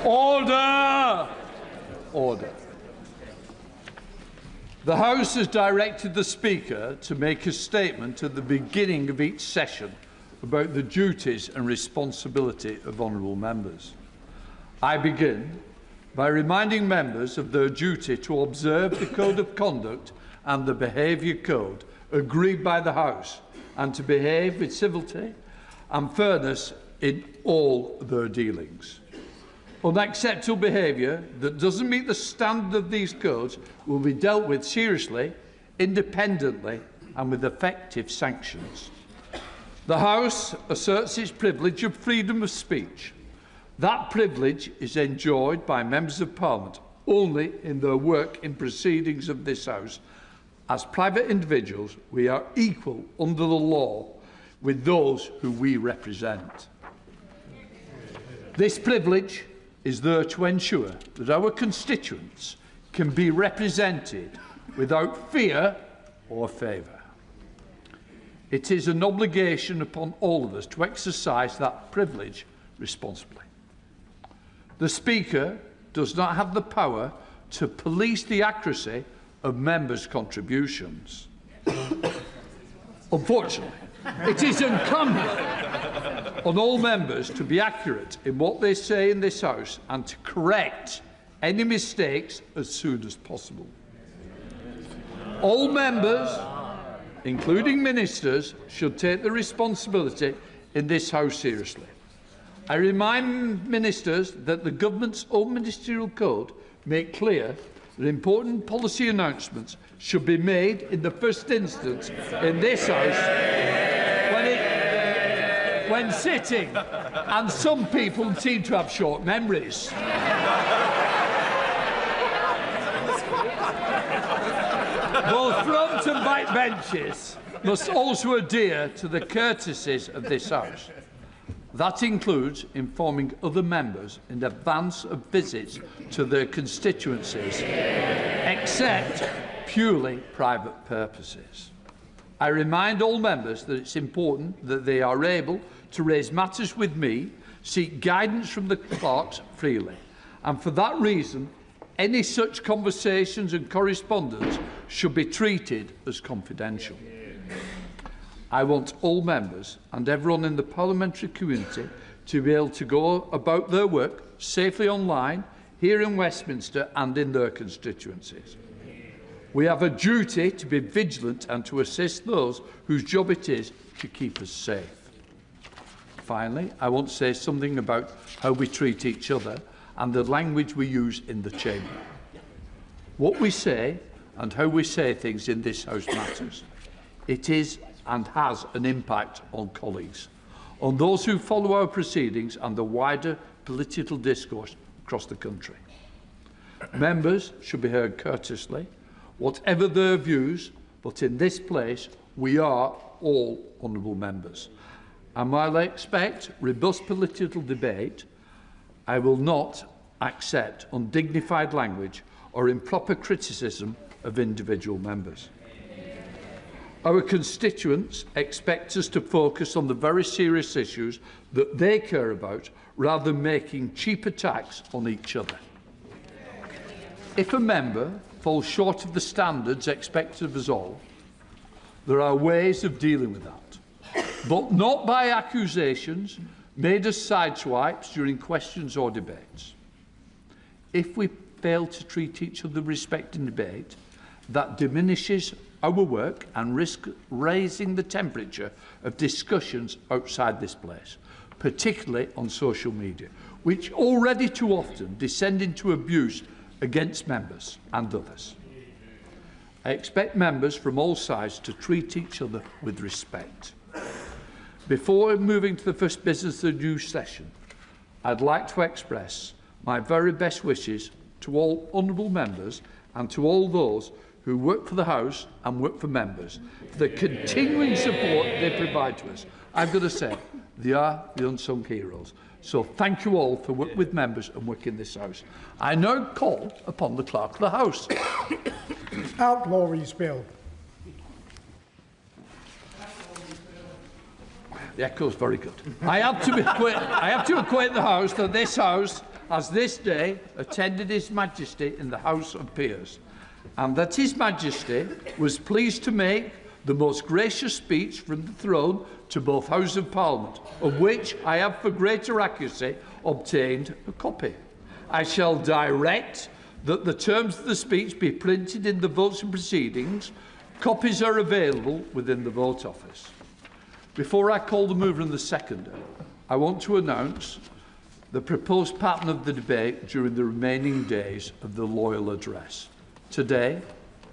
Order! Order. The House has directed the Speaker to make a statement at the beginning of each session about the duties and responsibility of honourable members. I begin by reminding members of their duty to observe the Code of Conduct and the Behaviour Code agreed by the House, and to behave with civility and fairness in all their dealings. Unacceptable behaviour that doesn't meet the standard of these codes will be dealt with seriously, independently and with effective sanctions. The House asserts its privilege of freedom of speech. That privilege is enjoyed by members of Parliament only in their work in proceedings of this House. As private individuals, we are equal under the law with those who we represent. This privilege is there to ensure that our constituents can be represented without fear or favour. It is an obligation upon all of us to exercise that privilege responsibly. The Speaker does not have the power to police the accuracy of members' contributions. Unfortunately, it is incumbent on all members to be accurate in what they say in this House and to correct any mistakes as soon as possible. All members, including ministers, should take the responsibility in this House seriously. I remind ministers that the government's own ministerial code make clear that important policy announcements should be made in the first instance in this House when sitting, and some people seem to have short memories. Both front and back benches must also adhere to the courtesies of this House. That includes informing other members in advance of visits to their constituencies, except purely private purposes. I remind all members that it's important that they are able to raise matters with me, seek guidance from the clerks freely, and for that reason, any such conversations and correspondence should be treated as confidential. I want all members and everyone in the parliamentary community to be able to go about their work safely online, here in Westminster and in their constituencies. We have a duty to be vigilant and to assist those whose job it is to keep us safe. Finally, I want to say something about how we treat each other and the language we use in the chamber. What we say and how we say things in this House matters. It is and has an impact on colleagues, on those who follow our proceedings and the wider political discourse across the country. Members should be heard courteously, whatever their views, but in this place we are all honourable members. And while I expect robust political debate, I will not accept undignified language or improper criticism of individual members. Our constituents expect us to focus on the very serious issues that they care about, rather than making cheap attacks on each other. If a member falls short of the standards expected of us all, there are ways of dealing with that, but not by accusations made as sideswipes during questions or debates. If we fail to treat each other with respect in debate, that diminishes our work and risks raising the temperature of discussions outside this place, particularly on social media, which already too often descend into abuse against members and others. I expect members from all sides to treat each other with respect. Before moving to the first business of the new session, I'd like to express my very best wishes to all honourable members and to all those who work for the House and work for members, for the continuing support they provide to us. I've got to say, they are the unsung heroes. So thank you all for working with members and working in this House. I now call upon the Clerk of the House. Outlawries Bill. The echo's very good. I have to acquaint the House that this House has this day attended His Majesty in the House of Peers, and that His Majesty was pleased to make the most gracious speech from the throne to both Houses of Parliament, of which I have for greater accuracy obtained a copy. I shall direct that the terms of the speech be printed in the votes and proceedings. Copies are available within the vote office. Before I call the mover and the seconder, I want to announce the proposed pattern of the debate during the remaining days of the Loyal Address. Today,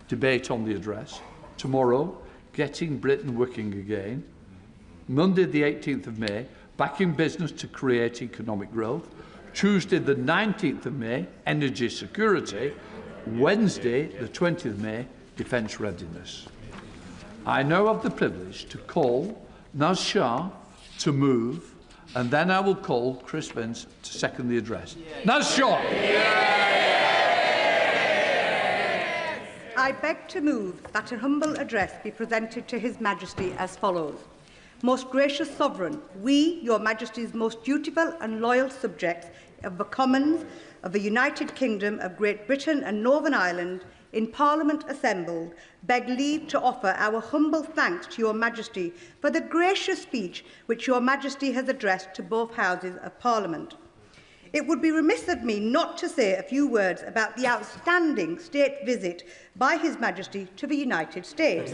debate on the address. Tomorrow, Getting Britain Working Again. Monday, the 18th of May, Back in Business to Create Economic Growth. Tuesday, the 19th of May, Energy Security. Wednesday, the 20th of May, Defence Readiness. I now have the privilege to call Naz Shah to move, and then I will call Chris Vance to second the address. Naz Shah. I beg to move that a humble address be presented to His Majesty as follows. Most gracious Sovereign, we, Your Majesty's most dutiful and loyal subjects of the Commons of the United Kingdom of Great Britain and Northern Ireland, in Parliament assembled, beg leave to offer our humble thanks to Your Majesty for the gracious speech which Your Majesty has addressed to both Houses of Parliament. It would be remiss of me not to say a few words about the outstanding state visit by His Majesty to the United States.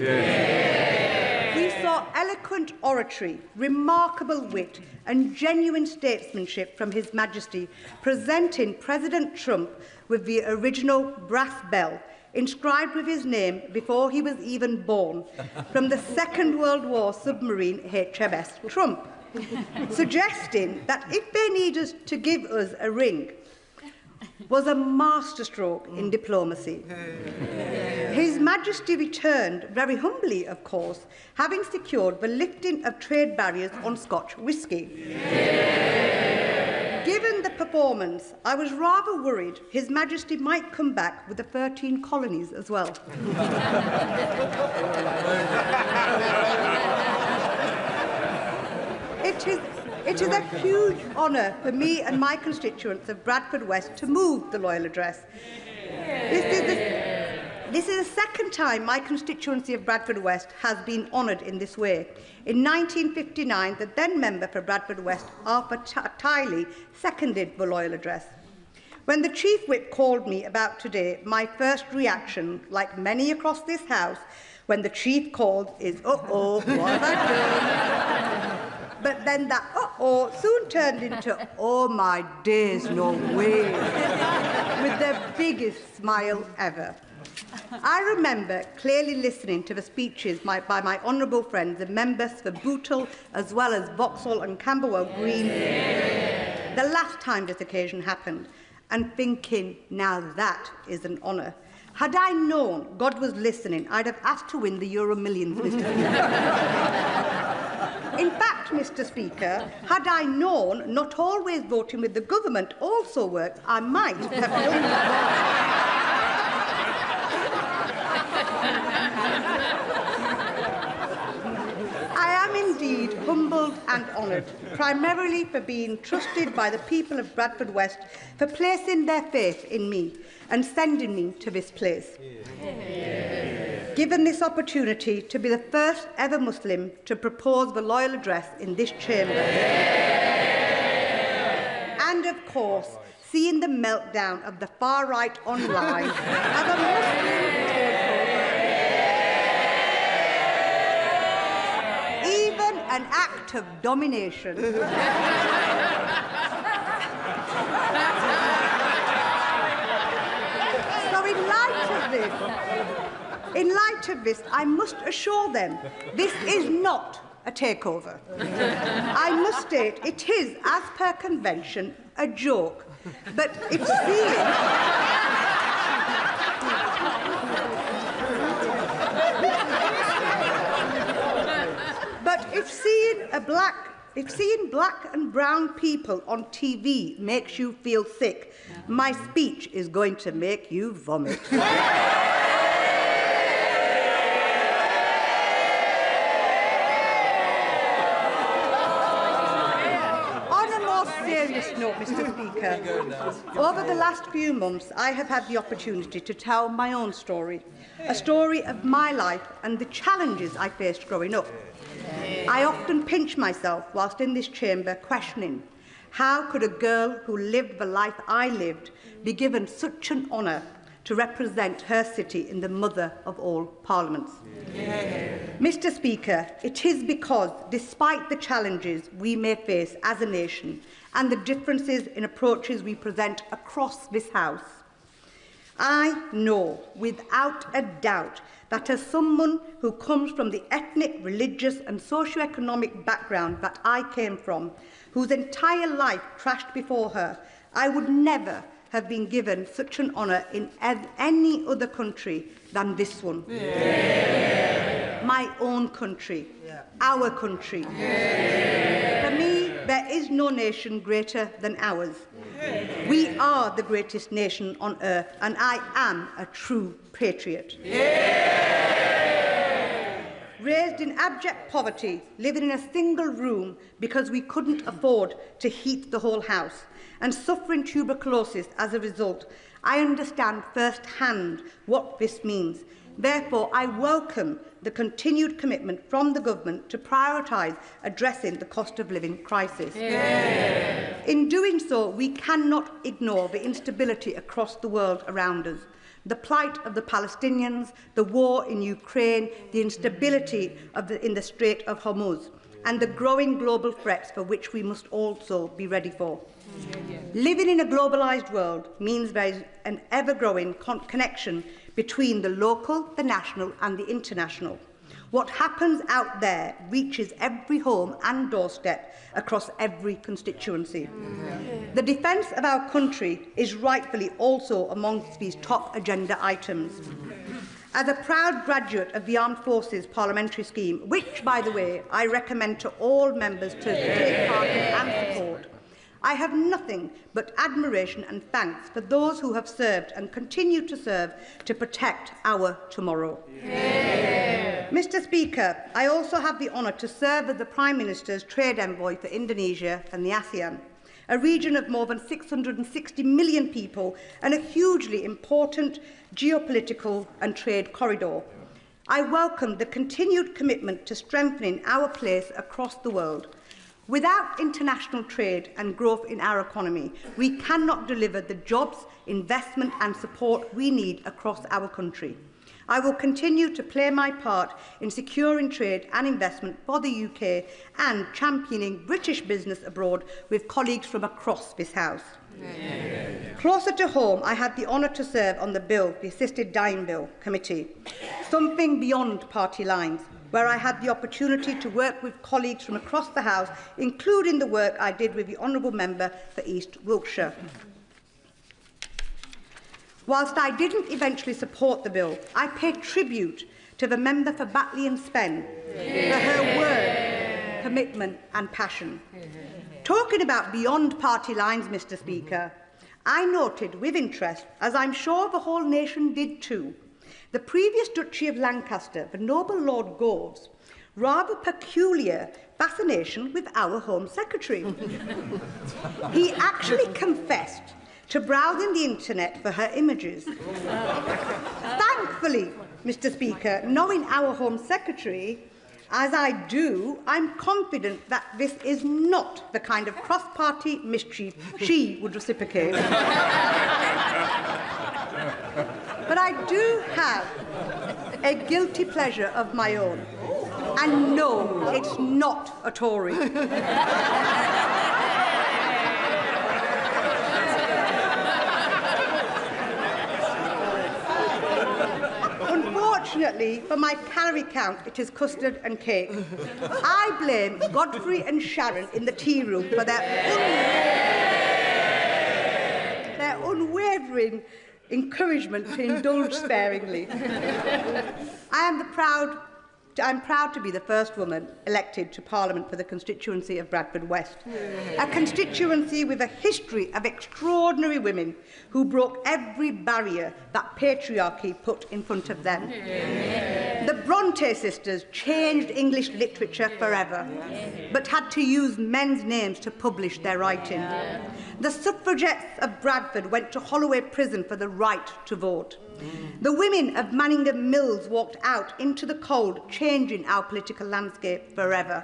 We saw eloquent oratory, remarkable wit and genuine statesmanship from His Majesty, presenting President Trump with the original brass bell, inscribed with his name before he was even born, from the Second World War submarine HMS Trump, suggesting that if they needed to give us a ring, was a masterstroke in diplomacy. His Majesty returned, very humbly of course, having secured the lifting of trade barriers on Scotch whisky. Given the performance, I was rather worried His Majesty might come back with the 13 colonies as well. It is a huge honour for me and my constituents of Bradford West to move the Loyal Address. This is the second time my constituency of Bradford West has been honoured in this way. In 1959, the then member for Bradford West, Arthur Tiley, seconded the Loyal Address. When the Chief Whip called me about today, my first reaction, like many across this House, when the Chief called, is, uh-oh, what have I done? But then that uh-oh soon turned into, oh my days, no way, with the biggest smile ever. I remember clearly listening to the speeches by my honourable friends and members for Bootle, as well as Vauxhall and Camberwell Green, the last time this occasion happened, and thinking, now that is an honour. Had I known God was listening, I'd have asked to win the Euro Millions, Mr. Speaker. In fact, Mr. Speaker, had I known not always voting with the government also works, I might have done that. I am indeed humbled and honoured, primarily for being trusted by the people of Bradford West for placing their faith in me and sending me to this place. Given this opportunity to be the first ever Muslim to propose the Loyal Address in this chamber. And of course, seeing the meltdown of the far right online as a Muslim takeover, even an act of domination. So in light of this, I must assure them this is not a takeover. I must state it is, as per convention, a joke. But if seeing black and brown people on TV makes you feel sick, my speech is going to make you vomit. this note, Mr. Speaker, over the last few months, I have had the opportunity to tell my own story, a story of my life and the challenges I faced growing up. I often pinch myself whilst in this chamber questioning, how could a girl who lived the life I lived be given such an honour to represent her city in the mother of all parliaments? Mr. Speaker, it is because, despite the challenges we may face as a nation and the differences in approaches we present across this House, I know without a doubt that as someone who comes from the ethnic, religious and socio-economic background that I came from, whose entire life crashed before her, I would never have been given such an honour in any other country than this one. My own country, our country. For me, there is no nation greater than ours. We are the greatest nation on earth, and I am a true patriot. Raised in abject poverty, living in a single room because we couldn't afford to heat the whole house, and suffering tuberculosis as a result, I understand firsthand what this means. Therefore, I welcome the continued commitment from the government to prioritise addressing the cost of living crisis. In doing so, we cannot ignore the instability across the world around us. The plight of the Palestinians, the war in Ukraine, the instability in the Strait of Hormuz, and the growing global threats for which we must also be ready for. Living in a globalised world means there is an ever-growing connection between the local, the national and the international. What happens out there reaches every home and doorstep across every constituency. The defence of our country is rightfully also amongst these top agenda items. As a proud graduate of the Armed Forces Parliamentary Scheme, which, by the way, I recommend to all members to take part in and support, I have nothing but admiration and thanks for those who have served and continue to serve to protect our tomorrow. Mr. Speaker, I also have the honour to serve as the Prime Minister's Trade Envoy for Indonesia and the ASEAN, a region of more than 660 million people and a hugely important geopolitical and trade corridor. I welcome the continued commitment to strengthening our place across the world. Without international trade and growth in our economy, we cannot deliver the jobs, investment and support we need across our country. I will continue to play my part in securing trade and investment for the UK and championing British business abroad with colleagues from across this House. Closer to home, I had the honour to serve on the Assisted Dying Bill Committee, something beyond party lines, where I had the opportunity to work with colleagues from across the House, including the work I did with the Honourable Member for East Wiltshire. Whilst I didn't eventually support the bill, I paid tribute to the member for Batley and Spen for her work, commitment and passion. Talking about beyond party lines, Mr. Speaker, I noted with interest, as I'm sure the whole nation did too, the previous Duchy of Lancaster, the noble Lord Gove's, rather peculiar fascination with our Home Secretary. He actually confessed to browsing the internet for her images. Thankfully, Mr. Speaker, knowing our Home Secretary, as I do, I'm confident that this is not the kind of cross-party mischief she would reciprocate. But I do have a guilty pleasure of my own. And no, it's not a Tory. Unfortunately, for my calorie count, it is custard and cake. I blame Godfrey and Sharon in the tea room for their unwavering encouragement to indulge sparingly. I'm proud to be the first woman elected to Parliament for the constituency of Bradford West, a constituency with a history of extraordinary women who broke every barrier that patriarchy put in front of them. The Bronte sisters changed English literature forever, but had to use men's names to publish their writing. The suffragettes of Bradford went to Holloway Prison for the right to vote. The women of Manningham Mills walked out into the cold, changing our political landscape forever.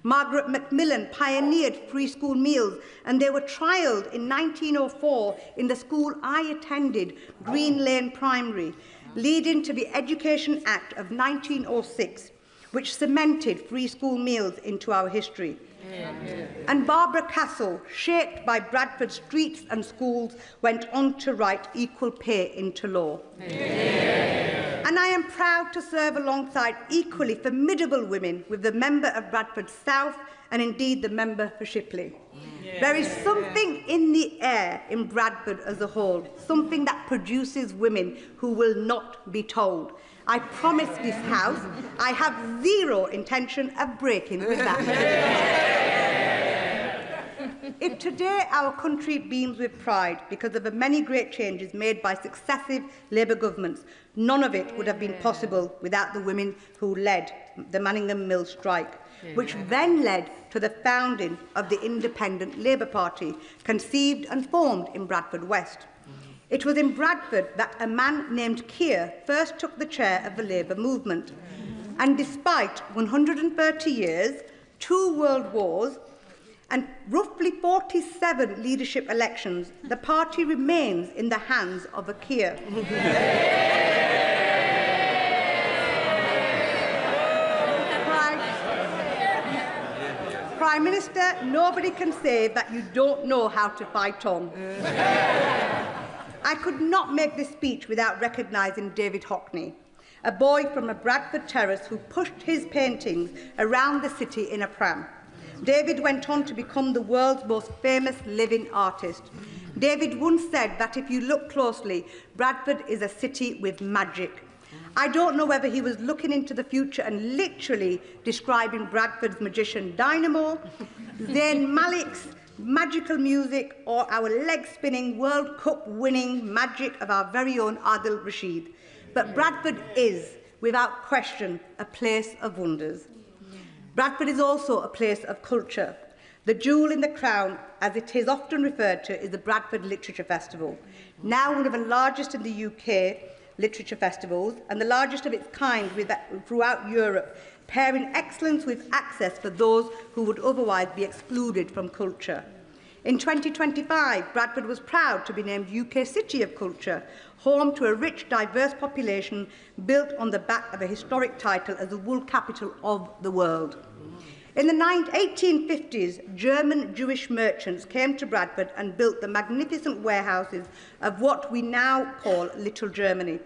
Margaret Macmillan pioneered free school meals, and they were trialled in 1904 in the school I attended, Green Lane Primary, leading to the Education Act of 1906, which cemented free school meals into our history. And Barbara Castle, shaped by Bradford streets and schools, went on to write equal pay into law. And I am proud to serve alongside equally formidable women with the member of Bradford South and indeed the member for Shipley. There is something in the air in Bradford as a whole, something that produces women who will not be told. I promise this House I have zero intention of breaking with that. If today our country beams with pride because of the many great changes made by successive Labour governments, none of it would have been possible without the women who led the Manningham Mills strike, which then led to the founding of the Independent Labour Party, conceived and formed in Bradford West. It was in Bradford that a man named Keir first took the chair of the Labour movement. And despite 130 years, 2 world wars, and roughly 47 leadership elections, the party remains in the hands of a Keir. Prime Minister, nobody can say that you don't know how to fight on. I could not make this speech without recognising David Hockney, a boy from a Bradford terrace who pushed his paintings around the city in a pram. David went on to become the world's most famous living artist. David once said that if you look closely, Bradford is a city with magic. I don't know whether he was looking into the future and literally describing Bradford's magician Dynamo, Zayn Malik's magical music, or our leg-spinning, World Cup-winning magic of our very own Adil Rashid. But Bradford is, without question, a place of wonders. Bradford is also a place of culture. The jewel in the crown, as it is often referred to, is the Bradford Literature Festival, now one of the largest in the UK literature festivals and the largest of its kind throughout Europe, pairing excellence with access for those who would otherwise be excluded from culture. In 2025, Bradford was proud to be named UK City of Culture, home to a rich, diverse population built on the back of a historic title as the wool capital of the world. In the 1850s, German Jewish merchants came to Bradford and built the magnificent warehouses of what we now call Little Germany,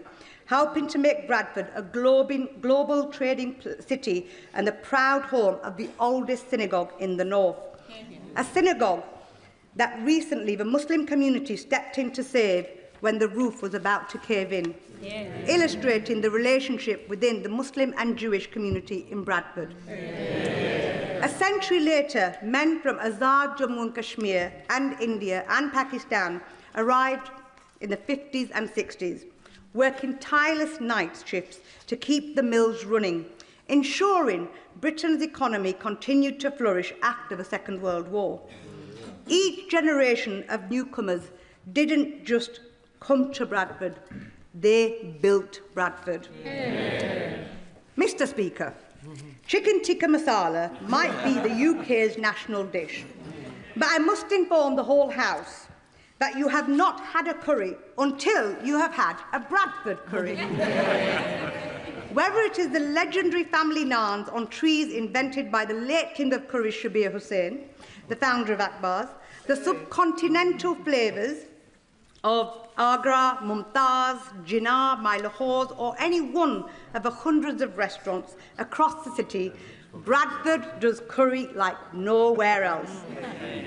helping to make Bradford a global trading city and the proud home of the oldest synagogue in the north. A synagogue that recently the Muslim community stepped in to save when the roof was about to cave in, illustrating the relationship within the Muslim and Jewish community in Bradford. A century later, men from Azad Jammu and Kashmir and India and Pakistan arrived in the 50s and 60s, working tireless night shifts to keep the mills running, ensuring Britain's economy continued to flourish after the Second World War. Each generation of newcomers didn't just come to Bradford, they built Bradford. Mr. Speaker, chicken tikka masala might be the UK's national dish, but I must inform the whole House that you have not had a curry until you have had a Bradford curry. Whether it is the legendary family naans on trees invented by the late King of Curry, Shabir Hussain, the founder of Akbar's, the subcontinental flavours of Agra, Mumtaz, Jinnah, My Lahore's, or any one of the hundreds of restaurants across the city, Bradford does curry like nowhere else.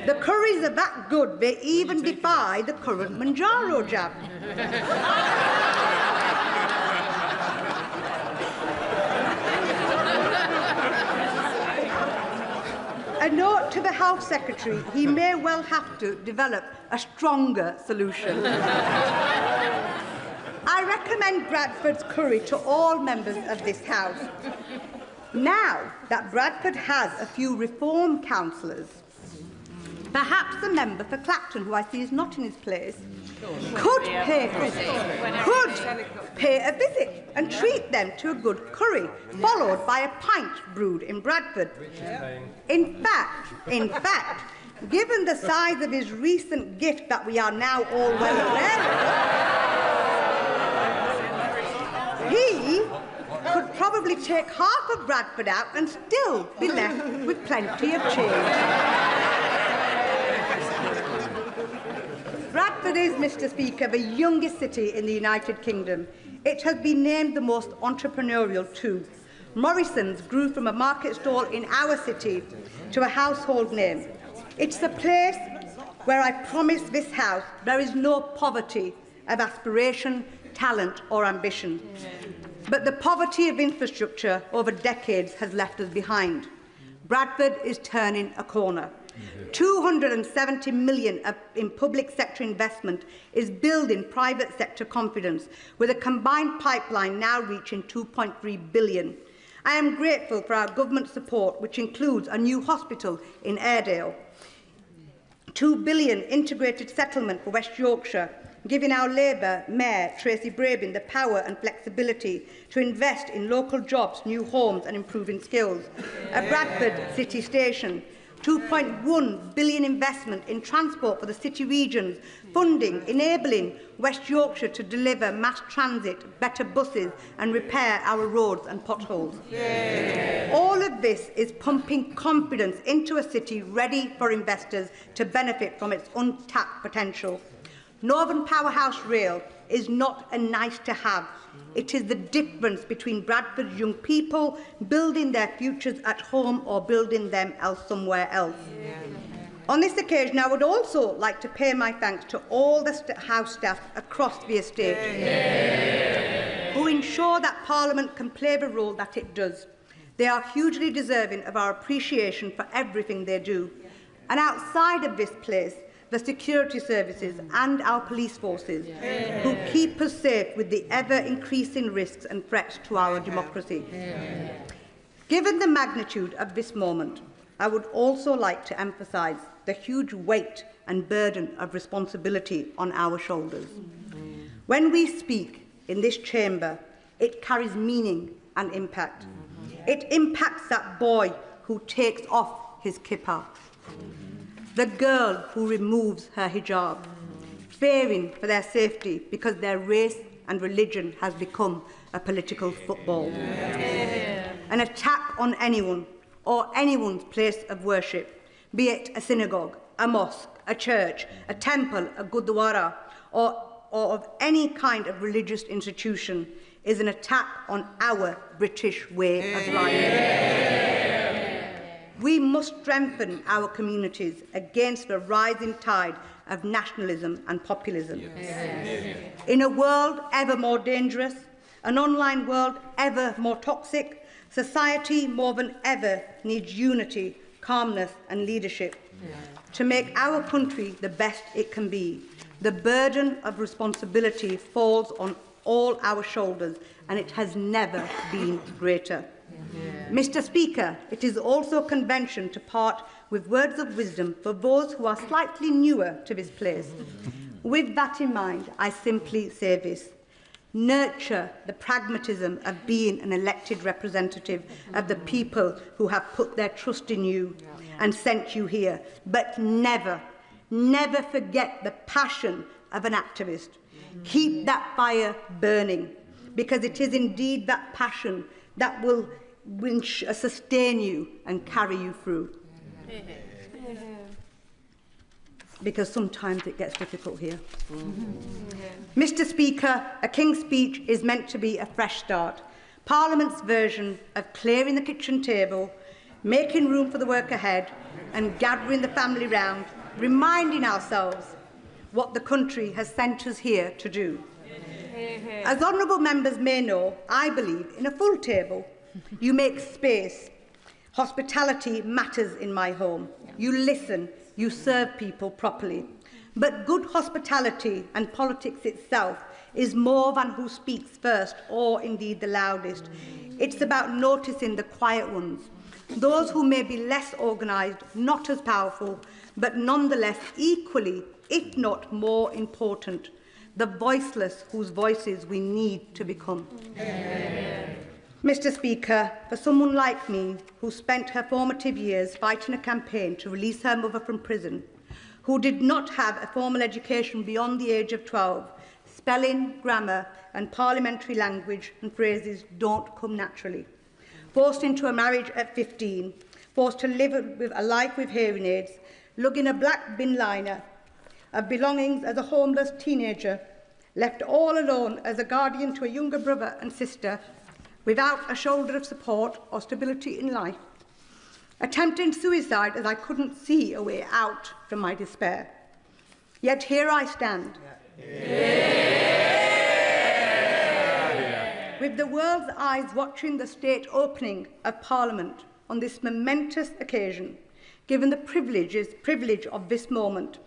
The curries are that good, they even defy the current Manjaro jab. A note to the Health Secretary, he may well have to develop a stronger solution. I recommend Bradford's curry to all members of this House. Now that Bradford has a few reform councillors, perhaps a member for Clacton, who I see is not in his place, could pay a visit and treat them to a good curry, followed by a pint brewed in Bradford. In fact, given the size of his recent gift that we are now all well aware of, he could probably take half of Bradford out and still be left with plenty of change. Bradford is, Mr. Speaker, the youngest city in the United Kingdom. It has been named the most entrepreneurial too. Morrison's grew from a market stall in our city to a household name. It's a place where I promise this House there is no poverty of aspiration, talent or ambition. But the poverty of infrastructure over decades has left us behind. Bradford is turning a corner. 270 million in public sector investment is building private sector confidence, with a combined pipeline now reaching 2.3 billion. I am grateful for our government support, which includes a new hospital in Airedale, 2 billion integrated settlement for West Yorkshire, giving our Labour Mayor, Tracy Brabin, the power and flexibility to invest in local jobs, new homes and improving skills. A Bradford City Station, 2.1 billion investment in transport for the city regions, funding enabling West Yorkshire to deliver mass transit, better buses and repair our roads and potholes. All of this is pumping confidence into a city ready for investors to benefit from its untapped potential. Northern Powerhouse Rail is not a nice-to-have. It is the difference between Bradford's young people building their futures at home or building them somewhere else. On this occasion, I would also like to pay my thanks to all the House staff across the estate who ensure that Parliament can play the role that it does. They are hugely deserving of our appreciation for everything they do. And outside of this place, the security services and our police forces who keep us safe with the ever-increasing risks and threats to our democracy. Given the magnitude of this moment, I would also like to emphasise the huge weight and burden of responsibility on our shoulders. When we speak in this chamber, it carries meaning and impact. It impacts that boy who takes off his kippah, the girl who removes her hijab, fearing for their safety because their race and religion has become a political football. An attack on anyone or anyone's place of worship, be it a synagogue, a mosque, a church, a temple, a gurdwara, or of any kind of religious institution, is an attack on our British way of life. We must strengthen our communities against the rising tide of nationalism and populism. In a world ever more dangerous, an online world ever more toxic, society more than ever needs unity, calmness and leadership to make our country the best it can be. The burden of responsibility falls on all our shoulders, and it has never been greater. Mr. Speaker, it is also convention to part with words of wisdom for those who are slightly newer to this place. With that in mind, I simply say this: nurture the pragmatism of being an elected representative of the people who have put their trust in you and sent you here, but never, never forget the passion of an activist. Keep that fire burning, because it is indeed that passion that will sustain you and carry you through. Because sometimes it gets difficult here. Mr. Speaker, a King's Speech is meant to be a fresh start. Parliament's version of clearing the kitchen table, making room for the work ahead, and gathering the family round, reminding ourselves what the country has sent us here to do. As honourable members may know, I believe in a full table. You make space. Hospitality matters in my home. You listen, you serve people properly. But good hospitality and politics itself is more than who speaks first or indeed the loudest. It's about noticing the quiet ones, those who may be less organised, not as powerful, but nonetheless equally, if not more important, the voiceless whose voices we need to become. Mr. Speaker, for someone like me, who spent her formative years fighting a campaign to release her mother from prison, who did not have a formal education beyond the age of 12, spelling, grammar and parliamentary language and phrases don't come naturally. Forced into a marriage at 15, forced to live with a life with hearing aids, lugging a black bin liner of belongings as a homeless teenager, left all alone as a guardian to a younger brother and sister, without a shoulder of support or stability in life, attempting suicide as I couldn't see a way out from my despair. Yet here I stand. With the world's eyes watching the state opening of Parliament on this momentous occasion, given the privilege of this moment.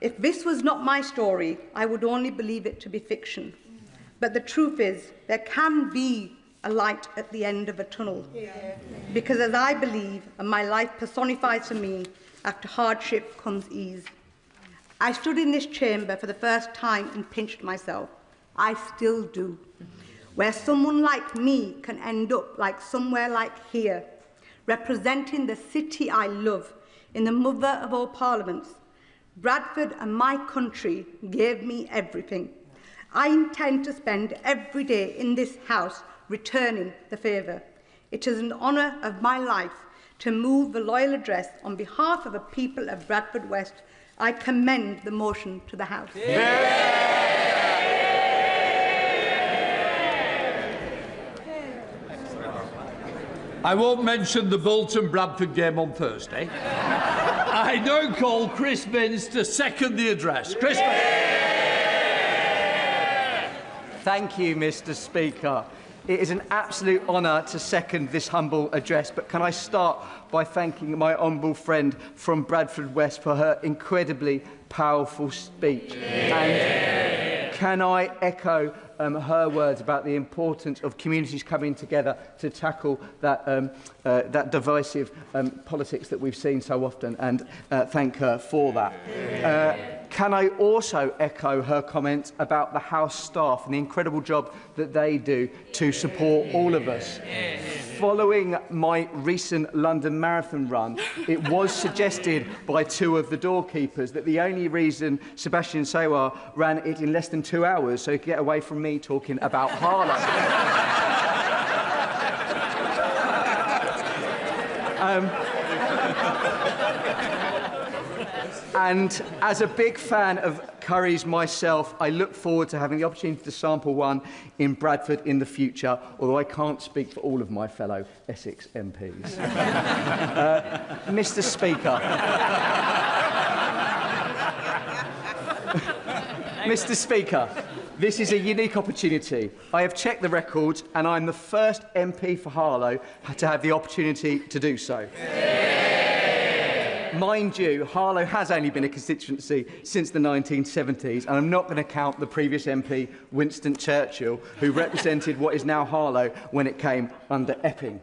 If this was not my story, I would only believe it to be fiction. But the truth is, there can be a light at the end of a tunnel. Because as I believe, and my life personifies for me, after hardship comes ease. I stood in this chamber for the first time and pinched myself. I still do. Where someone like me can end up like somewhere like here, representing the city I love, in the mother of all parliaments. Bradford and my country gave me everything. I intend to spend every day in this house returning the favour. It is an honour of my life to move the loyal address on behalf of the people of Bradford West. I commend the motion to the House. I won't mention the Bolton-Bradford game on Thursday. I now call Chris Binns to second the address. Chris Binns. Thank you, Mr. Speaker. It is an absolute honour to second this humble address, but can I start by thanking my honourable friend from Bradford West for her incredibly powerful speech. And can I echo her words about the importance of communities coming together to tackle that divisive politics that we've seen so often, and thank her for that. Can I also echo her comments about the House staff and the incredible job that they do to support all of us? Following my recent London Marathon run, it was suggested by two of the doorkeepers that the only reason Sebastian Sewar ran it in less than 2 hours so he could get away from me talking about Harlow. And as a big fan of curries myself, I look forward to having the opportunity to sample one in Bradford in the future, although I can't speak for all of my fellow Essex MPs. Mr. Speaker. Mr. Speaker, this is a unique opportunity. I have checked the records and I'm the first MP for Harlow to have the opportunity to do so. Mind you, Harlow has only been a constituency since the 1970s, and I'm not going to count the previous MP, Winston Churchill, who represented what is now Harlow when it came under Epping.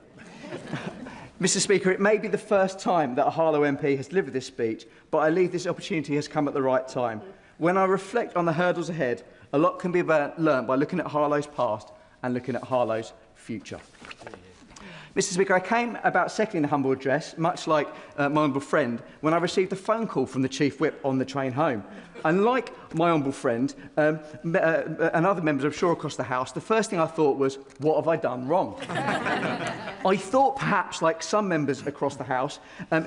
Mr. Speaker, it may be the first time that a Harlow MP has delivered this speech, but I believe this opportunity has come at the right time. When I reflect on the hurdles ahead, a lot can be learned by looking at Harlow's past and looking at Harlow's future. Mr. Speaker, I came about seconding the humble address, much like my honourable friend, when I received a phone call from the Chief Whip on the train home. And like my honourable friend and other members, I'm sure, across the House, the first thing I thought was, what have I done wrong? I thought perhaps, like some members across the House,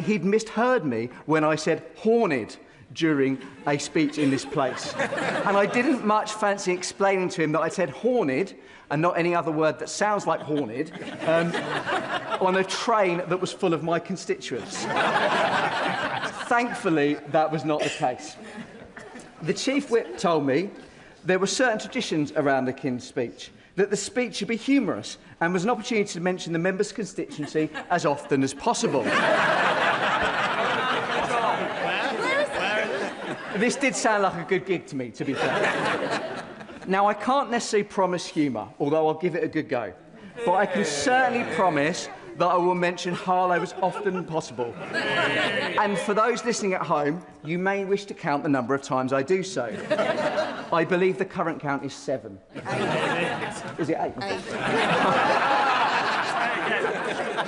he'd misheard me when I said horned during a speech in this place. And I didn't much fancy explaining to him that I said horned, and not any other word that sounds like horned, on a train that was full of my constituents. Thankfully, that was not the case. The Chief Whip told me there were certain traditions around the King's speech, that the speech should be humorous and was an opportunity to mention the member's constituency as often as possible. This did sound like a good gig to me, to be fair. Now, I can't necessarily promise humour, although I'll give it a good go. But I can certainly promise that I will mention Harlow as often as possible. And for those listening at home, you may wish to count the number of times I do so. I believe the current count is 7. Is it 8?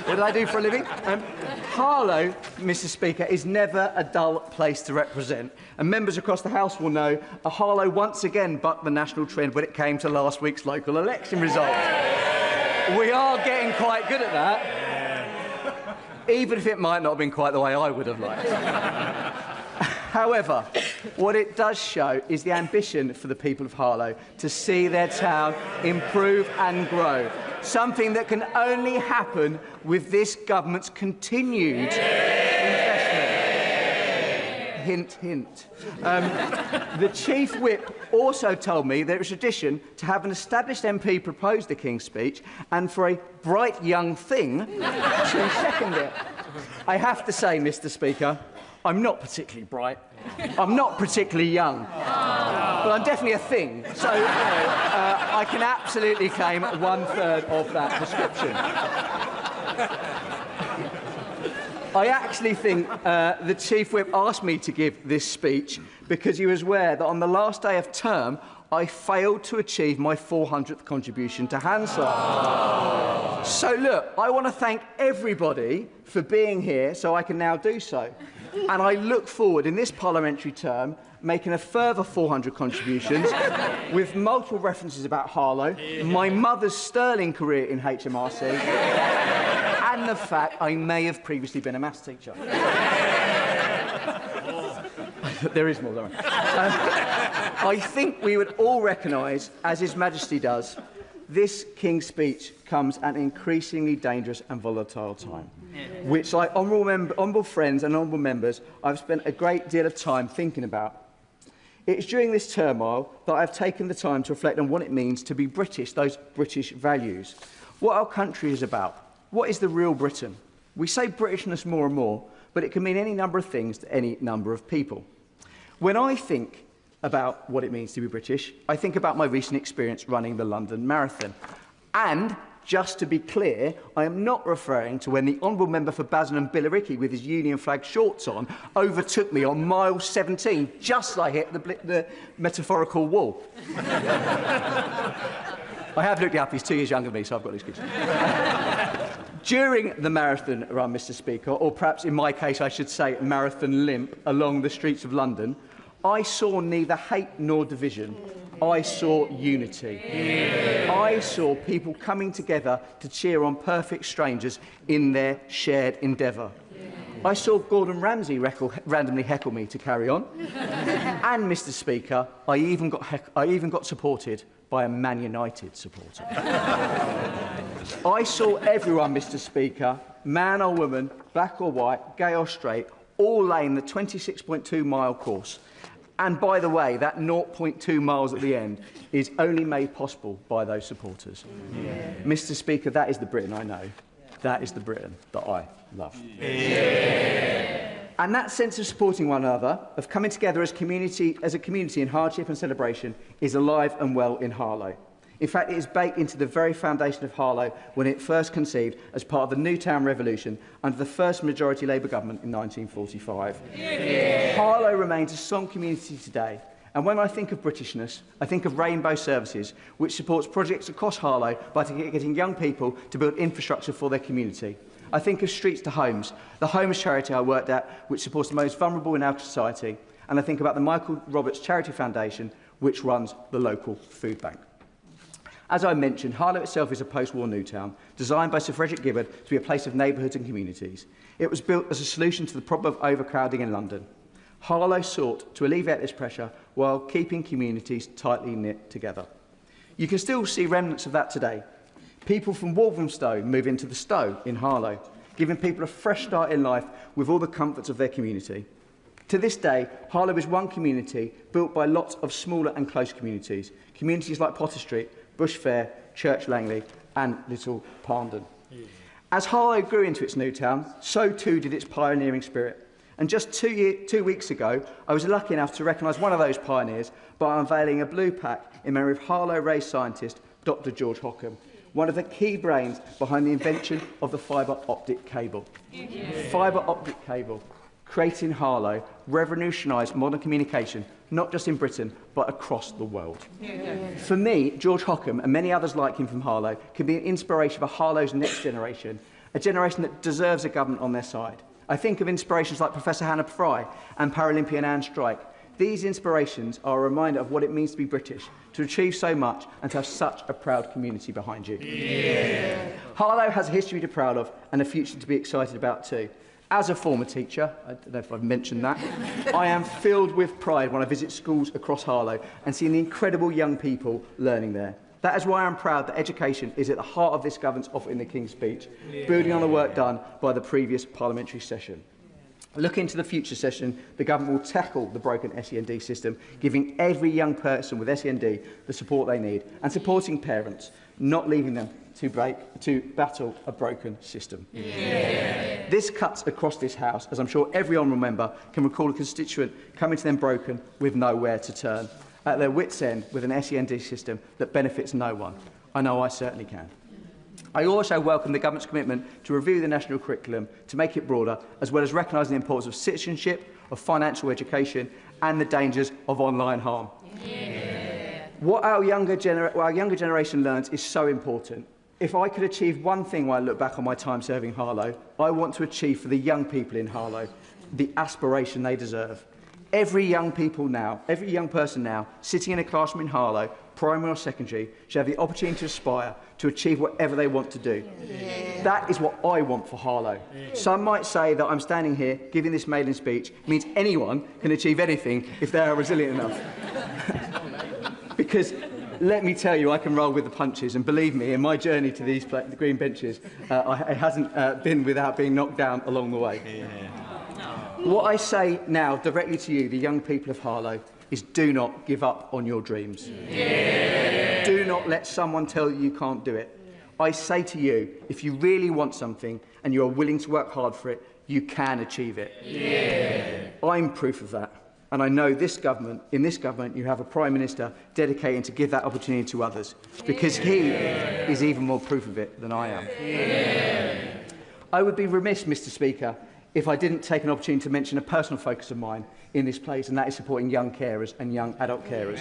What did I do for a living? Harlow, Mr. Speaker, is never a dull place to represent. And members across the House will know that Harlow once again bucked the national trend when it came to last week's local election results. We are getting quite good at that, even if it might not have been quite the way I would have liked. However, what it does show is the ambition for the people of Harlow to see their town improve and grow, something that can only happen with this government's continued investment. Hint, hint. The Chief Whip also told me that it was tradition to have an established MP propose the King's speech and for a bright young thing to second it. I have to say, Mr. Speaker, I'm not particularly bright. I'm not particularly young. But I'm definitely a thing. So, I can absolutely claim 1/3 of that description. I actually think the Chief Whip asked me to give this speech because he was aware that on the last day of term, I failed to achieve my 400th contribution to Hansard. So, look, I want to thank everybody for being here so I can now do so. And I look forward, in this parliamentary term, making a further 400 contributions with multiple references about Harlow, my mother's sterling career in HMRC, and the fact I may have previously been a maths teacher. There is more, though. I think we would all recognise, as His Majesty does, this King's speech comes at an increasingly dangerous and volatile time, which, like honourable friends and honourable members, I've spent a great deal of time thinking about. It's during this turmoil that I've taken the time to reflect on what it means to be British, those British values, what our country is about. What is the real Britain? We say Britishness more and more, but it can mean any number of things to any number of people. When I think about what it means to be British, I think about my recent experience running the London Marathon. And, just to be clear, I am not referring to when the Honourable Member for Basildon and Billericay with his Union flag shorts on overtook me on mile 17, just as I hit the metaphorical wall. I have looked it up, he's 2 years younger than me, so I've got an excuse. During the marathon run, Mr. Speaker, or perhaps in my case I should say marathon limp, along the streets of London, I saw neither hate nor division. I saw unity. I saw people coming together to cheer on perfect strangers in their shared endeavour. I saw Gordon Ramsay randomly heckle me to carry on. And, Mr. Speaker, I even got supported by a Man United supporter. I saw everyone, Mr. Speaker, man or woman, black or white, gay or straight, all laying the 26.2-mile course. And, by the way, that 0.2 miles at the end is only made possible by those supporters. Yeah. Mr. Speaker, that is the Britain I know. That is the Britain that I love. Yeah. And that sense of supporting one another, of coming together as a community in hardship and celebration, is alive and well in Harlow. In fact, it is baked into the very foundation of Harlow when it first conceived as part of the Newtown Revolution under the first majority Labour government in 1945. Yeah. Harlow remains a strong community today, and when I think of Britishness, I think of Rainbow Services, which supports projects across Harlow by getting young people to build infrastructure for their community. I think of Streets to Homes, the homes charity I worked at, which supports the most vulnerable in our society, and I think about the Michael Roberts Charity Foundation, which runs the local food bank. As I mentioned, Harlow itself is a post-war new town, designed by Sir Frederick Gibbard to be a place of neighbourhoods and communities. It was built as a solution to the problem of overcrowding in London. Harlow sought to alleviate this pressure while keeping communities tightly knit together. You can still see remnants of that today. People from Walthamstow move into the Stow in Harlow, giving people a fresh start in life with all the comforts of their community. To this day, Harlow is one community built by lots of smaller and close communities, communities like Potter Street, Bush Fair, Church Langley and Little Parndon. As Harlow grew into its new town, so too did its pioneering spirit. And just 2 weeks ago, I was lucky enough to recognise one of those pioneers by unveiling a blue plaque in memory of Harlow-raised scientist Dr. George Hockham, one of the key brains behind the invention of the fibre optic cable. Fibre optic cable, created in Harlow, revolutionised modern communication, not just in Britain, but across the world. For me, George Hockham and many others like him from Harlow can be an inspiration for Harlow's next generation, a generation that deserves a government on their side. I think of inspirations like Professor Hannah Fry and Paralympian Anne Strike. These inspirations are a reminder of what it means to be British, to achieve so much and to have such a proud community behind you. Harlow has a history to be proud of and a future to be excited about too. As a former teacher, I don't know if I've mentioned that, I am filled with pride when I visit schools across Harlow and see the incredible young people learning there. That is why I'm proud that education is at the heart of this government's offer in the King's Speech, building on the work done by the previous parliamentary session. Looking to the future session, the government will tackle the broken SEND system, giving every young person with SEND the support they need and supporting parents, not leaving them to battle a broken system. This cuts across this House, as I'm sure every honourable member can recall a constituent coming to them broken with nowhere to turn, at their wits' end with an SEND system that benefits no one. I know I certainly can. I also welcome the government's commitment to review the national curriculum to make it broader, as well as recognising the importance of citizenship, of financial education and the dangers of online harm. What our younger generation learns is so important. If I could achieve one thing when I look back on my time serving Harlow, I want to achieve for the young people in Harlow the aspiration they deserve. Every young person now, sitting in a classroom in Harlow, primary or secondary, should have the opportunity to aspire to achieve whatever they want to do. That is what I want for Harlow. Some might say that I'm standing here giving this maiden speech means anyone can achieve anything if they are resilient enough. Because let me tell you, I can roll with the punches, and believe me, in my journey to these green benches, it hasn't been without being knocked down along the way. What I say now directly to you, the young people of Harlow, is do not give up on your dreams. Do not let someone tell you you can't do it. I say to you, if you really want something and you are willing to work hard for it, you can achieve it. I'm proof of that. And I know in this government, you have a Prime Minister dedicated to give that opportunity to others, because he is even more proof of it than I am. I would be remiss, Mr. Speaker, if I didn't take an opportunity to mention a personal focus of mine in this place, and that is supporting young carers and young adult carers.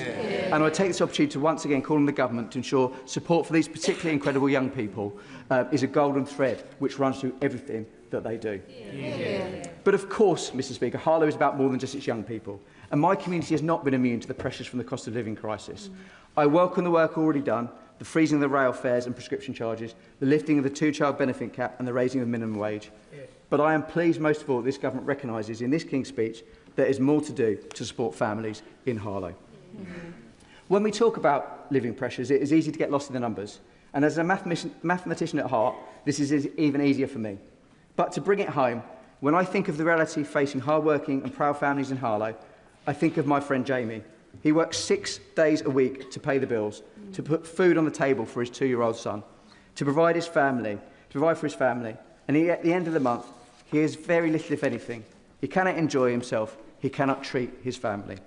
And I take this opportunity to once again call on the government to ensure support for these particularly incredible young people is a golden thread which runs through everything that they do. But of course, Mr. Speaker, Harlow is about more than just its young people, and my community has not been immune to the pressures from the cost of living crisis. I welcome the work already done, the freezing of the rail fares and prescription charges, the lifting of the two-child benefit cap and the raising of the minimum wage. But I am pleased most of all that this government recognises in this King's Speech there is more to do to support families in Harlow. When we talk about living pressures, it is easy to get lost in the numbers. And as a mathematician at heart, this is even easier for me. But to bring it home, when I think of the reality facing hard-working and proud families in Harlow, I think of my friend Jamie. He works 6 days a week to pay the bills, to put food on the table for his 2-year-old son, to provide for his family. And at the end of the month, he has very little, if anything. He cannot enjoy himself. He cannot treat his family.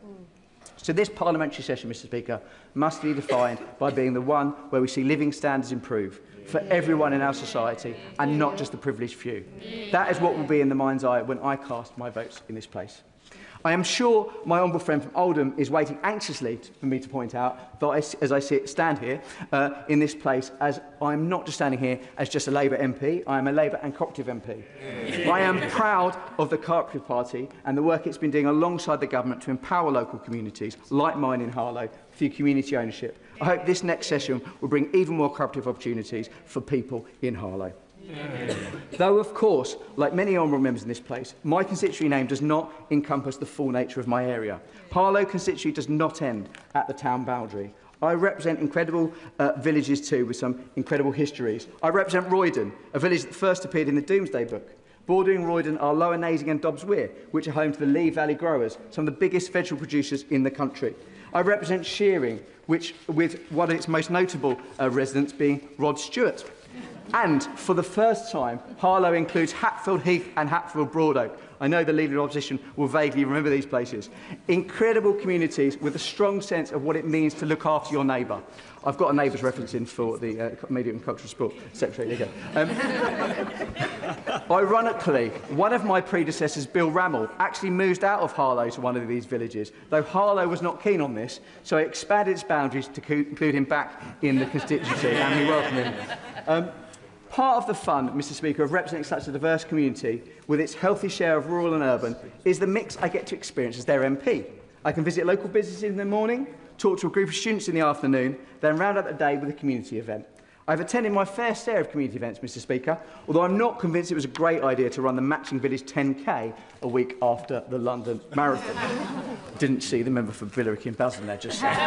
So this parliamentary session, Mr. Speaker, must be defined by being the one where we see living standards improve for everyone in our society and not just the privileged few. That is what will be in the mind's eye when I cast my votes in this place. I am sure my honourable friend from Oldham is waiting anxiously for me to point out that as I stand here in this place, as I am not just standing here as just a Labour MP, I am a Labour and Cooperative MP. I am proud of the Cooperative Party and the work it's been doing alongside the government to empower local communities like mine in Harlow through community ownership. I hope this next session will bring even more cooperative opportunities for people in Harlow. Though, of course, like many honourable members in this place, my constituency name does not encompass the full nature of my area. Harlow constituency does not end at the town boundary. I represent incredible villages too, with some incredible histories. I represent Roydon, a village that first appeared in the Domesday Book. Bordering Roydon are Lower Nasing and Dobbs Weir, which are home to the Lee Valley growers, some of the biggest vegetable producers in the country. I represent Shearing, with one of its most notable residents being Rod Stewart. And for the first time, Harlow includes Hatfield Heath and Hatfield Broadoak. I know the Leader of the Opposition will vaguely remember these places. Incredible communities with a strong sense of what it means to look after your neighbour. I've got a neighbour's reference in for the Media and Cultural Sport Secretary. There you go. Ironically, one of my predecessors, Bill Rammell, actually moved out of Harlow to one of these villages, though Harlow was not keen on this, so he expanded its boundaries to include him back in the constituency, and we welcome him. Part of the fun, Mr Speaker, of representing such a diverse community with its healthy share of rural and urban is the mix I get to experience as their MP. I can visit local businesses in the morning, talk to a group of students in the afternoon, then round out the day with a community event. I've attended my fair share of community events, Mr Speaker, although I'm not convinced it was a great idea to run the Matching Village 10K a week after the London Marathon. Didn't see the member for Billericay and Basildon there just saying.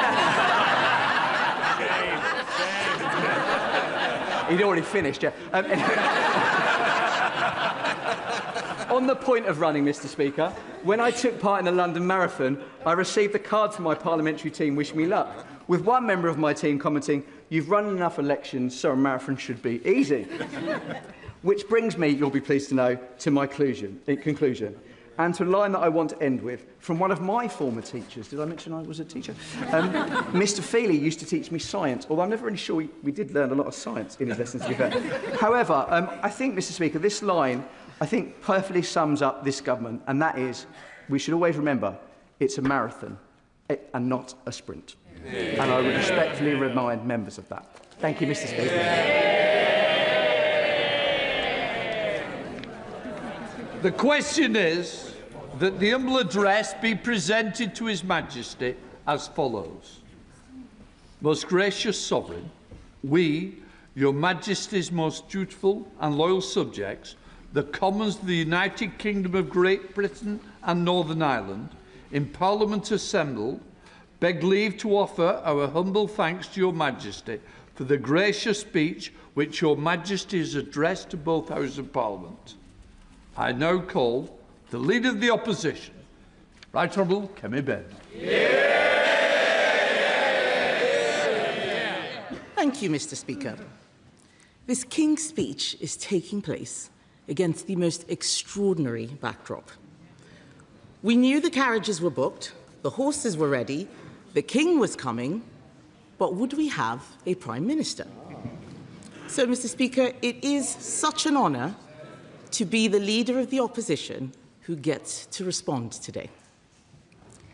He'd already finished, yeah. On the point of running, Mr Speaker, when I took part in the London Marathon, I received a card from my parliamentary team wishing me luck, with one member of my team commenting, "You've run enough elections, so a marathon should be easy." Which brings me, you'll be pleased to know, to my conclusion, and to a line that I want to end with, from one of my former teachers. Did I mention I was a teacher? Mr Feely used to teach me science, although I'm never really sure we did learn a lot of science in his lessons, to be fair. However, I think, Mr Speaker, this line, I think, perfectly sums up this government, and that is, we should always remember, it's a marathon and not a sprint. And I would respectfully remind members of that. Thank you, Mr Speaker. The question is that the humble address be presented to His Majesty as follows. Most gracious Sovereign, we, Your Majesty's most dutiful and loyal subjects, the Commons of the United Kingdom of Great Britain and Northern Ireland, in Parliament assembled, beg leave to offer our humble thanks to Your Majesty for the gracious speech which Your Majesty has addressed to both Houses of Parliament. I now call the Leader of the Opposition, Right Honourable Kemi Badenoch. Thank you, Mr Speaker. This King's speech is taking place against the most extraordinary backdrop. We knew the carriages were booked, the horses were ready, the King was coming, but would we have a Prime Minister? So, Mr Speaker, it is such an honour to be the Leader of the Opposition who gets to respond today.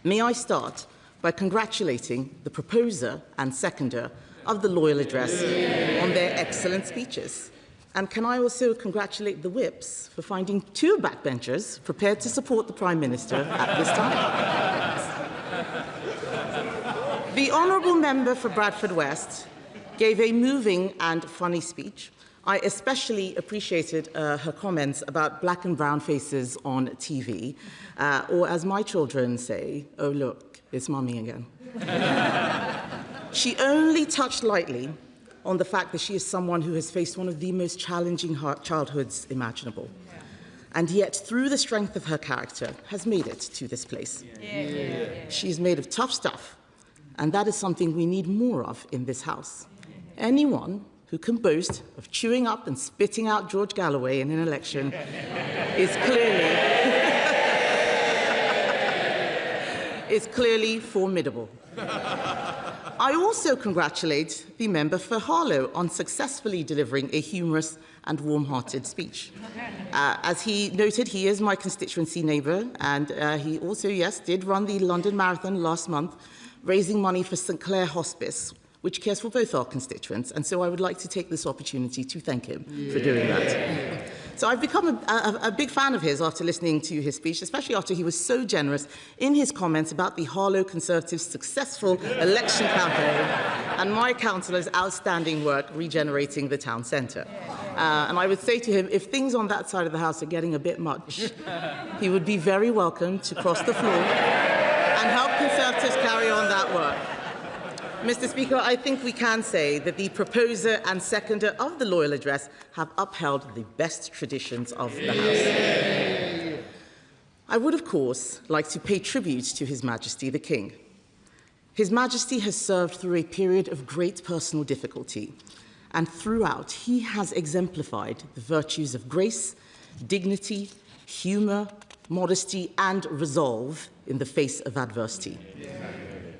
May I start by congratulating the proposer and seconder of the Loyal Address on their excellent speeches. And can I also congratulate the whips for finding two backbenchers prepared to support the Prime Minister at this time. The honourable member for Bradford West gave a moving and funny speech. I especially appreciated her comments about black and brown faces on TV, or as my children say, "Oh look, it's mummy again." She only touched lightly on the fact that she is someone who has faced one of the most challenging childhoods imaginable, and yet, through the strength of her character, has made it to this place. She is made of tough stuff, and that is something we need more of in this House. Anyone who can boast of chewing up and spitting out George Galloway in an election is clearly formidable. I also congratulate the member for Harlow on successfully delivering a humorous and warm-hearted speech. As he noted, he is my constituency neighbour, and he also, yes, did run the London Marathon last month, raising money for St Clair Hospice, which cares for both our constituents, and so I would like to take this opportunity to thank him for doing that. So I've become a big fan of his after listening to his speech, especially after he was so generous in his comments about the Harlow Conservatives' successful election campaign and my councillor's outstanding work regenerating the town centre. And I would say to him, if things on that side of the House are getting a bit much, he would be very welcome to cross the floor and help Conservatives carry on that work. Mr Speaker, I think we can say that the proposer and seconder of the Loyal Address have upheld the best traditions of the House. I would, of course, like to pay tribute to His Majesty the King. His Majesty has served through a period of great personal difficulty, and throughout he has exemplified the virtues of grace, dignity, humour, modesty and resolve in the face of adversity.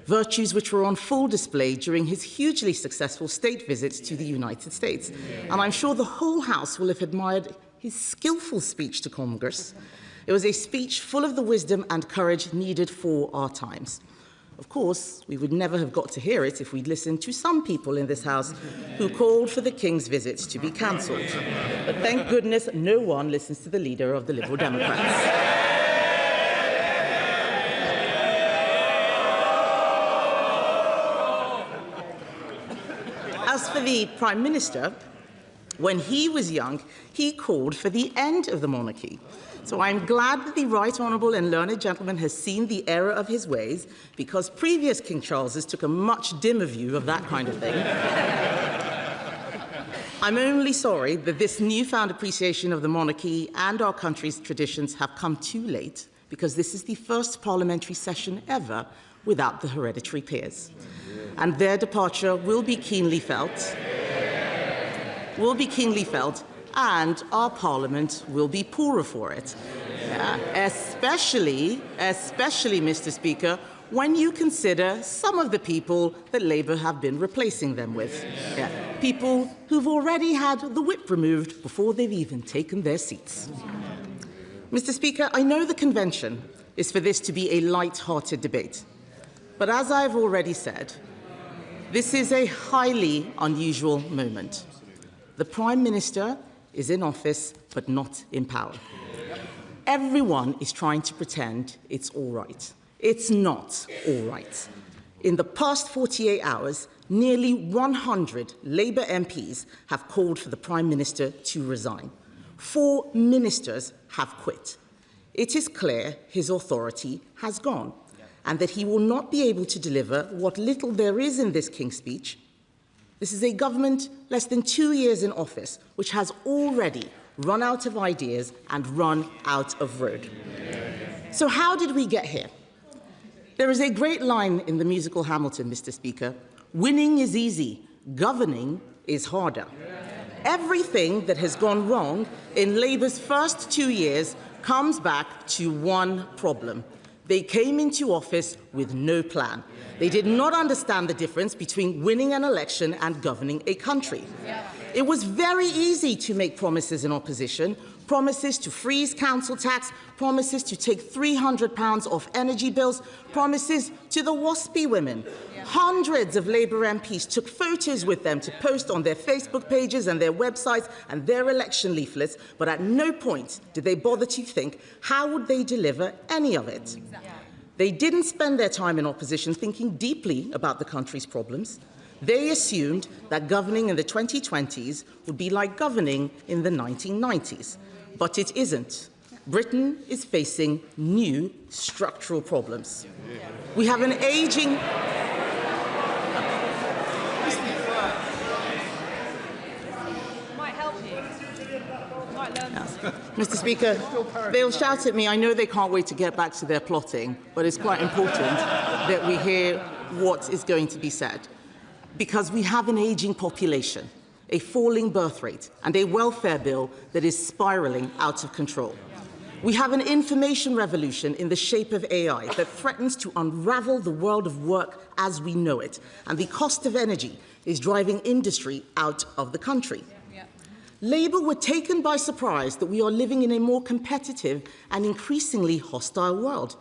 Virtues which were on full display during his hugely successful state visits to the United States. And I'm sure the whole House will have admired his skillful speech to Congress. It was a speech full of the wisdom and courage needed for our times. Of course, we would never have got to hear it if we'd listened to some people in this House who called for the King's visits to be cancelled. But thank goodness no one listens to the leader of the Liberal Democrats. As for the Prime Minister, when he was young, he called for the end of the monarchy. So I'm glad that the Right Honourable and Learned Gentleman has seen the error of his ways, because previous King Charleses took a much dimmer view of that kind of thing. I'm only sorry that this newfound appreciation of the monarchy and our country's traditions have come too late, because this is the first parliamentary session ever without the hereditary peers. And their departure will be keenly felt, and our Parliament will be poorer for it. Especially, Mr. Speaker, when you consider some of the people that Labour have been replacing them with. People who've already had the whip removed before they've even taken their seats. Mr. Speaker, I know the convention is for this to be a light-hearted debate. But as I've already said, this is a highly unusual moment. The Prime Minister is in office, but not in power. Everyone is trying to pretend it's all right. It's not all right. In the past 48 hours, nearly 100 Labour MPs have called for the Prime Minister to resign. 4 ministers have quit. It is clear his authority has gone, and that he will not be able to deliver what little there is in this King's speech. This is a government less than 2 years in office, which has already run out of ideas and run out of road. So how did we get here? There is a great line in the musical Hamilton, Mr. Speaker. Winning is easy, governing is harder. Everything that has gone wrong in Labour's first 2 years comes back to one problem. They came into office with no plan. They did not understand the difference between winning an election and governing a country. It was very easy to make promises in opposition, promises to freeze council tax, promises to take £300 off energy bills, promises to the WASPy women. Hundreds of Labour MPs took photos with them to post on their Facebook pages and their websites and their election leaflets, but at no point did they bother to think how would they deliver any of it. They didn't spend their time in opposition thinking deeply about the country's problems. They assumed that governing in the 2020s would be like governing in the 1990s. But it isn't. Britain is facing new structural problems. We have an ageing... Mr. Speaker, they'll shout at me. I know they can't wait to get back to their plotting, but it's quite important that we hear what is going to be said. Because we have an ageing population, a falling birth rate, and a welfare bill that is spiralling out of control. We have an information revolution in the shape of AI that threatens to unravel the world of work as we know it, and the cost of energy is driving industry out of the country. Labour were taken by surprise that we are living in a more competitive and increasingly hostile world.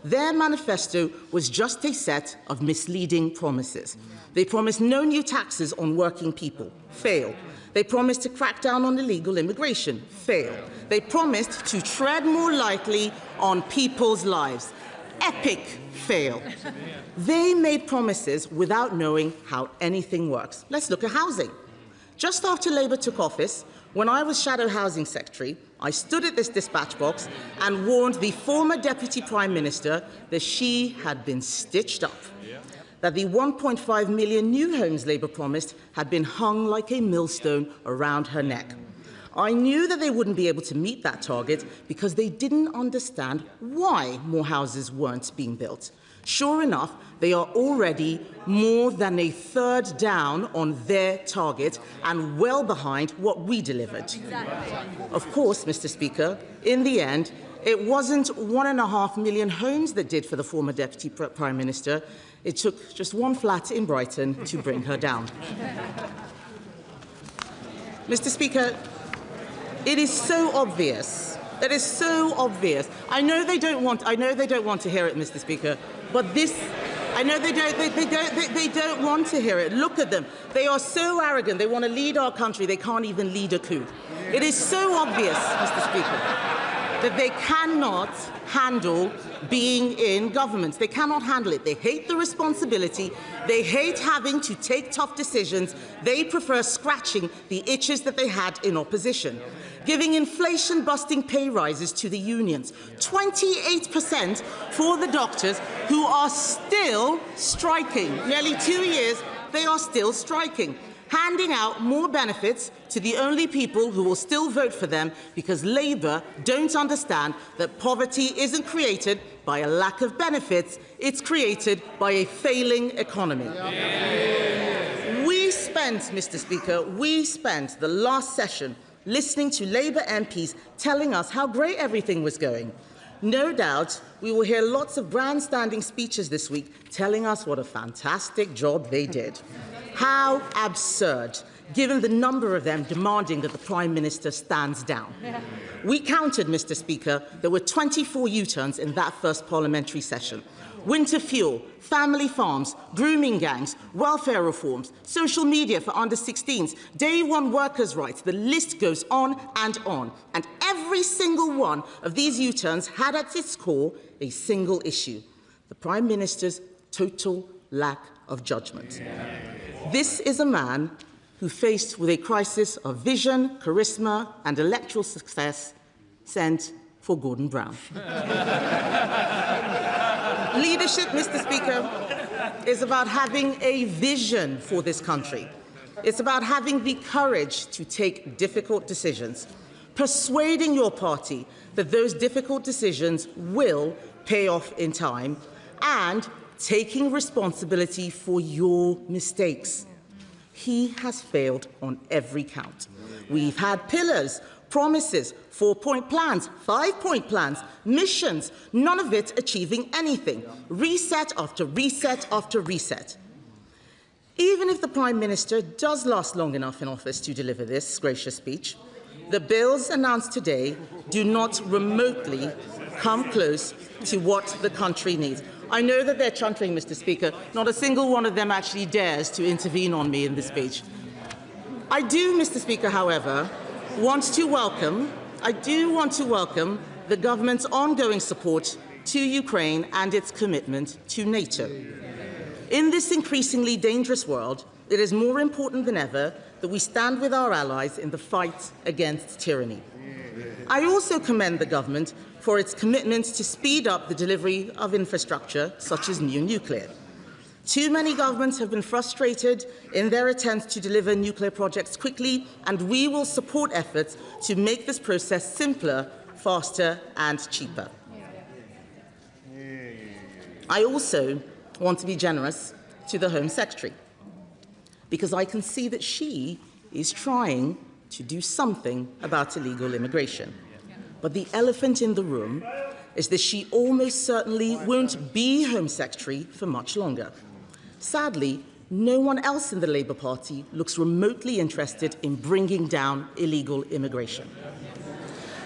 Their manifesto was just a set of misleading promises. They promised no new taxes on working people. Fail. They promised to crack down on illegal immigration. Fail. They promised to tread more lightly on people's lives. Epic fail. They made promises without knowing how anything works. Let's look at housing. Just after Labour took office, when I was Shadow Housing Secretary, I stood at this dispatch box and warned the former Deputy Prime Minister that she had been stitched up, that the 1.5 million new homes Labour promised had been hung like a millstone around her neck. I knew that they wouldn't be able to meet that target because they didn't understand why more houses weren't being built. Sure enough, they are already more than a third down on their target and well behind what we delivered. Of course, Mr. Speaker, in the end, It wasn't 1.5 million homes that did for the former Deputy Prime Minister. It took just one flat in Brighton to bring her down. Mr. Speaker, it is so obvious. It is so obvious. I know they don't want to hear it, Mr. Speaker, but this. I know they don't want to hear it. Look at them. They are so arrogant. They want to lead our country. They can't even lead a coup. It is so obvious, Mr. Speaker, that they cannot handle being in government. They cannot handle it. They hate the responsibility. They hate having to take tough decisions. They prefer scratching the itches that they had in opposition. Giving inflation-busting pay rises to the unions, 28% for the doctors who are still striking. Nearly 2 years, they are still striking. Handing out more benefits to the only people who will still vote for them because Labour don't understand that poverty isn't created by a lack of benefits, it's created by a failing economy. Mr. Speaker, we spent the last session listening to Labour MPs telling us how great everything was going. No doubt we will hear lots of grandstanding speeches this week telling us what a fantastic job they did. How absurd, given the number of them demanding that the Prime Minister stands down. We counted, Mr. Speaker, there were 24 U-turns in that first parliamentary session. Winter fuel, family farms, grooming gangs, welfare reforms, social media for under-16s, day one workers' rights, the list goes on. And every single one of these U-turns had at its core a single issue: the Prime Minister's total lack of judgment. This is a man who, faced with a crisis of vision, charisma and electoral success, sent for Gordon Brown. Leadership, Mr. Speaker, is about having a vision for this country. It's about having the courage to take difficult decisions, persuading your party that those difficult decisions will pay off in time, and taking responsibility for your mistakes. He has failed on every count. We've had pillars, promises, 4-point plans, 5-point plans, missions, none of it achieving anything. Reset after reset after reset. Even if the Prime Minister does last long enough in office to deliver this gracious speech, the bills announced today do not remotely come close to what the country needs. I know that they're chuntering, Mr. Speaker. Not a single one of them actually dares to intervene on me in this speech. I do, Mr. Speaker, however, want to welcome the government's ongoing support to Ukraine and its commitment to NATO. In this increasingly dangerous world, it is more important than ever that we stand with our allies in the fight against tyranny. I also commend the government for its commitment to speed up the delivery of infrastructure, such as new nuclear. Too many governments have been frustrated in their attempts to deliver nuclear projects quickly, and we will support efforts to make this process simpler, faster and cheaper. I also want to be generous to the Home Secretary, because I can see that she is trying to do something about illegal immigration. But the elephant in the room is that she almost certainly won't be Home Secretary for much longer. Sadly, no one else in the Labour Party looks remotely interested in bringing down illegal immigration.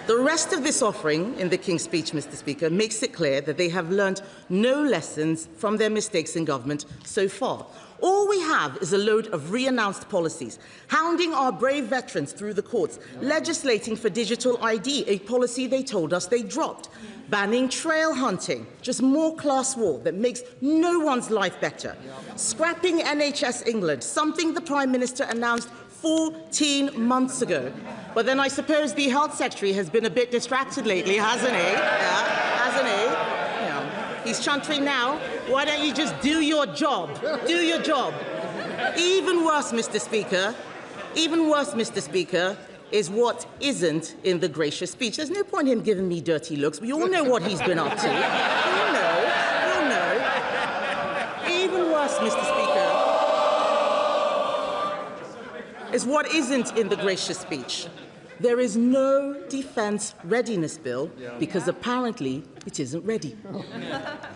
The rest of this offering in the King's speech, Mr. Speaker, makes it clear that they have learnt no lessons from their mistakes in government so far. All we have is a load of re-announced policies, hounding our brave veterans through the courts, legislating for digital ID, a policy they told us they dropped, banning trail hunting, just more class war that makes no one's life better, scrapping NHS England, something the Prime Minister announced 14 months ago. But then I suppose the Health Secretary has been a bit distracted lately, hasn't he? Yeah, hasn't he? Yeah. He's chuntering now. Why don't you just do your job? Do your job. Even worse, Mr. Speaker, is what isn't in the gracious speech. There's no point in him giving me dirty looks. We all know what he's been up to. We all know. Even worse, Mr. Speaker, is what isn't in the gracious speech. There is no defence readiness bill because apparently it isn't ready.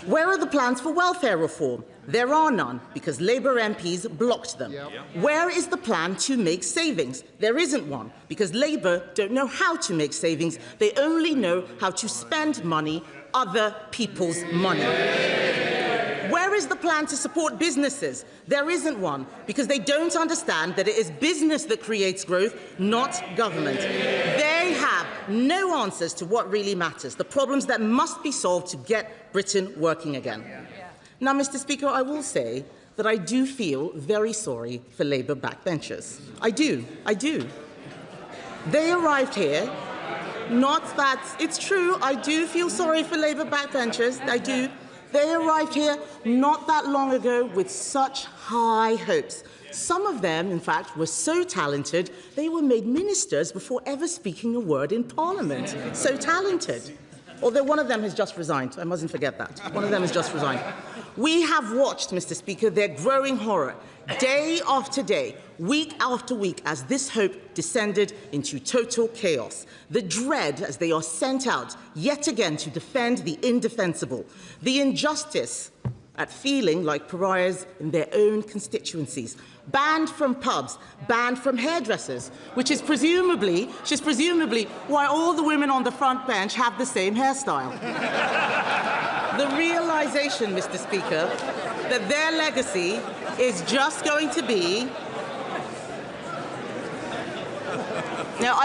Where are the plans for welfare reform? There are none because Labour MPs blocked them. Where is the plan to make savings? There isn't one because Labour don't know how to make savings. They only know how to spend money, other people's money. Where is the plan to support businesses? There isn't one, because they don't understand that it is business that creates growth, not government. They have no answers to what really matters, the problems that must be solved to get Britain working again. Now, Mr. Speaker, I will say that I do feel very sorry for Labour backbenchers. I do. They arrived here, not that it's true, I do feel sorry for Labour backbenchers, I do. They arrived here not that long ago with such high hopes. Some of them, in fact, were so talented, they were made ministers before ever speaking a word in Parliament. So talented. Although one of them has just resigned. I mustn't forget that. One of them has just resigned. We have watched, Mr. Speaker, their growing horror, day after day, week after week, as this hope descended into total chaos. The dread as they are sent out yet again to defend the indefensible. The injustice at feeling like pariahs in their own constituencies. Banned from pubs, banned from hairdressers, which is presumably why all the women on the front bench have the same hairstyle. The realization, Mr. Speaker, that their legacy is just going to be... Now,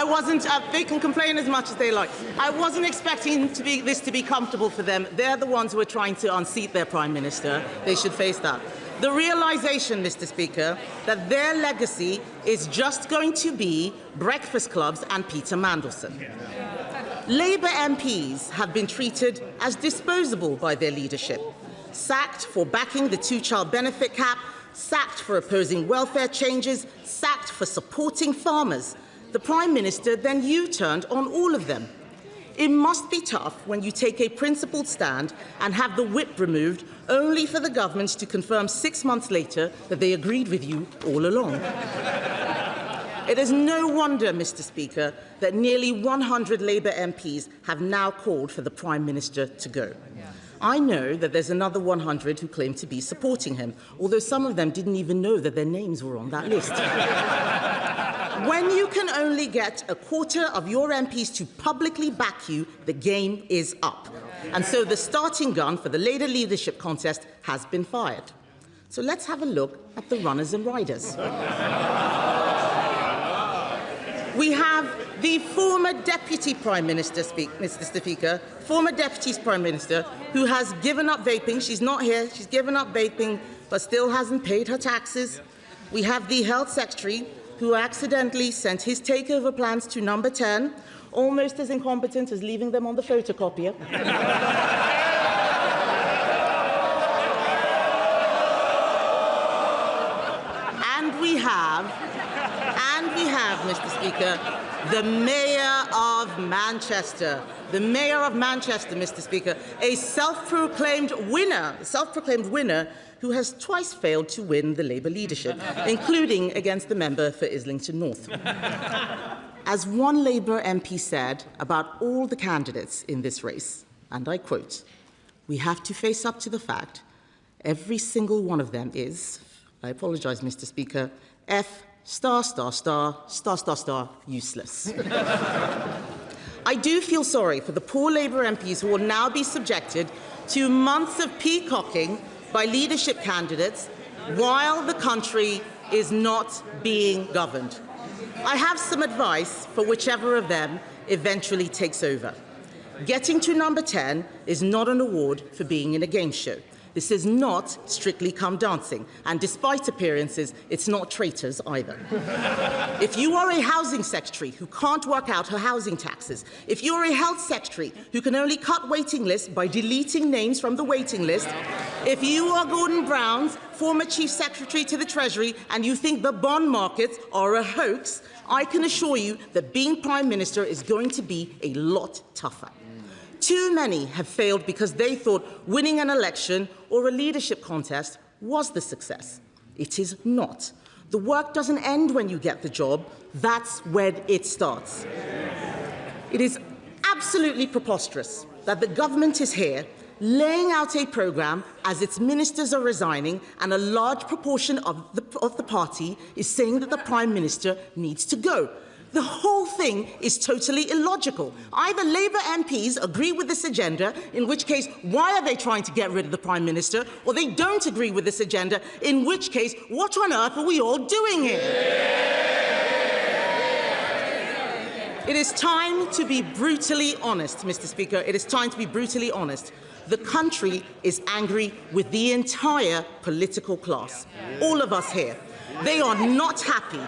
they can complain as much as they like. I wasn't expecting this to be comfortable for them. They're the ones who are trying to unseat their Prime Minister. They should face that. The realization, Mr. Speaker, that their legacy is just going to be breakfast clubs and Peter Mandelson. Labour MPs have been treated as disposable by their leadership, sacked for backing the two-child benefit cap, sacked for opposing welfare changes, sacked for supporting farmers. The Prime Minister then U-turned on all of them. It must be tough when you take a principled stand and have the whip removed only for the government to confirm 6 months later that they agreed with you all along. It is no wonder, Mr. Speaker, that nearly 100 Labour MPs have now called for the Prime Minister to go. I know that there's another 100 who claim to be supporting him, although some of them didn't even know that their names were on that list. When you can only get a quarter of your MPs to publicly back you, the game is up. And so the starting gun for the Labour leadership contest has been fired. So let's have a look at the runners and riders. We have the former Deputy Prime Minister, Mr. Speaker, former Deputy Prime Minister, who has given up vaping. She's not here. She's given up vaping, but still hasn't paid her taxes. We have the Health Secretary, who accidentally sent his takeover plans to Number 10, almost as incompetent as leaving them on the photocopier. And we have, Mr. Speaker, the Mayor of Manchester. The Mayor of Manchester, Mr. Speaker, a self-proclaimed winner who has twice failed to win the Labour leadership, including against the member for Islington North. As one Labour MP said about all the candidates in this race, and I quote, "We have to face up to the fact every single one of them is," I apologise, Mr. Speaker, F*** useless. I do feel sorry for the poor Labour MPs who will now be subjected to months of peacocking by leadership candidates while the country is not being governed. I have some advice for whichever of them eventually takes over. Getting to Number 10 is not an award for being in a game show. This is not Strictly Come Dancing, and despite appearances, it's not Traitors either. If you are a housing secretary who can't work out her housing taxes, if you're a health secretary who can only cut waiting lists by deleting names from the waiting list, if you are Gordon Brown's former chief secretary to the Treasury and you think the bond markets are a hoax, I can assure you that being Prime Minister is going to be a lot tougher. Too many have failed because they thought winning an election or a leadership contest was the success. It is not. The work doesn't end when you get the job. That's when it starts. It is absolutely preposterous that the government is here laying out a programme as its ministers are resigning and a large proportion of the party is saying that the Prime Minister needs to go. The whole thing is totally illogical. Either Labour MPs agree with this agenda, in which case, why are they trying to get rid of the Prime Minister, or they don't agree with this agenda, in which case, what on earth are we all doing here? It is time to be brutally honest, Mr. Speaker. It is time to be brutally honest. The country is angry with the entire political class. All of us here. They are not happy.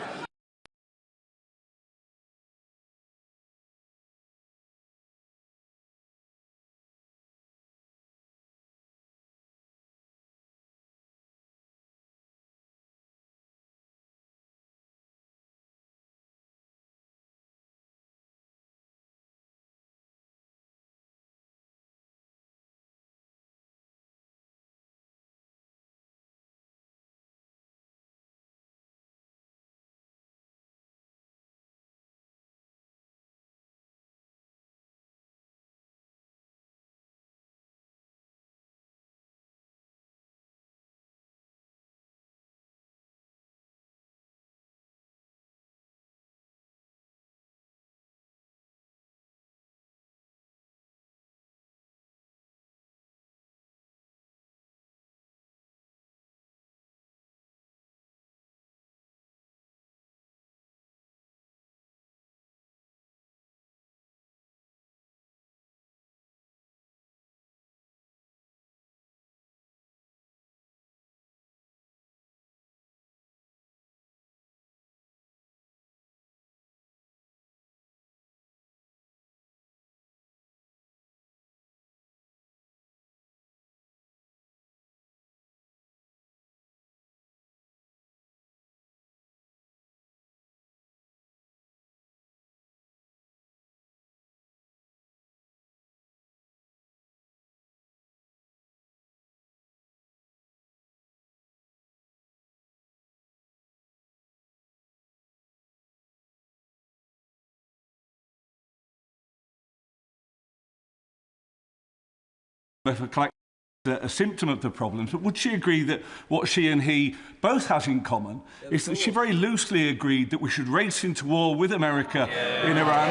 A symptom of the problems, but would she agree that what she and he both has in common is that she very loosely agreed that we should race into war with America in Iran,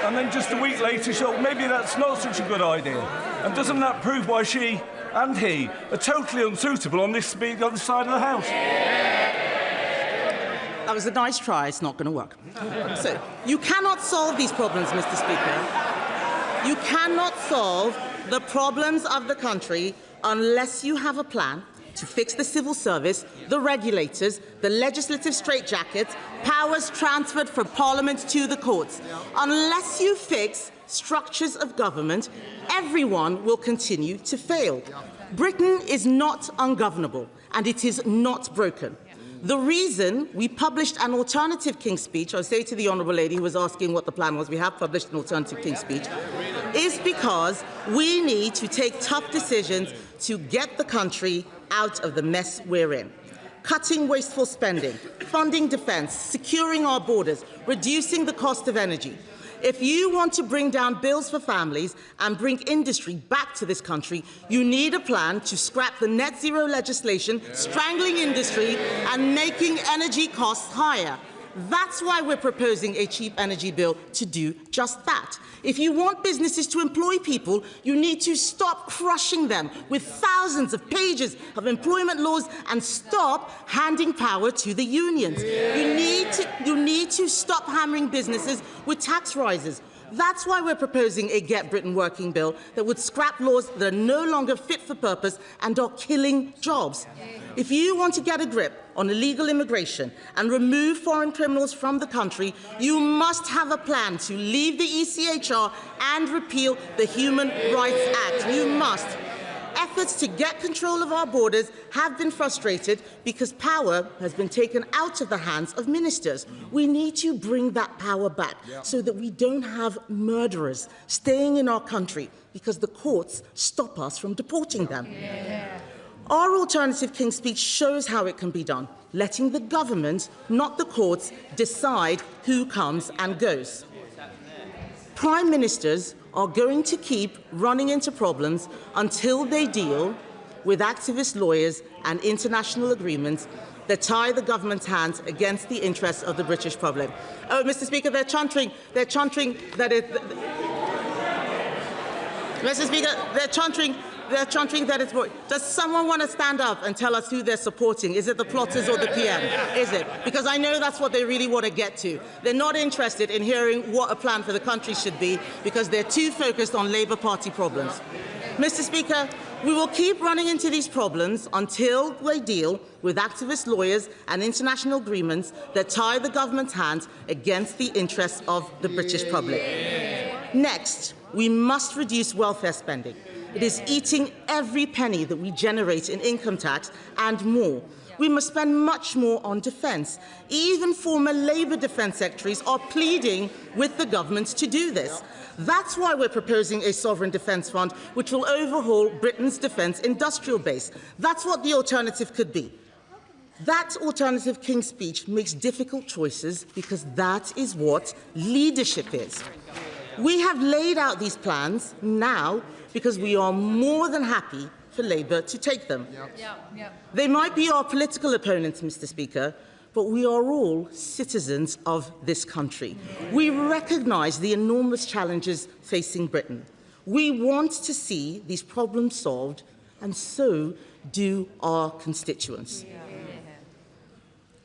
and then just a week later she thought maybe that's not such a good idea? And doesn't that prove why she and he are totally unsuitable on this side of the House? That was a nice try. It's not going to work. So, you cannot solve these problems, Mr. Speaker. You cannot solve the problems of the country unless you have a plan to fix the civil service, the regulators, the legislative straitjackets, powers transferred from Parliament to the courts. Unless you fix structures of government, everyone will continue to fail. Britain is not ungovernable, and it is not broken. The reason we published an alternative King's Speech, I'll say to the Honourable Lady who was asking what the plan was, we have published an alternative King's Speech, is because we need to take tough decisions to get the country out of the mess we're in. Cutting wasteful spending, funding defence, securing our borders, reducing the cost of energy. If you want to bring down bills for families and bring industry back to this country, you need a plan to scrap the net zero legislation, strangling industry and making energy costs higher. That's why we're proposing a cheap energy bill to do just that. If you want businesses to employ people, you need to stop crushing them with thousands of pages of employment laws and stop handing power to the unions. You need to stop hammering businesses with tax rises. That's why we're proposing a Get Britain Working bill that would scrap laws that are no longer fit for purpose and are killing jobs. If you want to get a grip on illegal immigration and remove foreign criminals from the country, you must have a plan to leave the ECHR and repeal the Human Rights Act. You must. Efforts to get control of our borders have been frustrated because power has been taken out of the hands of ministers. We need to bring that power back so that we don't have murderers staying in our country because the courts stop us from deporting them. Our alternative King's Speech shows how it can be done, letting the government, not the courts, decide who comes and goes. Prime Ministers are going to keep running into problems until they deal with activist lawyers and international agreements that tie the government's hands against the interests of the British public. Oh, Mr. Speaker, they're chanting that it... Mr. Speaker, they're chanting that it's... Does someone want to stand up and tell us who they're supporting? Is it the plotters or the PM? Is it? Because I know that's what they really want to get to. They're not interested in hearing what a plan for the country should be because they're too focused on Labour Party problems. Mr. Speaker, we will keep running into these problems until they deal with activist lawyers and international agreements that tie the government's hands against the interests of the British public. Next, we must reduce welfare spending. It is eating every penny that we generate in income tax and more. We must spend much more on defence. Even former Labour defence secretaries are pleading with the government to do this. That's why we're proposing a sovereign defence fund, which will overhaul Britain's defence industrial base. That's what the alternative could be. That alternative King's Speech makes difficult choices because that is what leadership is. We have laid out these plans now because we are more than happy for Labour to take them. They might be our political opponents, Mr. Speaker, but we are all citizens of this country. We recognise the enormous challenges facing Britain. We want to see these problems solved, and so do our constituents.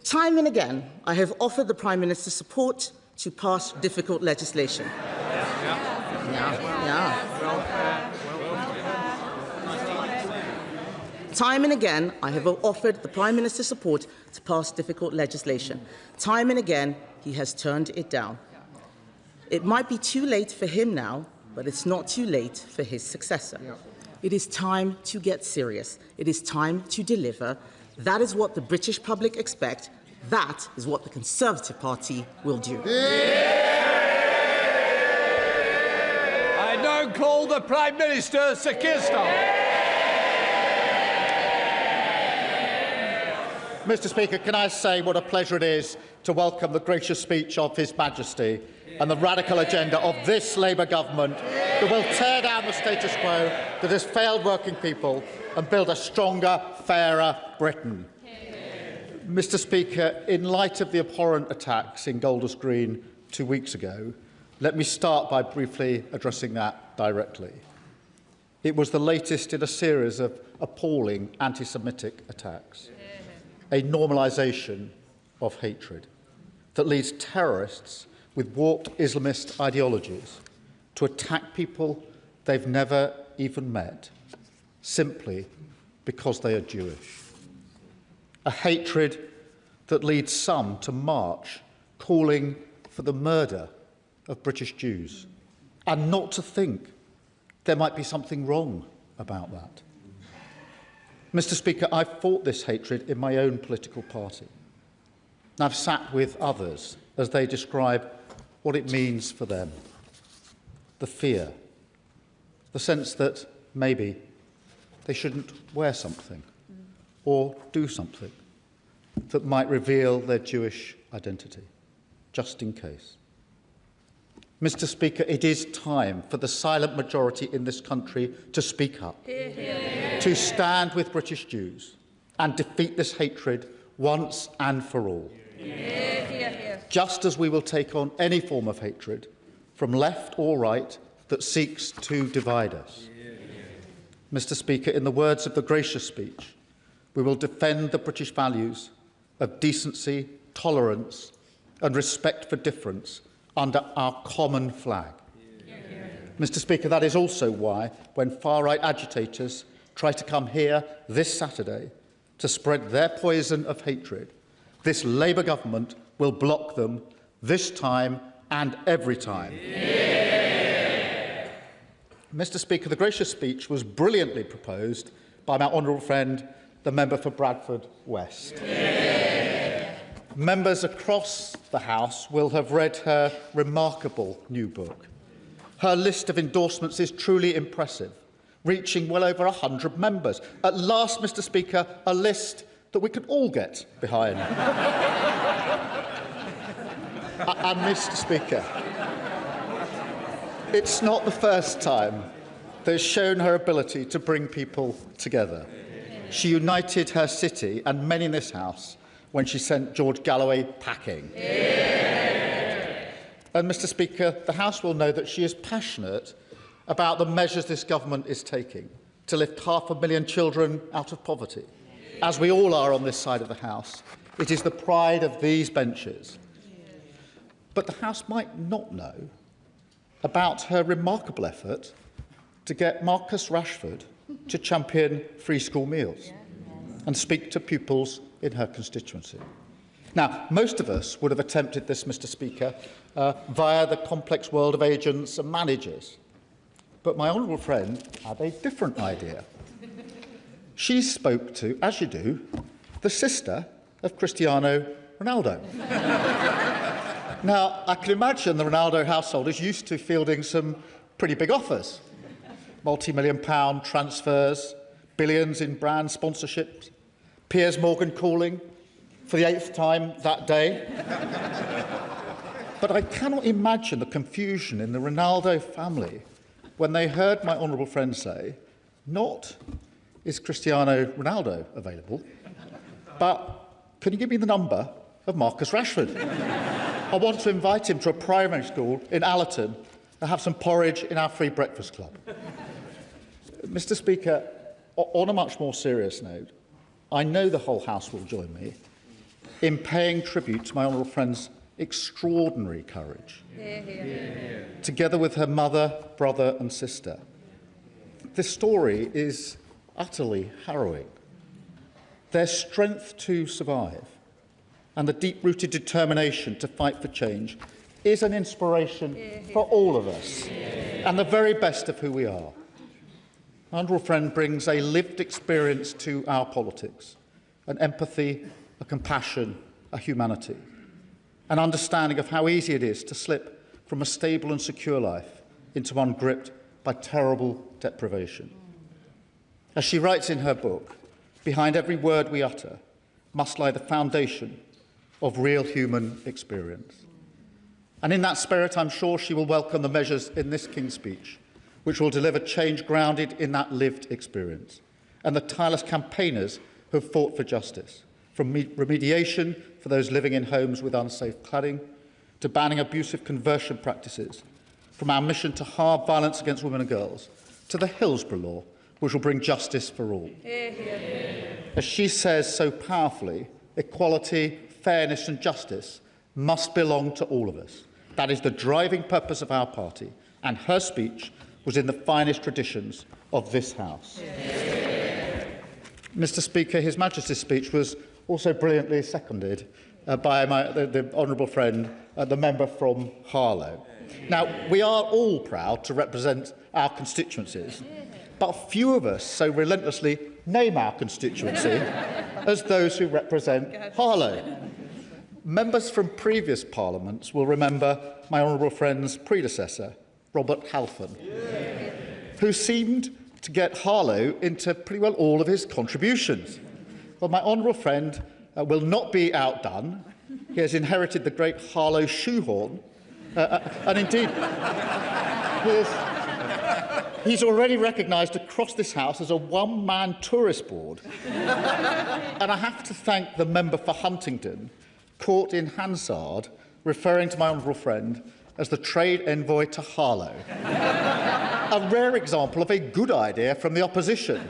Time and again, I have offered the Prime Minister support to pass difficult legislation. Time and again, I have offered the Prime Minister support to pass difficult legislation. Time and again, he has turned it down. It might be too late for him now, but it's not too late for his successor. It is time to get serious. It is time to deliver. That is what the British public expect. That is what the Conservative Party will do. I now call the Prime Minister, Sir Keir Starmer. Mr. Speaker, can I say what a pleasure it is to welcome the gracious speech of His Majesty and the radical agenda of this Labour government that will tear down the status quo that has failed working people and build a stronger, fairer Britain. Mr. Speaker, in light of the abhorrent attacks in Golders Green 2 weeks ago, let me start by briefly addressing that directly. It was the latest in a series of appalling anti-Semitic attacks. A normalisation of hatred that leads terrorists with warped Islamist ideologies to attack people they've never even met simply because they are Jewish. A hatred that leads some to march calling for the murder of British Jews and not to think there might be something wrong about that. Mr. Speaker, I've fought this hatred in my own political party. And I've sat with others as they describe what it means for them. The fear, the sense that maybe they shouldn't wear something or do something that might reveal their Jewish identity, just in case. Mr. Speaker, it is time for the silent majority in this country to speak up, to stand with British Jews and defeat this hatred once and for all. Just as we will take on any form of hatred, from left or right, that seeks to divide us. Mr. Speaker, in the words of the gracious speech, we will defend the British values of decency, tolerance and respect for difference under our common flag. Mr. Speaker, that is also why, when far-right agitators try to come here this Saturday to spread their poison of hatred, this Labour government will block them this time and every time. Mr. Speaker, the gracious speech was brilliantly proposed by my honourable friend, the member for Bradford West. Members across the House will have read her remarkable new book. Her list of endorsements is truly impressive, reaching well over 100 members. At last, Mr Speaker, a list that we could all get behind. And, Mr Speaker, it's not the first time that has shown her ability to bring people together. She united her city and many in this House when she sent George Galloway packing. And, Mr Speaker, the House will know that she is passionate about the measures this government is taking to lift 500,000 children out of poverty. As we all are on this side of the House, it is the pride of these benches. But the House might not know about her remarkable effort to get Marcus Rashford to champion free school meals and speak to pupils in her constituency. Now, most of us would have attempted this, Mr Speaker, via the complex world of agents and managers. But my honourable friend had a different idea. She spoke to, as you do, the sister of Cristiano Ronaldo. Now, I can imagine the Ronaldo household is used to fielding some pretty big offers. Multi-million-pound transfers, billions in brand sponsorships, Piers Morgan calling for the 8th time that day. But I cannot imagine the confusion in the Ronaldo family when they heard my honourable friend say, not is Cristiano Ronaldo available, but can you give me the number of Marcus Rashford? I want to invite him to a primary school in Allerton and have some porridge in our free breakfast club. Mr Speaker, on a much more serious note, I know the whole House will join me in paying tribute to my honourable friend's extraordinary courage, together with her mother, brother and sister. This story is utterly harrowing. Their strength to survive and the deep-rooted determination to fight for change is an inspiration for all of us and the very best of who we are. My honourable friend brings a lived experience to our politics, an empathy, a compassion, a humanity, an understanding of how easy it is to slip from a stable and secure life into one gripped by terrible deprivation. As she writes in her book, behind every word we utter must lie the foundation of real human experience. And in that spirit, I'm sure she will welcome the measures in this King's Speech, which will deliver change grounded in that lived experience, and the tireless campaigners who have fought for justice, from remediation for those living in homes with unsafe cladding, to banning abusive conversion practices, from our mission to halve violence against women and girls, to the Hillsborough Law, which will bring justice for all. As she says so powerfully, equality, fairness and justice must belong to all of us. That is the driving purpose of our party, and her speech was in the finest traditions of this House. Mr Speaker, His Majesty's speech was also brilliantly seconded by the honourable friend, the member from Harlow. Now, we are all proud to represent our constituencies, but few of us so relentlessly name our constituency as those who represent Harlow. Members from previous parliaments will remember my honourable friend's predecessor, Robert Halfon, who seemed to get Harlow into pretty well all of his contributions. Well, my honourable friend will not be outdone. He has inherited the great Harlow shoehorn, and indeed, he's already recognised across this House as a one-man tourist board. And I have to thank the member for Huntingdon, caught in Hansard, referring to my honourable friend as the trade envoy to Harlow. A rare example of a good idea from the opposition.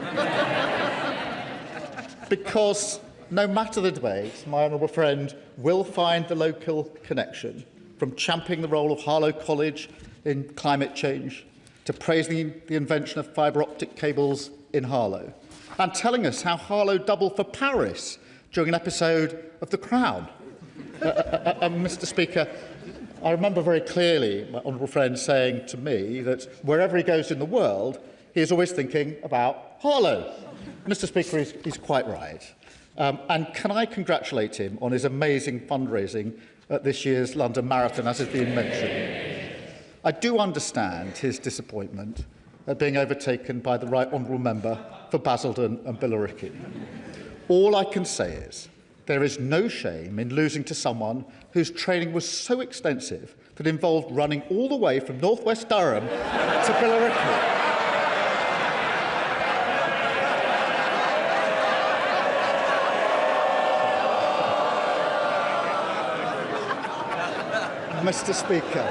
Because no matter the debate, my honourable friend will find the local connection, from championing the role of Harlow College in climate change to praising the invention of fibre optic cables in Harlow, and telling us how Harlow doubled for Paris during an episode of The Crown. Mr Speaker, I remember very clearly my honourable friend saying to me that wherever he goes in the world, he is always thinking about Harlow. Mr Speaker, he's quite right. And can I congratulate him on his amazing fundraising at this year's London Marathon, as has been mentioned. I do understand his disappointment being overtaken by the Right Honourable Member for Basildon and Billericay. All I can say is there is no shame in losing to someone whose training was so extensive that involved running all the way from North West Durham to Billericay. Mr. Speaker,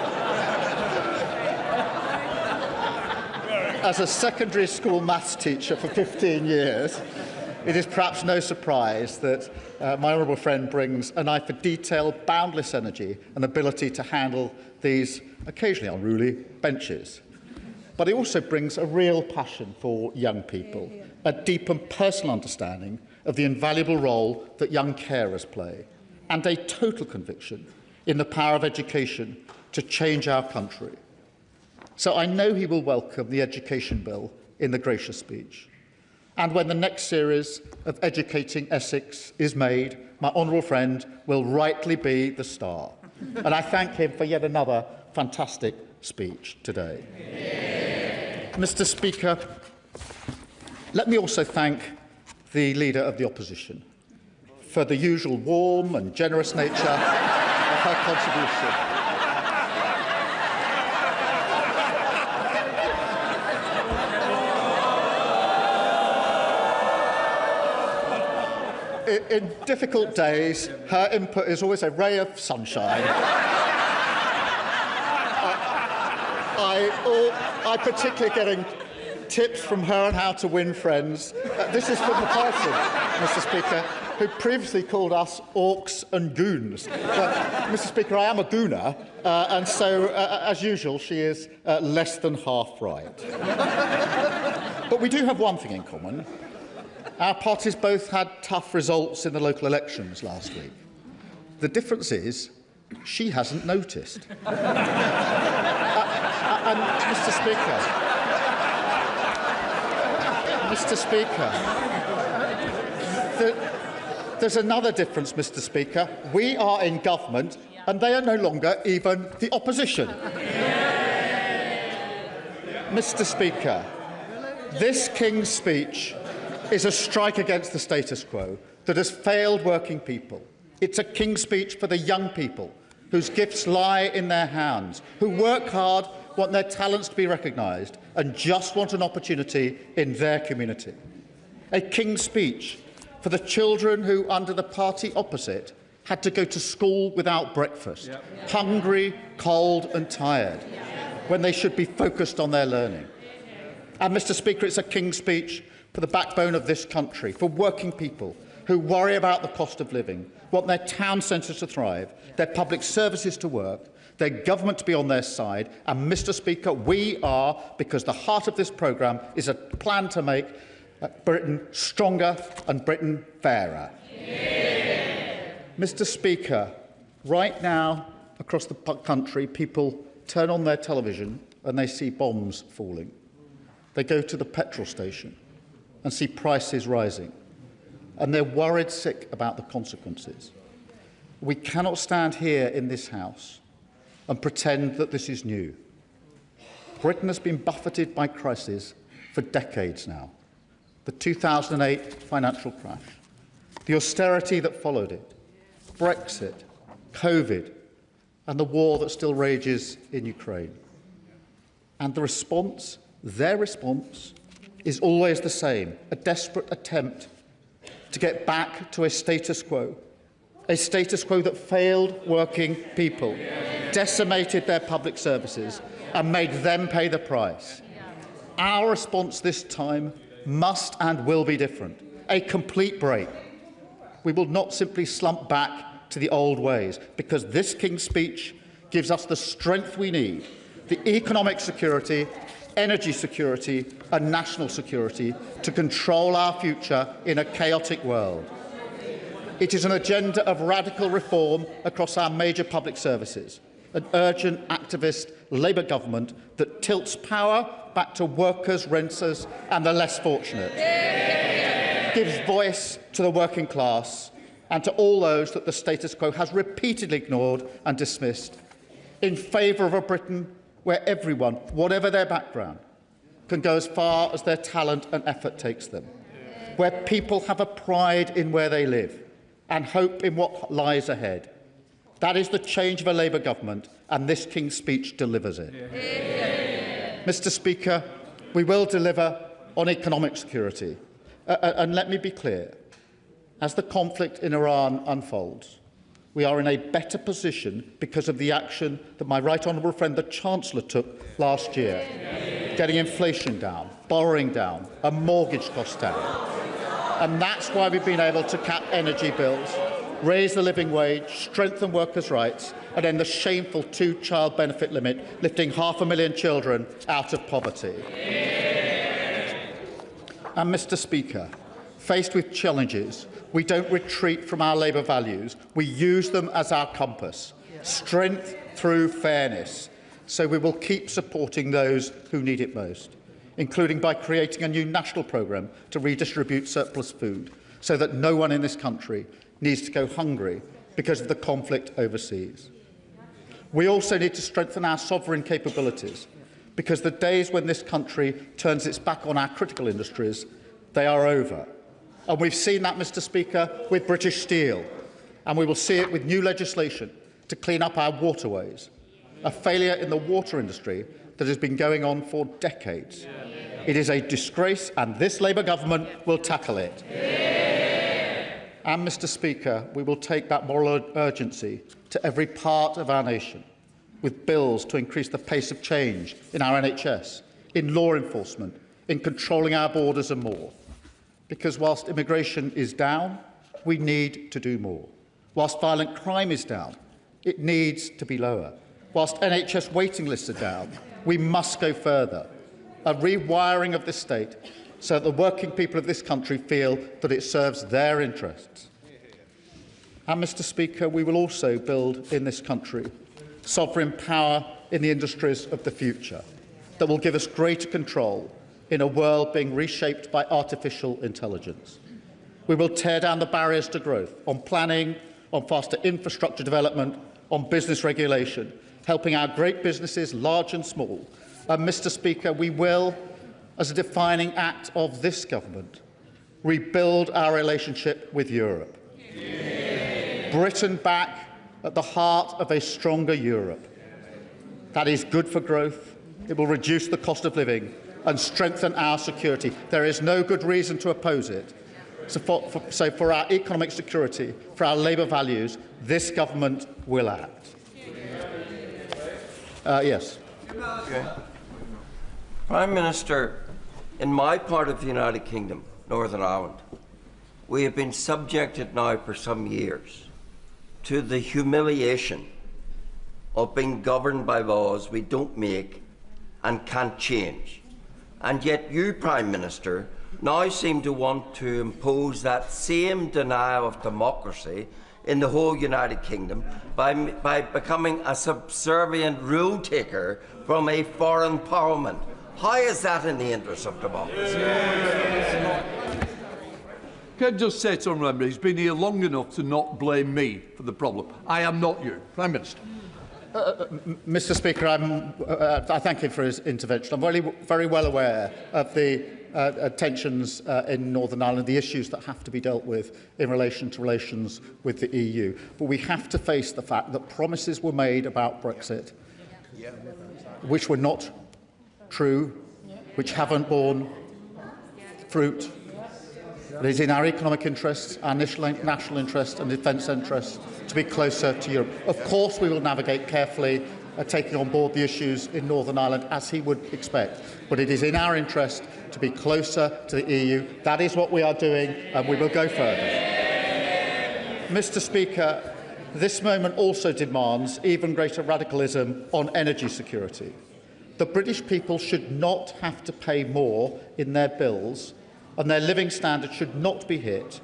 as a secondary school maths teacher for 15 years, it is perhaps no surprise that my honourable friend brings an eye for detail, boundless energy and ability to handle these occasionally unruly benches. But he also brings a real passion for young people, a deep and personal understanding of the invaluable role that young carers play, and a total conviction in the power of education to change our country. So I know he will welcome the education bill in the gracious speech. And when the next series of Educating Essex is made, my honourable friend will rightly be the star. And I thank him for yet another fantastic speech today. Mr. Speaker, let me also thank the Leader of the Opposition for the usual warm and generous nature of her contribution. In difficult days, her input is always a ray of sunshine. I particularly getting tips from her on how to win friends. This is from the person, Mr. Speaker, who previously called us orcs and goons. But, Mr. Speaker, I am a gooner, and so, as usual, she is less than half right. But we do have one thing in common. Our parties both had tough results in the local elections last week. The difference is she hasn't noticed. And Mr. Speaker, there's another difference, Mr. Speaker. We are in government and they are no longer even the opposition. Mr. Speaker, this King's speech is a strike against the status quo that has failed working people. It's a King's speech for the young people whose gifts lie in their hands, who work hard, want their talents to be recognised and just want an opportunity in their community. A King's speech for the children who, under the party opposite, had to go to school without breakfast, hungry, cold and tired, when they should be focused on their learning. And, Mr. Speaker, it's a King's speech for the backbone of this country, for working people who worry about the cost of living, want their town centres to thrive, their public services to work, their government to be on their side. And, Mr. Speaker, we are, because the heart of this programme is a plan to make Britain stronger and Britain fairer. Mr. Speaker, right now across the country, people turn on their television and they see bombs falling. They go to the petrol station and see prices rising, and they're worried sick about the consequences. We cannot stand here in this House and pretend that this is new. Britain has been buffeted by crises for decades now. The 2008 financial crash, the austerity that followed it, Brexit, COVID, and the war that still rages in Ukraine. And the response, their response, is always the same, a desperate attempt to get back to a status quo that failed working people, decimated their public services and made them pay the price. Our response this time must and will be different, a complete break. We will not simply slump back to the old ways, because this King's speech gives us the strength we need, the economic security, energy security and national security to control our future in a chaotic world. It is an agenda of radical reform across our major public services, an urgent activist Labour government that tilts power back to workers, renters and the less fortunate, gives voice to the working class and to all those that the status quo has repeatedly ignored and dismissed, in favour of a Britain where everyone, whatever their background, can go as far as their talent and effort takes them, where people have a pride in where they live and hope in what lies ahead. That is the change of a Labour government, and this King's Speech delivers it. Mr. Speaker, we will deliver on economic security. And let me be clear, as the conflict in Iran unfolds, we are in a better position because of the action that my right honourable friend, the Chancellor, took last year, getting inflation down, borrowing down, and mortgage costs down. And that's why we've been able to cap energy bills, raise the living wage, strengthen workers' rights, and end the shameful two-child benefit limit, lifting 500,000 children out of poverty. And, Mr. Speaker, faced with challenges, we don't retreat from our Labour values. We use them as our compass. Strength through fairness. So we will keep supporting those who need it most, including by creating a new national programme to redistribute surplus food, so that no one in this country needs to go hungry because of the conflict overseas. We also need to strengthen our sovereign capabilities, because the days when this country turns its back on our critical industries, they are over. And we've seen that, Mr. Speaker, with British Steel, and we will see it with new legislation to clean up our waterways, a failure in the water industry that has been going on for decades. It is a disgrace, and this Labour government will tackle it. And, Mr. Speaker, we will take that moral urgency to every part of our nation, with bills to increase the pace of change in our NHS, in law enforcement, in controlling our borders and more. Because whilst immigration is down, we need to do more. Whilst violent crime is down, it needs to be lower. Whilst NHS waiting lists are down, we must go further. A rewiring of the state so that the working people of this country feel that it serves their interests. And, Mr. Speaker, we will also build in this country sovereign power in the industries of the future that will give us greater control in a world being reshaped by artificial intelligence. We will tear down the barriers to growth on planning, on faster infrastructure development, on business regulation, helping our great businesses, large and small. And, Mr. Speaker, we will, as a defining act of this government, rebuild our relationship with Europe. Britain back at the heart of a stronger Europe. That is good for growth. It will reduce the cost of living and strengthen our security. There is no good reason to oppose it. So for our economic security, for our Labour values, this government will act. Yes. Okay. Prime Minister, in my part of the United Kingdom, Northern Ireland, we have been subjected now for some years to the humiliation of being governed by laws we don't make and can't change. And yet you, Prime Minister, now seem to want to impose that same denial of democracy in the whole United Kingdom by becoming a subservient rule taker from a foreign parliament. How is that in the interest of democracy? Can I just say to Honourable Member, he's been here long enough to not blame me for the problem. I am not you. Prime Minister. Mr. Speaker, I thank him for his intervention. I'm very well aware of the tensions in Northern Ireland, the issues that have to be dealt with in relation to relations with the EU. But we have to face the fact that promises were made about Brexit, which were not true, which haven't borne fruit. It is in our economic interests, our national interests and defence interests to be closer to Europe. Of course, we will navigate carefully, taking on board the issues in Northern Ireland, as he would expect. But it is in our interest to be closer to the EU. That is what we are doing, and we will go further. Mr. Speaker, this moment also demands even greater radicalism on energy security. The British people should not have to pay more in their bills, and their living standards should not be hit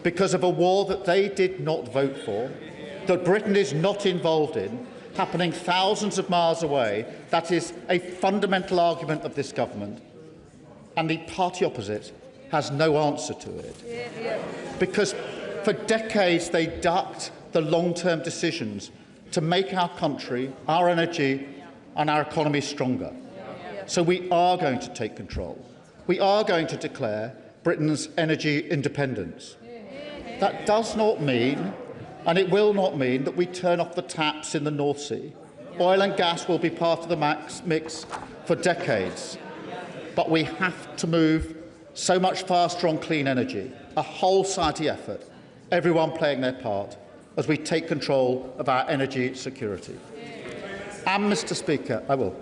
because of a war that they did not vote for, that Britain is not involved in, happening thousands of miles away. That is a fundamental argument of this government, and the party opposite has no answer to it. Because for decades they ducked the long-term decisions to make our country, our energy and our economy stronger. So we are going to take control. We are going to declare Britain's energy independence. That does not mean, and it will not mean, that we turn off the taps in the North Sea. Oil and gas will be part of the mix for decades. But we have to move so much faster on clean energy, a whole society effort, everyone playing their part as we take control of our energy security. And, Mr. Speaker, I will.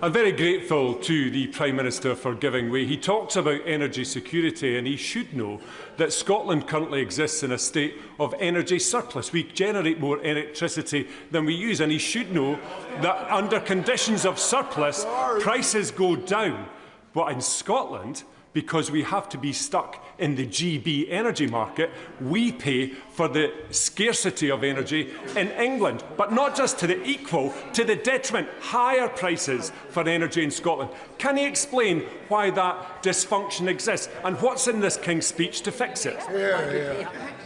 I'm very grateful to the Prime Minister for giving way. He talks about energy security, and he should know that Scotland currently exists in a state of energy surplus. We generate more electricity than we use, and he should know that under conditions of surplus, prices go down. But in Scotland, because we have to be stuck in the GB energy market, we pay for the scarcity of energy in England, but not just to the equal, to the detriment, higher prices for energy in Scotland. Can he explain why that dysfunction exists and what's in this King's speech to fix it?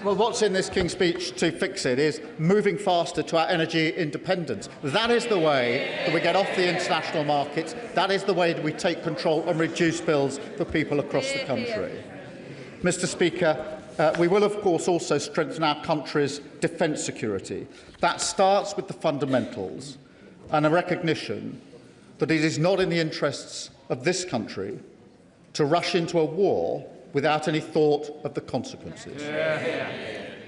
Well, what's in this King's speech to fix it is moving faster to our energy independence. That is the way that we get off the international markets. That is the way that we take control and reduce bills for people across the country. Mr. Speaker, we will, of course, also strengthen our country's defence security. That starts with the fundamentals and a recognition that it is not in the interests of this country to rush into a war without any thought of the consequences.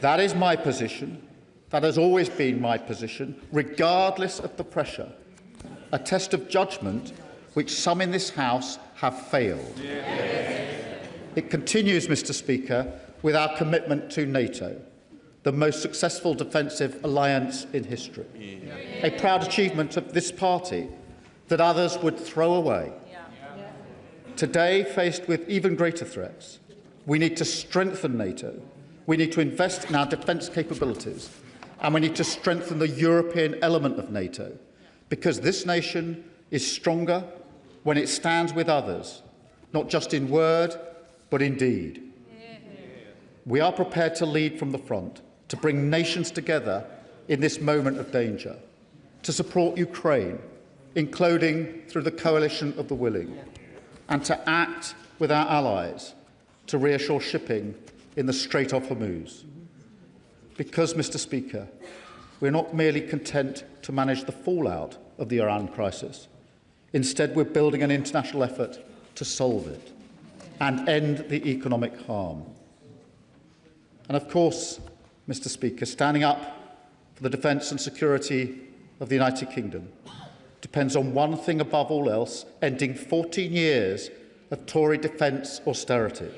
That is my position. That has always been my position, regardless of the pressure. A test of judgment which some in this House have failed. It continues, Mr. Speaker, with our commitment to NATO, the most successful defensive alliance in history. A proud achievement of this party that others would throw away. Today, faced with even greater threats, we need to strengthen NATO, we need to invest in our defence capabilities, and we need to strengthen the European element of NATO, because this nation is stronger when it stands with others, not just in word, but in deed. We are prepared to lead from the front, to bring nations together in this moment of danger, to support Ukraine, including through the coalition of the willing, and to act with our allies to reassure shipping in the Strait of Hormuz. Because, Mr. Speaker, we're not merely content to manage the fallout of the Iran crisis. Instead, we're building an international effort to solve it and end the economic harm. And of course, Mr. Speaker, standing up for the defence and security of the United Kingdom depends on one thing above all else: ending 14 years of Tory defence austerity,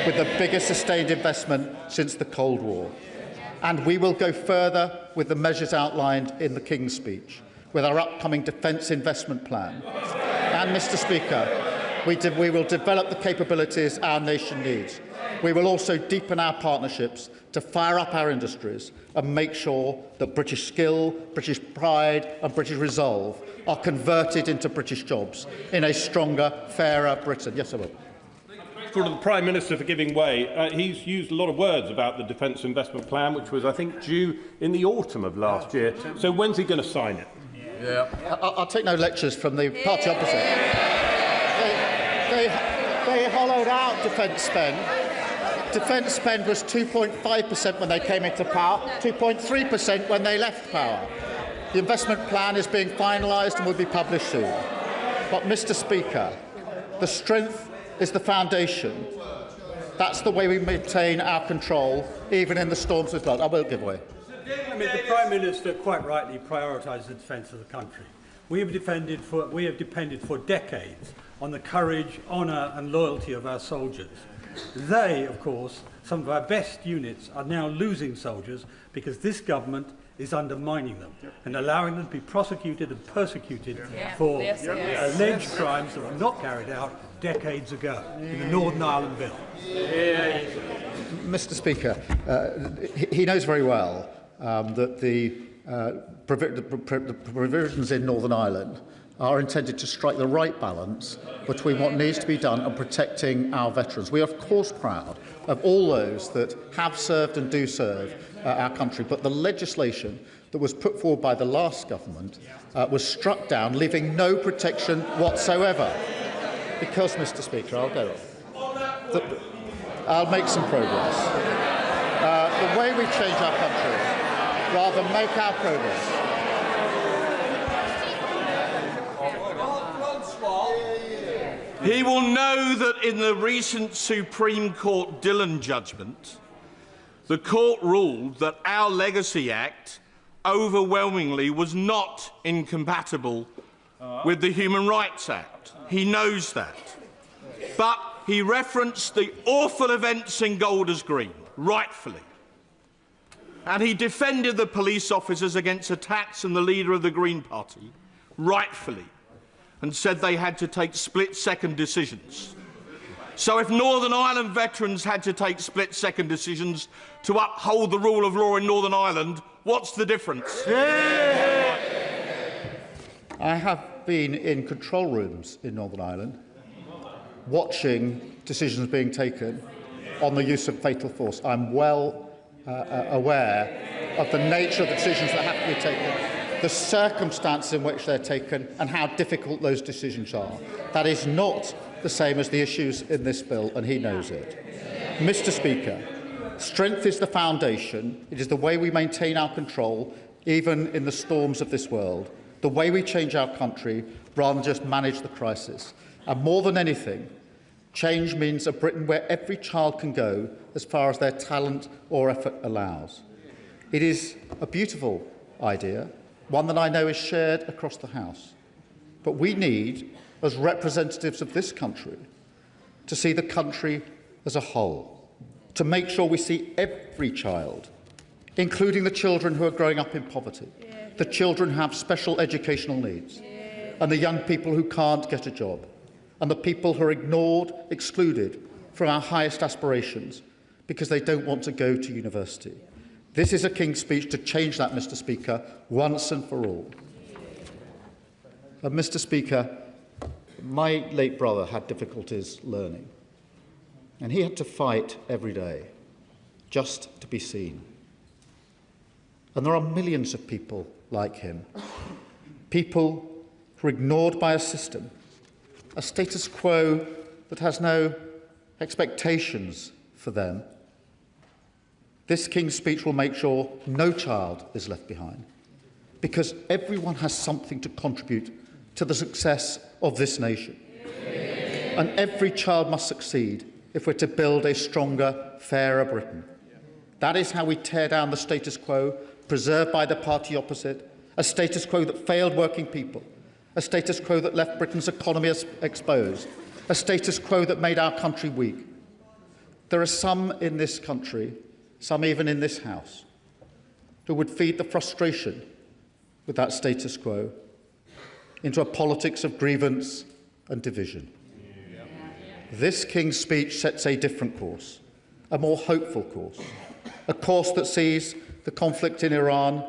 with the biggest sustained investment since the Cold War. And we will go further with the measures outlined in the King's speech, with our upcoming defence investment plan. And, Mr. Speaker, we will develop the capabilities our nation needs. We will also deepen our partnerships to fire up our industries and make sure that British skill, British pride and British resolve are converted into British jobs in a stronger, fairer Britain. Yes, I will. To the Prime Minister for giving way. He's used a lot of words about the Defence Investment Plan, which was, I think, due in the autumn of last year. So when's he going to sign it? I'll take no lectures from the party opposite. They hollowed out defence spend. Defence spend was 2.5% when they came into power, 2.3% when they left power. The investment plan is being finalised and will be published soon. But, Mr. Speaker, the strength is the foundation. That's the way we maintain our control, even in the storms of blood. I won't give way. I mean, the Prime Minister quite rightly prioritised the defence of the country. We have depended for decades on the courage, honour and loyalty of our soldiers. They, of course, some of our best units, are now losing soldiers because this government is undermining them and allowing them to be prosecuted and persecuted for alleged crimes that were not carried out decades ago in the Northern Ireland Bill. Mr. Speaker, he knows very well that the provisions in Northern Ireland are intended to strike the right balance between what needs to be done and protecting our veterans. We are, of course, proud of all those that have served and do serve our country, but the legislation that was put forward by the last government was struck down, leaving no protection whatsoever. Because, Mr. Speaker, I'll go on. I'll make some progress. The way we change our country, rather than make our progress, he will know that in the recent Supreme Court Dillon judgment, the court ruled that our Legacy Act overwhelmingly was not incompatible with the Human Rights Act. He knows that. But he referenced the awful events in Golders Green, rightfully. And he defended the police officers against attacks on the leader of the Green Party, rightfully, and said they had to take split-second decisions. So if Northern Ireland veterans had to take split-second decisions to uphold the rule of law in Northern Ireland, what's the difference? I have been in control rooms in Northern Ireland, watching decisions being taken on the use of fatal force. I'm well aware of the nature of the decisions that have to be taken, the circumstances in which they're taken, and how difficult those decisions are. That is not the same as the issues in this bill, and he knows it. Mr. Speaker, strength is the foundation. It is the way we maintain our control, even in the storms of this world, the way we change our country rather than just manage the crisis. And more than anything, change means a Britain where every child can go as far as their talent or effort allows. It is a beautiful idea, one that I know is shared across the House. But we need, as representatives of this country, to see the country as a whole, to make sure we see every child, including the children who are growing up in poverty, the children who have special educational needs, and the young people who can't get a job, and the people who are ignored, excluded from our highest aspirations because they don't want to go to university. This is a King's Speech to change that, Mr. Speaker, once and for all. Mr. Speaker, my late brother had difficulties learning, and he had to fight every day just to be seen. And there are millions of people like him, people who are ignored by a system, a status quo that has no expectations for them. This King's Speech will make sure no child is left behind, because everyone has something to contribute to the success of this nation. And every child must succeed if we're to build a stronger, fairer Britain. That is how we tear down the status quo preserved by the party opposite, a status quo that failed working people, a status quo that left Britain's economy exposed, a status quo that made our country weak. There are some in this country, some even in this House, who would feed the frustration with that status quo into a politics of grievance and division. This King's Speech sets a different course, a more hopeful course, a course that sees the conflict in Iran,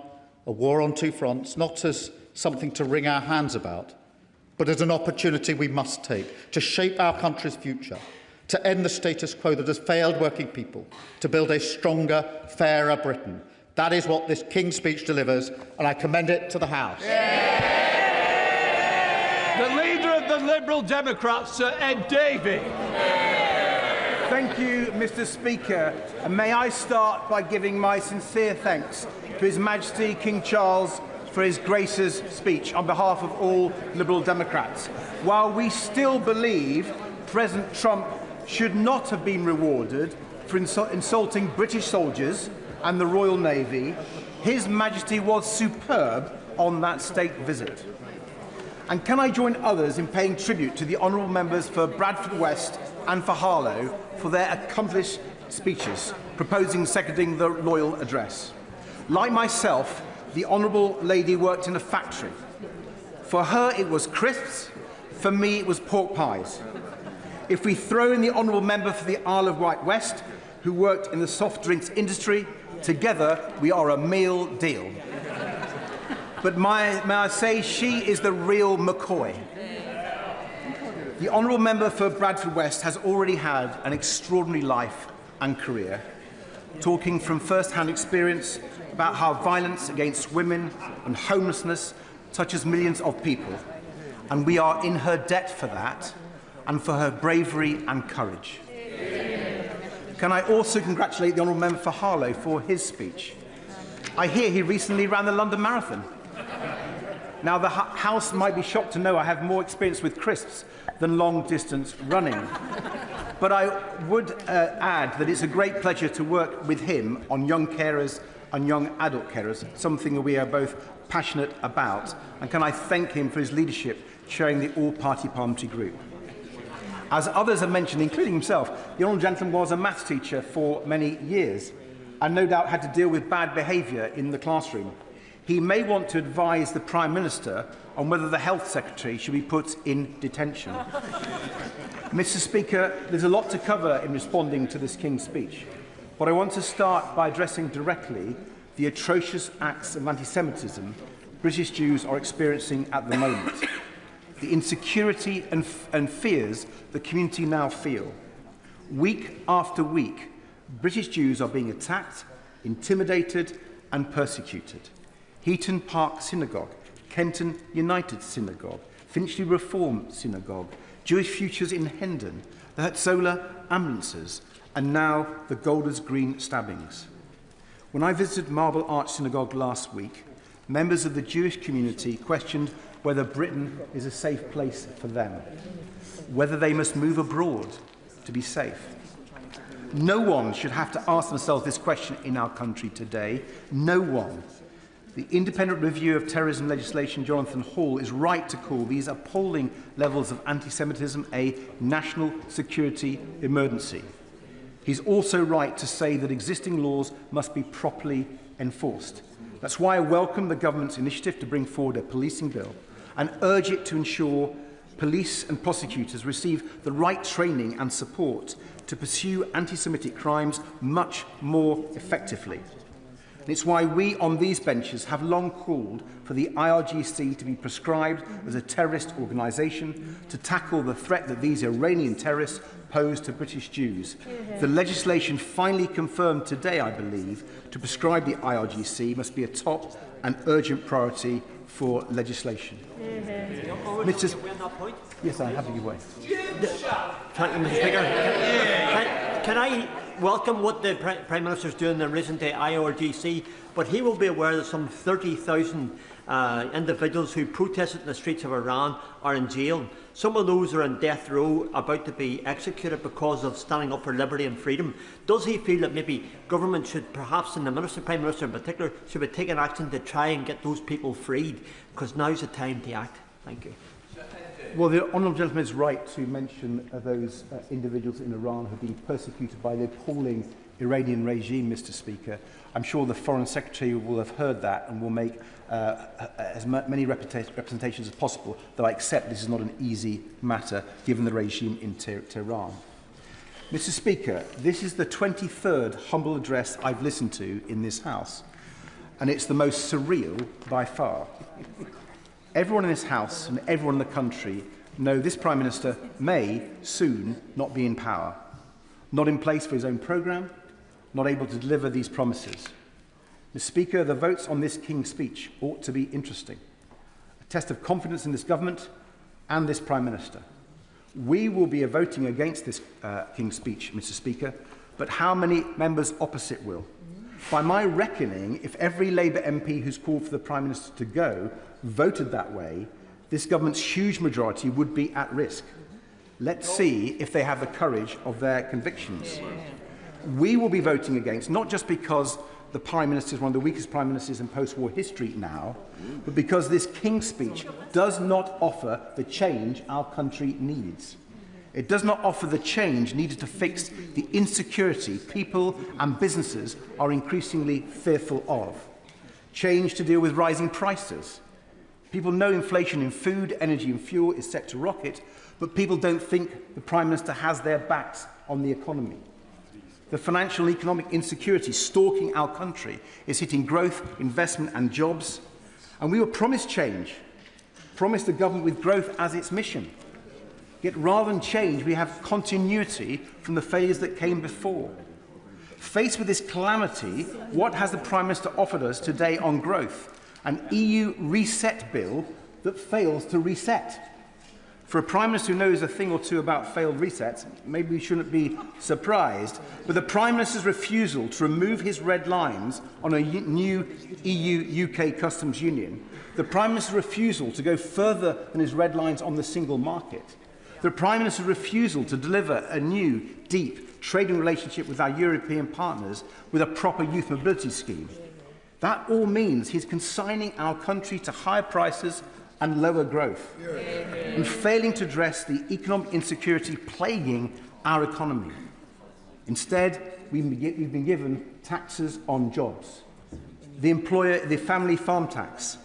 a war on two fronts, not as something to wring our hands about, but as an opportunity we must take to shape our country's future, to end the status quo that has failed working people, to build a stronger, fairer Britain. That is what this King's Speech delivers, and I commend it to the House. The Leader of the Liberal Democrats, Sir Ed Davey. Thank you, Mr. Speaker. And may I start by giving my sincere thanks to His Majesty King Charles for His Grace's speech on behalf of all Liberal Democrats. While we still believe President Trump should not have been rewarded for insulting British soldiers and the Royal Navy, His Majesty was superb on that state visit. And can I join others in paying tribute to the honourable members for Bradford West and for Harlow for their accomplished speeches, proposing and seconding the Royal Address. Like myself, the Honourable Lady worked in a factory. For her, it was crisps. For me, it was pork pies. If we throw in the Honourable Member for the Isle of Wight West, who worked in the soft drinks industry, together we are a meal deal. but may I say she is the real McCoy. The honourable member for Bradford West has already had an extraordinary life and career, talking from first-hand experience about how violence against women and homelessness touches millions of people, and we are in her debt for that and for her bravery and courage. Can I also congratulate the honourable member for Harlow for his speech? I hear he recently ran the London Marathon. Now, the House might be shocked to know I have more experience with crisps than long-distance running. But I would add that it's a great pleasure to work with him on young carers and young adult carers, something that we are both passionate about. And can I thank him for his leadership chairing the all-party parliamentary group. As others have mentioned, including himself, the honourable gentleman was a maths teacher for many years and no doubt had to deal with bad behaviour in the classroom. He may want to advise the Prime Minister on whether the Health Secretary should be put in detention. Mr. Speaker, there's a lot to cover in responding to this King's speech, but I want to start by addressing directly the atrocious acts of anti-Semitism British Jews are experiencing at the moment, the insecurity and fears the community now feel. Week after week, British Jews are being attacked, intimidated and persecuted. Heaton Park Synagogue, Kenton United Synagogue, Finchley Reform Synagogue, Jewish Futures in Hendon, the Hatzola ambulances, and now the Golders Green stabbings. When I visited Marble Arch Synagogue last week, members of the Jewish community questioned whether Britain is a safe place for them, whether they must move abroad to be safe. No one should have to ask themselves this question in our country today. No one. The Independent Review of Terrorism Legislation, Jonathan Hall, is right to call these appalling levels of anti-Semitism a national security emergency. He's also right to say that existing laws must be properly enforced. That's why I welcome the government's initiative to bring forward a policing bill and urge it to ensure police and prosecutors receive the right training and support to pursue anti-Semitic crimes much more effectively. And it's why we on these benches have long called for the IRGC to be prescribed as a terrorist organisation to tackle the threat that these Iranian terrorists pose to British Jews. The legislation finally confirmed today, I believe, to prescribe the IRGC must be a top and urgent priority for legislation. Mr. Yes, I have to give way. Thank you, Mr. Speaker. Can I welcome what the Prime Minister is doing in relation to IRGC, but he will be aware that some 30,000 individuals who protested in the streets of Iran are in jail. Some of those are on death row, about to be executed because of standing up for liberty and freedom. Does he feel that maybe government should, perhaps, and the Prime Minister in particular, should be taking action to try and get those people freed? Because now's the time to act. Thank you. Well, the honourable gentleman is right to mention those individuals in Iran who have been persecuted by the appalling Iranian regime, Mr. Speaker. I'm sure the Foreign Secretary will have heard that and will make as many representations as possible, though I accept this is not an easy matter given the regime in Tehran. Mr. Speaker, this is the 23rd humble address I've listened to in this House, and it's the most surreal by far. Everyone in this House and everyone in the country know this Prime Minister may soon not be in power, not in place for his own programme, not able to deliver these promises. Mr. Speaker, the votes on this King's speech ought to be interesting, a test of confidence in this government and this Prime Minister. We will be voting against this King's speech, Mr. Speaker, but how many members opposite will? By my reckoning, if every Labour MP who's called for the Prime Minister to go voted that way, this government's huge majority would be at risk. Let's see if they have the courage of their convictions. We will be voting against, not just because the Prime Minister is one of the weakest Prime Ministers in post-war history now, but because this King's speech does not offer the change our country needs. It does not offer the change needed to fix the insecurity people and businesses are increasingly fearful of. Change to deal with rising prices. People know inflation in food, energy and fuel is set to rocket, but people don't think the Prime Minister has their backs on the economy. The financial and economic insecurity stalking our country is hitting growth, investment and jobs. And we were promised change, promised a government with growth as its mission. Yet rather than change, we have continuity from the failures that came before. Faced with this calamity, what has the Prime Minister offered us today on growth? An EU reset bill that fails to reset. For a Prime Minister who knows a thing or two about failed resets, maybe we shouldn't be surprised, but the Prime Minister's refusal to remove his red lines on a new EU-UK customs union, the Prime Minister's refusal to go further than his red lines on the single market, the Prime Minister's refusal to deliver a new, deep trading relationship with our European partners with a proper youth mobility scheme. That all means he's consigning our country to higher prices and lower growth, and failing to address the economic insecurity plaguing our economy. Instead, we've been given taxes on jobs, the family farm tax.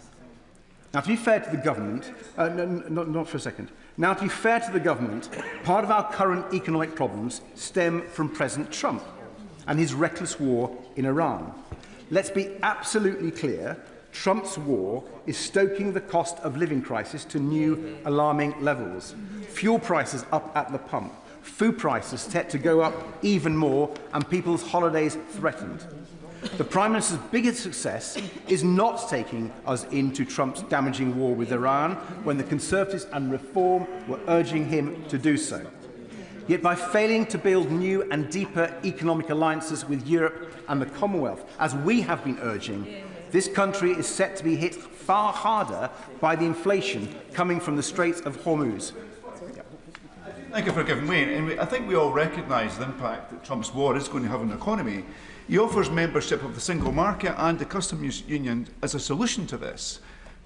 Now, to be fair to the government, not for a second. Now, to be fair to the government, part of our current economic problems stem from President Trump and his reckless war in Iran. Let's be absolutely clear. Trump's war is stoking the cost of living crisis to new alarming levels. Fuel prices up at the pump, food prices set to go up even more, and people's holidays threatened. The Prime Minister's biggest success is not taking us into Trump's damaging war with Iran when the Conservatives and Reform were urging him to do so. Yet by failing to build new and deeper economic alliances with Europe and the Commonwealth, as we have been urging, this country is set to be hit far harder by the inflation coming from the Straits of Hormuz. Thank you for giving way. And I think we all recognise the impact that Trump's war is going to have on the economy. He offers membership of the single market and the customs union as a solution to this.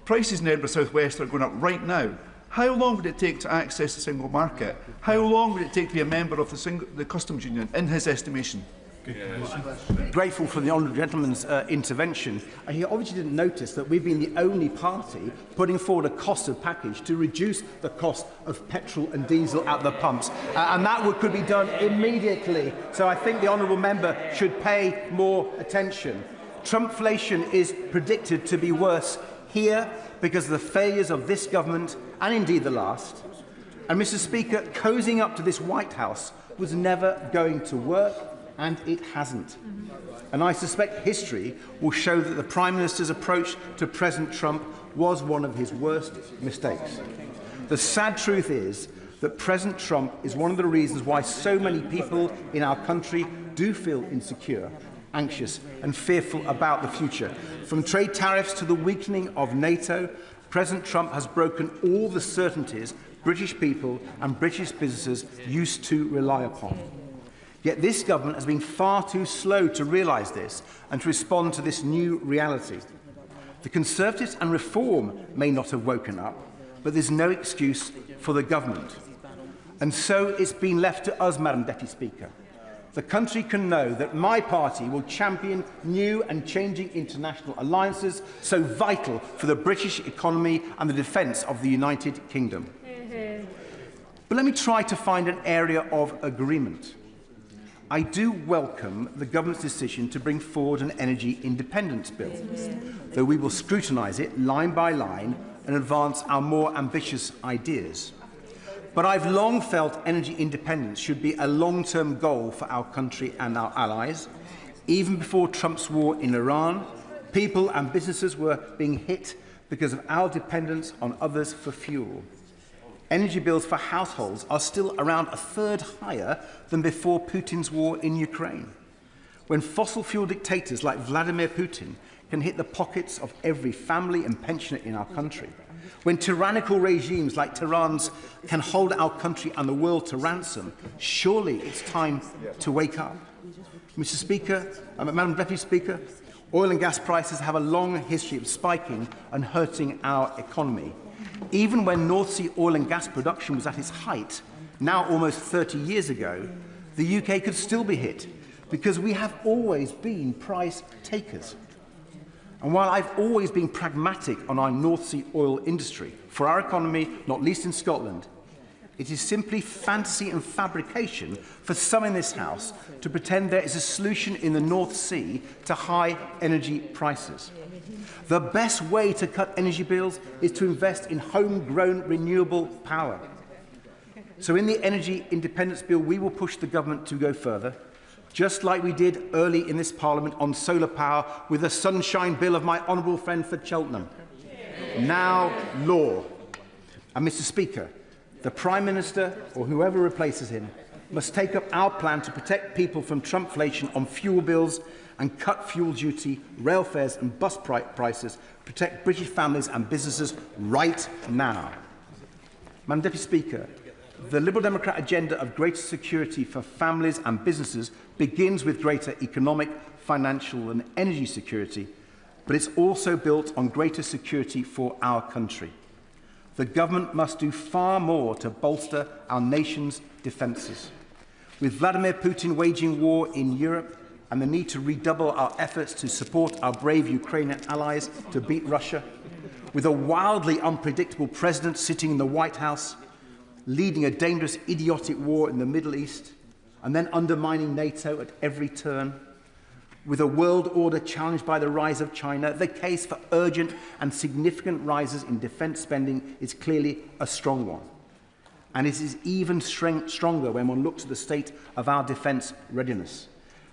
Prices in Edinburgh South West are going up right now. How long would it take to access the single market? How long would it take to be a member of the customs union, in his estimation? Grateful for the honourable gentleman's intervention. He obviously didn't notice that we've been the only party putting forward a cost-of package to reduce the cost of petrol and diesel at the pumps, and that could be done immediately. So I think the honourable member should pay more attention. Trumpflation is predicted to be worse here because of the failures of this government and indeed the last. And Mr. Speaker, cozying up to this White House was never going to work. And it hasn't. And I suspect history will show that the Prime Minister's approach to President Trump was one of his worst mistakes. The sad truth is that President Trump is one of the reasons why so many people in our country do feel insecure, anxious and fearful about the future. From trade tariffs to the weakening of NATO, President Trump has broken all the certainties British people and British businesses used to rely upon. Yet this government has been far too slow to realise this and to respond to this new reality. The Conservatives and Reform may not have woken up, but there's no excuse for the government. And so it's been left to us, Madam Deputy Speaker. The country can know that my party will champion new and changing international alliances so vital for the British economy and the defence of the United Kingdom. But let me try to find an area of agreement. I do welcome the government's decision to bring forward an energy independence bill, though we will scrutinise it line by line and advance our more ambitious ideas. But I've long felt energy independence should be a long-term goal for our country and our allies. Even before Trump's war in Iran, people and businesses were being hit because of our dependence on others for fuel. Energy bills for households are still around a third higher than before Putin's war in Ukraine. When fossil fuel dictators like Vladimir Putin can hit the pockets of every family and pensioner in our country, when tyrannical regimes like Tehran's can hold our country and the world to ransom, surely it's time to wake up. Mr. Speaker, Madam Deputy Speaker, oil and gas prices have a long history of spiking and hurting our economy. Even when North Sea oil and gas production was at its height, now almost 30 years ago, the UK could still be hit because we have always been price takers. And while I've always been pragmatic on our North Sea oil industry, for our economy, not least in Scotland, It is simply fantasy and fabrication for some in this House to pretend there is a solution in the North Sea to high energy prices. The best way to cut energy bills is to invest in homegrown renewable power. So in the Energy Independence Bill, we will push the government to go further, just like we did early in this Parliament on solar power with the Sunshine Bill of my honourable friend for Cheltenham. Now law. And Mr. Speaker, the Prime Minister, or whoever replaces him, must take up our plan to protect people from Trumpflation on fuel bills and cut fuel duty, rail fares and bus prices, protect British families and businesses right now. Madam Deputy Speaker, the Liberal Democrat agenda of greater security for families and businesses begins with greater economic, financial and energy security, but it's also built on greater security for our country. The government must do far more to bolster our nation's defences. With Vladimir Putin waging war in Europe and the need to redouble our efforts to support our brave Ukrainian allies to beat Russia, with a wildly unpredictable president sitting in the White House, leading a dangerous, idiotic war in the Middle East, and then undermining NATO at every turn, with a world order challenged by the rise of China, the case for urgent and significant rises in defence spending is clearly a strong one. And it is even stronger when one looks at the state of our defence readiness.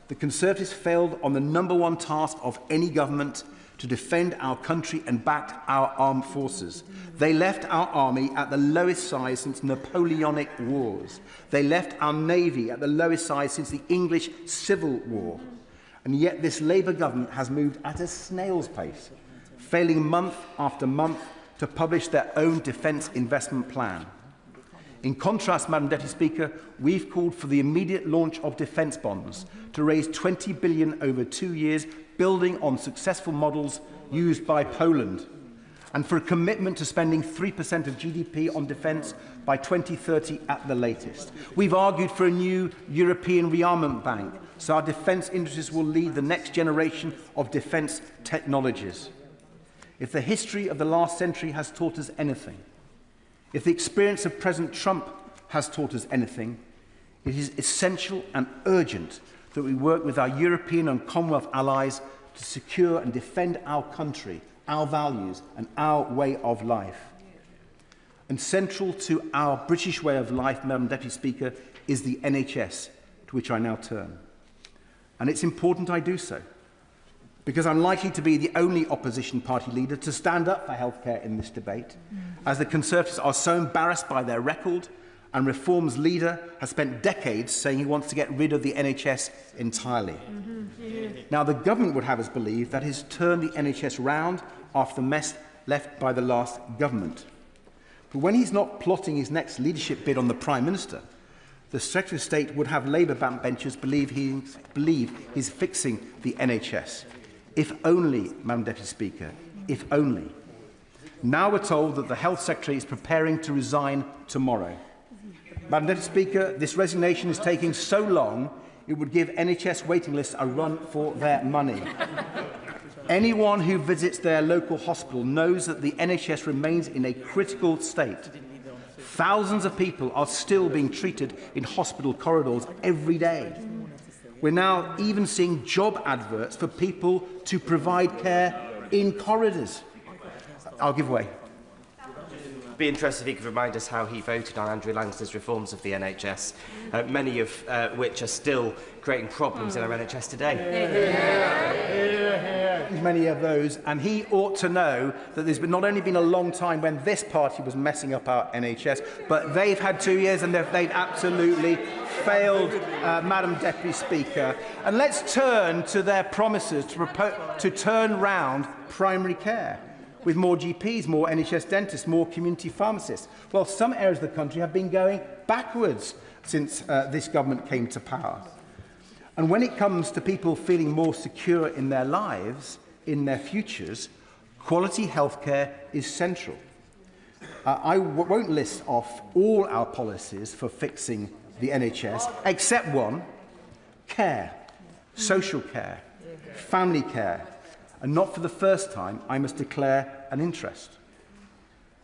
The Conservatives failed on the #1 task of any government, to defend our country and back our armed forces. They left our army at the lowest size since Napoleonic wars. They left our navy at the lowest size since the English Civil War. And yet this Labour government has moved at a snail's pace, failing month after month to publish their own defence investment plan. In contrast, Madam Deputy Speaker, we've called for the immediate launch of defence bonds to raise $20 billion over 2 years, building on successful models used by Poland, and for a commitment to spending 3% of GDP on defence by 2030 at the latest. We've argued for a new European rearmament bank, so our defence industries will lead the next generation of defence technologies. If the history of the last century has taught us anything, if the experience of President Trump has taught us anything, it is essential and urgent that we work with our European and Commonwealth allies to secure and defend our country, our values and our way of life. And central to our British way of life, Madam Deputy Speaker, is the NHS, to which I now turn. And it's important I do so, because I'm likely to be the only opposition party leader to stand up for healthcare in this debate, as the Conservatives are so embarrassed by their record, and Reform's leader has spent decades saying he wants to get rid of the NHS entirely. Now, the government would have us believe that he's turned the NHS round after the mess left by the last government. But when he's not plotting his next leadership bid on the Prime Minister, the Secretary of State would have Labour backbenchers believe he's fixing the NHS. If only, Madam Deputy Speaker, if only. Now we're told that the Health Secretary is preparing to resign tomorrow. Madam Deputy Speaker, this resignation is taking so long, it would give NHS waiting lists a run for their money. Anyone who visits their local hospital knows that the NHS remains in a critical state. Thousands of people are still being treated in hospital corridors every day. We're now even seeing job adverts for people to provide care in corridors. I'll give way. Be interested if he could remind us how he voted on Andrew Langster's reforms of the NHS, many of which are still creating problems in our NHS today. Many of those, and he ought to know that there's not only been a long time when this party was messing up our NHS, but they've had 2 years and they've absolutely failed, Madam Deputy Speaker. And let's turn to their promises to turn round primary care, with more GPs, more NHS dentists, more community pharmacists. Well, some areas of the country have been going backwards since this government came to power. And when it comes to people feeling more secure in their lives, in their futures, quality healthcare is central. I won't list off all our policies for fixing the NHS, except one: care, social care, family care. And not for the first time, I must declare an interest.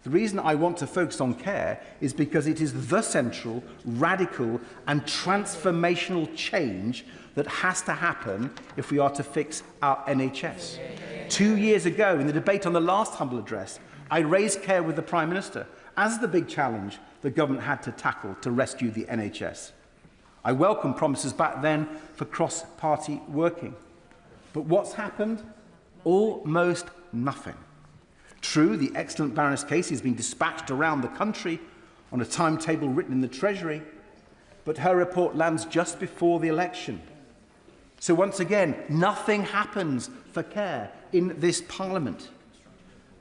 The reason I want to focus on care is because it is the central, radical and transformational change that has to happen if we are to fix our NHS. 2 years ago, in the debate on the last Humble Address, I raised care with the Prime Minister as the big challenge the government had to tackle to rescue the NHS. I welcomed promises back then for cross-party working. But what's happened? Almost nothing. True, the excellent Baroness Casey has been dispatched around the country on a timetable written in the Treasury, but her report lands just before the election. So once again, nothing happens for care in this Parliament.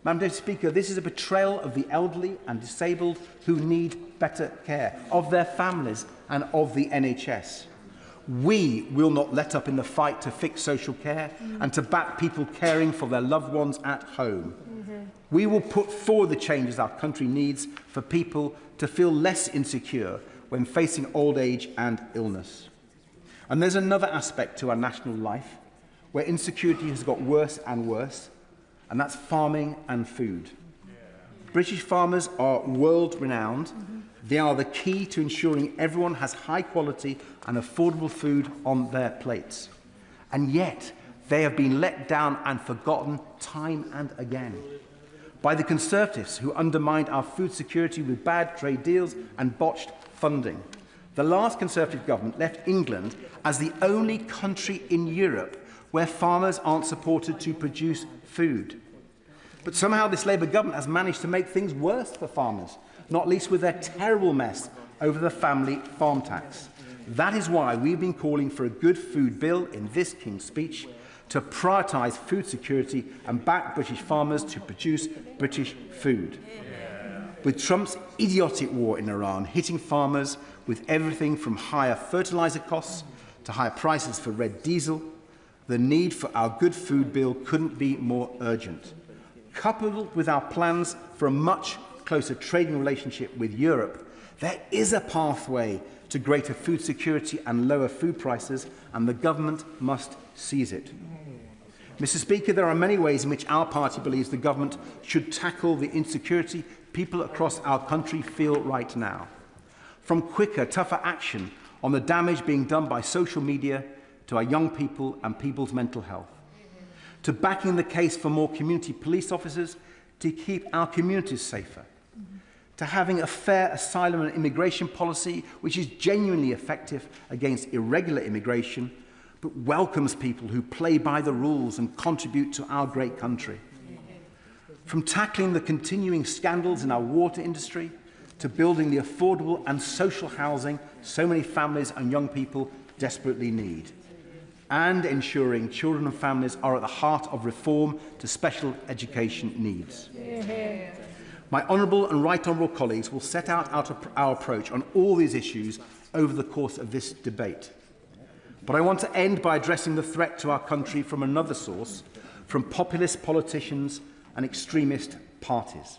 Madam Deputy Speaker, this is a betrayal of the elderly and disabled who need better care, of their families and of the NHS. We will not let up in the fight to fix social care and to back people caring for their loved ones at home. We will put forward the changes our country needs for people to feel less insecure when facing old age and illness. And there's another aspect to our national life where insecurity has got worse and worse, and that's farming and food. British farmers are world-renowned. They are the key to ensuring everyone has high-quality and affordable food on their plates. And yet, they have been let down and forgotten time and again by the Conservatives, who undermined our food security with bad trade deals and botched funding. The last Conservative government left England as the only country in Europe where farmers aren't supported to produce food. But somehow this Labour government has managed to make things worse for farmers, not least with their terrible mess over the family farm tax. That is why we've been calling for a good food bill in this King's Speech to prioritise food security and back British farmers to produce British food. With Trump's idiotic war in Iran hitting farmers with everything from higher fertiliser costs to higher prices for red diesel, the need for our good food bill couldn't be more urgent. Coupled with our plans for a much closer trading relationship with Europe, there is a pathway to greater food security and lower food prices, and the government must seize it. Mr. Speaker, there are many ways in which our party believes the government should tackle the insecurity people across our country feel right now. From quicker, tougher action on the damage being done by social media to our young people and people's mental health, to backing the case for more community police officers to keep our communities safer, to having a fair asylum and immigration policy which is genuinely effective against irregular immigration, but welcomes people who play by the rules and contribute to our great country. From tackling the continuing scandals in our water industry to building the affordable and social housing so many families and young people desperately need, and ensuring children and families are at the heart of reform to special education needs. My honourable and right honourable colleagues will set out our approach on all these issues over the course of this debate. But I want to end by addressing the threat to our country from another source, from populist politicians and extremist parties,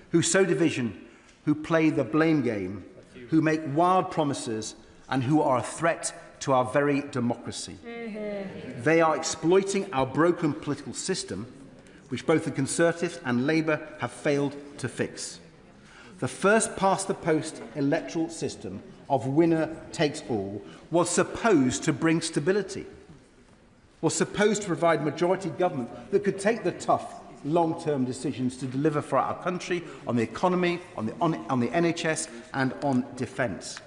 who sow division, who play the blame game, who make wild promises, and who are a threat to our very democracy. They are exploiting our broken political system, which both the Conservatives and Labour have failed to fix. The first past-the-post electoral system of winner takes all was supposed to bring stability, was supposed to provide majority government that could take the tough long-term decisions to deliver for our country on the economy, on the NHS and on defence.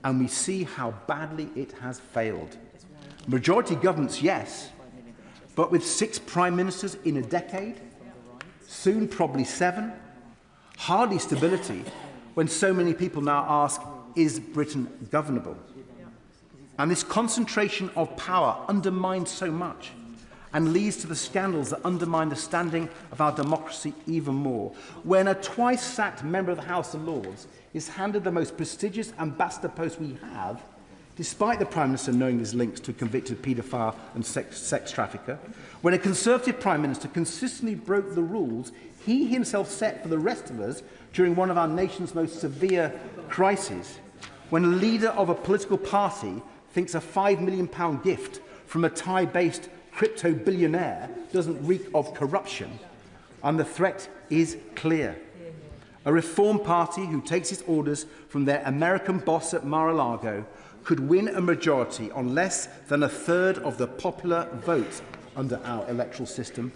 And we see how badly it has failed. Majority governments, yes, but with 6 prime ministers in a decade, soon probably 7, hardly stability when so many people now ask, is Britain governable? And this concentration of power undermines so much and leads to the scandals that undermine the standing of our democracy even more. When a twice-sacked member of the House of Lords is handed the most prestigious ambassador post we have, despite the Prime Minister knowing his links to a convicted paedophile and sex trafficker, when a Conservative Prime Minister consistently broke the rules he himself set for the rest of us during one of our nation's most severe crises, when a leader of a political party thinks a £5 million gift from a Thai-based crypto billionaire doesn't reek of corruption, and the threat is clear. A Reform Party who takes its orders from their American boss at Mar-a-Lago could win a majority on less than a third of the popular vote under our electoral system.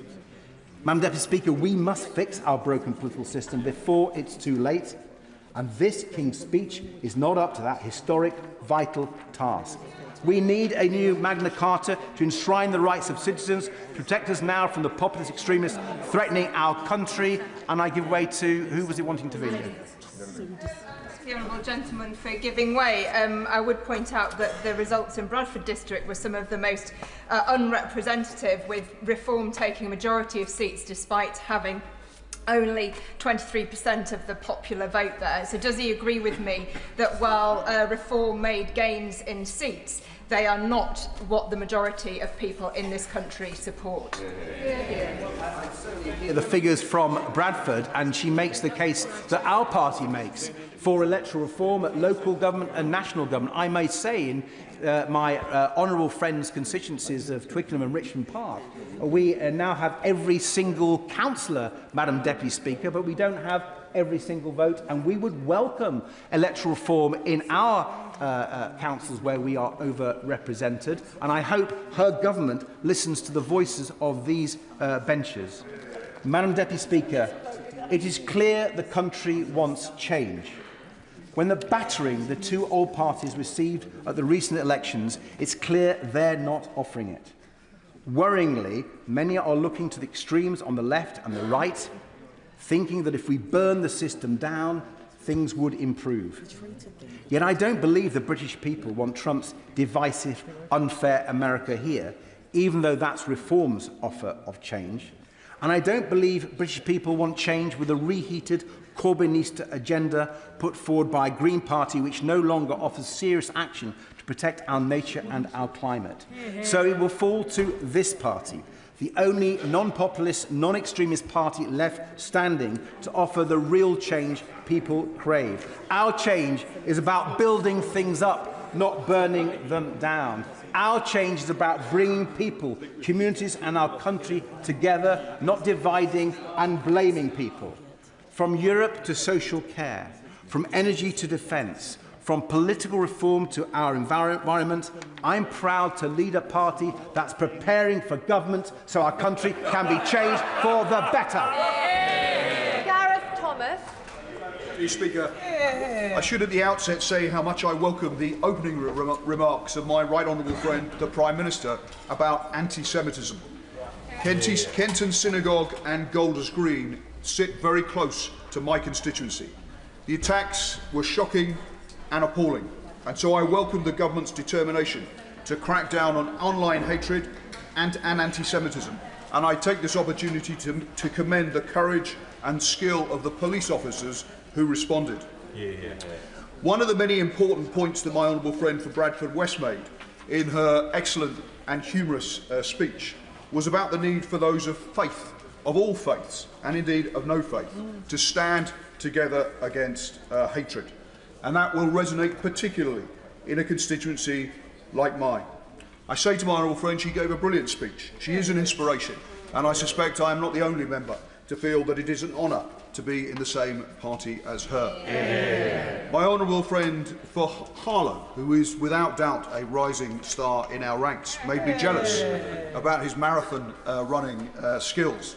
Madam Deputy Speaker, we must fix our broken political system before it's too late, and this King's Speech is not up to that historic, vital task. We need a new Magna Carta to enshrine the rights of citizens, protect us now from the populist extremists threatening our country. And I give way to, who was it wanting to video? The honourable gentleman for giving way. I would point out that the results in Bradford district were some of the most unrepresentative, with Reform taking a majority of seats despite having only 23% of the popular vote there. So does he agree with me that while Reform made gains in seats, they are not what the majority of people in this country support? The figures from Bradford, and she makes the case that our party makes for electoral reform at local government and national government. I may say in my honourable friends' constituencies of Twickenham and Richmond Park, we now have every single councillor, Madam Deputy Speaker, but we don't have every single vote, and we would welcome electoral reform in our councils where we are overrepresented, and I hope her government listens to the voices of these benches. Madam Deputy Speaker, it is clear the country wants change. When the battering the two old parties received at the recent elections, it's clear they're not offering it. Worryingly, many are looking to the extremes on the left and the right, thinking that if we burn the system down, things would improve. Yet I don't believe the British people want Trump's divisive, unfair America here, even though that's Reform's offer of change. And I don't believe British people want change with a reheated Corbynista agenda put forward by a Green Party which no longer offers serious action to protect our nature and our climate. So it will fall to this party, the only non-populist, non-extremist party left standing to offer the real change people crave. Our change is about building things up, not burning them down. Our change is about bringing people, communities and our country together, not dividing and blaming people. From Europe to social care, from energy to defence, from political reform to our environment, I'm proud to lead a party that's preparing for government so our country can be changed for the better. Gareth Thomas. Mr. Speaker, I should at the outset say how much I welcome the opening remarks of my right honourable friend, the Prime Minister, about anti-Semitism. Kenton Synagogue and Golders Green sit very close to my constituency. The attacks were shocking and appalling, and so I welcome the government's determination to crack down on online hatred and anti-Semitism, and I take this opportunity to commend the courage and skill of the police officers who responded. One of the many important points that my honourable friend for Bradford West made in her excellent and humorous speech was about the need for those of faith, of all faiths, and indeed of no faith, to stand together against hatred. And that will resonate particularly in a constituency like mine. I say to my honourable friend, she gave a brilliant speech. She is an inspiration, and I suspect I am not the only member to feel that it is an honour to be in the same party as her. My honourable friend for Harlow, who is without doubt a rising star in our ranks, made me jealous about his marathon running skills.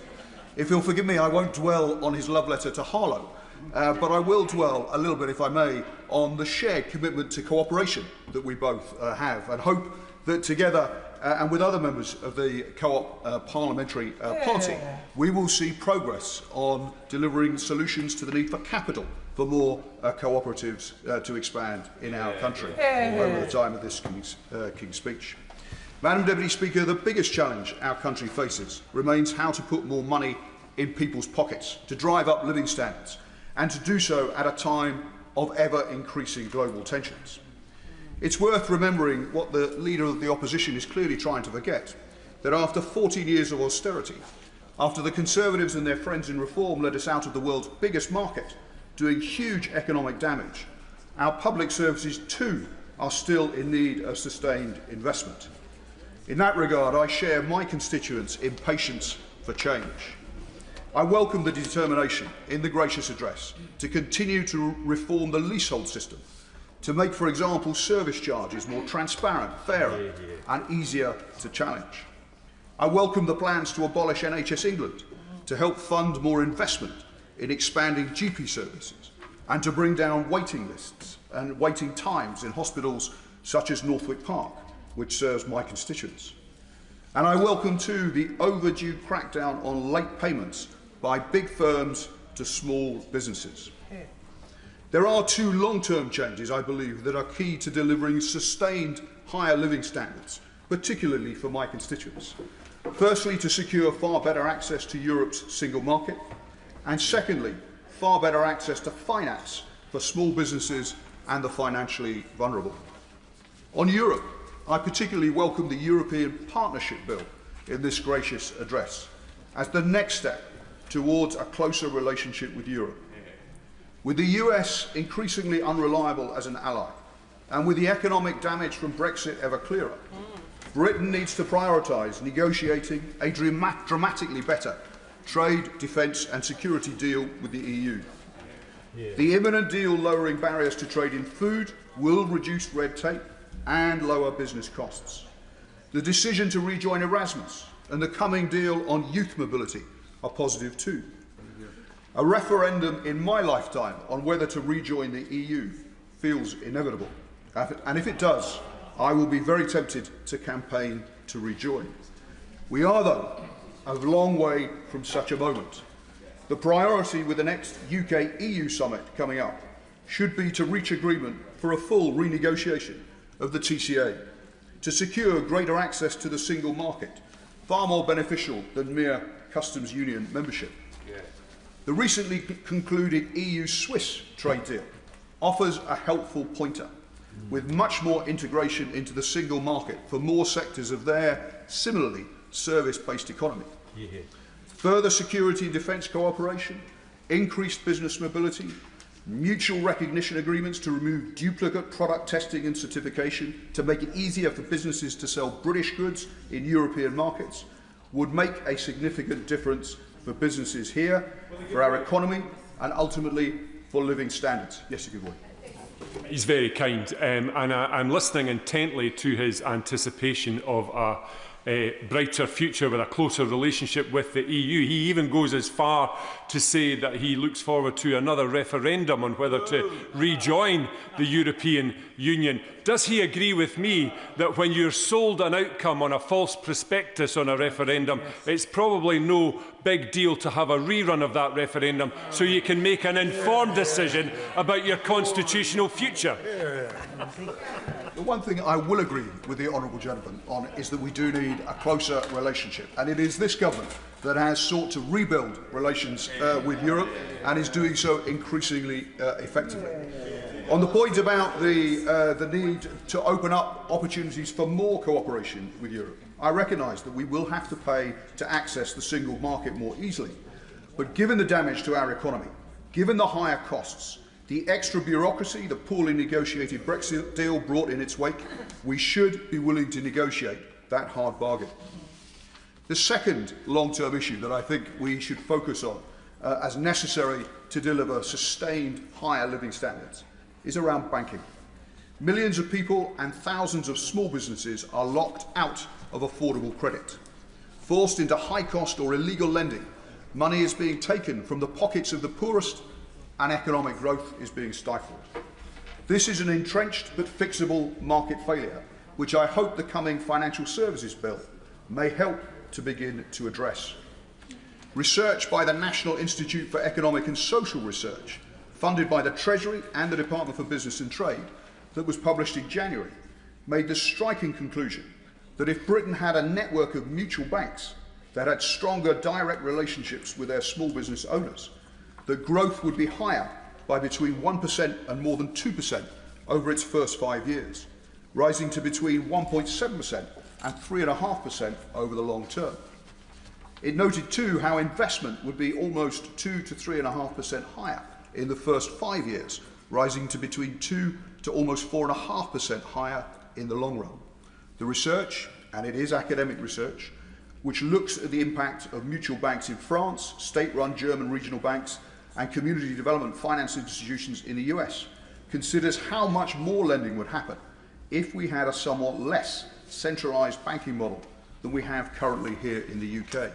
If he'll forgive me, I won't dwell on his love letter to Harlow, but I will dwell a little bit, if I may, on the shared commitment to cooperation that we both have, and hope that together and with other members of the Co-op Parliamentary Party, we will see progress on delivering solutions to the need for capital for more cooperatives to expand in our country over the time of this King's Speech. Madam Deputy Speaker, the biggest challenge our country faces remains how to put more money in people's pockets, to drive up living standards, and to do so at a time of ever-increasing global tensions. It's worth remembering what the Leader of the Opposition is clearly trying to forget, that after 14 years of austerity, after the Conservatives and their friends in Reform led us out of the world's biggest market, doing huge economic damage, our public services too are still in need of sustained investment. In that regard, I share my constituents' impatience for change. I welcome the determination in the gracious address to continue to reform the leasehold system, to make, for example, service charges more transparent, fairer and easier to challenge. I welcome the plans to abolish NHS England, to help fund more investment in expanding GP services and to bring down waiting lists and waiting times in hospitals such as Northwick Park, which serves my constituents. And I welcome too the overdue crackdown on late payments by big firms to small businesses. There are two long-term changes, I believe, that are key to delivering sustained higher living standards, particularly for my constituents. Firstly, to secure far better access to Europe's single market, and secondly, far better access to finance for small businesses and the financially vulnerable. On Europe, I particularly welcome the European Partnership Bill in this gracious address as the next step towards a closer relationship with Europe. With the US increasingly unreliable as an ally, and with the economic damage from Brexit ever clearer, Britain needs to prioritise negotiating a dramatically better trade, defence and security deal with the EU. The imminent deal lowering barriers to trade in food will reduce red tape and lower business costs. The decision to rejoin Erasmus and the coming deal on youth mobility are positive too. A referendum in my lifetime on whether to rejoin the EU feels inevitable. And if it does, I will be very tempted to campaign to rejoin. We are, though, a long way from such a moment. The priority with the next UK-EU summit coming up should be to reach agreement for a full renegotiation of the TCA, to secure greater access to the single market, far more beneficial than mere customs union membership. The recently concluded EU-Swiss trade deal offers a helpful pointer, with much more integration into the single market for more sectors of their similarly service-based economy. Further security and defence cooperation, increased business mobility, mutual recognition agreements to remove duplicate product testing and certification to make it easier for businesses to sell British goods in European markets would make a significant difference for businesses here, for our economy and ultimately for living standards. Yes, you good boy. He's very kind, and I'm listening intently to his anticipation of a brighter future with a closer relationship with the EU. He even goes as far to say that he looks forward to another referendum on whether to rejoin the European Union. Does he agree with me that when you're sold an outcome on a false prospectus on a referendum, it's probably no big deal to have a rerun of that referendum so you can make an informed decision about your constitutional future? The one thing I will agree with the honourable gentleman on is that we do need a closer relationship, and it is this government that has sought to rebuild relations with Europe and is doing so increasingly effectively. On the point about the need to open up opportunities for more cooperation with Europe, I recognise that we will have to pay to access the single market more easily. But given the damage to our economy, given the higher costs, the extra bureaucracy the poorly negotiated Brexit deal brought in its wake, we should be willing to negotiate that hard bargain. The second long-term issue that I think we should focus on as necessary to deliver sustained higher living standards is around banking. Millions of people and thousands of small businesses are locked out of affordable credit. Forced into high-cost or illegal lending, money is being taken from the pockets of the poorest and economic growth is being stifled. This is an entrenched but fixable market failure, which I hope the coming Financial Services Bill may help to begin to address. Research by the National Institute for Economic and Social Research, funded by the Treasury and the Department for Business and Trade, that was published in January, made the striking conclusion that if Britain had a network of mutual banks that had stronger direct relationships with their small business owners, that growth would be higher by between 1% and more than 2% over its first 5 years, rising to between 1.7% and 3.5% over the long term. It noted too how investment would be almost 2 to 3.5% higher in the first 5 years, rising to between 2 to almost 4.5% higher in the long run. The research, and it is academic research, which looks at the impact of mutual banks in France, state-run German regional banks, and community development finance institutions in the US, considers how much more lending would happen if we had a somewhat less centralised banking model than we have currently here in the UK.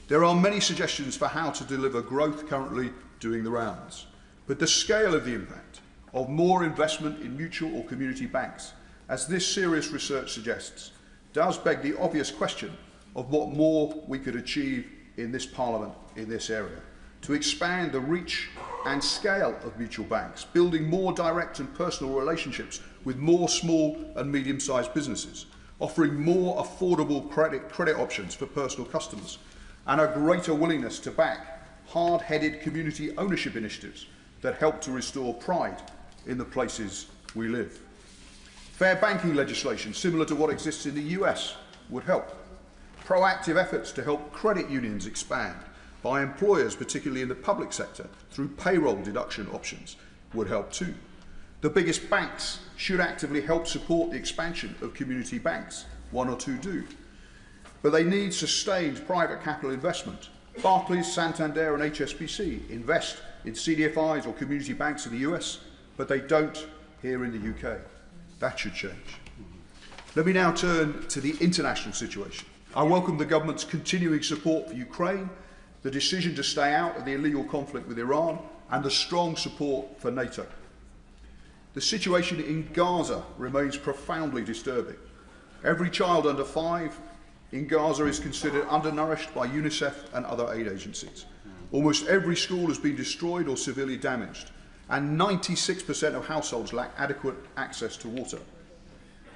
There are many suggestions for how to deliver growth currently doing the rounds, but the scale of the impact of more investment in mutual or community banks, as this serious research suggests, does beg the obvious question of what more we could achieve in this Parliament in this area, to expand the reach and scale of mutual banks, building more direct and personal relationships with more small and medium-sized businesses, offering more affordable credit options for personal customers, and a greater willingness to back hard-headed community ownership initiatives that help to restore pride in the places we live. Fair banking legislation, similar to what exists in the US, would help. Proactive efforts to help credit unions expand by employers, particularly in the public sector, through payroll deduction options, would help too. The biggest banks should actively help support the expansion of community banks. One or two do. But they need sustained private capital investment. Barclays, Santander and HSBC invest in CDFIs or community banks in the US, but they don't here in the UK. That should change. Let me now turn to the international situation. I welcome the government's continuing support for Ukraine, the decision to stay out of the illegal conflict with Iran, and the strong support for NATO. The situation in Gaza remains profoundly disturbing. Every child under 5 in Gaza is considered undernourished by UNICEF and other aid agencies. Almost every school has been destroyed or severely damaged, and 96% of households lack adequate access to water.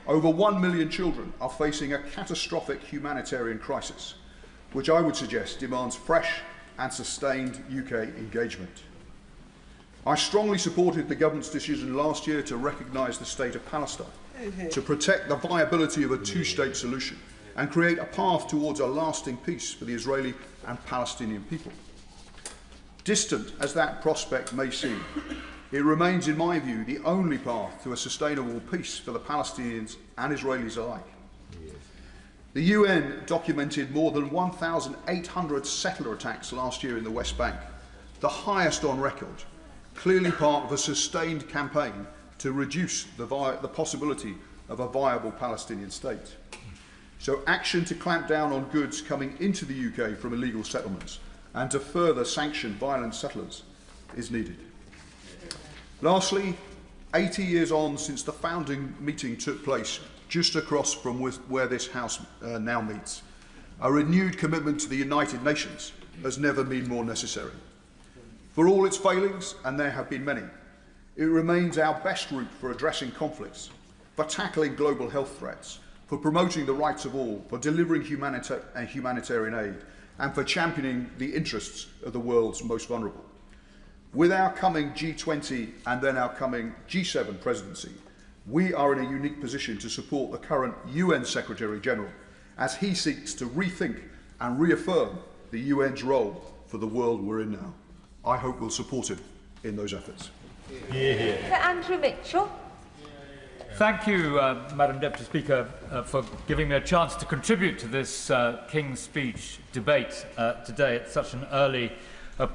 Over 1 million children are facing a catastrophic humanitarian crisis, which I would suggest demands fresh and sustained UK engagement. I strongly supported the government's decision last year to recognise the state of Palestine, to protect the viability of a two-state solution and create a path towards a lasting peace for the Israeli and Palestinian people. Distant as that prospect may seem, it remains, in my view, the only path to a sustainable peace for the Palestinians and Israelis alike. The UN documented more than 1,800 settler attacks last year in the West Bank, the highest on record, clearly part of a sustained campaign to reduce the possibility of a viable Palestinian state. So action to clamp down on goods coming into the UK from illegal settlements and to further sanction violent settlers is needed. Lastly, 80 years on since the founding meeting took place just across from where this House now meets, a renewed commitment to the United Nations has never been more necessary. For all its failings, and there have been many, it remains our best route for addressing conflicts, for tackling global health threats, for promoting the rights of all, for delivering humanitarian aid, and for championing the interests of the world's most vulnerable. With our coming G20 and then our coming G7 presidency, we are in a unique position to support the current UN Secretary-General as he seeks to rethink and reaffirm the UN's role for the world we're in now. I hope we'll support him in those efforts. Sir Andrew Mitchell. Thank you, Madam Deputy Speaker, for giving me a chance to contribute to this King's Speech debate today at such an early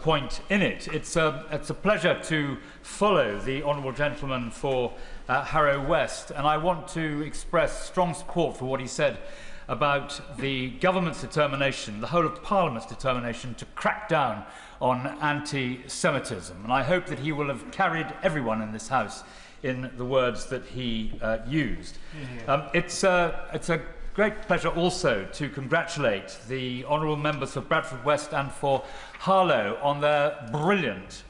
point in it. It's a pleasure to follow the Honourable Gentleman for Harrow West, and I want to express strong support for what he said about the government's determination, the whole of Parliament's determination to crack down on anti-Semitism. And I hope that he will have carried everyone in this House in the words that he used. It's a great pleasure also to congratulate the honourable members for Bradford West and for Harlow on their brilliant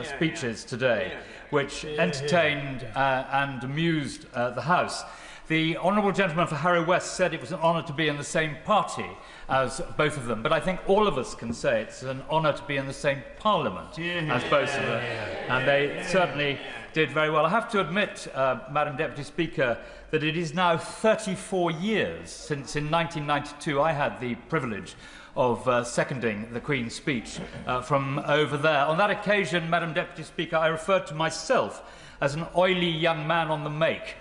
speeches today, which entertained and amused the House. The honourable gentleman for Harrow West said it was an honour to be in the same party as both of them, but I think all of us can say it's an honour to be in the same parliament as both of them, and they certainly did very well. I have to admit, Madam Deputy Speaker, that it is now 34 years since in 1992 I had the privilege of seconding the Queen's speech from over there. On that occasion, Madam Deputy Speaker, I referred to myself as an oily young man on the make,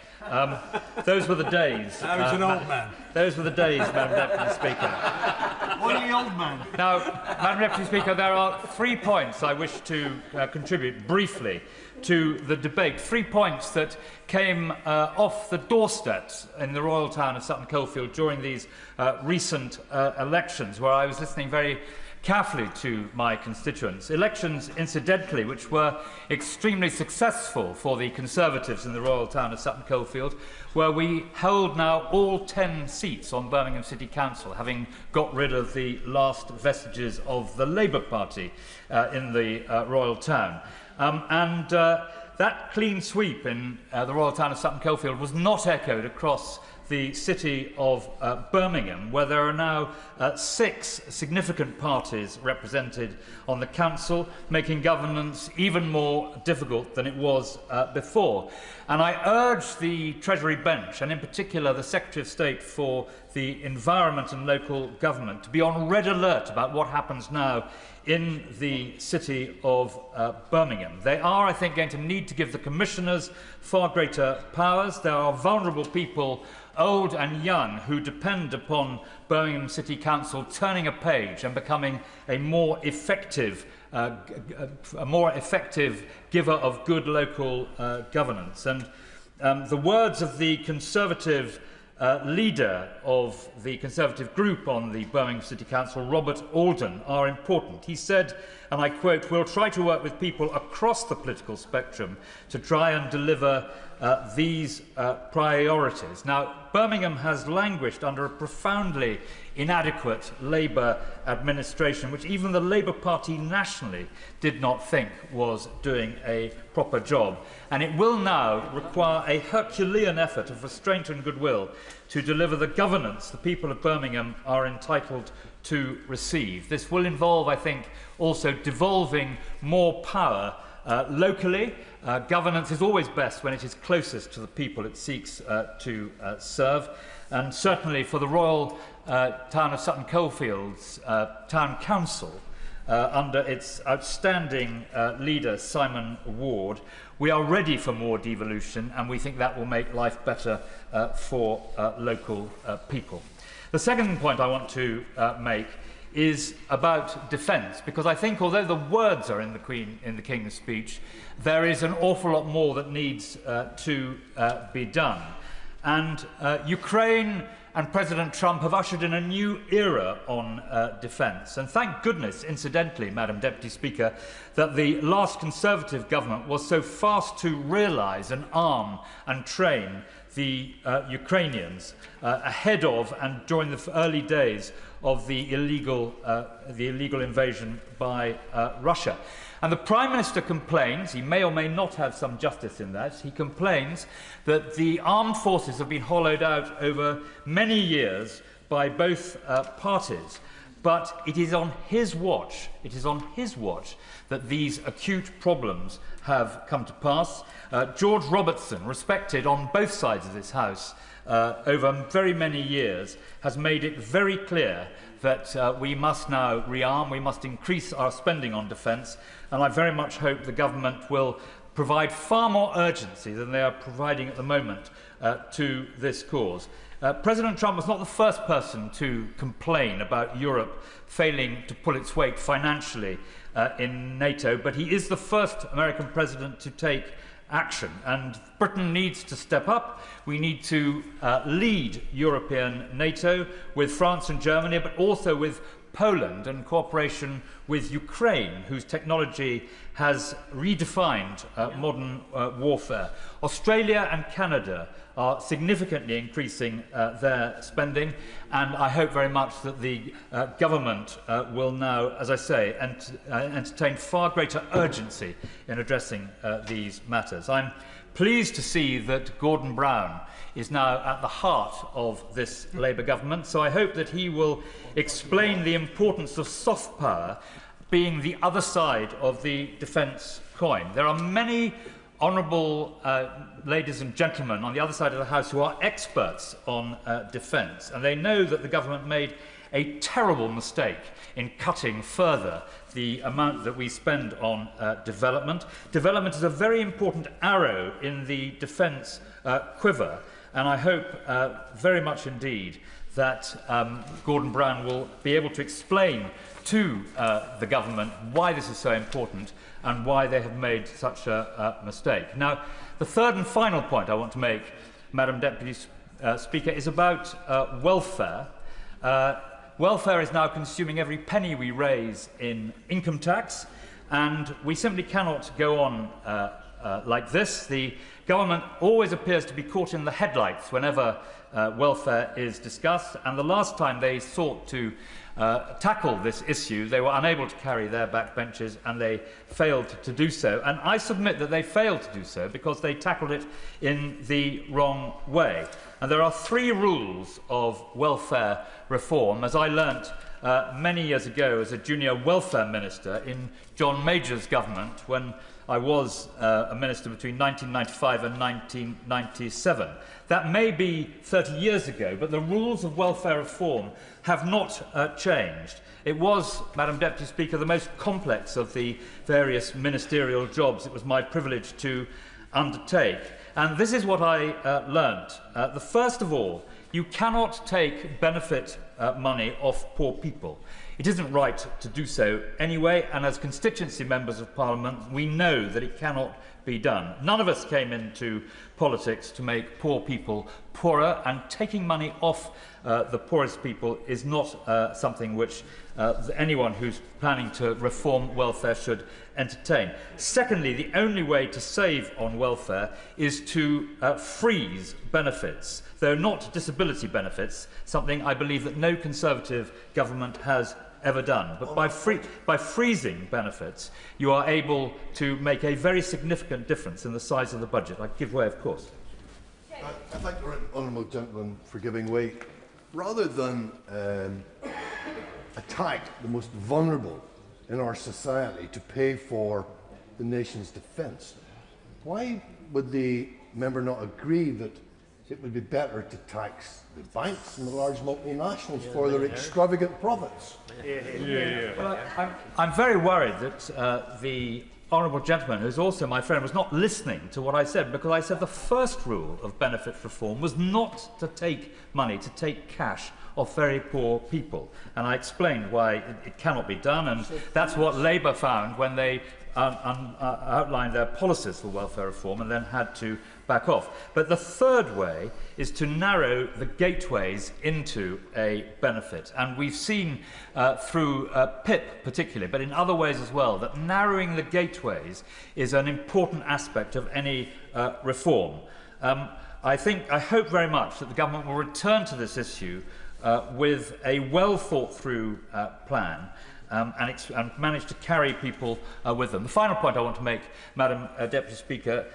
Those were the days. Now he's an old man. Those were the days, Madam Deputy Speaker. Only old man. Now, Madam Deputy Speaker, there are 3 points I wish to contribute briefly to the debate. 3 points that came off the doorsteps in the royal town of Sutton Coldfield during these recent elections, where I was listening very carefully to my constituents. Elections, incidentally, which were extremely successful for the Conservatives in the royal town of Sutton Coldfield, where we held now all 10 seats on Birmingham City Council, having got rid of the last vestiges of the Labour Party in the royal town. That clean sweep in the royal town of Sutton Coldfield was not echoed across the city of Birmingham, where there are now 6 significant parties represented on the council, making governance even more difficult than it was before. And I urge the Treasury bench, and in particular the Secretary of State for the Environment and Local Government, to be on red alert about what happens now in the city of Birmingham. They are, I think, going to need to give the commissioners far greater powers. There are vulnerable people, old and young, who depend upon Birmingham City Council turning a page and becoming a more effective giver of good local governance. And the words of the Conservative leader of the Conservative group on the Birmingham City Council, Robert Alden, are important. He said, and I quote, "We'll try to work with people across the political spectrum to try and deliver these priorities." Now, Birmingham has languished under a profoundly inadequate Labour administration, which even the Labour Party nationally did not think was doing a proper job. And it will now require a Herculean effort of restraint and goodwill to deliver the governance the people of Birmingham are entitled to receive. This will involve, I think, also devolving more power locally. Governance is always best when it is closest to the people it seeks to serve. And certainly for the Royal Town of Sutton Coldfield's Town Council, under its outstanding leader, Simon Ward, we are ready for more devolution, and we think that will make life better for local people. The second point I want to make is about defence, because I think although the words are in the King's speech, there is an awful lot more that needs to be done. And Ukraine and President Trump have ushered in a new era on defence. And thank goodness, incidentally, Madam Deputy Speaker, that the last Conservative government was so fast to realise and arm and train the Ukrainians ahead of and during the early days of the illegal invasion by Russia. And the Prime Minister complains, he may or may not have some justice in that, he complains that the armed forces have been hollowed out over many years by both parties. But it is on his watch, that these acute problems have come to pass. George Robertson, respected on both sides of this House over very many years, has made it very clear that we must now rearm, we must increase our spending on defence, and I very much hope the government will provide far more urgency than they are providing at the moment to this cause. President Trump was not the first person to complain about Europe failing to pull its weight financially in NATO, but he is the first American president to take action, and Britain needs to step up. We need to lead European NATO with France and Germany, but also with Poland and cooperation with Ukraine, whose technology has redefined modern warfare. Australia and Canada are significantly increasing their spending, and I hope very much that the government will now, as I say, entertain far greater urgency in addressing these matters. I'm pleased to see that Gordon Brown is now at the heart of this Labour government, so I hope that he will explain the importance of soft power being the other side of the defence coin. There are many honourable ladies and gentlemen on the other side of the House who are experts on defence, and they know that the government made a terrible mistake in cutting further the amount that we spend on development. Development is a very important arrow in the defence quiver, and I hope very much indeed that Gordon Brown will be able to explain to the government why this is so important and why they have made such a mistake. Now, the third and final point I want to make, Madam Deputy Speaker, is about welfare. Welfare is now consuming every penny we raise in income tax, and we simply cannot go on like this. The government always appears to be caught in the headlights whenever welfare is discussed, and the last time they sought to tackle this issue, they were unable to carry their backbenches, and they failed to do so. And I submit that they failed to do so because they tackled it in the wrong way. And there are 3 rules of welfare reform, as I learnt many years ago as a junior welfare minister in John Major's government when I was a minister between 1995 and 1997. That may be 30 years ago, but the rules of welfare reform have not changed. It was, Madam Deputy Speaker, the most complex of the various ministerial jobs it was my privilege to undertake. And this is what I learnt. First of all, you cannot take benefit money off poor people. It isn't right to do so anyway, and as constituency members of Parliament, we know that it cannot be done. None of us came into politics to make poor people poorer, and taking money off the poorest people is not something which anyone who's planning to reform welfare should entertain. Secondly, the only way to save on welfare is to freeze benefits, though not disability benefits, something I believe that no Conservative government has ever done. But by freezing benefits, you are able to make a very significant difference in the size of the budget. I give way, of course. I thank the honourable gentleman for giving way. Rather than attack the most vulnerable in our society to pay for the nation's defence, why would the member not agree that it would be better to tax the banks and the large multinationals for their extravagant profits? Well, I'm very worried that the honourable gentleman, who is also my friend, was not listening to what I said, because I said the first rule of benefit reform was not to take money, to take cash off very poor people. And I explained why it cannot be done, and that's what Labour found when they outlined their policies for welfare reform and then had to back off. But the third way is to narrow the gateways into a benefit. And we've seen through PIP particularly, but in other ways as well, that narrowing the gateways is an important aspect of any reform. I hope very much that the government will return to this issue with a well thought through plan and manage to carry people with them. The final point I want to make, Madam Deputy Speaker,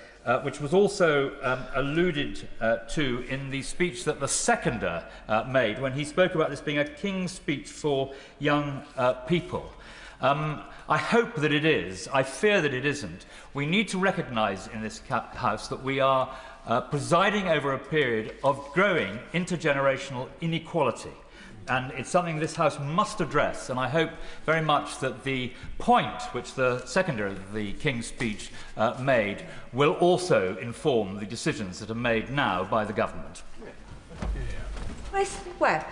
which was also alluded to in the speech that the seconder made when he spoke about this being a king's speech for young people. I hope that it is. I fear that it isn't. We need to recognise in this House that we are presiding over a period of growing intergenerational inequality. And it's something this House must address, and I hope very much that the point which the seconder of the King's speech made will also inform the decisions that are made now by the government. Chris Webb.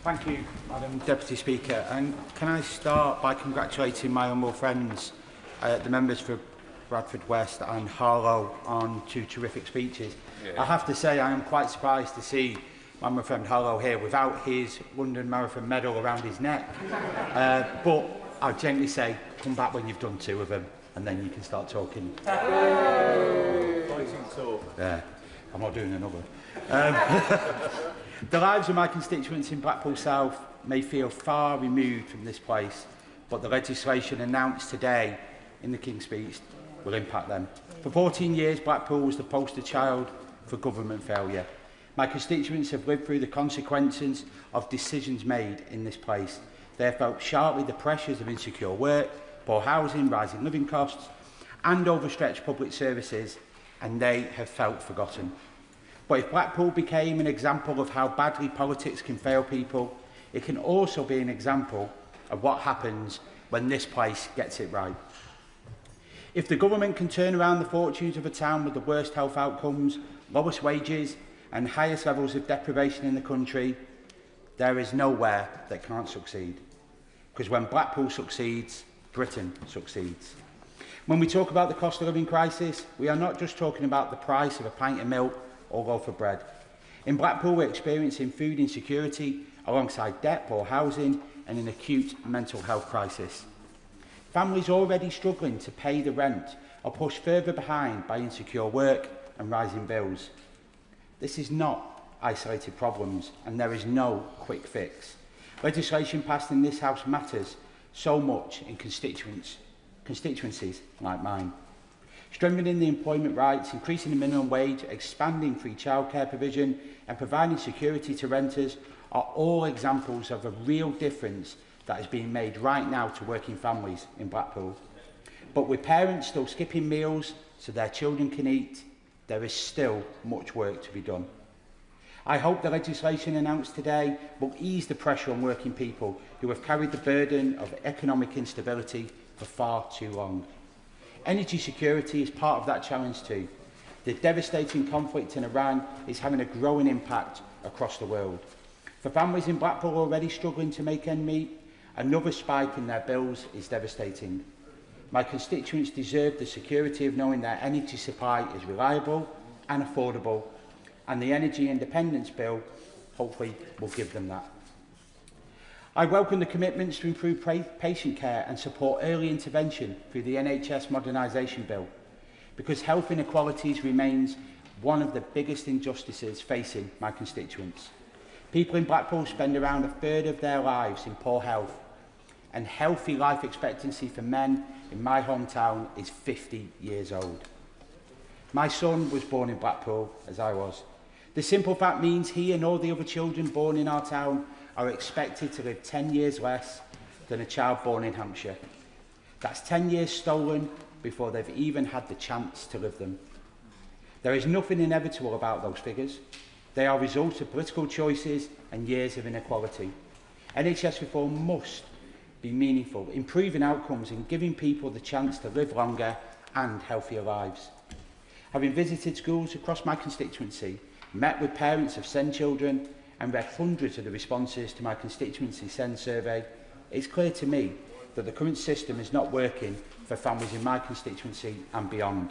Thank you, Madam Deputy Speaker. And can I start by congratulating my honourable friends, the members for Bradford West and Harlow, on 2 terrific speeches. I have to say I am quite surprised to see my friend Harlow here without his London Marathon medal around his neck. But I'll gently say, come back when you've done 2 of them, and then you can start talking. Fighting talk. Yeah, I'm not doing another. The lives of my constituents in Blackpool South may feel far removed from this place, but the legislation announced today in the King's speech will impact them. For 14 years, Blackpool was the poster child for government failure. My constituents have lived through the consequences of decisions made in this place. They have felt sharply the pressures of insecure work, poor housing, rising living costs, and overstretched public services, and they have felt forgotten. But if Blackpool became an example of how badly politics can fail people, it can also be an example of what happens when this place gets it right. If the government can turn around the fortunes of a town with the worst health outcomes, lowest wages and highest levels of deprivation in the country, there is nowhere that can't succeed. Because when Blackpool succeeds, Britain succeeds. When we talk about the cost of living crisis, we are not just talking about the price of a pint of milk or loaf of bread. In Blackpool, we're experiencing food insecurity alongside debt, poor housing and an acute mental health crisis. Families already struggling to pay the rent are pushed further behind by insecure work and rising bills. This is not isolated problems, and there is no quick fix. Legislation passed in this House matters so much in constituencies like mine. Strengthening the employment rights, increasing the minimum wage, expanding free childcare provision and providing security to renters are all examples of a real difference that is being made right now to working families in Blackpool. But with parents still skipping meals so their children can eat, there is still much work to be done. I hope the legislation announced today will ease the pressure on working people who have carried the burden of economic instability for far too long. Energy security is part of that challenge too. The devastating conflict in Iran is having a growing impact across the world. For families in Blackpool already struggling to make ends meet, another spike in their bills is devastating. My constituents deserve the security of knowing their energy supply is reliable and affordable, and the Energy Independence Bill hopefully will give them that. I welcome the commitments to improve patient care and support early intervention through the NHS Modernisation Bill, because health inequalities remains one of the biggest injustices facing my constituents. People in Blackpool spend around a third of their lives in poor health, and healthy life expectancy for men in my hometown is 50 years old. My son was born in Blackpool, as I was. The simple fact means he and all the other children born in our town are expected to live 10 years less than a child born in Hampshire. That's 10 years stolen before they've even had the chance to live them. There is nothing inevitable about those figures. They are results of political choices and years of inequality. NHS reform must be meaningful, improving outcomes and giving people the chance to live longer and healthier lives. Having visited schools across my constituency, met with parents of SEND children and read hundreds of the responses to my constituency SEND survey, it's clear to me that the current system is not working for families in my constituency and beyond.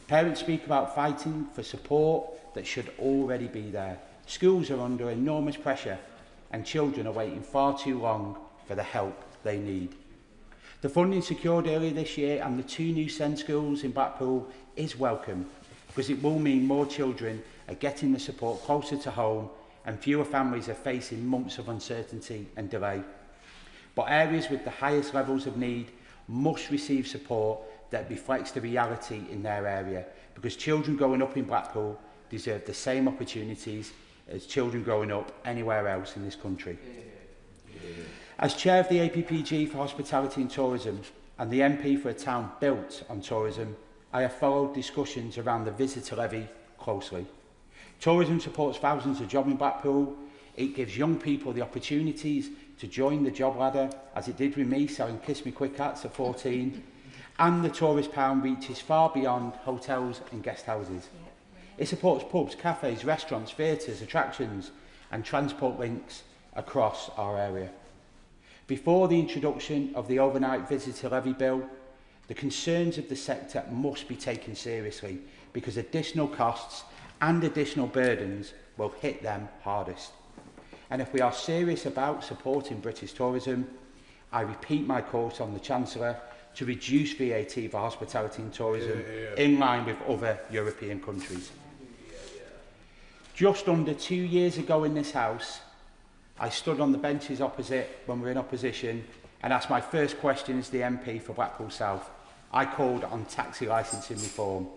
Parents speak about fighting for support that should already be there. Schools are under enormous pressure and children are waiting far too long for the help they need. The funding secured earlier this year and the 2 new SEND schools in Blackpool is welcome, because it will mean more children are getting the support closer to home and fewer families are facing months of uncertainty and delay. But areas with the highest levels of need must receive support that reflects the reality in their area, because children growing up in Blackpool deserve the same opportunities as children growing up anywhere else in this country. As chair of the APPG for Hospitality and Tourism and the MP for a town built on tourism, I have followed discussions around the visitor levy closely. Tourism supports thousands of jobs in Blackpool. It gives young people the opportunities to join the job ladder, as it did with me selling Kiss Me Quick hats at 14, and the tourist pound reaches far beyond hotels and guest houses. It supports pubs, cafes, restaurants, theatres, attractions and transport links across our area. Before the introduction of the overnight visitor levy bill, the concerns of the sector must be taken seriously, because additional costs and additional burdens will hit them hardest. And if we are serious about supporting British tourism, I repeat my calls on the Chancellor to reduce VAT for hospitality and tourism in line with other European countries. Just under 2 years ago in this House, I stood on the benches opposite when we were in opposition and asked my first question as the MP for Blackpool South. I called on taxi licensing reform.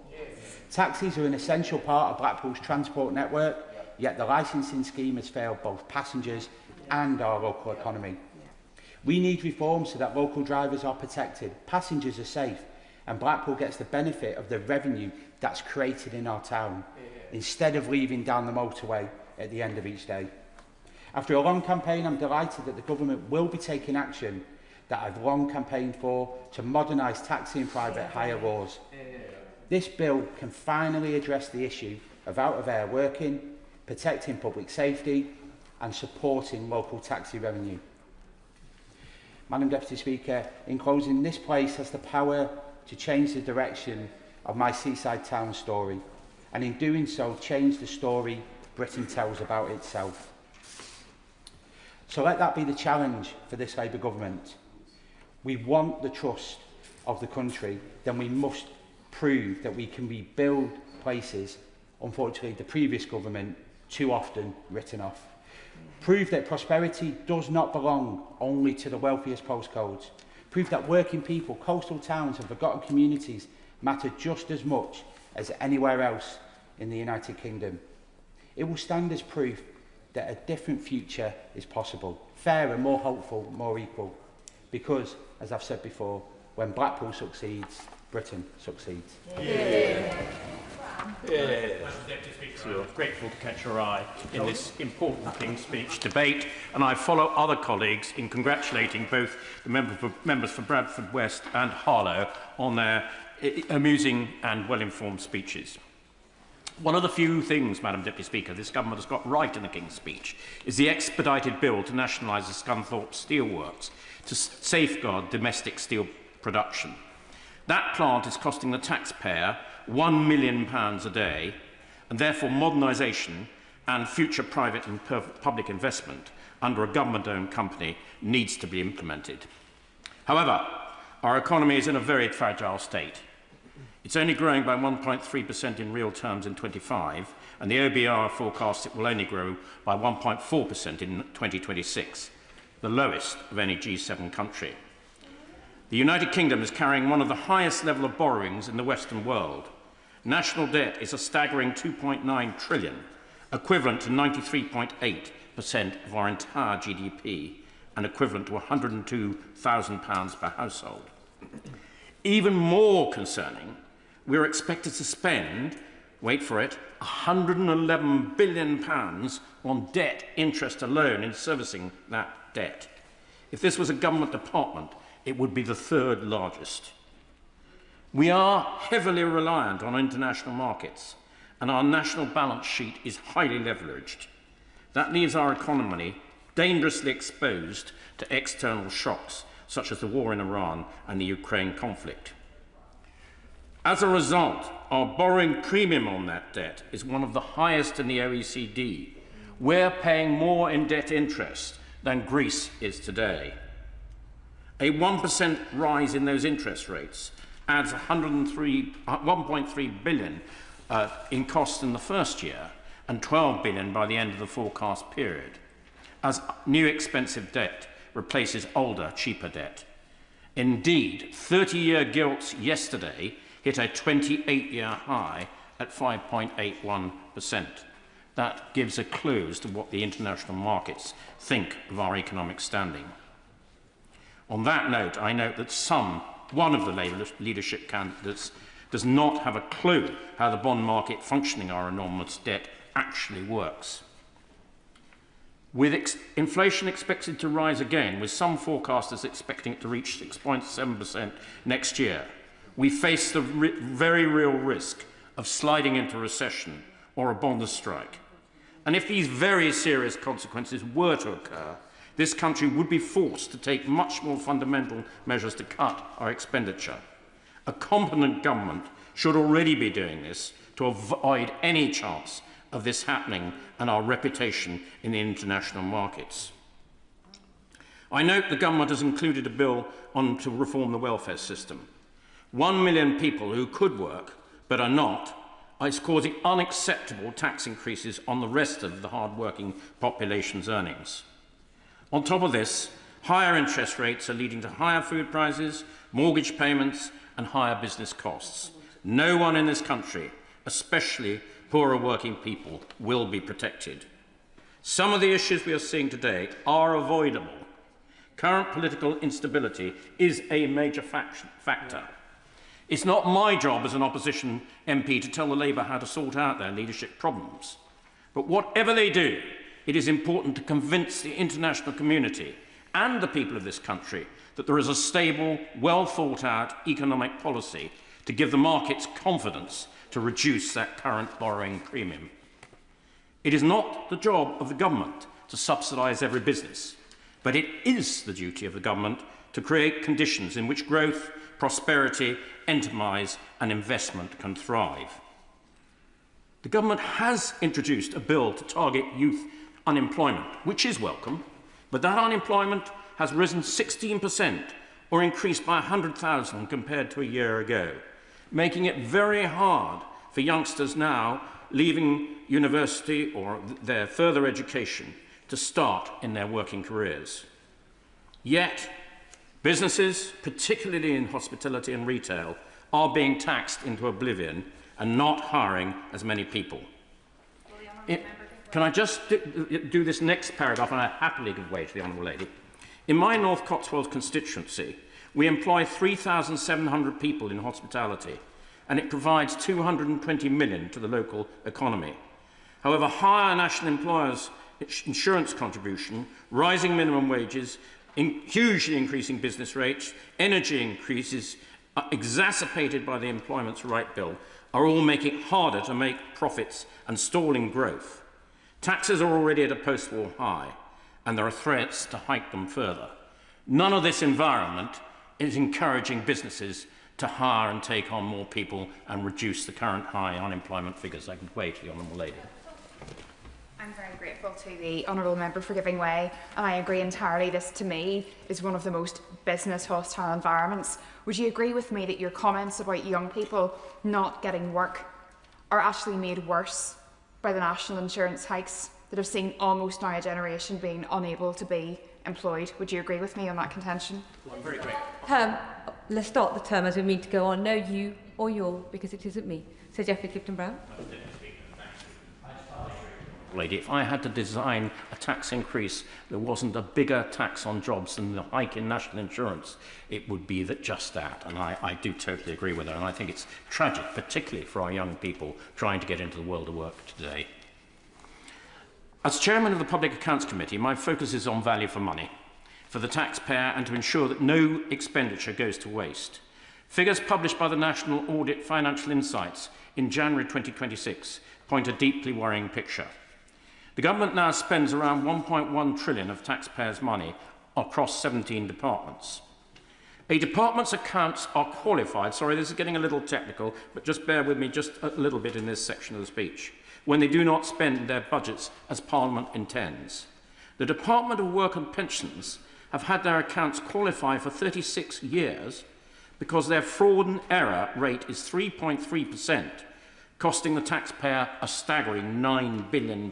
Taxis are an essential part of Blackpool's transport network, yet the licensing scheme has failed both passengers and our local economy. We need reform so that local drivers are protected, passengers are safe, and Blackpool gets the benefit of the revenue that's created in our town, instead of leaving down the motorway at the end of each day. After a long campaign, I'm delighted that the government will be taking action that I've long campaigned for to modernise taxi and private hire laws. This bill can finally address the issue of out-of-air working, protecting public safety and supporting local taxi revenue. Madam Deputy Speaker, in closing, this place has the power to change the direction of my seaside town story, and in doing so, change the story Britain tells about itself. So let that be the challenge for this Labour government. We want the trust of the country, then we must prove that we can rebuild places, unfortunately, the previous government too often written off. Prove that prosperity does not belong only to the wealthiest postcodes. Prove that working people, coastal towns and forgotten communities matter just as much as anywhere else in the United Kingdom. It will stand as proof that a different future is possible, fairer, more hopeful, more equal. Because, as I've said before, when Blackpool succeeds, Britain succeeds. So grateful to catch your eye in this important King's Speech debate, and I follow other colleagues in congratulating both the members for Bradford West and Harlow on their amusing and well-informed speeches. One of the few things, Madam Deputy Speaker, this government has got right in the King's Speech is the expedited bill to nationalise the Scunthorpe Steelworks to safeguard domestic steel production. That plant is costing the taxpayer £1 million a day, and therefore modernisation and future private and public investment under a government-owned company needs to be implemented. However, our economy is in a very fragile state. It's only growing by 1.3% in real terms in 25, and the OBR forecasts it will only grow by 1.4% in 2026, the lowest of any G7 country. The United Kingdom is carrying one of the highest level of borrowings in the Western world. National debt is a staggering £2.9 trillion, equivalent to 93.8% of our entire GDP, and equivalent to £102,000 per household. Even more concerning, we're expected to spend, wait for it, £111 billion on debt interest alone in servicing that debt. If this was a government department, it would be the third largest. We are heavily reliant on international markets, and our national balance sheet is highly leveraged. That leaves our economy dangerously exposed to external shocks, such as the war in Iran and the Ukraine conflict. As a result, our borrowing premium on that debt is one of the highest in the OECD. We're paying more in debt interest than Greece is today. A 1% rise in those interest rates adds £1.3 billion in costs in the first year and £12 billion by the end of the forecast period, as new expensive debt replaces older, cheaper debt. Indeed, 30-year gilts yesterday hit a 28-year high at 5.81%. That gives a clue as to what the international markets think of our economic standing. On that note, I note that one of the Labour leadership candidates does not have a clue how the bond market functioning our enormous debt actually works. With inflation expected to rise again, with some forecasters expecting it to reach 6.7% next year, we face the very real risk of sliding into recession or a bond strike. And if these very serious consequences were to occur, this country would be forced to take much more fundamental measures to cut our expenditure. A competent government should already be doing this to avoid any chance of this happening and our reputation in the international markets. I note the government has included a bill to reform the welfare system. 1 million people who could work but are not is causing unacceptable tax increases on the rest of the hard-working population's earnings. On top of this, higher interest rates are leading to higher food prices, mortgage payments and higher business costs. No one in this country, especially poorer working people, will be protected. Some of the issues we are seeing today are avoidable. Current political instability is a major factor. It's not my job as an opposition MP to tell the Labour how to sort out their leadership problems. But whatever they do, it is important to convince the international community and the people of this country that there is a stable, well-thought-out economic policy to give the markets confidence to reduce that current borrowing premium. It is not the job of the government to subsidise every business, but it is the duty of the government to create conditions in which growth, prosperity, enterprise and investment can thrive. The government has introduced a bill to target youth unemployment, which is welcome, but that unemployment has risen 16% or increased by 100,000 compared to a year ago, making it very hard for youngsters now leaving university or their further education to start in their working careers. Yet, businesses, particularly in hospitality and retail, are being taxed into oblivion and not hiring as many people. Can I just do this next paragraph, and I happily give way to the Honourable Lady. In my North Cotswolds constituency, we employ 3,700 people in hospitality, and it provides 220 million to the local economy. However, higher national employers' insurance contribution, rising minimum wages, hugely increasing business rates, energy increases, exacerbated by the Employment Rights Bill, are all making it harder to make profits and stalling growth. Taxes are already at a post-war high, and there are threats to hike them further. None of this environment is encouraging businesses to hire and take on more people and reduce the current high unemployment figures. I can wait to the Honourable Lady. I'm very grateful to the Honourable Member for giving way, and I agree entirely. This, to me, is one of the most business-hostile environments. Would you agree with me that your comments about young people not getting work are actually made worse by the national insurance hikes that have seen almost now a generation being unable to be employed? Would you agree with me on that contention? Well, I'm very grateful. Let's start the term as we mean to go on. No you or your, because it isn't me. So Geoffrey Clifton-Brown. Lady, if I had to design a tax increase, there wasn't a bigger tax on jobs than the hike in national insurance, it would be just that. And I do totally agree with her. And I think it's tragic, particularly for our young people trying to get into the world of work today. As chairman of the Public Accounts Committee, my focus is on value for money for the taxpayer and to ensure that no expenditure goes to waste. Figures published by the National Audit Financial Insights in January 2026 point a deeply worrying picture. The government now spends around 1.1 trillion of taxpayers' money across 17 departments. A department's accounts are qualified, sorry, this is getting a little technical, but just bear with me just a little bit in this section of the speech, when they do not spend their budgets as Parliament intends. The Department of Work and Pensions have had their accounts qualify for 36 years because their fraud and error rate is 3.3%, costing the taxpayer a staggering £9 billion.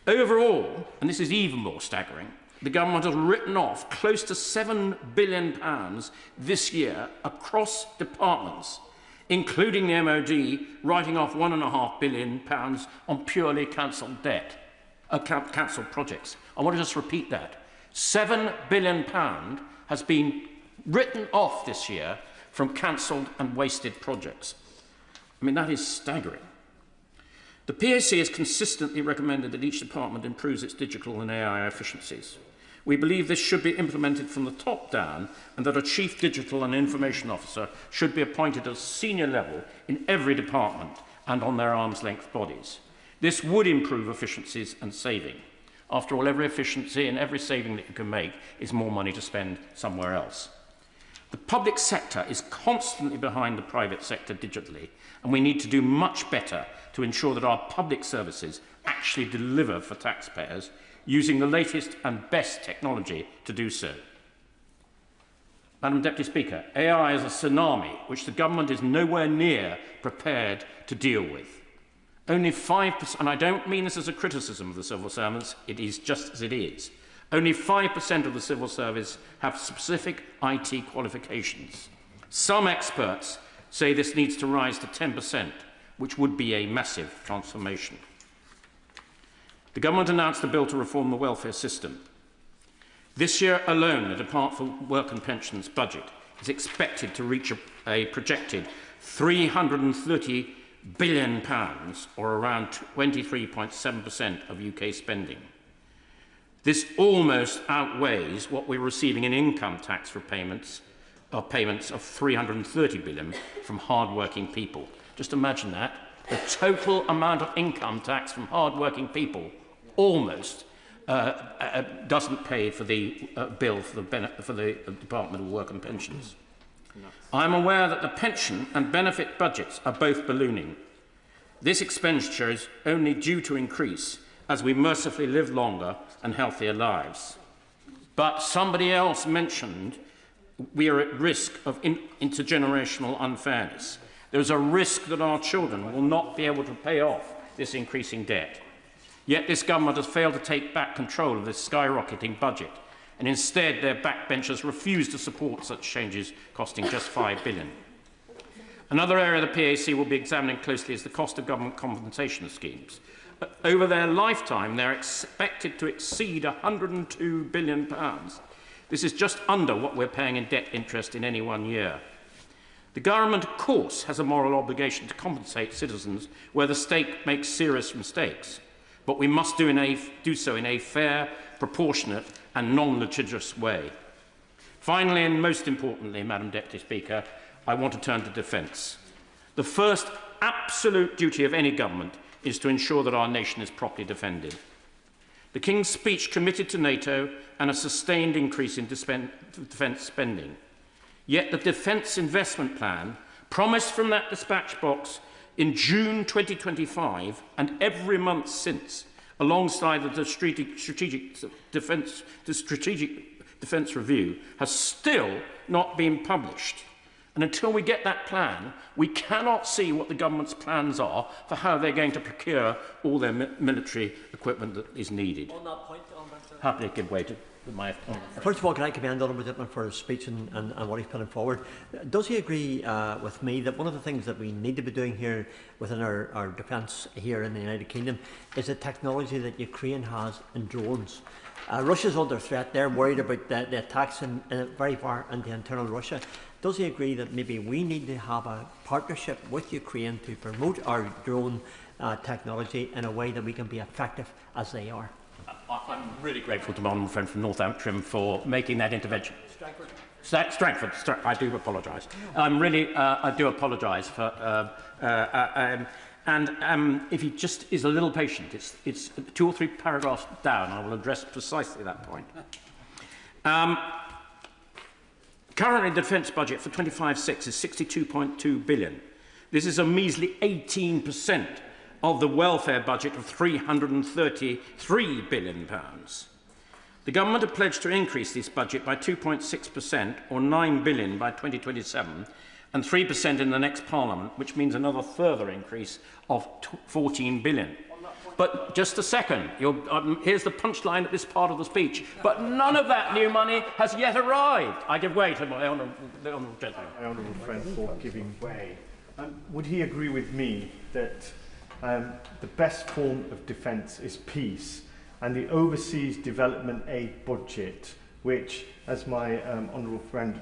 Overall, and this is even more staggering, the government has written off close to £7 billion this year across departments, including the MOD writing off £1.5 billion on purely cancelled debt, cancelled projects. I want to just repeat that. £7 billion has been written off this year from cancelled and wasted projects. I mean, that is staggering. The PAC has consistently recommended that each department improves its digital and AI efficiencies. We believe this should be implemented from the top down and that a Chief Digital and Information Officer should be appointed at a senior level in every department and on their arm's-length bodies. This would improve efficiencies and saving. After all, every efficiency and every saving that you can make is more money to spend somewhere else. The public sector is constantly behind the private sector digitally, and we need to do much better to ensure that our public services actually deliver for taxpayers using the latest and best technology to do so. Madam Deputy Speaker, AI is a tsunami which the government is nowhere near prepared to deal with. Only 5%, and I don't mean this as a criticism of the civil servants, it is just as it is. Only 5% of the civil service have specific IT qualifications. Some experts say this needs to rise to 10%, which would be a massive transformation. The government announced a bill to reform the welfare system. This year alone, the Department for Work and Pensions budget is expected to reach a projected £330 billion, or around 23.7% of UK spending. This almost outweighs what we're receiving in income tax payments of £330 billion from hard-working people. Just imagine that. The total amount of income tax from hard-working people almost doesn't pay for the bill for the Department of Work and Pensions. I'm aware that the pension and benefit budgets are both ballooning. This expenditure is only due to increase as we mercifully live longer and healthier lives. But somebody else mentioned we are at risk of intergenerational unfairness. There is a risk that our children will not be able to pay off this increasing debt. Yet this government has failed to take back control of this skyrocketing budget, and instead their backbenchers refuse to support such changes costing just £5 billion. Another area the PAC will be examining closely is the cost of government compensation schemes. Over their lifetime, they're expected to exceed £102 billion. This is just under what we're paying in debt interest in any one year. The government, of course, has a moral obligation to compensate citizens where the state makes serious mistakes, but we must do so in a fair, proportionate and non-litigious way. Finally, and most importantly, Madam Deputy Speaker, I want to turn to defence. The first absolute duty of any government is to ensure that our nation is properly defended. The King's speech committed to NATO and a sustained increase in defence spending. Yet the Defence Investment Plan, promised from that dispatch box in June 2025 and every month since, alongside the Strategic Defence Review, has still not been published. And until we get that plan, we cannot see what the government's plans are for how they're going to procure all their military equipment that is needed. On that point, happily give way to my... First of all, can I commend Honourable Dittman for his speech and what he's putting forward? Does he agree with me that one of the things that we need to be doing here within our defence here in the United Kingdom is the technology that Ukraine has in drones? Russia's under threat. They're worried about the attacks very far into internal Russia. Does he agree that maybe we need to have a partnership with Ukraine to promote our drone technology in a way that we can be effective as they are? I'm really grateful to my honourable friend from North Antrim for making that intervention. Strangford, I do apologise. I do apologise for... if he just is a little patient, it's 2 or 3 paragraphs down. I will address precisely that point. Currently, the defence budget for 25/6 is £62.2 billion. This is a measly 18% of the welfare budget of £333 billion. The government have pledged to increase this budget by 2.6%, or £9 billion by 2027, and 3% in the next Parliament, which means another further increase of £14 billion. But just a second, here's the punchline at this part of the speech. But none of that new money has yet arrived. I give way to my honourable gentleman. My honourable friend for giving way. Would he agree with me that the best form of defence is peace, and the overseas development aid budget, which, as my honourable friend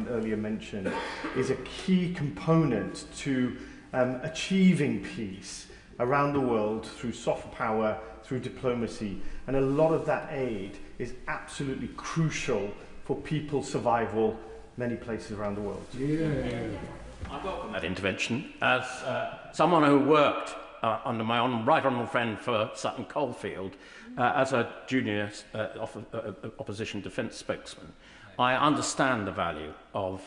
earlier mentioned, is a key component to achieving peace around the world through soft power, through diplomacy, and a lot of that aid is absolutely crucial for people's survival many places around the world. I welcome that intervention as someone who worked under my right honourable friend for Sutton Coldfield as a junior opposition defence spokesman. I understand the value of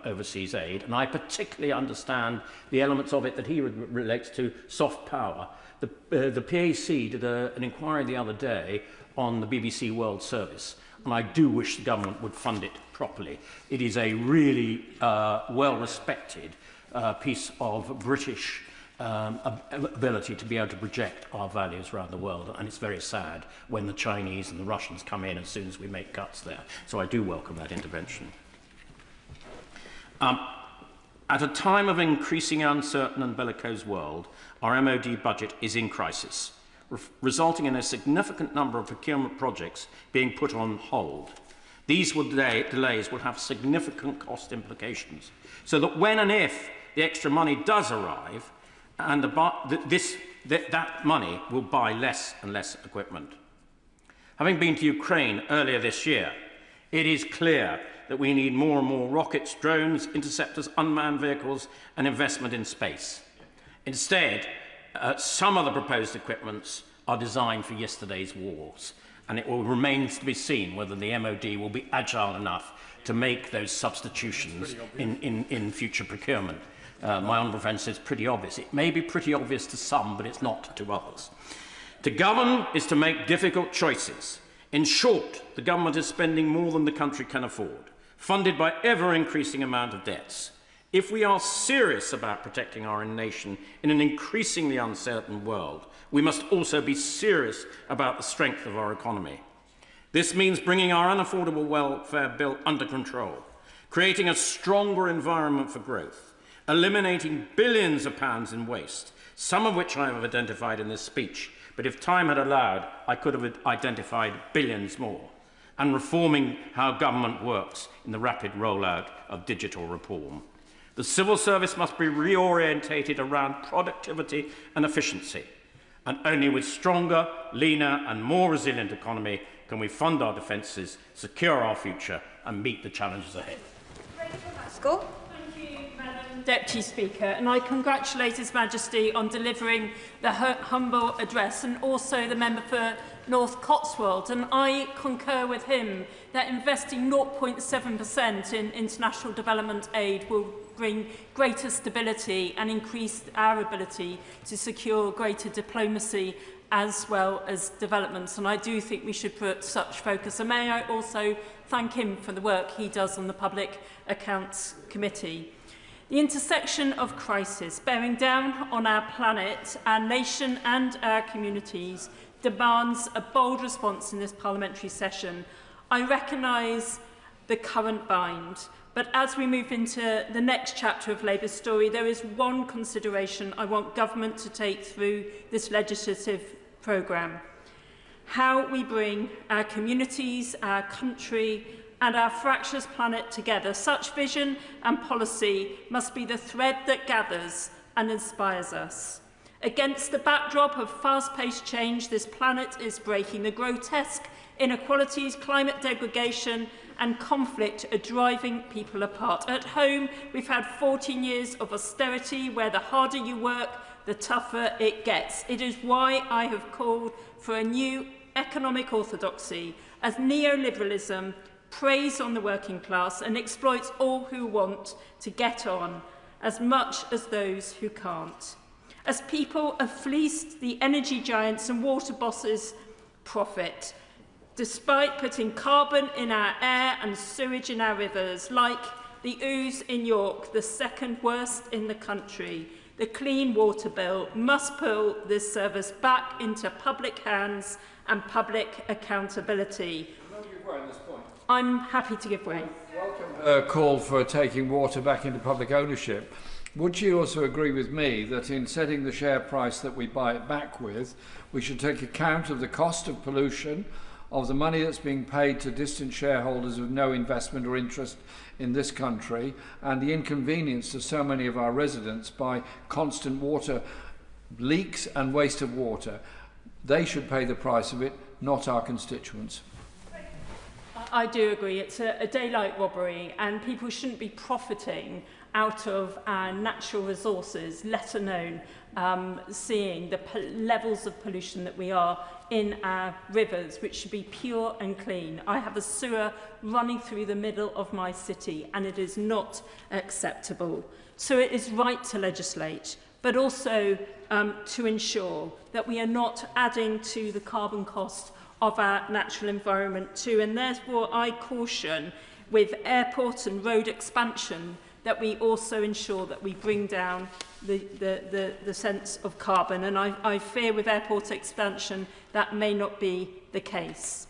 overseas aid, and I particularly understand the elements of it that he relates to soft power. The PAC did an inquiry the other day on the BBC World Service, and I do wish the government would fund it properly. It is a really well-respected piece of British ability to be able to project our values around the world, and it's very sad when the Chinese and the Russians come in as soon as we make cuts there. So I do welcome that intervention. At a time of increasing uncertain and bellicose world, our MOD budget is in crisis, resulting in a significant number of procurement projects being put on hold. These delays will have significant cost implications, so that when and if the extra money does arrive, and that money will buy less and less equipment. Having been to Ukraine earlier this year, it is clear that we need more and more rockets, drones, interceptors, unmanned vehicles, and investment in space. Instead, some of the proposed equipments are designed for yesterday's wars, and it will remain to be seen whether the MOD will be agile enough to make those substitutions in future procurement. My honourable friend says pretty obvious. It may be pretty obvious to some, but it's not to others. To govern is to make difficult choices. In short, the government is spending more than the country can afford, funded by ever-increasing amount of debts. If we are serious about protecting our nation in an increasingly uncertain world, we must also be serious about the strength of our economy. This means bringing our unaffordable welfare bill under control, creating a stronger environment for growth, eliminating billions of pounds in waste, some of which I have identified in this speech, but if time had allowed, I could have identified billions more, and reforming how government works in the rapid rollout of digital reform. The civil service must be reorientated around productivity and efficiency, and only with stronger, leaner and more resilient economy can we fund our defences, secure our future and meet the challenges ahead. Thank you, Madam Deputy Speaker, and I congratulate His Majesty on delivering the humble address, and also the member for North Cotswold. And I concur with him that investing 0.7% in international development aid will bring greater stability and increase our ability to secure greater diplomacy as well as developments. And I do think we should put such focus. And may I also thank him for the work he does on the Public Accounts Committee. The intersection of crisis bearing down on our planet, our nation and our communities demands a bold response in this parliamentary session. I recognise the current bind, but as we move into the next chapter of Labour's story, there is one consideration I want government to take through this legislative programme: how we bring our communities, our country and our fractious planet together. Such vision and policy must be the thread that gathers and inspires us. Against the backdrop of fast-paced change, this planet is breaking. The grotesque inequalities, climate degradation and conflict are driving people apart. At home, we've had 14 years of austerity where the harder you work, the tougher it gets. It is why I have called for a new economic orthodoxy, as neoliberalism preys on the working class and exploits all who want to get on, as much as those who can't. As people have fleeced the energy giants and water bosses' profit, despite putting carbon in our air and sewage in our rivers, like the Ouse in York, the second worst in the country, the Clean Water Bill must pull this service back into public hands and public accountability. I'm happy to give way. Call for taking water back into public ownership. Would you also agree with me that in setting the share price that we buy it back with, we should take account of the cost of pollution, of the money that's being paid to distant shareholders with no investment or interest in this country, and the inconvenience to so many of our residents by constant water leaks and waste of water? They should pay the price of it, not our constituents. I do agree. It's a daylight robbery, and people shouldn't be profiting out of our natural resources, let alone seeing the levels of pollution that we are in our rivers, which should be pure and clean. I have a sewer running through the middle of my city, and it is not acceptable. So it is right to legislate, but also to ensure that we are not adding to the carbon cost of our natural environment too. And therefore I caution, with airport and road expansion, that we also ensure that we bring down the sense of carbon. And I fear with airport expansion that may not be the case.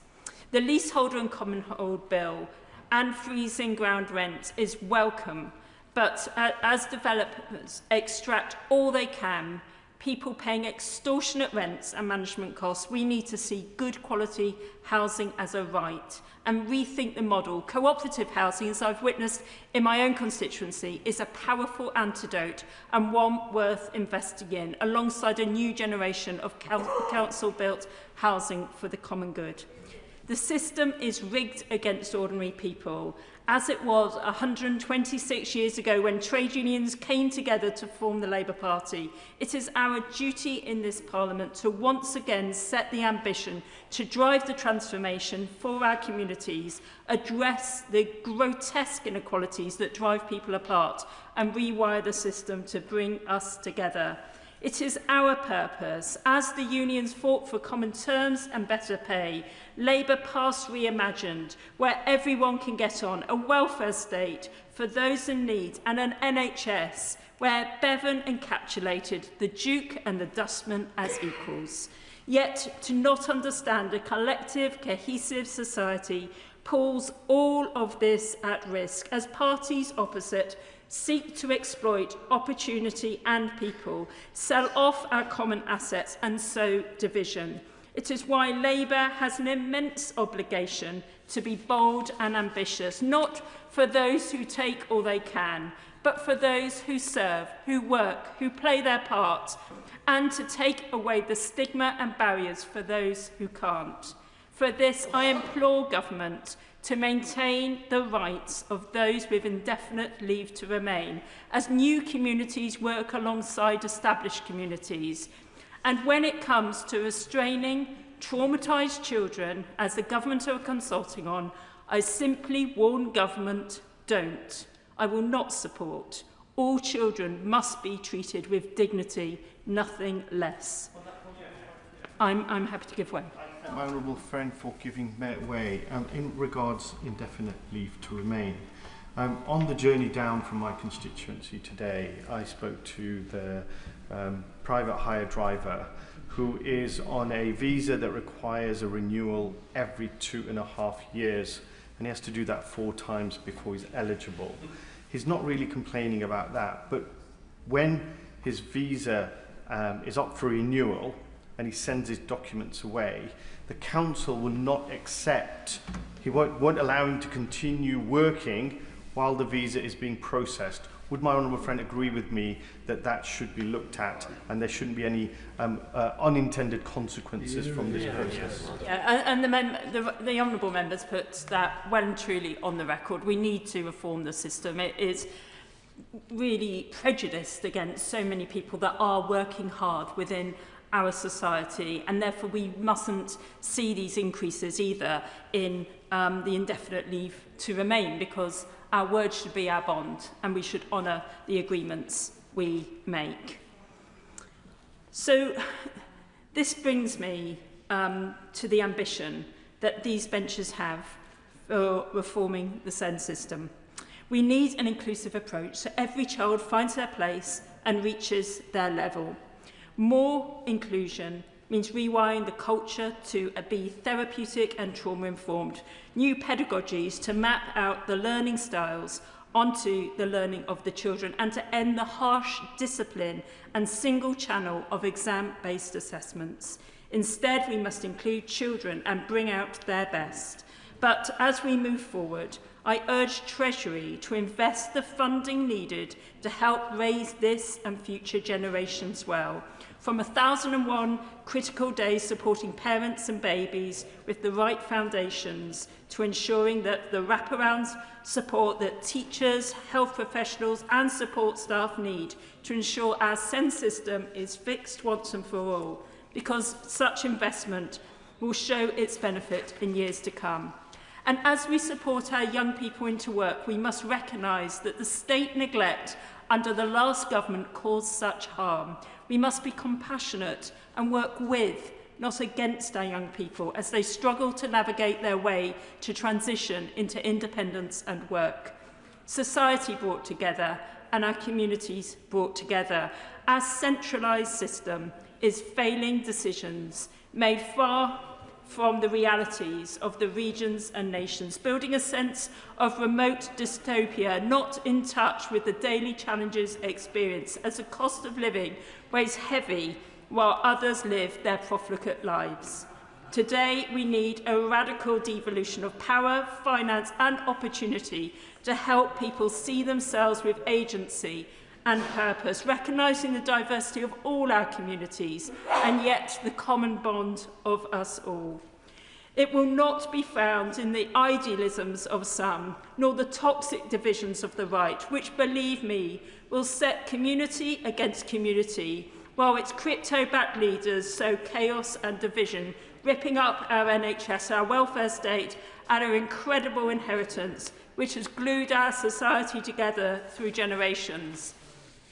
The leaseholder and common hold bill and freezing ground rent is welcome, but as developers extract all they can people paying extortionate rents and management costs, we need to see good quality housing as a right and rethink the model. Cooperative housing, as I've witnessed in my own constituency, is a powerful antidote and one worth investing in, alongside a new generation of council-built housing for the common good. The system is rigged against ordinary people, as it was 126 years ago when trade unions came together to form the Labour Party. It is our duty in this Parliament to once again set the ambition to drive the transformation for our communities, address the grotesque inequalities that drive people apart, and rewire the system to bring us together. It is our purpose, as the unions fought for common terms and better pay, Labour Pass Reimagined, where everyone can get on, a welfare state for those in need, and an NHS where Bevan encapsulated the Duke and the Dustman as equals. Yet to not understand a collective, cohesive society pulls all of this at risk as parties opposite seek to exploit opportunity and people, sell off our common assets and sow division. It is why Labour has an immense obligation to be bold and ambitious, not for those who take all they can, but for those who serve, who work, who play their part, and to take away the stigma and barriers for those who can't. For this, I implore government to maintain the rights of those with indefinite leave to remain, as new communities work alongside established communities. And when it comes to restraining traumatised children, as the government are consulting on, I simply warn government, don't. I will not support. All children must be treated with dignity, nothing less. I'm happy to give way. My honourable friend for giving way. In regards indefinite leave to remain, on the journey down from my constituency today, I spoke to the private hire driver who is on a visa that requires a renewal every 2.5 years, and he has to do that 4 times before he's eligible. He's not really complaining about that, but when his visa is up for renewal and he sends his documents away, the council will not accept, he won't allow him to continue working while the visa is being processed. Would my honourable friend agree with me that that should be looked at and there shouldn't be any unintended consequences from this process? Yeah, and the honourable members put that well and truly on the record. We need to reform the system. It is really prejudiced against so many people that are working hard within our society, and therefore we mustn't see these increases either in the indefinite leave to remain, because our word should be our bond and we should honour the agreements we make. So this brings me to the ambition that these benches have for reforming the SEND system. We need an inclusive approach so every child finds their place and reaches their level. More inclusion means rewiring the culture to be therapeutic and trauma-informed, new pedagogies to map out the learning styles onto the learning of the children, and to end the harsh discipline and single channel of exam-based assessments. Instead, we must include children and bring out their best. But as we move forward, I urge Treasury to invest the funding needed to help raise this and future generations well. From 1001 critical days supporting parents and babies with the right foundations, to ensuring that the wraparound support that teachers, health professionals and support staff need to ensure our SEND system is fixed once and for all, because such investment will show its benefit in years to come. And as we support our young people into work, we must recognise that the state neglect under the last government caused such harm. We must be compassionate and work with, not against, our young people as they struggle to navigate their way to transition into independence and work. Society brought together and our communities brought together. Our centralised system is failing decisions made far from the realities of the regions and nations, building a sense of remote dystopia, not in touch with the daily challenges experienced as the cost of living weighs heavy while others live their profligate lives. Today, we need a radical devolution of power, finance and opportunity to help people see themselves with agency and purpose, recognising the diversity of all our communities and yet the common bond of us all. It will not be found in the idealisms of some, nor the toxic divisions of the right, which, believe me, will set community against community, while its crypto-backed leaders sow chaos and division, ripping up our NHS, our welfare state, and our incredible inheritance, which has glued our society together through generations.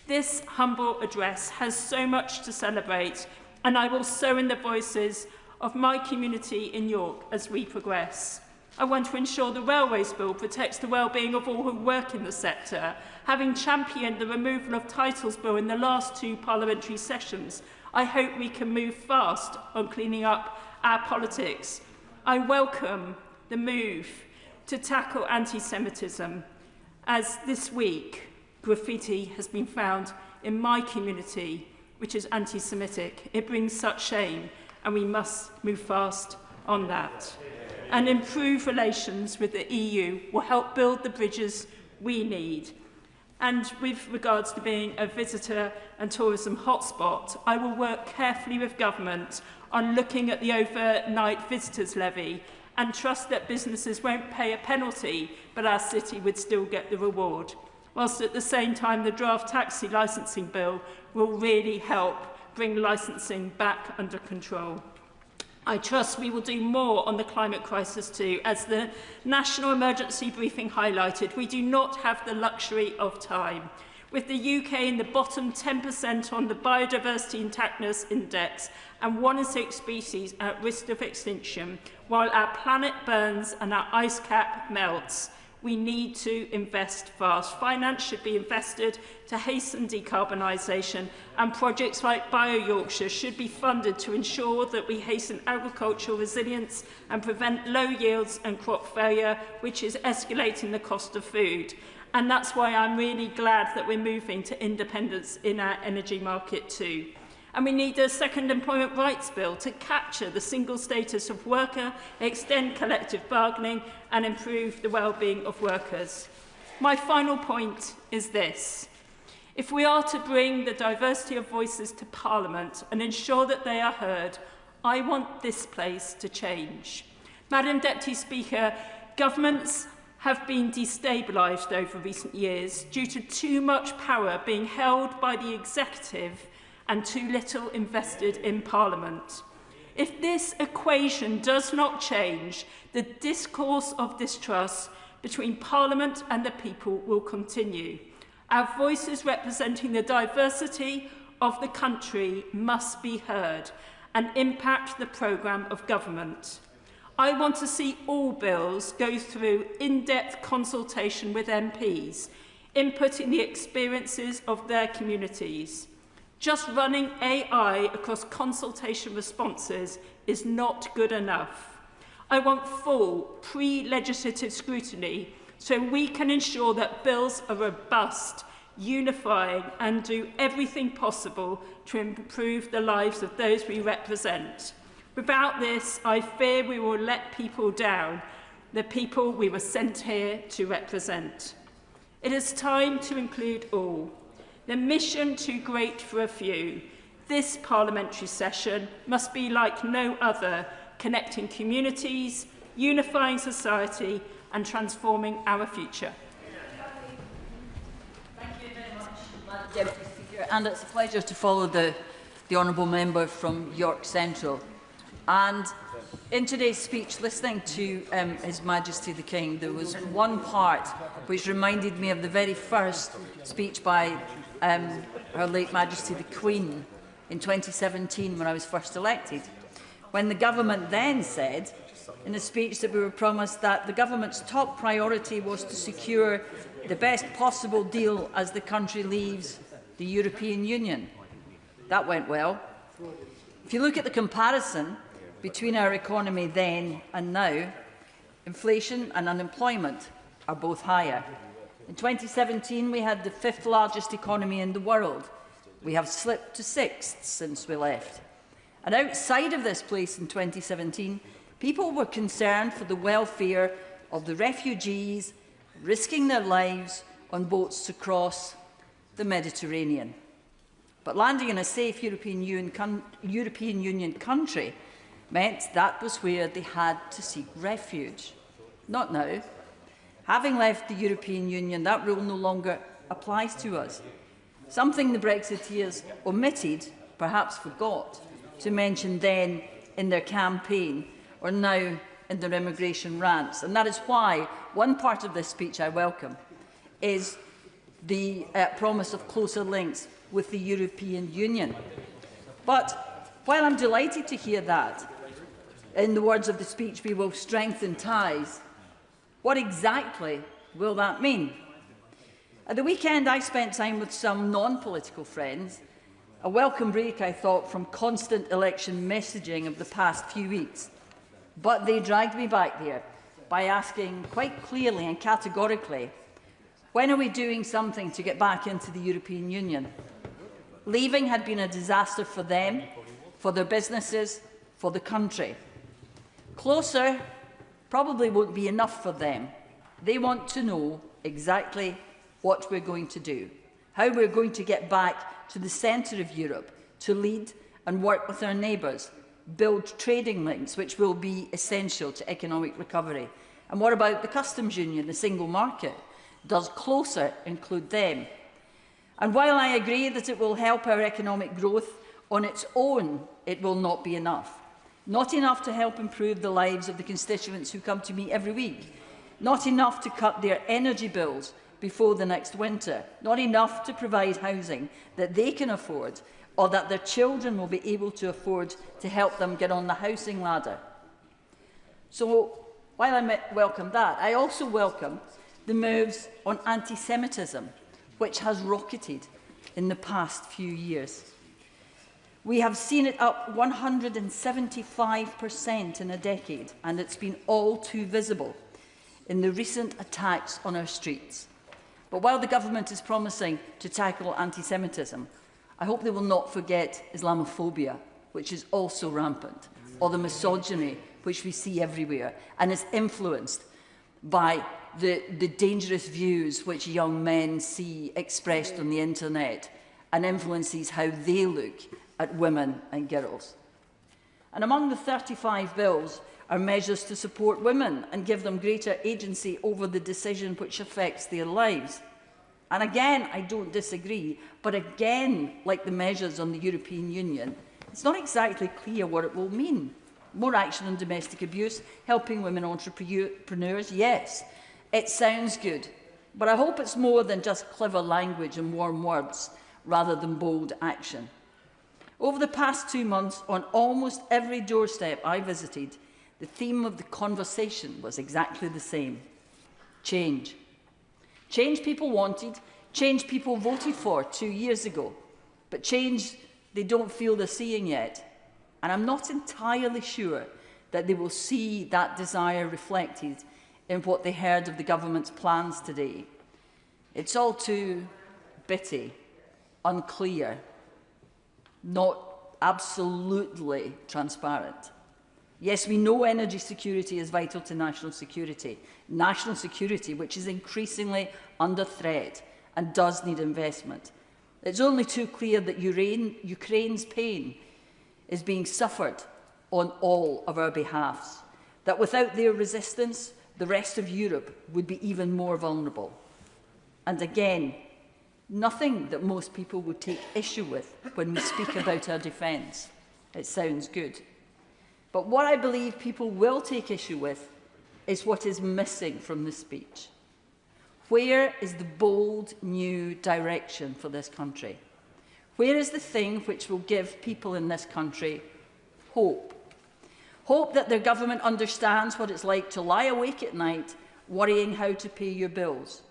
This humble address has so much to celebrate, and I will sow in the voices of my community in York as we progress. I want to ensure the Railways Bill protects the well-being of all who work in the sector, having championed the removal of Titles Bill in the last 2 parliamentary sessions. I hope we can move fast on cleaning up our politics. I welcome the move to tackle anti-Semitism, as this week graffiti has been found in my community, which is anti-Semitic. It brings such shame, and we must move fast on that. And improve relations with the EU will help build the bridges we need. And with regards to being a visitor and tourism hotspot, I will work carefully with government on looking at the overnight visitors levy and trust that businesses won't pay a penalty, but our city would still get the reward. Whilst at the same time, the draft taxi licensing bill will really help bring licensing back under control. I trust we will do more on the climate crisis too. As the National Emergency Briefing highlighted, we do not have the luxury of time. With the UK in the bottom 10% on the Biodiversity Intactness Index and 1 in 6 species at risk of extinction, while our planet burns and our ice cap melts, we need to invest fast. Finance should be invested to hasten decarbonisation, and projects like Bio-Yorkshire should be funded to ensure that we hasten agricultural resilience and prevent low yields and crop failure, which is escalating the cost of food. And that's why I'm really glad that we're moving to independence in our energy market too. And we need a second employment rights bill to capture the single status of worker, extend collective bargaining and improve the well-being of workers. My final point is this. If we are to bring the diversity of voices to Parliament and ensure that they are heard, I want this place to change. Madam Deputy Speaker, governments have been destabilised over recent years due to too much power being held by the executive and too little invested in Parliament. If this equation does not change, the discourse of distrust between Parliament and the people will continue. Our voices representing the diversity of the country must be heard and impact the programme of government. I want to see all bills go through in-depth consultation with MPs, inputting the experiences of their communities. Just running AI across consultation responses is not good enough. I want full pre-legislative scrutiny so we can ensure that bills are robust, unifying and do everything possible to improve the lives of those we represent. Without this, I fear we will let people down, the people we were sent here to represent. It is time to include all. The mission too great for a few. This parliamentary session must be like no other, connecting communities, unifying society and transforming our future. Thank you very much, Madam Deputy Speaker, and it's a pleasure to follow the honourable member from York Central. And in today's speech, listening to His Majesty the King, there was one part which reminded me of the very first speech by Her late Majesty the Queen in 2017 when I was first elected, when the government then said in a speech that we were promised that the government's top priority was to secure the best possible deal as the country leaves the European Union. That went well. If you look at the comparison between our economy then and now, inflation and unemployment are both higher. In 2017, we had the 5th largest economy in the world. We have slipped to 6th since we left. And outside of this place in 2017, people were concerned for the welfare of the refugees risking their lives on boats to cross the Mediterranean. But landing in a safe European Union country meant that was where they had to seek refuge. Not now. Having left the European Union, that rule no longer applies to us. Something the Brexiteers omitted, perhaps forgot, to mention then in their campaign or now in their immigration rants. And that is why one part of this speech I welcome is the promise of closer links with the European Union. But while I'm delighted to hear that, in the words of the speech, we will strengthen ties, what exactly will that mean? At the weekend, I spent time with some non-political friends, a welcome break, I thought, from constant election messaging of the past few weeks. But they dragged me back there by asking quite clearly and categorically, when are we doing something to get back into the European Union? Leaving had been a disaster for them, for their businesses, for the country. Closer probably won't be enough for them. They want to know exactly what we're going to do, how we're going to get back to the centre of Europe, to lead and work with our neighbours, build trading links which will be essential to economic recovery. And what about the customs union, the single market? Does closer include them? And while I agree that it will help our economic growth, on its own it will not be enough. Not enough to help improve the lives of the constituents who come to me every week. Not enough to cut their energy bills before the next winter. Not enough to provide housing that they can afford or that their children will be able to afford to help them get on the housing ladder. So, while I welcome that, I also welcome the moves on anti-Semitism, which has rocketed in the past few years. We have seen it up 175% in a decade, and it's been all too visible in the recent attacks on our streets. But while the government is promising to tackle anti-Semitism, I hope they will not forget Islamophobia, which is also rampant, or the misogyny, which we see everywhere, and is influenced by the dangerous views which young men see expressed on the internet, and influences how they look at women and girls. And among the 35 bills are measures to support women and give them greater agency over the decision which affects their lives. And again, I don't disagree, but again, like the measures on the European Union, it's not exactly clear what it will mean. More action on domestic abuse, helping women entrepreneurs, yes, it sounds good, but I hope it's more than just clever language and warm words, rather than bold action. Over the past 2 months, on almost every doorstep I visited, the theme of the conversation was exactly the same: change. Change people wanted, change people voted for 2 years ago, but change they don't feel they're seeing yet. And I'm not entirely sure that they will see that desire reflected in what they heard of the government's plans today. It's all too bitty, unclear, not absolutely transparent. Yes, we know energy security is vital to national security which is increasingly under threat and does need investment. It's only too clear that Ukraine's pain is being suffered on all of our behalves, that without their resistance, the rest of Europe would be even more vulnerable. And again, nothing that most people would take issue with when we speak about our defence. It sounds good. But what I believe people will take issue with is what is missing from this speech. Where is the bold new direction for this country? Where is the thing which will give people in this country hope? Hope that their government understands what it's like to lie awake at night worrying how to pay your bills.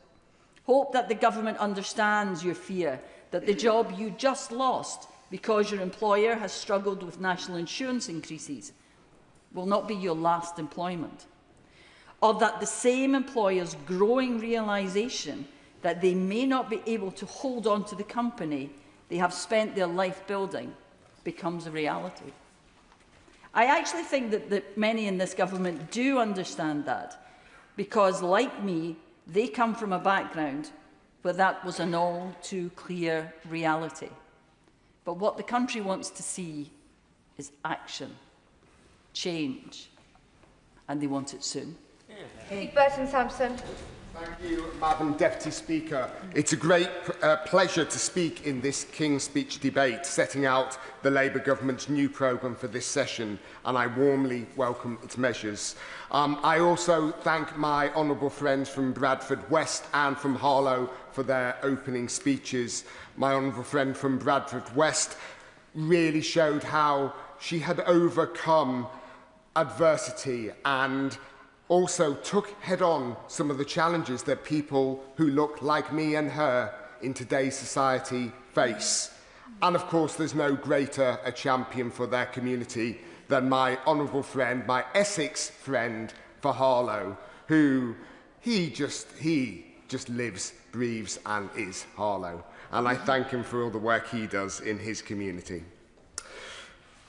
Hope that the government understands your fear that the job you just lost because your employer has struggled with national insurance increases will not be your last employment, or that the same employer's growing realisation that they may not be able to hold on to the company they have spent their life building becomes a reality. I actually think that many in this government do understand that, because, like me, they come from a background where that was an all too clear reality. But what the country wants to see is action, change, and they want it soon. Burton-Sampson. Thank you, Madam Deputy Speaker. It's a great pleasure to speak in this King's Speech debate, setting out the Labour Government's new programme for this session, and I warmly welcome its measures. I also thank my honourable friends from Bradford West and from Harlow for their opening speeches. My honourable friend from Bradford West really showed how she had overcome adversity and also took head-on some of the challenges that people who look like me and her in today's society face. And of course, there's no greater a champion for their community than my honourable friend, my Essex friend for Harlow, who he just lives, breathes and is Harlow. And I thank him for all the work he does in his community.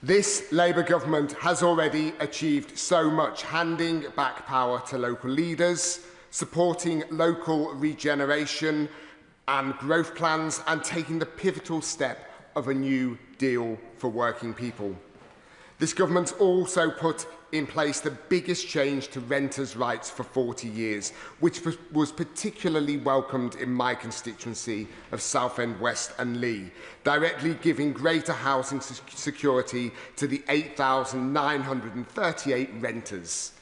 This Labour government has already achieved so much, handing back power to local leaders, supporting local regeneration and growth plans, and taking the pivotal step of a new deal for working people. This government's also put in place the biggest change to renters' rights for 40 years, which was particularly welcomed in my constituency of Southend West and Lee, directly giving greater housing security to the 8,938 renters.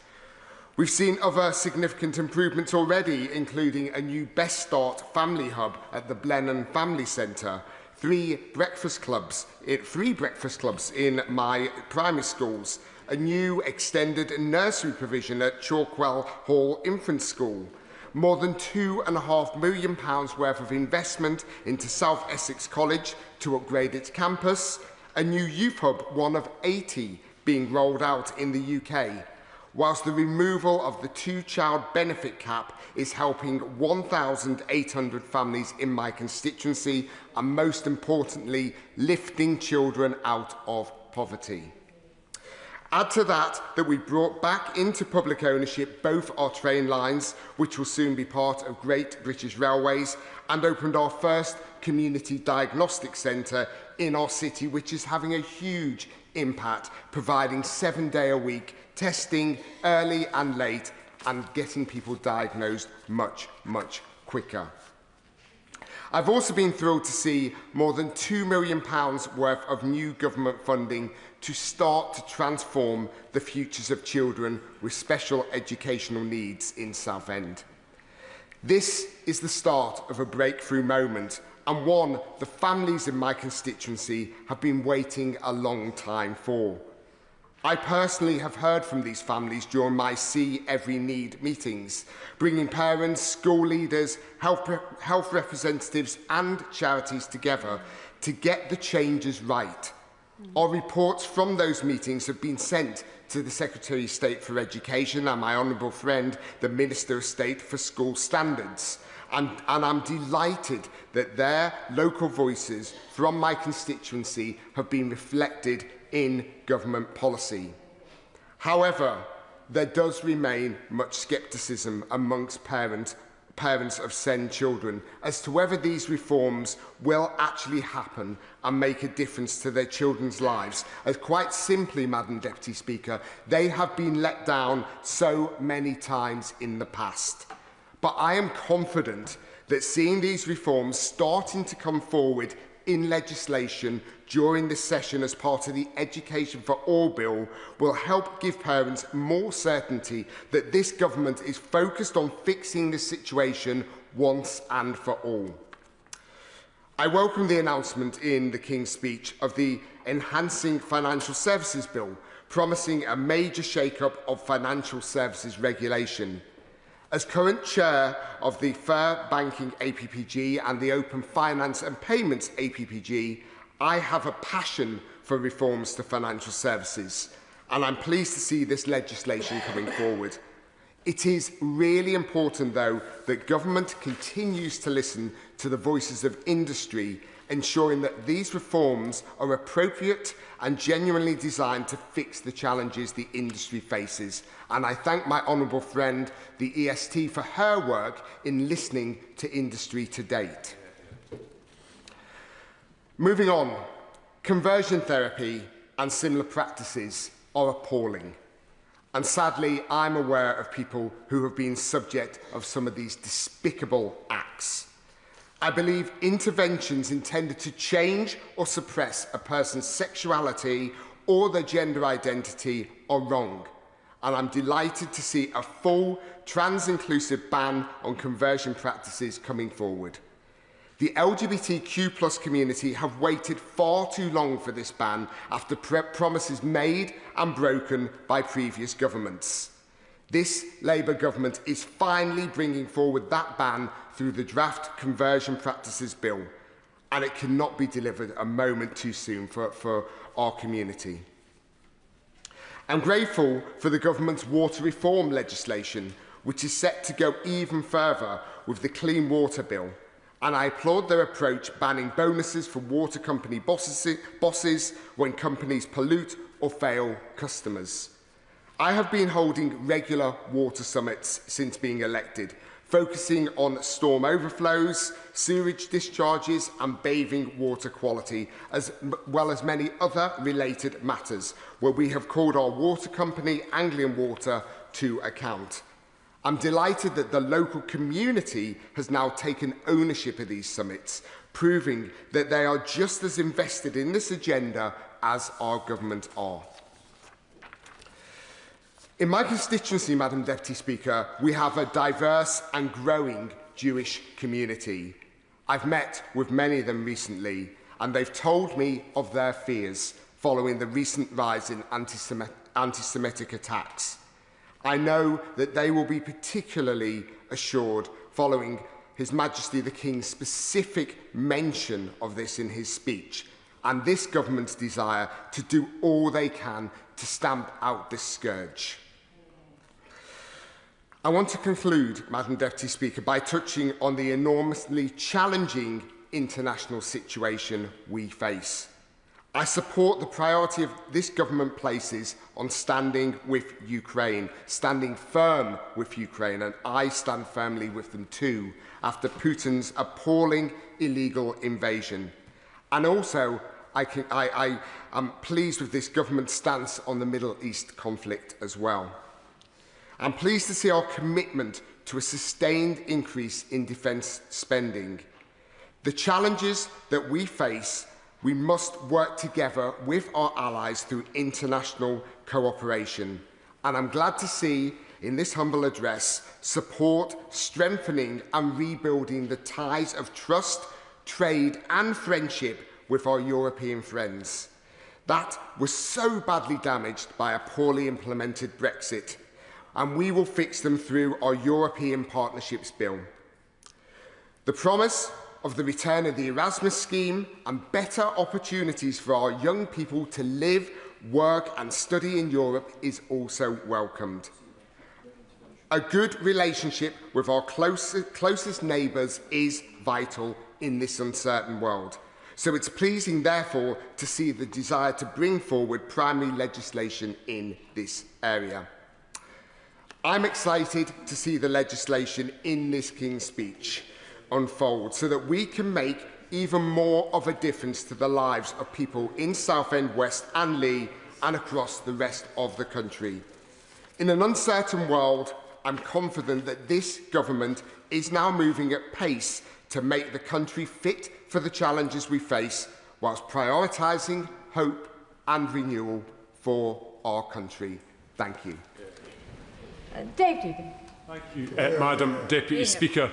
We've seen other significant improvements already, including a new Best Start family hub at the Blenheim Family Centre, three breakfast clubs in my primary schools, a new extended nursery provision at Chalkwell Hall Infant School, more than £2.5 million worth of investment into South Essex College to upgrade its campus, a new youth hub, one of 80 being rolled out in the UK, whilst the removal of the two-child benefit cap is helping 1,800 families in my constituency and, most importantly, lifting children out of poverty. Add to that we brought back into public ownership both our train lines, which will soon be part of Great British Railways, and opened our first community diagnostic centre in our city, which is having a huge impact, providing 7-day-a-week testing early and late and getting people diagnosed much, much quicker. I've also been thrilled to see more than £2 million worth of new government funding to start to transform the futures of children with special educational needs in Southend. This is the start of a breakthrough moment, and one the families in my constituency have been waiting a long time for. I personally have heard from these families during my See Every Need meetings, bringing parents, school leaders, health representatives and charities together to get the changes right. Our reports from those meetings have been sent to the Secretary of State for Education and my honourable friend, the Minister of State for School Standards. And I'm delighted that their local voices from my constituency have been reflected in government policy. However, there does remain much scepticism amongst parents of SEND children as to whether these reforms will actually happen and make a difference to their children's lives, as quite simply, Madam Deputy Speaker, they have been let down so many times in the past. But I am confident that seeing these reforms starting to come forward in legislation during this session as part of the Education for All bill will help give parents more certainty that this government is focused on fixing the situation once and for all. I welcome the announcement in the King's Speech of the Enhancing Financial Services Bill, promising a major shake-up of financial services regulation. As current chair of the Fair Banking APPG and the Open Finance and Payments APPG, I have a passion for reforms to financial services. and I'm pleased to see this legislation coming forward. It is really important, though, that government continues to listen to the voices of industry, ensuring that these reforms are appropriate and genuinely designed to fix the challenges the industry faces. And I thank my honourable friend, the EST, for her work in listening to industry to date. Moving on, conversion therapy and similar practices are appalling. And sadly, I'm aware of people who have been subject of some of these despicable acts. I believe interventions intended to change or suppress a person's sexuality or their gender identity are wrong. And I'm delighted to see a full trans-inclusive ban on conversion practices coming forward. The LGBTQ+ community have waited far too long for this ban after promises made and broken by previous governments. This Labour government is finally bringing forward that ban through the draft Conversion Practices Bill, and it cannot be delivered a moment too soon for our community. I'm grateful for the government's water reform legislation, which is set to go even further with the Clean Water Bill. And I applaud their approach, banning bonuses for water company bosses when companies pollute or fail customers. I have been holding regular water summits since being elected, focusing on storm overflows, sewage discharges and bathing water quality, as well as many other related matters, where we have called our water company, Anglian Water, to account. I'm delighted that the local community has now taken ownership of these summits, proving that they are just as invested in this agenda as our government are. In my constituency, Madam Deputy Speaker, we have a diverse and growing Jewish community. I've met with many of them recently, and they've told me of their fears following the recent rise in anti-Semitic attacks. I know that they will be particularly assured following His Majesty the King's specific mention of this in his speech, and this government's desire to do all they can to stamp out this scourge. I want to conclude, Madam Deputy Speaker, by touching on the enormously challenging international situation we face. I support the priority of this government places on standing with Ukraine, standing firm with Ukraine, and I stand firmly with them too, after Putin's appalling illegal invasion. And also, I am pleased with this government's stance on the Middle East conflict as well. I'm pleased to see our commitment to a sustained increase in defence spending. The challenges that we face, we must work together with our allies through international cooperation. And I'm glad to see in this humble address support strengthening and rebuilding the ties of trust, trade and friendship with our European friends. That was so badly damaged by a poorly implemented Brexit, and we will fix them through our European Partnerships Bill. The promise of the return of the Erasmus scheme and better opportunities for our young people to live, work and study in Europe is also welcomed. A good relationship with our closest neighbours is vital in this uncertain world. So it's pleasing, therefore, to see the desire to bring forward primary legislation in this area. I'm excited to see the legislation in this King's Speech unfold so that we can make even more of a difference to the lives of people in Southend West and Leigh and across the rest of the country. In an uncertain world, I'm confident that this government is now moving at pace to make the country fit for the challenges we face, whilst prioritising hope and renewal for our country. Thank you. Dave Dugan. Thank you, Madam Deputy Speaker.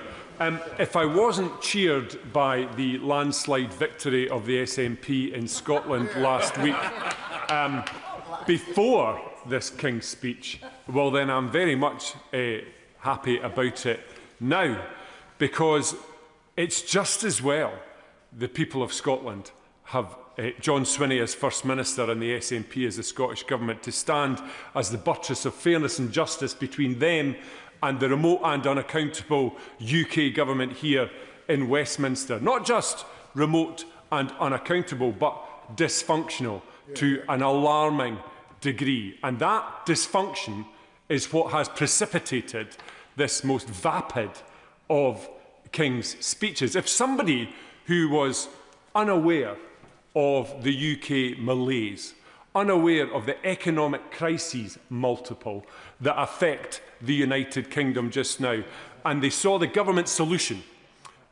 If I wasn't cheered by the landslide victory of the SNP in Scotland last week, before this King's Speech, well then I'm very much happy about it now, because it's just as well the people of Scotland have John Swinney as First Minister and the SNP as the Scottish Government to stand as the buttress of fairness and justice between them and the remote and unaccountable UK Government here in Westminster. Not just remote and unaccountable, but dysfunctional to an alarming degree. And that dysfunction is what has precipitated this most vapid of King's speeches. If somebody who was unaware of the UK malaise, unaware of the economic crises multiple that affect the United Kingdom just now, and they saw the government solution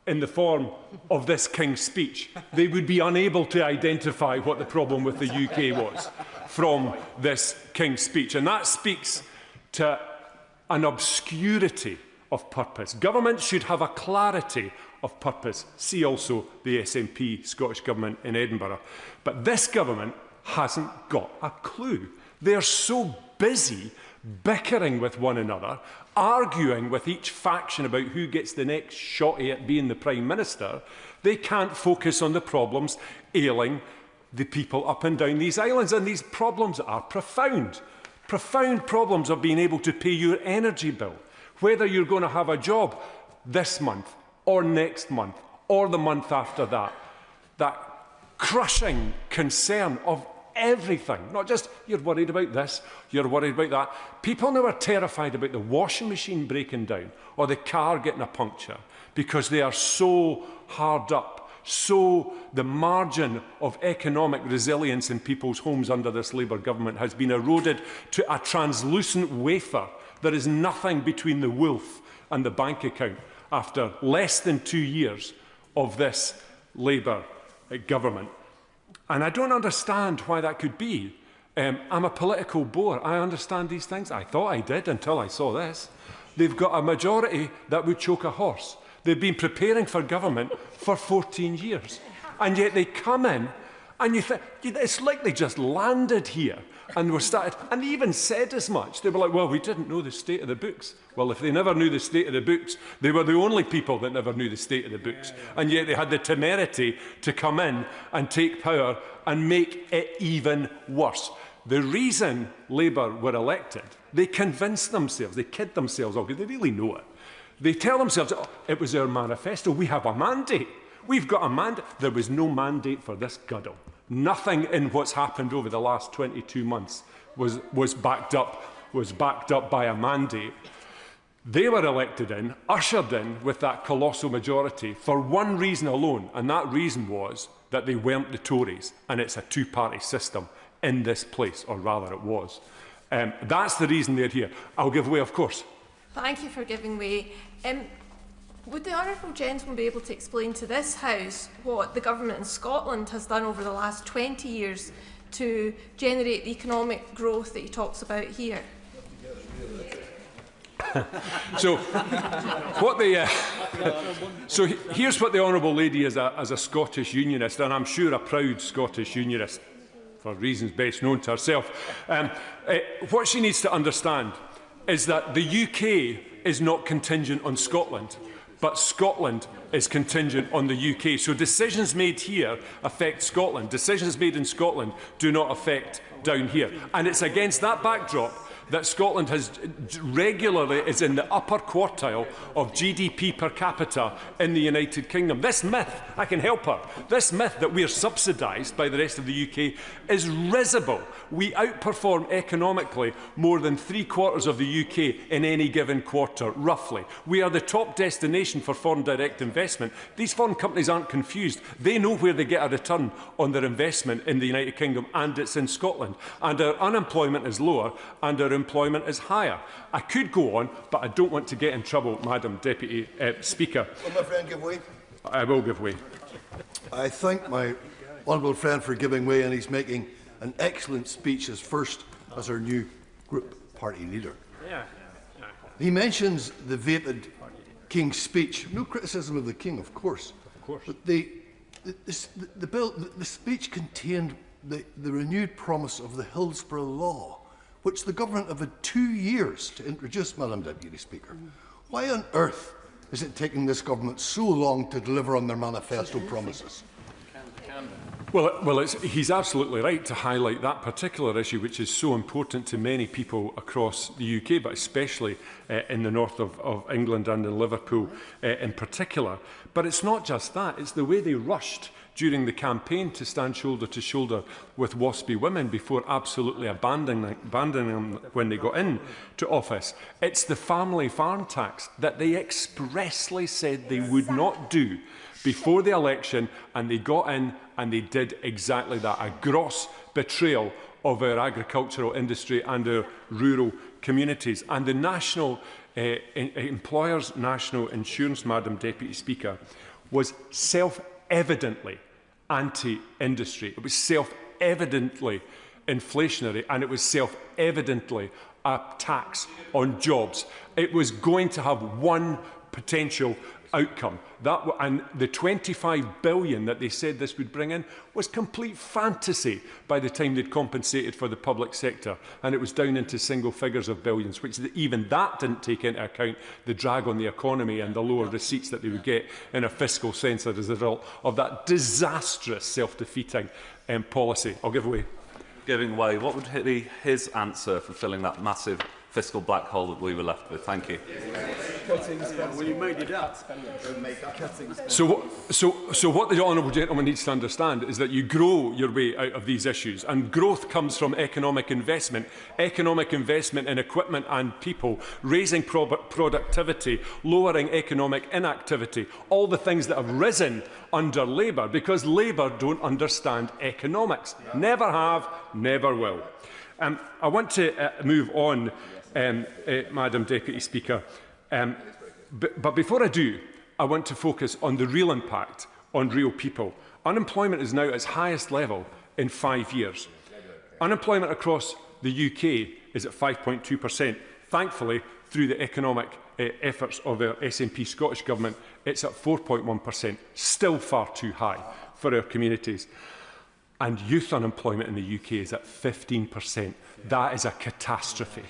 in the form of this King's speech, they would be unable to identify what the problem with the UK was from this King's speech. And that speaks to an obscurity of purpose. Government should have a clarity of purpose. See also the SNP Scottish Government in Edinburgh. But this government hasn't got a clue. They're so busy bickering with one another, arguing with each faction about who gets the next shotty at being the Prime Minister, they can't focus on the problems ailing the people up and down these islands. And these problems are profound. Profound problems of being able to pay your energy bill, whether you're going to have a job this month or next month or the month after that. That crushing concern of everything, not just you're worried about this, you're worried about that. People now are terrified about the washing machine breaking down or the car getting a puncture because they are so hard up. So the margin of economic resilience in people's homes under this Labour government has been eroded to a translucent wafer. There is nothing between the wolf and the bank account after less than 2 years of this Labour government. And I don't understand why that could be. I'm a political bore. I understand these things. I thought I did until I saw this. They've got a majority that would choke a horse. They've been preparing for government for 14 years. And yet they come in and you think, it's like they just landed here and were started. And they even said as much. They were like, well, we didn't know the state of the books. Well, if they never knew the state of the books, they were the only people that never knew the state of the books. And yet they had the temerity to come in and take power and make it even worse. The reason Labour were elected, they convinced themselves, they kid themselves, oh, they really know it. They tell themselves, oh, it was our manifesto, we have a mandate. We've got a mandate. There was no mandate for this guddle. Nothing in what's happened over the last 22 months was backed up by a mandate. They were elected in, ushered in with that colossal majority for one reason alone, and that reason was that they weren't the Tories, and it's a two-party system in this place, or rather it was. That's the reason they're here. I'll give way, of course. Thank you for giving way. Would the honourable gentleman be able to explain to this House what the government in Scotland has done over the last 20 years to generate the economic growth that he talks about here? So here's what the honourable lady as a Scottish unionist, and I'm sure a proud Scottish unionist, for reasons best known to herself, what she needs to understand is that the UK is not contingent on Scotland, but Scotland is contingent on the UK. So decisions made here affect Scotland. Decisions made in Scotland do not affect down here. And it's against that backdrop that Scotland has regularly is in the upper quartile of GDP per capita in the United Kingdom. This myth, I can help her, this myth that we are subsidised by the rest of the UK is risible. We outperform economically more than 3/4 of the UK in any given quarter, roughly. We are the top destination for foreign direct investment. These foreign companies aren't confused. They know where they get a return on their investment in the United Kingdom, and it's in Scotland. And our unemployment is lower, and our employment is higher. I could go on, but I don't want to get in trouble, Madam Deputy Speaker. Will my friend give way? I will give way. I thank my honourable friend for giving way, and he's making an excellent speech as our new group party leader. He mentions the vapid King's speech. No criticism of the King, of course. But the speech contained the renewed promise of the Hillsborough Law, which the government have had 2 years to introduce, Madam Deputy Speaker. Why on earth is it taking this government so long to deliver on their manifesto promises? Well, he's absolutely right to highlight that particular issue, which is so important to many people across the UK, but especially in the north of England and in Liverpool in particular. But it's not just that, it's the way they rushed during the campaign to stand shoulder to shoulder with WASPy women before absolutely abandoning them when they got into office. It's the family farm tax that they expressly said they would not do before the election, and they got in and they did exactly that. A gross betrayal of our agricultural industry and our rural communities. And the National Employers' National Insurance, Madam Deputy Speaker, was self-evidently anti-industry. It was self-evidently inflationary, and it was self-evidently a tax on jobs. It was going to have one potential outcome. And the 25 billion that they said this would bring in was complete fantasy by the time they'd compensated for the public sector. And it was down into single figures of billions, which even that didn't take into account the drag on the economy and the lower receipts that they would get in a fiscal sense as a result of that disastrous self-defeating policy. I'll give way. Giving way. What would be his answer for filling that massive fiscal black hole that we were left with? Thank you. Well, you made it up. So what the honourable gentleman needs to understand is that you grow your way out of these issues, and growth comes from economic investment in equipment and people, raising productivity, lowering economic inactivity, all the things that have risen under Labour, because Labour don't understand economics. Never have, never will. I want to move on, Madam Deputy Speaker. But before I do, I want to focus on the real impact on real people. Unemployment is now at its highest level in 5 years. Unemployment across the UK is at 5.2%. Thankfully, through the economic efforts of our SNP Scottish Government, it's at 4.1%, still far too high for our communities. And youth unemployment in the UK is at 15%. That is a catastrophe.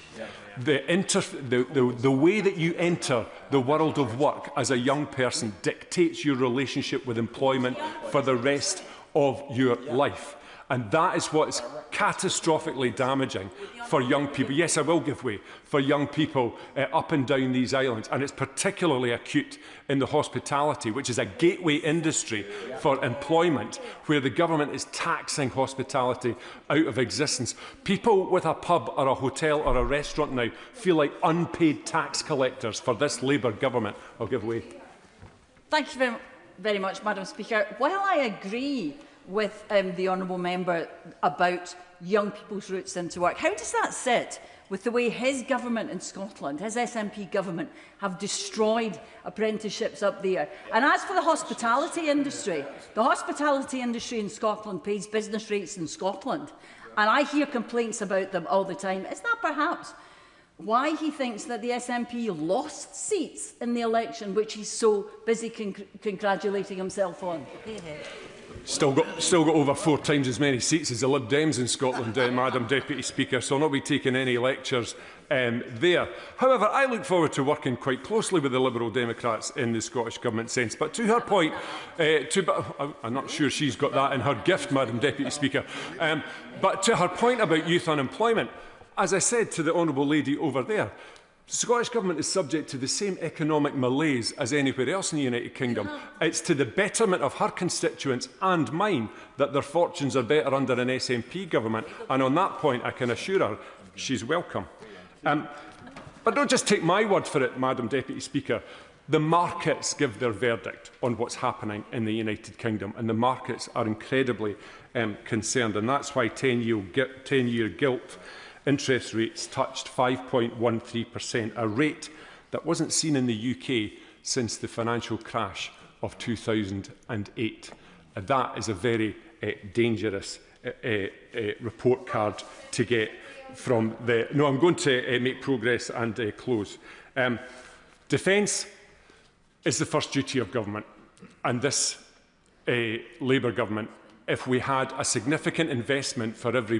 The way that you enter the world of work as a young person dictates your relationship with employment for the rest of your life. And that is what is catastrophically damaging for young people. Yes, I will give way for young people up and down these islands. And it's particularly acute in the hospitality, which is a gateway industry for employment, where the government is taxing hospitality out of existence. People with a pub or a hotel or a restaurant now feel like unpaid tax collectors for this Labour government. I'll give way. Thank you very much, Madam Speaker. While I agree with the honourable member about young people's routes into work, how does that sit with the way his government in Scotland, his SNP government, have destroyed apprenticeships up there? And as for the hospitality industry in Scotland pays business rates in Scotland, and I hear complaints about them all the time. Is that perhaps why he thinks that the SNP lost seats in the election, which he's so busy congratulating himself on? Still got over 4 times as many seats as the Lib Dems in Scotland, Madam Deputy Speaker, so I'll not be taking any lectures there. However, I look forward to working quite closely with the Liberal Democrats in the Scottish Government sense. But to her point, I'm not sure she's got that in her gift, Madam Deputy Speaker, but to her point about youth unemployment, as I said to the honourable lady over there, the Scottish Government is subject to the same economic malaise as anywhere else in the United Kingdom. It's to the betterment of her constituents and mine that their fortunes are better under an SNP government, and on that point I can assure her she's welcome. But don't just take my word for it, Madam Deputy Speaker. The markets give their verdict on what's happening in the United Kingdom, and the markets are incredibly concerned, and that's why 10-year gilt interest rates touched 5.13%, a rate that wasn't seen in the UK since the financial crash of 2008. That is a very dangerous report card to get from the... No, I'm going to make progress and close. Defence is the first duty of government, and this Labour government, if we had a significant investment for every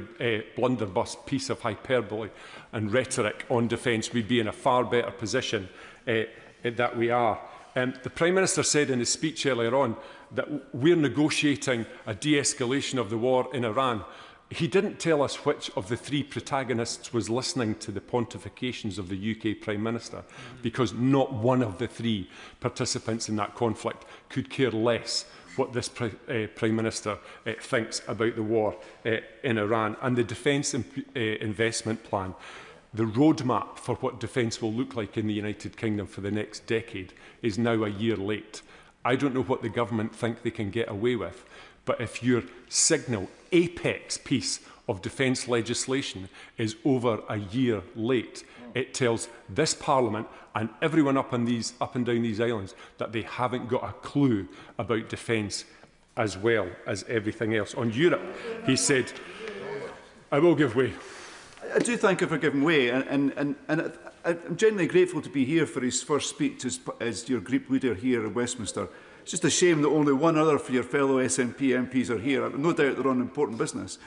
blunderbuss piece of hyperbole and rhetoric on defence, we'd be in a far better position that we are The Prime Minister said in his speech earlier on that we're negotiating a de-escalation of the war in Iran. He didn't tell us which of the three protagonists was listening to the pontifications of the UK Prime Minister, because not one of the three participants in that conflict could care less what this Prime Minister thinks about the war in Iran. And the defence investment plan, the roadmap for what defence will look like in the United Kingdom for the next decade, is now a year late. I don't know what the government think they can get away with, but if your signal apex piece of defence legislation is over a year late, it tells this Parliament and everyone up and down these islands that they haven't got a clue about defence as well as everything else. On Europe, he said, I will give way. I do thank him for giving way, and I'm genuinely grateful to be here for his first speech as your group leader here in Westminster. It's just a shame that only one other of your fellow SNP MPs are here. I've no doubt they're on important business.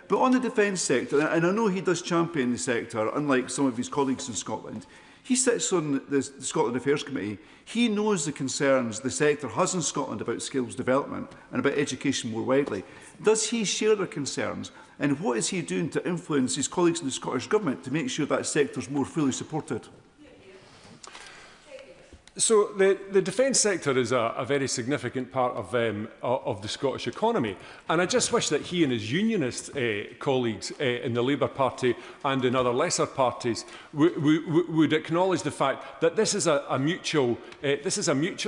But on the defence sector, and I know he does champion the sector, unlike some of his colleagues in Scotland, he sits on the Scotland Affairs Committee. He knows the concerns the sector has in Scotland about skills development and about education more widely. Does he share their concerns? And what is he doing to influence his colleagues in the Scottish Government to make sure that sector is more fully supported? So the defence sector is a very significant part of the Scottish economy, and I just wish that he and his unionist colleagues in the Labour Party and in other lesser parties would acknowledge the fact that this is a mutual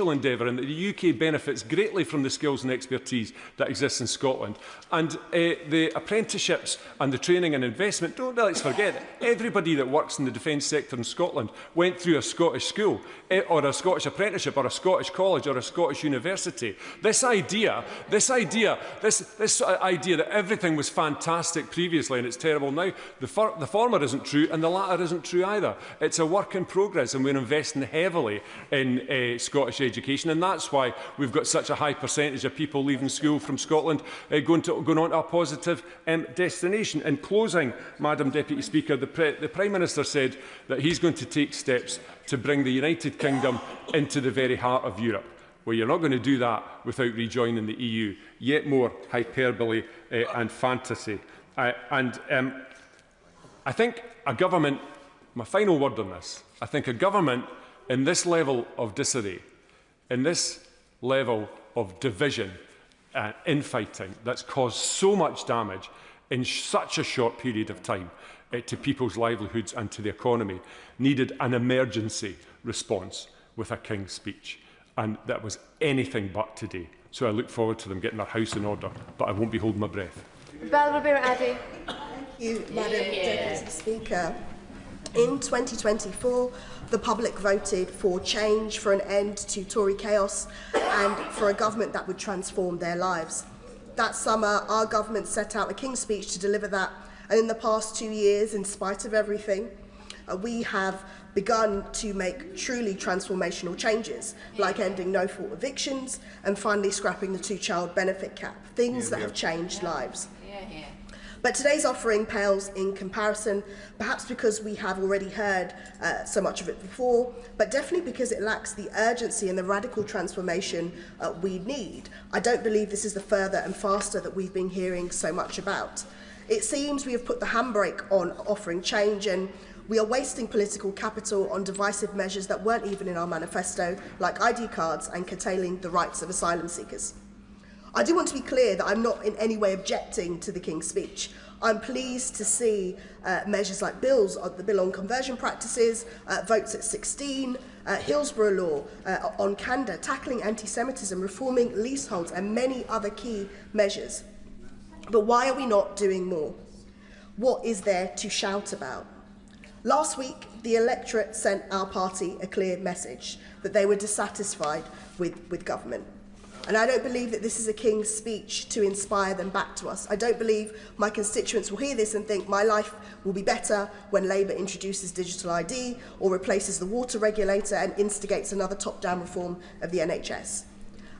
endeavour, and that the UK benefits greatly from the skills and expertise that exists in Scotland. And the apprenticeships and the training and investment, don't let's forget, everybody that works in the defence sector in Scotland went through a Scottish school or a Scottish apprenticeship or a Scottish college or a Scottish university. This idea that everything was fantastic previously and it's terrible now, the former isn't true and the latter isn't true either. It's a work in progress, and we're investing heavily in Scottish education, and that's why we've got such a high percentage of people leaving school from Scotland going on to a positive destination. In closing, Madam Deputy Speaker, the Prime Minister said that he's going to take steps to bring the United Kingdom into the very heart of Europe. Well, you're not going to do that without rejoining the EU. Yet more hyperbole and fantasy. I think a government, my final word on this, I think a government in this level of disarray, in this level of division and infighting that's caused so much damage in such a short period of time to people's livelihoods and to the economy, needed an emergency response with a King's speech. And that was anything but today. So I look forward to them getting their house in order, but I won't be holding my breath. Thank you, Madam Deputy Speaker. In 2024, the public voted for change, for an end to Tory chaos, and for a government that would transform their lives. That summer, our government set out a King's speech to deliver that, and in the past 2 years, in spite of everything, we have begun to make truly transformational changes, like ending no-fault evictions and finally scrapping the two-child benefit cap, things that have changed lives. But today's offering pales in comparison, perhaps because we have already heard so much of it before, but definitely because it lacks the urgency and the radical transformation we need. I don't believe this is the further and faster that we've been hearing so much about. It seems we have put the handbrake on offering change, and we are wasting political capital on divisive measures that weren't even in our manifesto, like ID cards and curtailing the rights of asylum seekers. I do want to be clear that I'm not in any way objecting to the King's speech. I'm pleased to see measures like the bill on conversion practices, votes at 16, Hillsborough law on candour, tackling anti-Semitism, reforming leaseholds and many other key measures. But why are we not doing more? What is there to shout about? Last week, the electorate sent our party a clear message that they were dissatisfied with government. And I don't believe that this is a King's speech to inspire them back to us. I don't believe my constituents will hear this and think my life will be better when Labour introduces digital ID or replaces the water regulator and instigates another top-down reform of the NHS.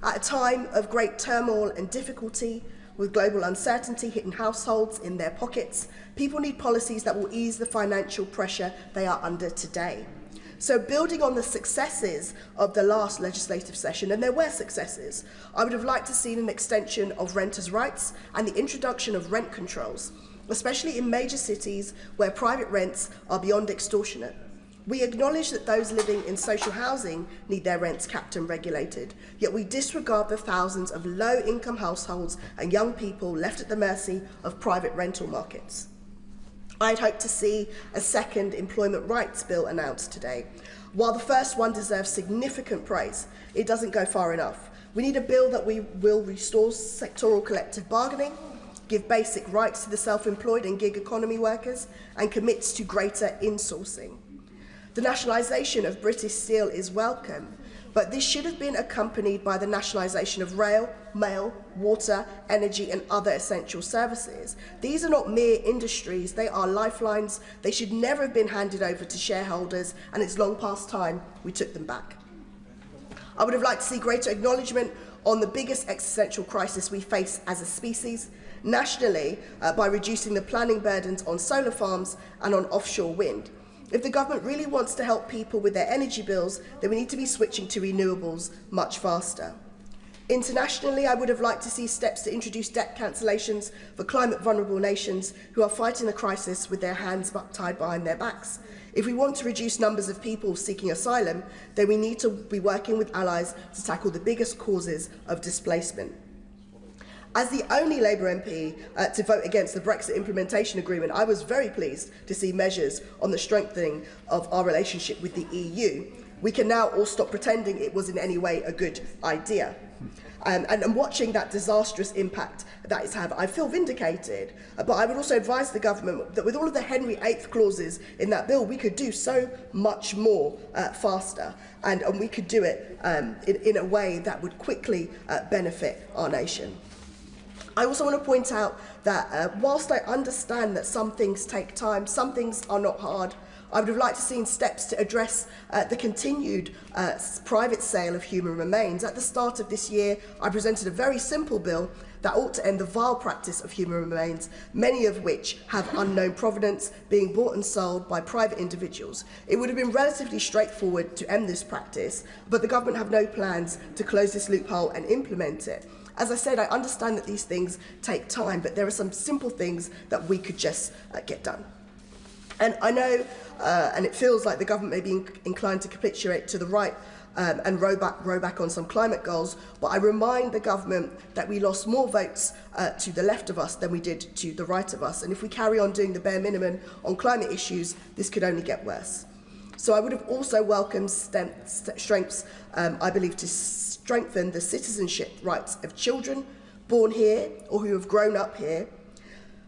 At a time of great turmoil and difficulty, with global uncertainty hitting households in their pockets, people need policies that will ease the financial pressure they are under today. So building on the successes of the last legislative session, and there were successes, I would have liked to see an extension of renters' rights and the introduction of rent controls, especially in major cities where private rents are beyond extortionate. We acknowledge that those living in social housing need their rents capped and regulated, yet we disregard the thousands of low-income households and young people left at the mercy of private rental markets. I'd hoped to see a second employment rights bill announced today. While the first one deserves significant praise, it doesn't go far enough. We need a bill that will restore sectoral collective bargaining, give basic rights to the self-employed and gig economy workers, and commits to greater insourcing. The nationalisation of British Steel is welcome, but this should have been accompanied by the nationalisation of rail, mail, water, energy and other essential services. These are not mere industries, they are lifelines. They should never have been handed over to shareholders, and it's long past time we took them back. I would have liked to see greater acknowledgement on the biggest existential crisis we face as a species, nationally, by reducing the planning burdens on solar farms and on offshore wind. If the government really wants to help people with their energy bills, then we need to be switching to renewables much faster. Internationally, I would have liked to see steps to introduce debt cancellations for climate vulnerable nations who are fighting the crisis with their hands tied behind their backs. If we want to reduce numbers of people seeking asylum, then we need to be working with allies to tackle the biggest causes of displacement. As the only Labour MP to vote against the Brexit implementation agreement, I was very pleased to see measures on the strengthening of our relationship with the EU. We can now all stop pretending it was in any way a good idea. And watching that disastrous impact that it's had, I feel vindicated. But I would also advise the government that with all of the Henry VIII clauses in that bill, we could do so much more faster. And we could do it in a way that would quickly benefit our nation. I also want to point out that whilst I understand that some things take time, some things are not hard, I would have liked to see steps to address the continued private sale of human remains. At the start of this year, I presented a very simple bill that ought to end the vile practice of human remains, many of which have unknown provenance, being bought and sold by private individuals. It would have been relatively straightforward to end this practice, but the government have no plans to close this loophole and implement it. As I said, I understand that these things take time, but there are some simple things that we could just get done. And I know, and it feels like the government may be inclined to capitulate to the right and row back on some climate goals, but I remind the government that we lost more votes to the left of us than we did to the right of us. And if we carry on doing the bare minimum on climate issues, this could only get worse. So I would have also welcomed strengths, I believe, to strengthen the citizenship rights of children born here or who have grown up here,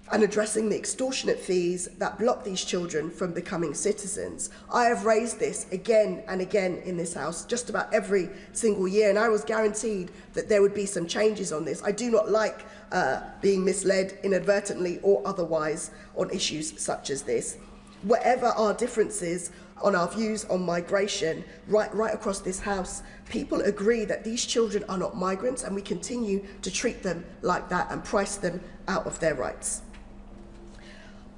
and addressing the extortionate fees that block these children from becoming citizens. I have raised this again and again in this House, just about every single year, and I was guaranteed that there would be some changes on this. I do not like being misled inadvertently or otherwise on issues such as this. Whatever our differences on our views on migration, right across this House, people agree that these children are not migrants, and we continue to treat them like that and price them out of their rights.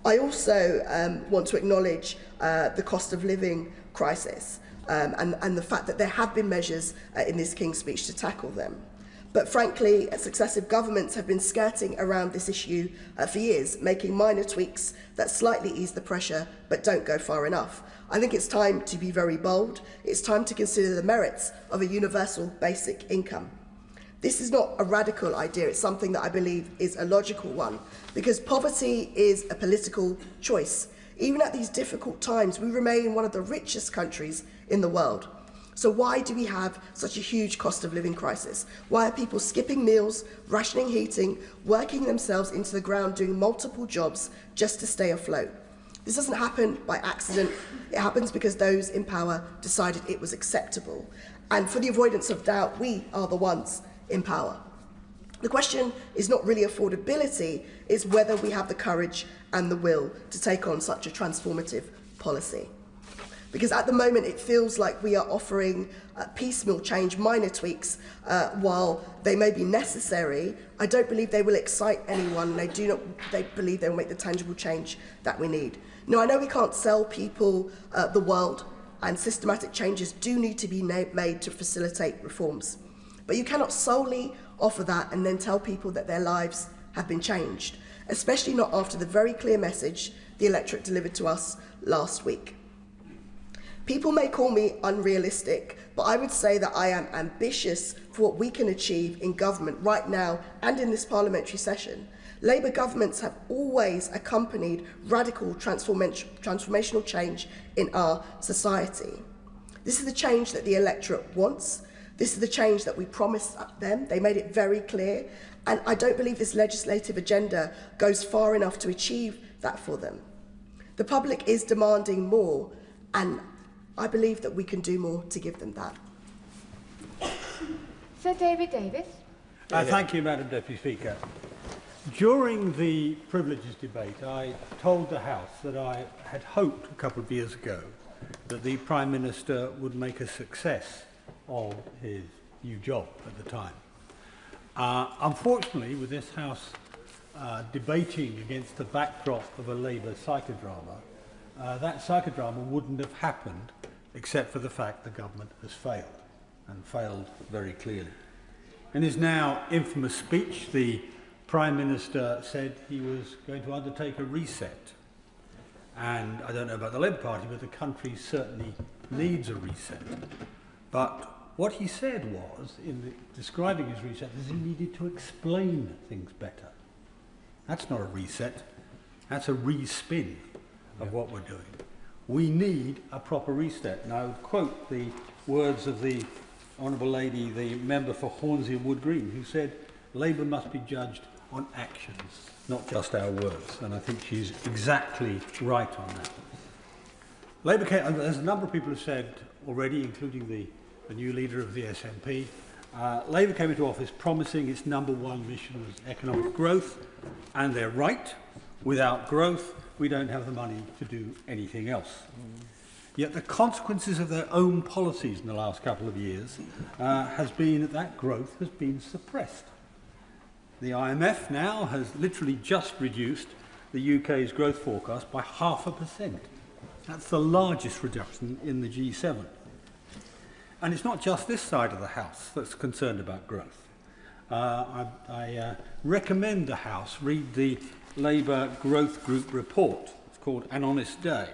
I also want to acknowledge the cost of living crisis and the fact that there have been measures in this King's Speech to tackle them. But frankly, successive governments have been skirting around this issue for years, making minor tweaks that slightly ease the pressure but don't go far enough. I think it's time to be very bold. It's time to consider the merits of a universal basic income. This is not a radical idea, it's something that I believe is a logical one, because poverty is a political choice. Even at these difficult times, we remain one of the richest countries in the world. So why do we have such a huge cost of living crisis? Why are people skipping meals, rationing heating, working themselves into the ground, doing multiple jobs just to stay afloat? This doesn't happen by accident. It happens because those in power decided it was acceptable. And for the avoidance of doubt, we are the ones in power. The question is not really affordability, it's whether we have the courage and the will to take on such a transformative policy. Because at the moment it feels like we are offering piecemeal change, minor tweaks, while they may be necessary. I don't believe they will excite anyone. They believe they will make the tangible change that we need. Now, I know we can't sell people the world, and systematic changes do need to be made to facilitate reforms. But you cannot solely offer that and then tell people that their lives have been changed, especially not after the very clear message the electorate delivered to us last week. People may call me unrealistic, but I would say that I am ambitious for what we can achieve in government right now and in this parliamentary session. Labour governments have always accompanied radical transformational change in our society. This is the change that the electorate wants. This is the change that we promised them. They made it very clear. And I don't believe this legislative agenda goes far enough to achieve that for them. The public is demanding more, and I believe that we can do more to give them that. Sir David Davis. Thank you, Madam Deputy Speaker. During the privileges debate, I told the House that I had hoped a couple of years ago that the Prime Minister would make a success of his new job at the time. Unfortunately, with this House debating against the backdrop of a Labour psychodrama, that psychodrama wouldn't have happened except for the fact the government has failed, and failed very clearly. In his now infamous speech, the Prime Minister said he was going to undertake a reset. And I don't know about the Labour Party, but the country certainly needs a reset. But what he said was, in describing his reset, is he needed to explain things better. That's not a reset. That's a respin of what we're doing. We need a proper reset. And I would quote the words of the Honourable Lady, the member for Hornsey and Wood Green, who said, Labour must be judged on actions, not just our words. And I think she's exactly right on that. Labour came, as a number of people have said already, including the new leader of the SNP, Labour came into office promising its #1 mission was economic growth, and they're right. Without growth, we don't have the money to do anything else. Yet the consequences of their own policies in the last couple of years has been that growth has been suppressed. The IMF now has literally just reduced the UK's growth forecast by 0.5%. That's the largest reduction in the G7. And it's not just this side of the House that's concerned about growth. I recommend the House read the Labour Growth Group report. It's called An Honest Day,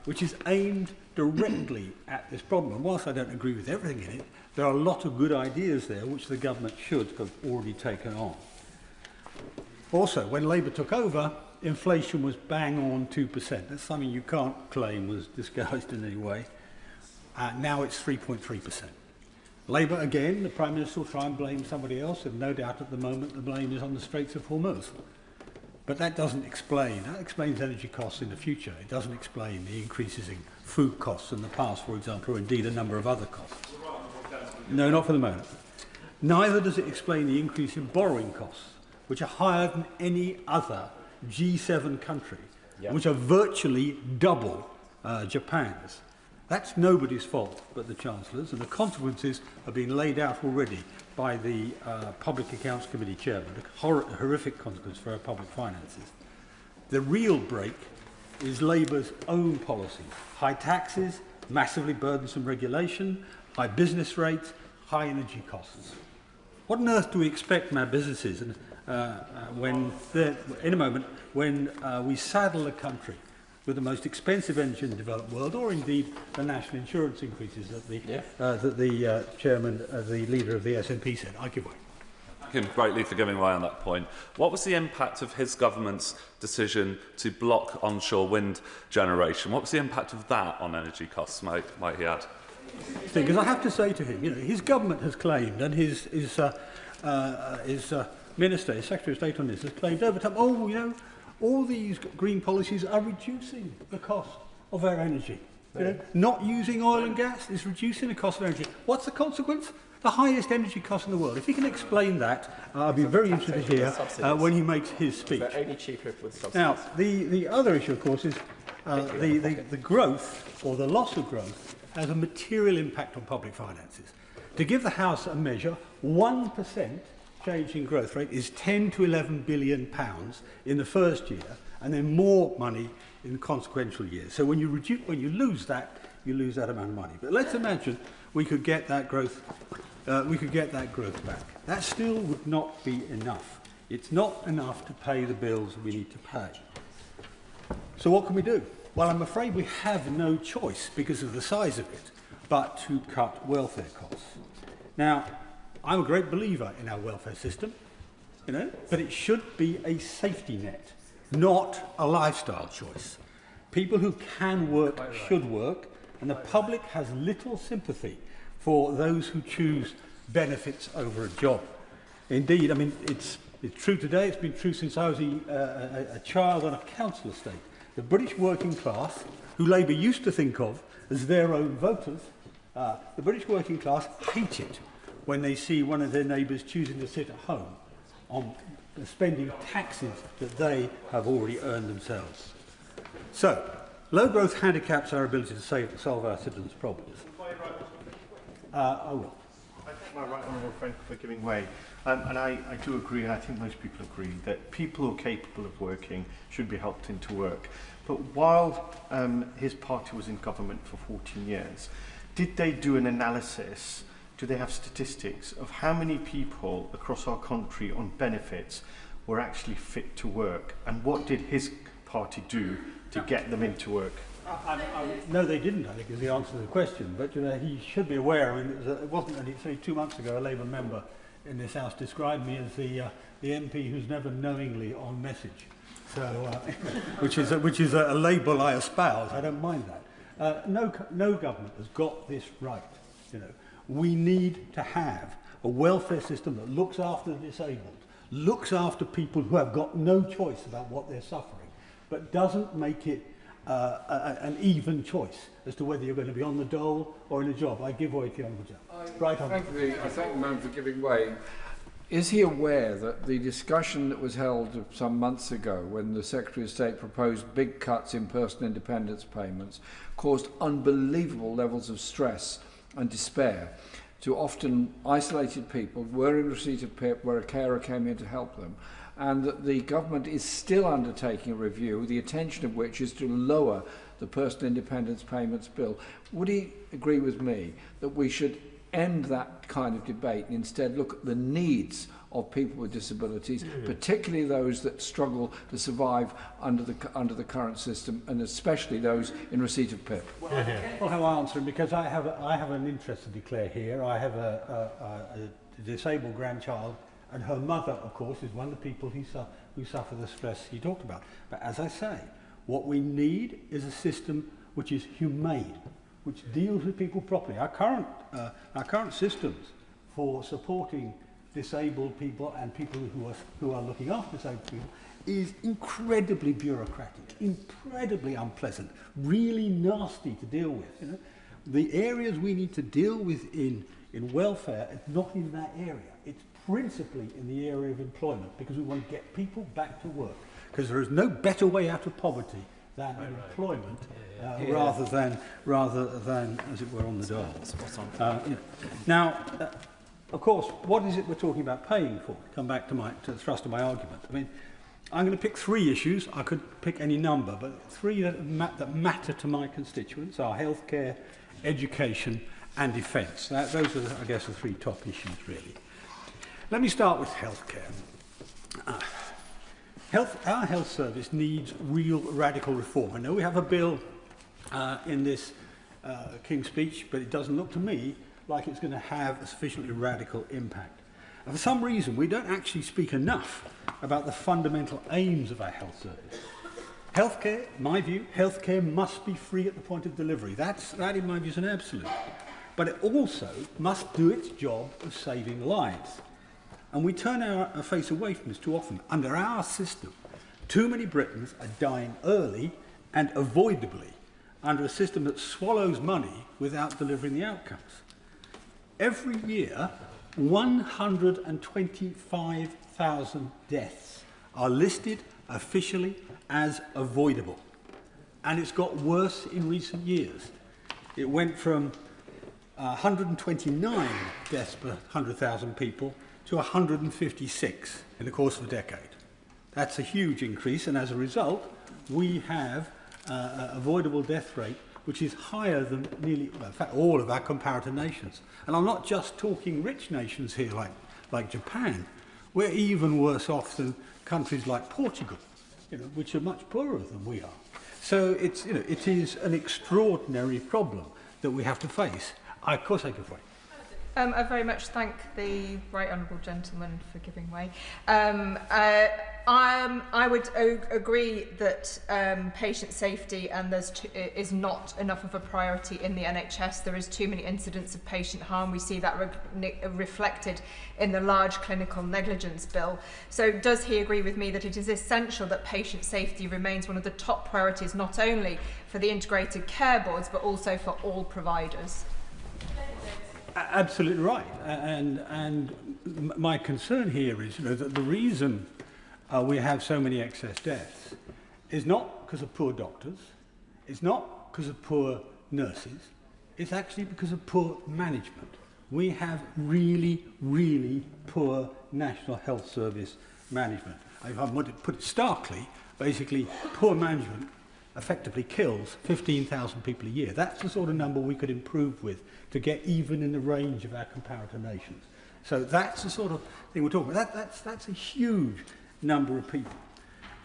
which is aimed directly at this problem. And whilst I don't agree with everything in it, there are a lot of good ideas there which the government should have already taken on. Also, when Labour took over, inflation was bang on 2%. That's something you can't claim was disguised in any way. Now it's 3.3%. Labour, again, the Prime Minister will try and blame somebody else, and no doubt at the moment the blame is on the Straits of Hormuz. But that doesn't explain. That explains energy costs in the future. It doesn't explain the increases in food costs in the past, for example, or indeed a number of other costs. No, not for the moment. Neither does it explain the increase in borrowing costs, which are higher than any other G7 country, which are virtually double Japan's. That's nobody's fault but the Chancellor's, and the consequences have been laid out already by the Public Accounts Committee Chairman, a horrific consequence for our public finances. The real break is Labour's own policies. High taxes, massively burdensome regulation, high business rates, high energy costs. What on earth do we expect from our businesses when we saddle the country with the most expensive energy in the developed world, or indeed the national insurance increases that the chairman, the leader of the SNP said? I give way. Thank him greatly for giving way on that point. What was the impact of his government's decision to block onshore wind generation? What was the impact of that on energy costs, might he add? Because I have to say to him, his government has claimed, and his minister, his Secretary of State on this, has claimed over time, all these green policies are reducing the cost of our energy. Not using oil and gas is reducing the cost of energy. What's the consequence? The highest energy cost in the world. If he can explain that, I'd be very interested to hear when he makes his speech. They're only cheaper with subsidies. Now, the other issue, of course, is the growth, or the loss of growth, has a material impact on public finances. To give the House a measure, 1% change in growth rate is £10 to £11 billion in the first year, and then more money in consequential years. So when you lose that, you lose that amount of money. But let's imagine we could get that growth. Back. That still would not be enough. It's not enough to pay the bills we need to pay. So what can we do? Well, I'm afraid we have no choice because of the size of it, but to cut welfare costs. Now, I'm a great believer in our welfare system, but it should be a safety net, not a lifestyle choice. People who can work should work, and the public has little sympathy for those who choose benefits over a job. Indeed, I mean, it's true today, it's been true since I was a child on a council estate. The British working class, who Labour used to think of as their own voters, the British working class hate it when they see one of their neighbours choosing to sit at home on spending taxes that they have already earned themselves. So, low growth handicaps our ability to solve our citizens' problems. I will. I thank my right honourable friend for giving way. And I do agree, and I think most people agree, that people who are capable of working should be helped into work. But while his party was in government for 14 years, did they do an analysis? Do they have statistics of how many people across our country on benefits were actually fit to work? And what did his party do to get them into work? No, they didn't, I think, is the answer to the question. But he should be aware. I mean, it wasn't only 2 months ago a Labour member in this House described me as the MP who's never knowingly on message. So, which is a label I espouse. I don't mind that. No government has got this right. We need to have a welfare system that looks after the disabled, looks after people who have got no choice about what they're suffering, but doesn't make it an even choice as to whether you're going to be on the dole or in a job. I give way to the Honourable Gentleman. Right on. I thank the man for giving way. Is he aware that the discussion that was held some months ago when the Secretary of State proposed big cuts in personal independence payments caused unbelievable levels of stress and despair to often isolated people who were in receipt of PIP where a carer came in to help them, and that the government is still undertaking a review, the intention of which is to lower the personal independence payments bill? Would he agree with me that we should end that kind of debate and instead look at the needs of people with disabilities, particularly those that struggle to survive under the current system, and especially those in receipt of PIP? Well, how I answer him, because I have an interest to declare here. I have a disabled grandchild, and her mother, of course, is one of the people who suffer the stress he talked about. But as I say, what we need is a system which is humane, which deals with people properly. Our current systems for supporting disabled people and people who are looking after disabled people is incredibly bureaucratic, incredibly unpleasant, really nasty to deal with. The areas we need to deal with in welfare is not in that area. It's principally in the area of employment, because we want to get people back to work, because there is no better way out of poverty than employment, rather than, as it were, on the dole. Now, of course, what is it we're talking about paying for? Come back to the thrust of my argument. I mean, I'm going to pick 3 issues. I could pick any number, but 3 that matter to my constituents are healthcare, education, and defence. Those are, I guess, the 3 top issues, really. Let me start with healthcare. Our health service needs real radical reform. I know we have a bill in this King's Speech, but it doesn't look to me like it's going to have a sufficiently radical impact. And for some reason, we don't actually speak enough about the fundamental aims of our health service. Healthcare, in my view, healthcare must be free at the point of delivery. That, in my view, is an absolute. But it also must do its job of saving lives. And we turn our face away from this too often. Under our system, too many Britons are dying early and avoidably under a system that swallows money without delivering the outcomes. Every year, 125,000 deaths are listed officially as avoidable. And it's got worse in recent years. It went from 129 deaths per 100,000 people to 156 in the course of a decade. That's a huge increase, and as a result, we have avoidable death rate which is higher than nearly, well, in fact, all of our comparator nations. And I'm not just talking rich nations here like Japan. We're even worse off than countries like Portugal, which are much poorer than we are. So it is an extraordinary problem that we have to face. Of course I can wait. I very much thank the right honourable gentleman for giving way. I would agree that patient safety is not enough of a priority in the NHS. There is too many incidents of patient harm. We see that reflected in the large clinical negligence bill. So does he agree with me that it is essential that patient safety remains one of the top priorities, not only for the integrated care boards, but also for all providers? Absolutely right, and my concern here is, that the reason we have so many excess deaths is not because of poor doctors, it's not because of poor nurses, it's actually because of poor management. We have really, really poor National Health Service management. If I want to put it starkly, basically poor management effectively kills 15,000 people a year. That's the sort of number we could improve with to get even in the range of our comparator nations. So that's the sort of thing we're talking about. That's a huge number of people.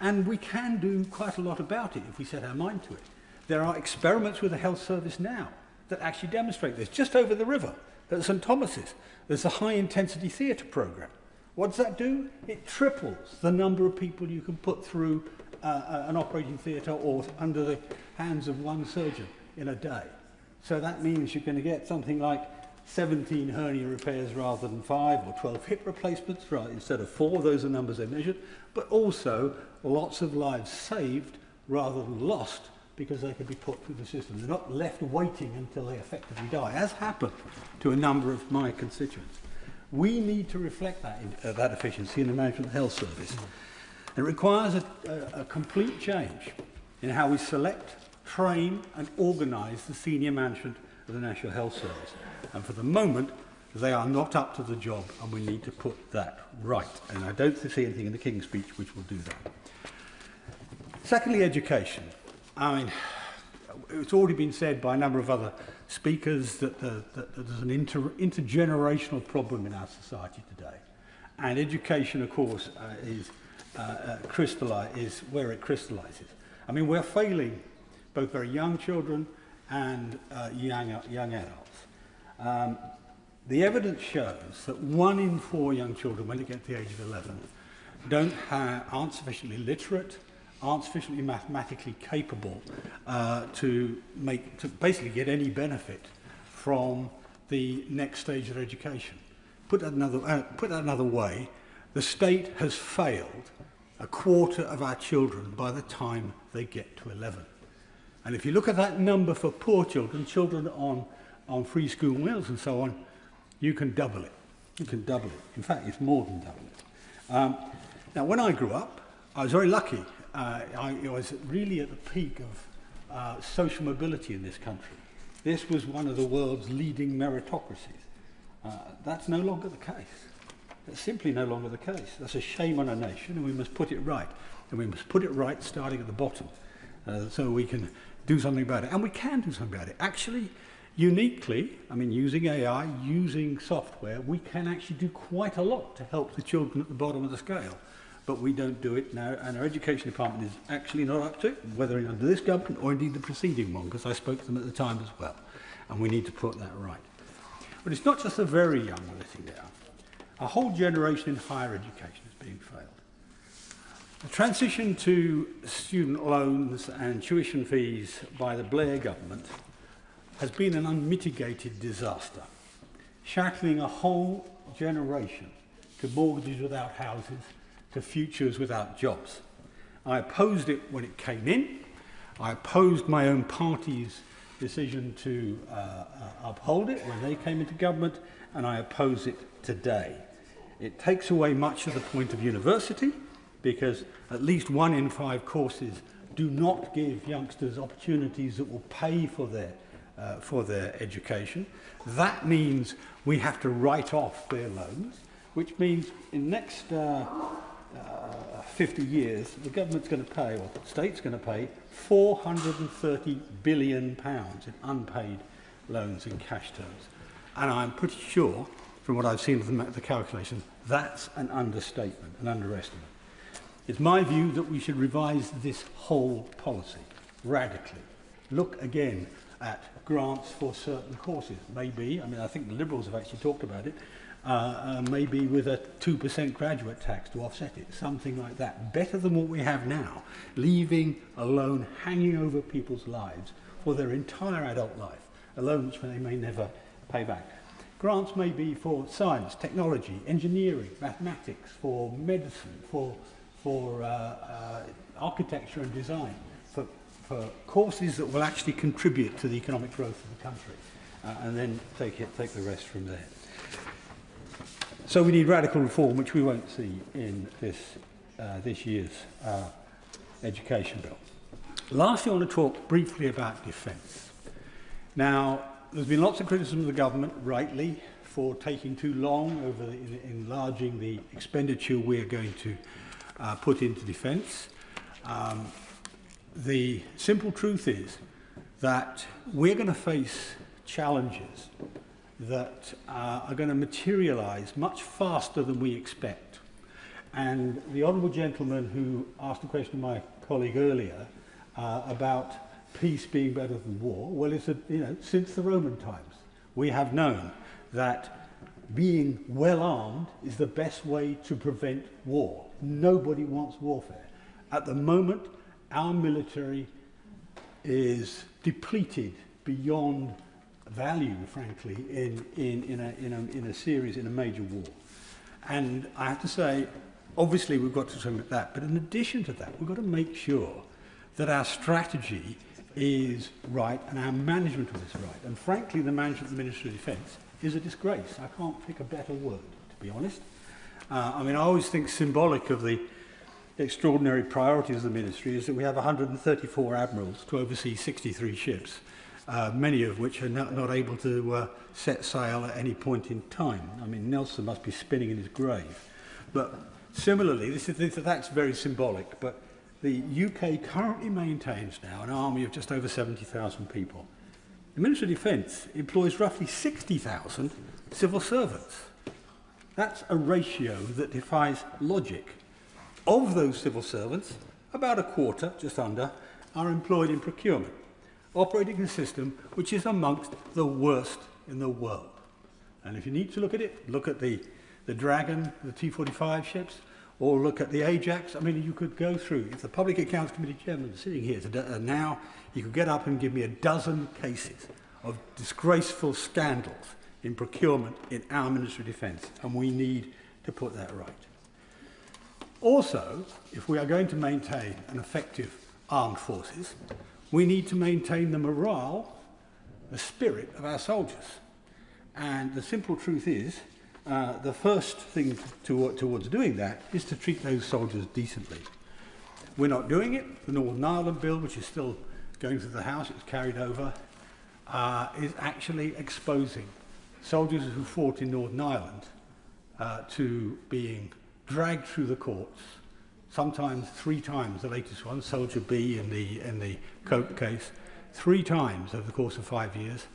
And we can do quite a lot about it if we set our mind to it. There are experiments with the health service now that actually demonstrate this. Just over the river at St Thomas's, there's a high-intensity theatre programme. What does that do? It triples the number of people you can put through an operating theatre or under the hands of one surgeon in a day. So that means you're going to get something like 17 hernia repairs rather than 5, or 12 hip replacements instead of 4. Those are numbers they measured. But also lots of lives saved rather than lost because they could be put through the system. They're not left waiting until they effectively die, as happened to a number of my constituents. We need to reflect that efficiency in the management of the health service. It requires a complete change in how we select, train and organise the senior management of the National Health Service. And for the moment, they are not up to the job, and we need to put that right. And I don't see anything in the King's speech which will do that. Secondly, education. I mean, it's already been said by a number of other speakers that there's an intergenerational problem in our society today. And education, of course, is where it crystallises. I mean, we're failing both very young children and young adults. The evidence shows that 1 in 4 young children, when they get to the age of 11, aren't sufficiently literate, aren't sufficiently mathematically capable to basically get any benefit from the next stage of education. Put that another way, the state has failed a quarter of our children by the time they get to 11. And if you look at that number for poor children, children on free school meals and so on, you can double it. You can double it. In fact, it's more than double it. Now, when I grew up, I was very lucky. I was really at the peak of social mobility in this country. This was one of the world's leading meritocracies. That's no longer the case. That's simply no longer the case. That's a shame on a nation, and we must put it right. And we must put it right starting at the bottom so we can do something about it. And we can do something about it. Actually, uniquely, I mean, using AI, using software, we can actually do quite a lot to help the children at the bottom of the scale. But we don't do it now, and our education department is actually not up to it, whether under this government or indeed the preceding one, because I spoke to them at the time as well. And we need to put that right. But it's not just the very young we're letting down. A whole generation in higher education is being failed. The transition to student loans and tuition fees by the Blair government has been an unmitigated disaster, shackling a whole generation to mortgages without houses, to futures without jobs. I opposed it when it came in. I opposed my own party's decision to uphold it when they came into government, and I oppose it today. It takes away much of the point of university, because at least 1 in 5 courses do not give youngsters opportunities that will pay for their education. That means we have to write off their loans, which means in the next 50 years, the government's going to pay, or the state's going to pay, £430 billion in unpaid loans in cash terms. And I'm pretty sure, from what I've seen of the calculation, that's an understatement, an underestimate. It's my view that we should revise this whole policy radically. Look again at grants for certain courses. Maybe, I mean, I think the Liberals have actually talked about it, maybe with a 2% graduate tax to offset it, something like that. Better than what we have now, leaving a loan hanging over people's lives for their entire adult life, a loan which they may never pay back. Grants may be for science, technology, engineering, mathematics, for medicine, for architecture and design, for courses that will actually contribute to the economic growth of the country, and then take the rest from there. So we need radical reform, which we won't see in this year's education bill. Lastly, I want to talk briefly about defence. Now, there's been lots of criticism of the government, rightly, for taking too long over enlarging the expenditure we're going to put into defence. The simple truth is that we're going to face challenges that are going to materialise much faster than we expect. And the honourable gentleman who asked a question of my colleague earlier about peace being better than war, well, it's since the Roman times we have known that being well armed is the best way to prevent war. Nobody wants warfare. At the moment, our military is depleted beyond value, frankly, in a major war. And I have to say, obviously we've got to submit that, but in addition to that, we've got to make sure that our strategy is right and our management of it is right. And frankly, the management of the Ministry of Defence is a disgrace. I can't pick a better word, to be honest. I mean, I always think symbolic of the extraordinary priorities of the ministry is that we have 134 admirals to oversee 63 ships, many of which are not able to set sail at any point in time. I mean, Nelson must be spinning in his grave. But similarly, that's very symbolic, but the UK currently maintains now an army of just over 70,000 people. The Ministry of Defence employs roughly 60,000 civil servants. That's a ratio that defies logic. Of those civil servants, about a quarter, just under, are employed in procurement, operating a system which is amongst the worst in the world. And if you need to look at it, look at the Dragon, the T-45 ships, or look at the Ajax. I mean, you could go through. If the Public Accounts Committee chairman is sitting here now, you could get up and give me a dozen cases of disgraceful scandals in procurement in our Ministry of Defence, and we need to put that right. Also, if we are going to maintain an effective armed forces, we need to maintain the morale, the spirit of our soldiers. And the simple truth is, the first thing towards doing that is to treat those soldiers decently. We're not doing it. The Northern Ireland Bill, which is still going through the House, it's carried over, is actually exposing soldiers who fought in Northern Ireland to being dragged through the courts, sometimes 3 times, the latest one, Soldier B in the Cope case, 3 times over the course of 5 years,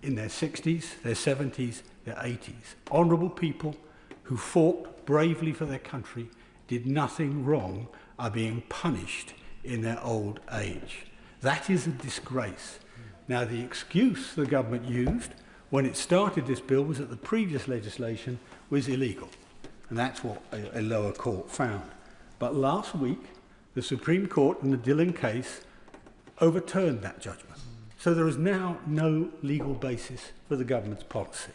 in their 60s, their 70s, their 80s. Honourable people who fought bravely for their country, did nothing wrong, are being punished in their old age. That is a disgrace. Now, the excuse the government used when it started this bill was that the previous legislation was illegal. And that's what a lower court found. But last week, the Supreme Court in the Dillon case overturned that judgment. So there is now no legal basis for the government's policy.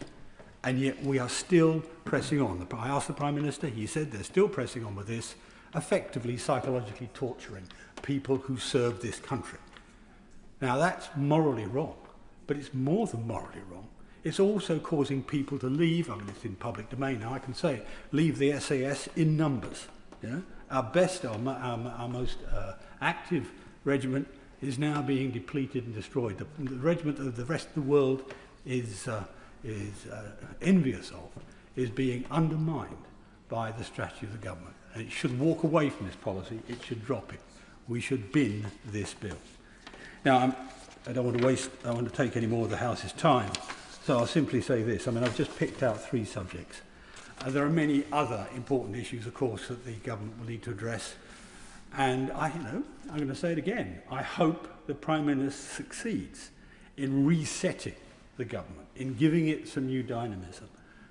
And yet we are still pressing on. I asked the Prime Minister, he said they're still pressing on with this, effectively psychologically torturing people who serve this country. Now that's morally wrong, but it's more than morally wrong. It's also causing people to leave, I mean it's in public domain now, I can say it, leave the SAS in numbers. You know? Our best, our most active regiment is now being depleted and destroyed. The regiment that the rest of the world is envious of is being undermined by the strategy of the government. And it should walk away from this policy. It should drop it. We should bin this bill. Now, I don't want to take any more of the House's time, so I'll simply say this. I mean, I've just picked out 3 subjects. There are many other important issues, of course, that the government will need to address. And I'm going to say it again. I hope the Prime Minister succeeds in resetting the government, in giving it some new dynamism.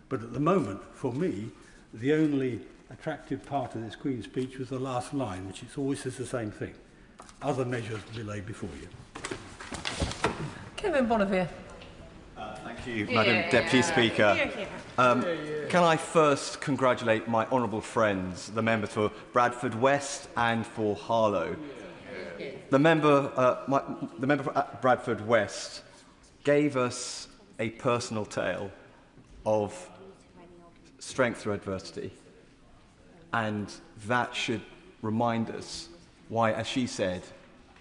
But at the moment, for me, the only attractive part of this Queen's speech was the last line, which always says the same thing. Other measures will be laid before you. Kemi Badenoch. Thank you, Madam Deputy Speaker. Can I first congratulate my honourable friends, the members for Bradford West and for Harlow. The member for Bradford West gave us a personal tale of strength through adversity, and that should remind us why, as she said,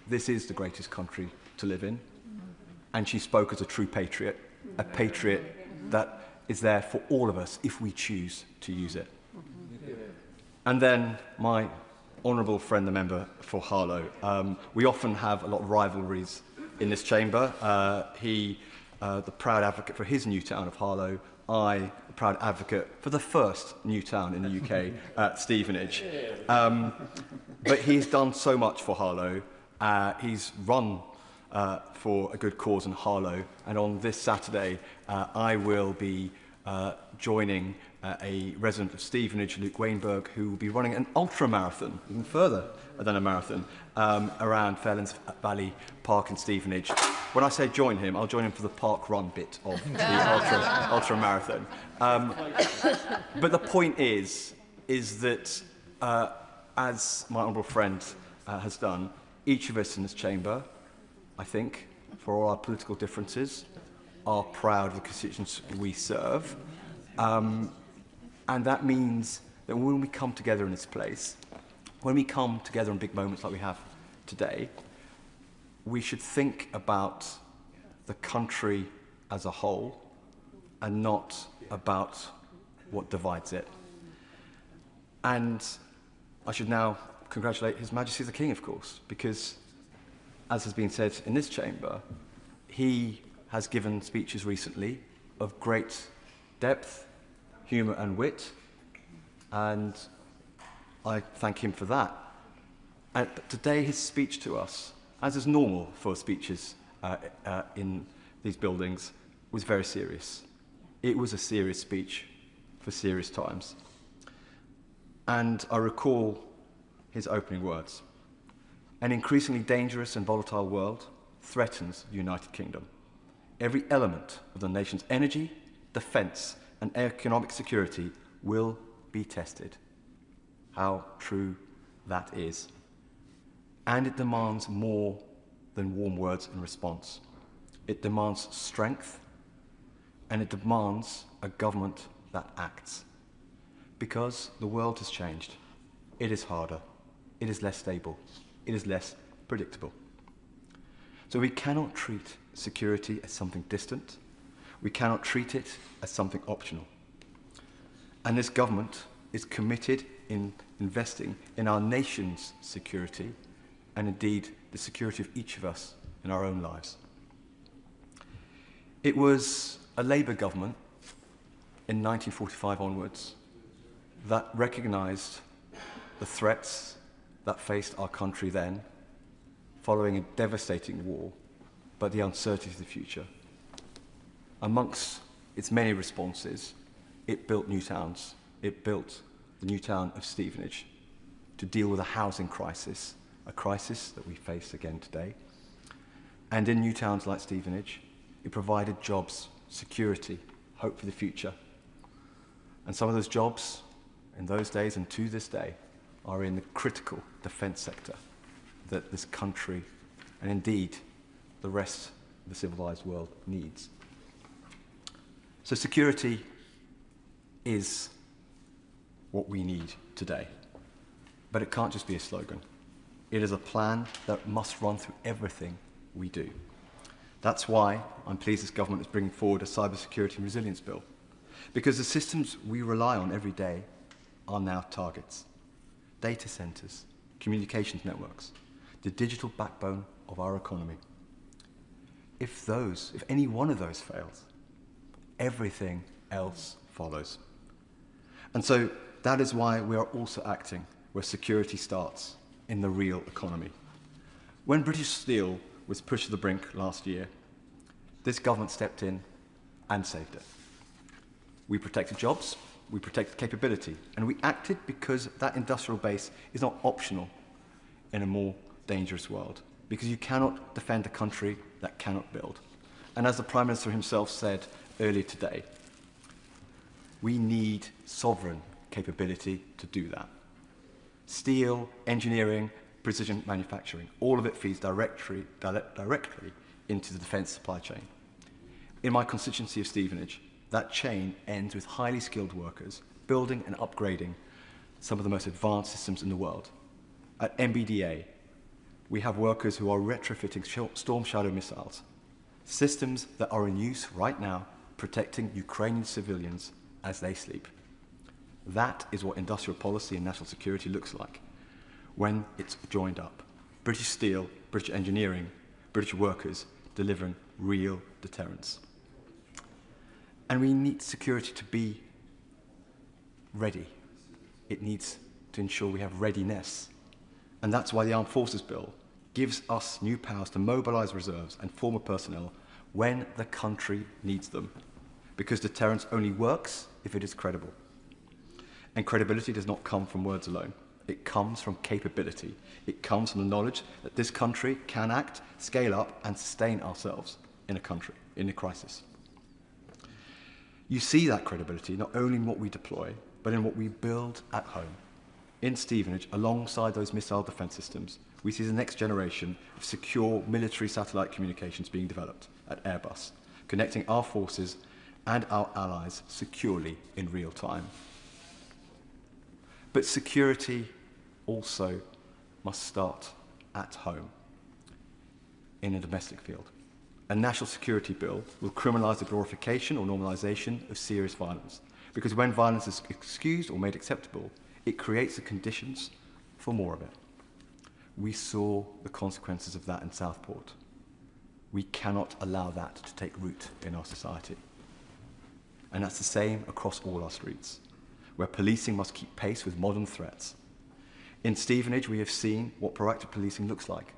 this is the greatest country to live in, and she spoke as a true patriot, a patriot that is there for all of us if we choose to use it. And then my honourable friend, the member for Harlow, we often have a lot of rivalries in this chamber. He, the proud advocate for his new town of Harlow, I, the proud advocate for the first new town in the UK, Stevenage. But he's done so much for Harlow. He's run for a good cause in Harlow, and on this Saturday I will be joining a resident of Stevenage, Luke Wainberg, who will be running an ultra-marathon, even further than a marathon, around Fairlands Valley Park in Stevenage. When I say join him, I'll join him for the park run bit of the ultra-marathon. But the point is that, as my honourable friend has done, each of us in this chamber, I think, for all our political differences, are proud of the constituents we serve. And that means that when we come together in this place, when we come together in big moments like we have today, we should think about the country as a whole and not about what divides it. And I should now congratulate His Majesty the King, of course, because, as has been said in this chamber, he has given speeches recently of great depth, humour and wit, and I thank him for that. But today his speech to us, as is normal for speeches in these buildings, was very serious. It was a serious speech for serious times. And I recall his opening words. An increasingly dangerous and volatile world threatens the United Kingdom. Every element of the nation's energy, defence and economic security will be tested. How true that is. And it demands more than warm words in response. It demands strength, and it demands a government that acts. Because the world has changed. It is harder. It is less stable. It is less predictable. So we cannot treat security as something distant. We cannot treat it as something optional. And this government is committed in investing in our nation's security and indeed the security of each of us in our own lives. It was a Labour government in 1945 onwards that recognised the threats that faced our country then, following a devastating war, but the uncertainty of the future. Amongst its many responses, it built new towns. It built the new town of Stevenage to deal with a housing crisis, a crisis that we face again today. And in new towns like Stevenage, it provided jobs, security, hope for the future. And some of those jobs, in those days and to this day, are in the critical defence sector that this country, and indeed the rest of the civilised world, needs. So security is what we need today. But it can't just be a slogan. It is a plan that must run through everything we do. That's why I'm pleased this government is bringing forward a cybersecurity and resilience bill. Because the systems we rely on every day are now targets. Data centres, communications networks, the digital backbone of our economy. If any one of those fails, everything else follows. And so that is why we are also acting where security starts, in the real economy. When British Steel was pushed to the brink last year, this government stepped in and saved it. We protected jobs, we protected capability, and we acted because that industrial base is not optional in a more dangerous world, because you cannot defend a country that cannot build. And as the Prime Minister himself said earlier today, we need sovereign capability to do that. Steel, engineering, precision manufacturing, all of it feeds directly into the defence supply chain. In my constituency of Stevenage, that chain ends with highly skilled workers building and upgrading some of the most advanced systems in the world. At MBDA, we have workers who are retrofitting Storm Shadow missiles, systems that are in use right now, protecting Ukrainian civilians as they sleep. That is what industrial policy and national security looks like when it's joined up. British Steel, British engineering, British workers delivering real deterrence. And we need security to be ready. It needs to ensure we have readiness. And that's why the Armed Forces Bill gives us new powers to mobilise reserves and former personnel when the country needs them. Because deterrence only works if it is credible. And credibility does not come from words alone. It comes from capability. It comes from the knowledge that this country can act, scale up, and sustain ourselves in a crisis. You see that credibility not only in what we deploy, but in what we build at home. In Stevenage, alongside those missile defence systems, we see the next generation of secure military satellite communications being developed at Airbus, connecting our forces and our allies securely in real time. But security also must start at home, in a domestic field. A national security bill will criminalise the glorification or normalisation of serious violence, because when violence is excused or made acceptable, it creates the conditions for more of it. We saw the consequences of that in Southport. We cannot allow that to take root in our society. And that's the same across all our streets, where policing must keep pace with modern threats. In Stevenage, we have seen what proactive policing looks like.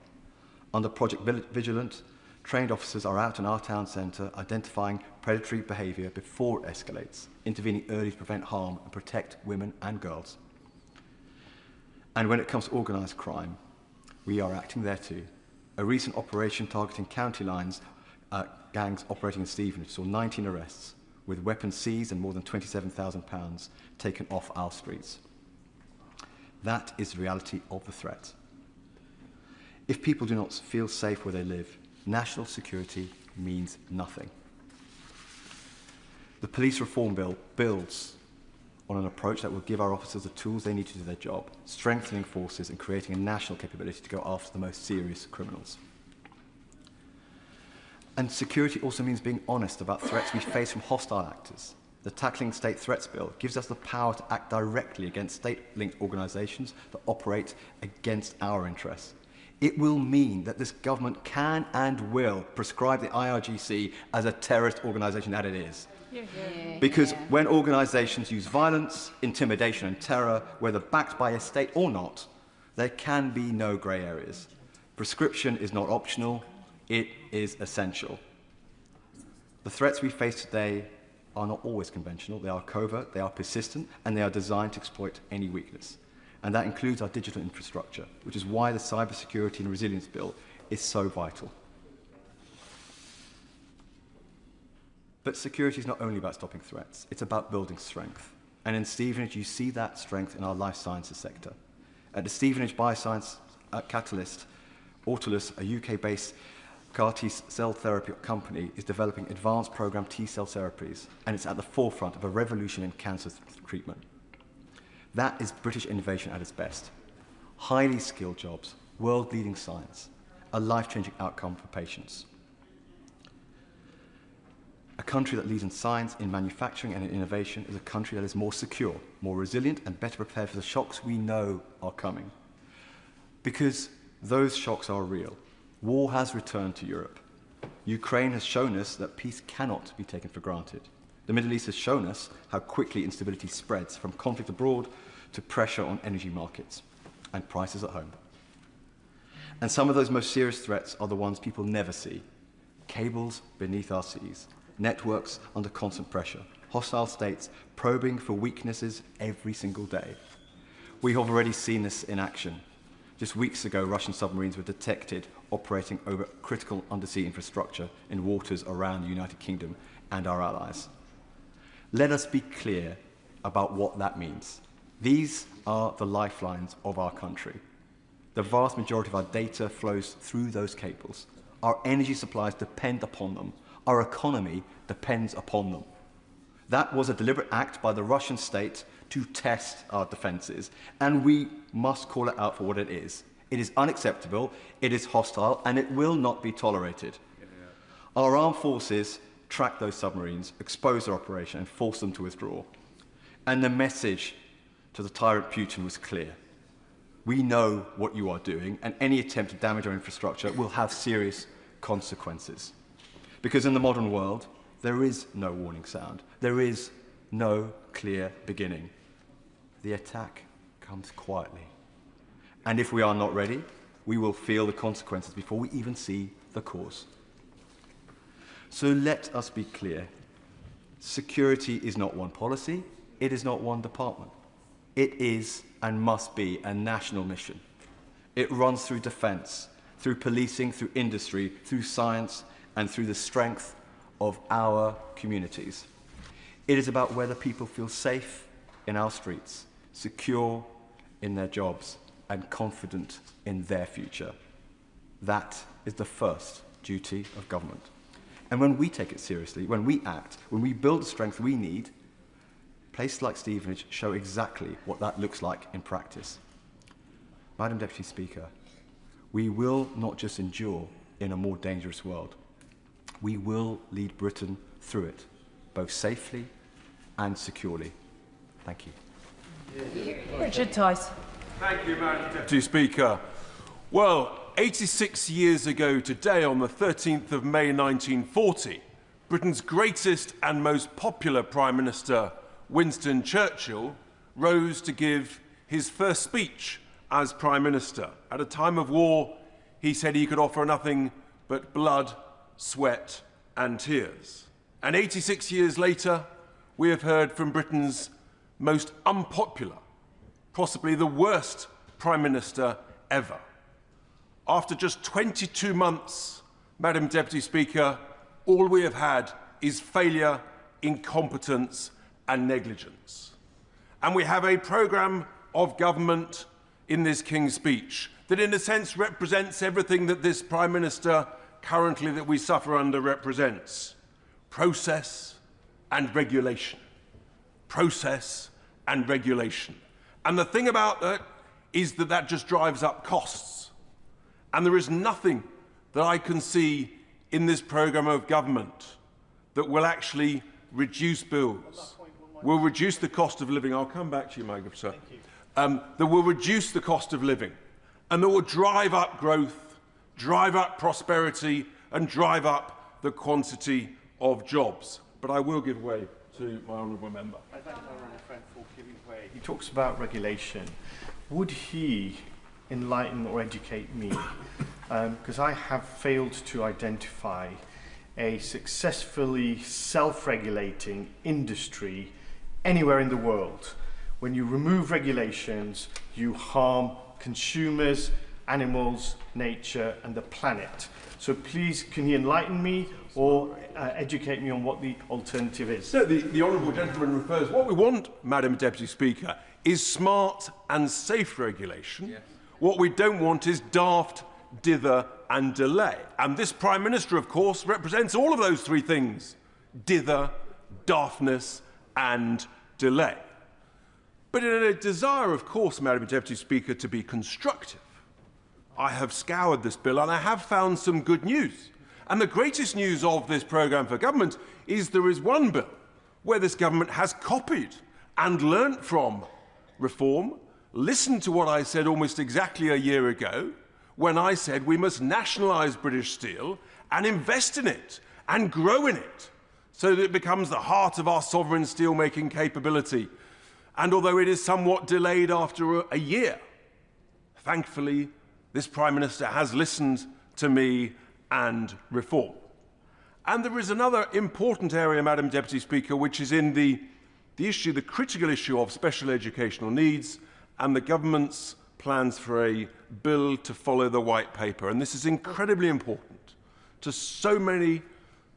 Under Project Vigilant, trained officers are out in our town centre identifying predatory behaviour before it escalates, intervening early to prevent harm and protect women and girls. And when it comes to organised crime, we are acting there too. A recent operation targeting county lines gangs operating in Stevenage saw 19 arrests, with weapons seized and more than £27,000 taken off our streets. That is the reality of the threat. If people do not feel safe where they live, national security means nothing. The police reform bill builds on an approach that will give our officers the tools they need to do their job, strengthening forces and creating a national capability to go after the most serious criminals. And security also means being honest about threats we face from hostile actors. The Tackling State Threats Bill gives us the power to act directly against state-linked organisations that operate against our interests. It will mean that this government can and will prescribe the IRGC as a terrorist organisation that it is. Because when organisations use violence, intimidation and terror, whether backed by a state or not, there can be no grey areas. Prescription is not optional, it is essential. The threats we face today are not always conventional, they are covert, they are persistent, and they are designed to exploit any weakness. And that includes our digital infrastructure, which is why the Cybersecurity and Resilience Bill is so vital. But security is not only about stopping threats, it's about building strength. And in Stevenage, you see that strength in our life sciences sector. At the Stevenage Bioscience Catalyst, Autolus, a UK-based CAR T-cell therapy company, is developing advanced programmed T-cell therapies, and it's at the forefront of a revolution in cancer treatment. That is British innovation at its best. Highly skilled jobs, world-leading science, a life-changing outcome for patients. A country that leads in science, in manufacturing and in innovation is a country that is more secure, more resilient and better prepared for the shocks we know are coming. Because those shocks are real. War has returned to Europe. Ukraine has shown us that peace cannot be taken for granted. The Middle East has shown us how quickly instability spreads from conflict abroad to pressure on energy markets and prices at home. And some of those most serious threats are the ones people never see. Cables beneath our seas, networks under constant pressure, hostile states probing for weaknesses every single day. We have already seen this in action. Just weeks ago, Russian submarines were detected operating over critical undersea infrastructure in waters around the United Kingdom and our allies. Let us be clear about what that means. These are the lifelines of our country. The vast majority of our data flows through those cables. Our energy supplies depend upon them. Our economy depends upon them. That was a deliberate act by the Russian state to test our defences, and we must call it out for what it is. It is unacceptable, it is hostile, and it will not be tolerated. Our armed forces tracked those submarines, exposed their operation, and forced them to withdraw. And the message to the tyrant Putin was clear. We know what you are doing, and any attempt to damage our infrastructure will have serious consequences. Because in the modern world, there is no warning sound. There is no clear beginning. The attack comes quietly. And if we are not ready, we will feel the consequences before we even see the cause. So let us be clear. Security is not one policy. It is not one department. It is and must be a national mission. It runs through defence, through policing, through industry, through science, and through the strength of our communities. It is about whether people feel safe in our streets, secure in their jobs, and confident in their future. That is the first duty of government. And when we take it seriously, when we act, when we build the strength we need, places like Stevenage show exactly what that looks like in practice. Madam Deputy Speaker, we will not just endure in a more dangerous world. We will lead Britain through it, both safely and securely. Thank you. Richard Tice. Thank you, Madam Deputy Speaker. Well, 86 years ago today, on the 13th of May 1940, Britain's greatest and most popular Prime Minister, Winston Churchill, rose to give his first speech as Prime Minister. At a time of war, he said he could offer nothing but blood, sweat and tears. And 86 years later, we have heard from Britain's most unpopular, possibly the worst Prime Minister ever. After just 22 months, Madam Deputy Speaker, all we have had is failure, incompetence and negligence. And we have a programme of government in this King's Speech that in a sense represents everything that this Prime Minister currently that we suffer under represents. Process and regulation. Process and regulation. And the thing about that is that that just drives up costs. And there is nothing that I can see in this programme of government that will actually reduce bills, will reduce the cost of living. I'll come back to you, my good sir. That will reduce the cost of living and that will drive up growth, drive up prosperity and drive up the quantity of jobs. But I will give way to my honourable member. I thank my honourable friend for giving way. He talks about regulation. Would he enlighten or educate me? Because I have failed to identify a successfully self-regulating industry anywhere in the world. When you remove regulations, you harm consumers, animals, nature and the planet. So please, can you enlighten me or educate me on what the alternative is? So the honourable gentleman refers, what we want, Madam Deputy Speaker, is smart and safe regulation. Yes. What we don't want is daft, dither and delay. And this Prime Minister, of course, represents all of those three things: dither, daftness and delay. But in a desire, of course, Madam Deputy Speaker, to be constructive, I have scoured this bill and I have found some good news. And the greatest news of this programme for government is there is one bill where this government has copied and learnt from reform. Listen to what I said almost exactly a year ago when I said we must nationalise British steel and invest in it and grow in it so that it becomes the heart of our sovereign steel-making capability. And although it is somewhat delayed after a year, thankfully, this Prime Minister has listened to me and reform. And there is another important area, Madam Deputy Speaker, which is in the critical issue of special educational needs and the government's plans for a bill to follow the White Paper. And this is incredibly important to so many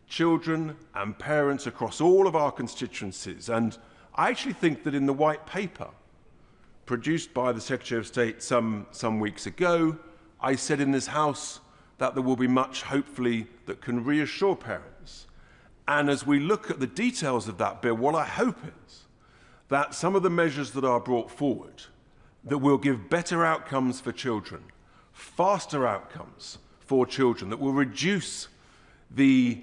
children and parents across all of our constituencies. And I actually think that in the White Paper produced by the Secretary of State some weeks ago, I said in this House that there will be much, hopefully, that can reassure parents. And as we look at the details of that bill, what I hope is that some of the measures that are brought forward that will give better outcomes for children, faster outcomes for children, that will reduce the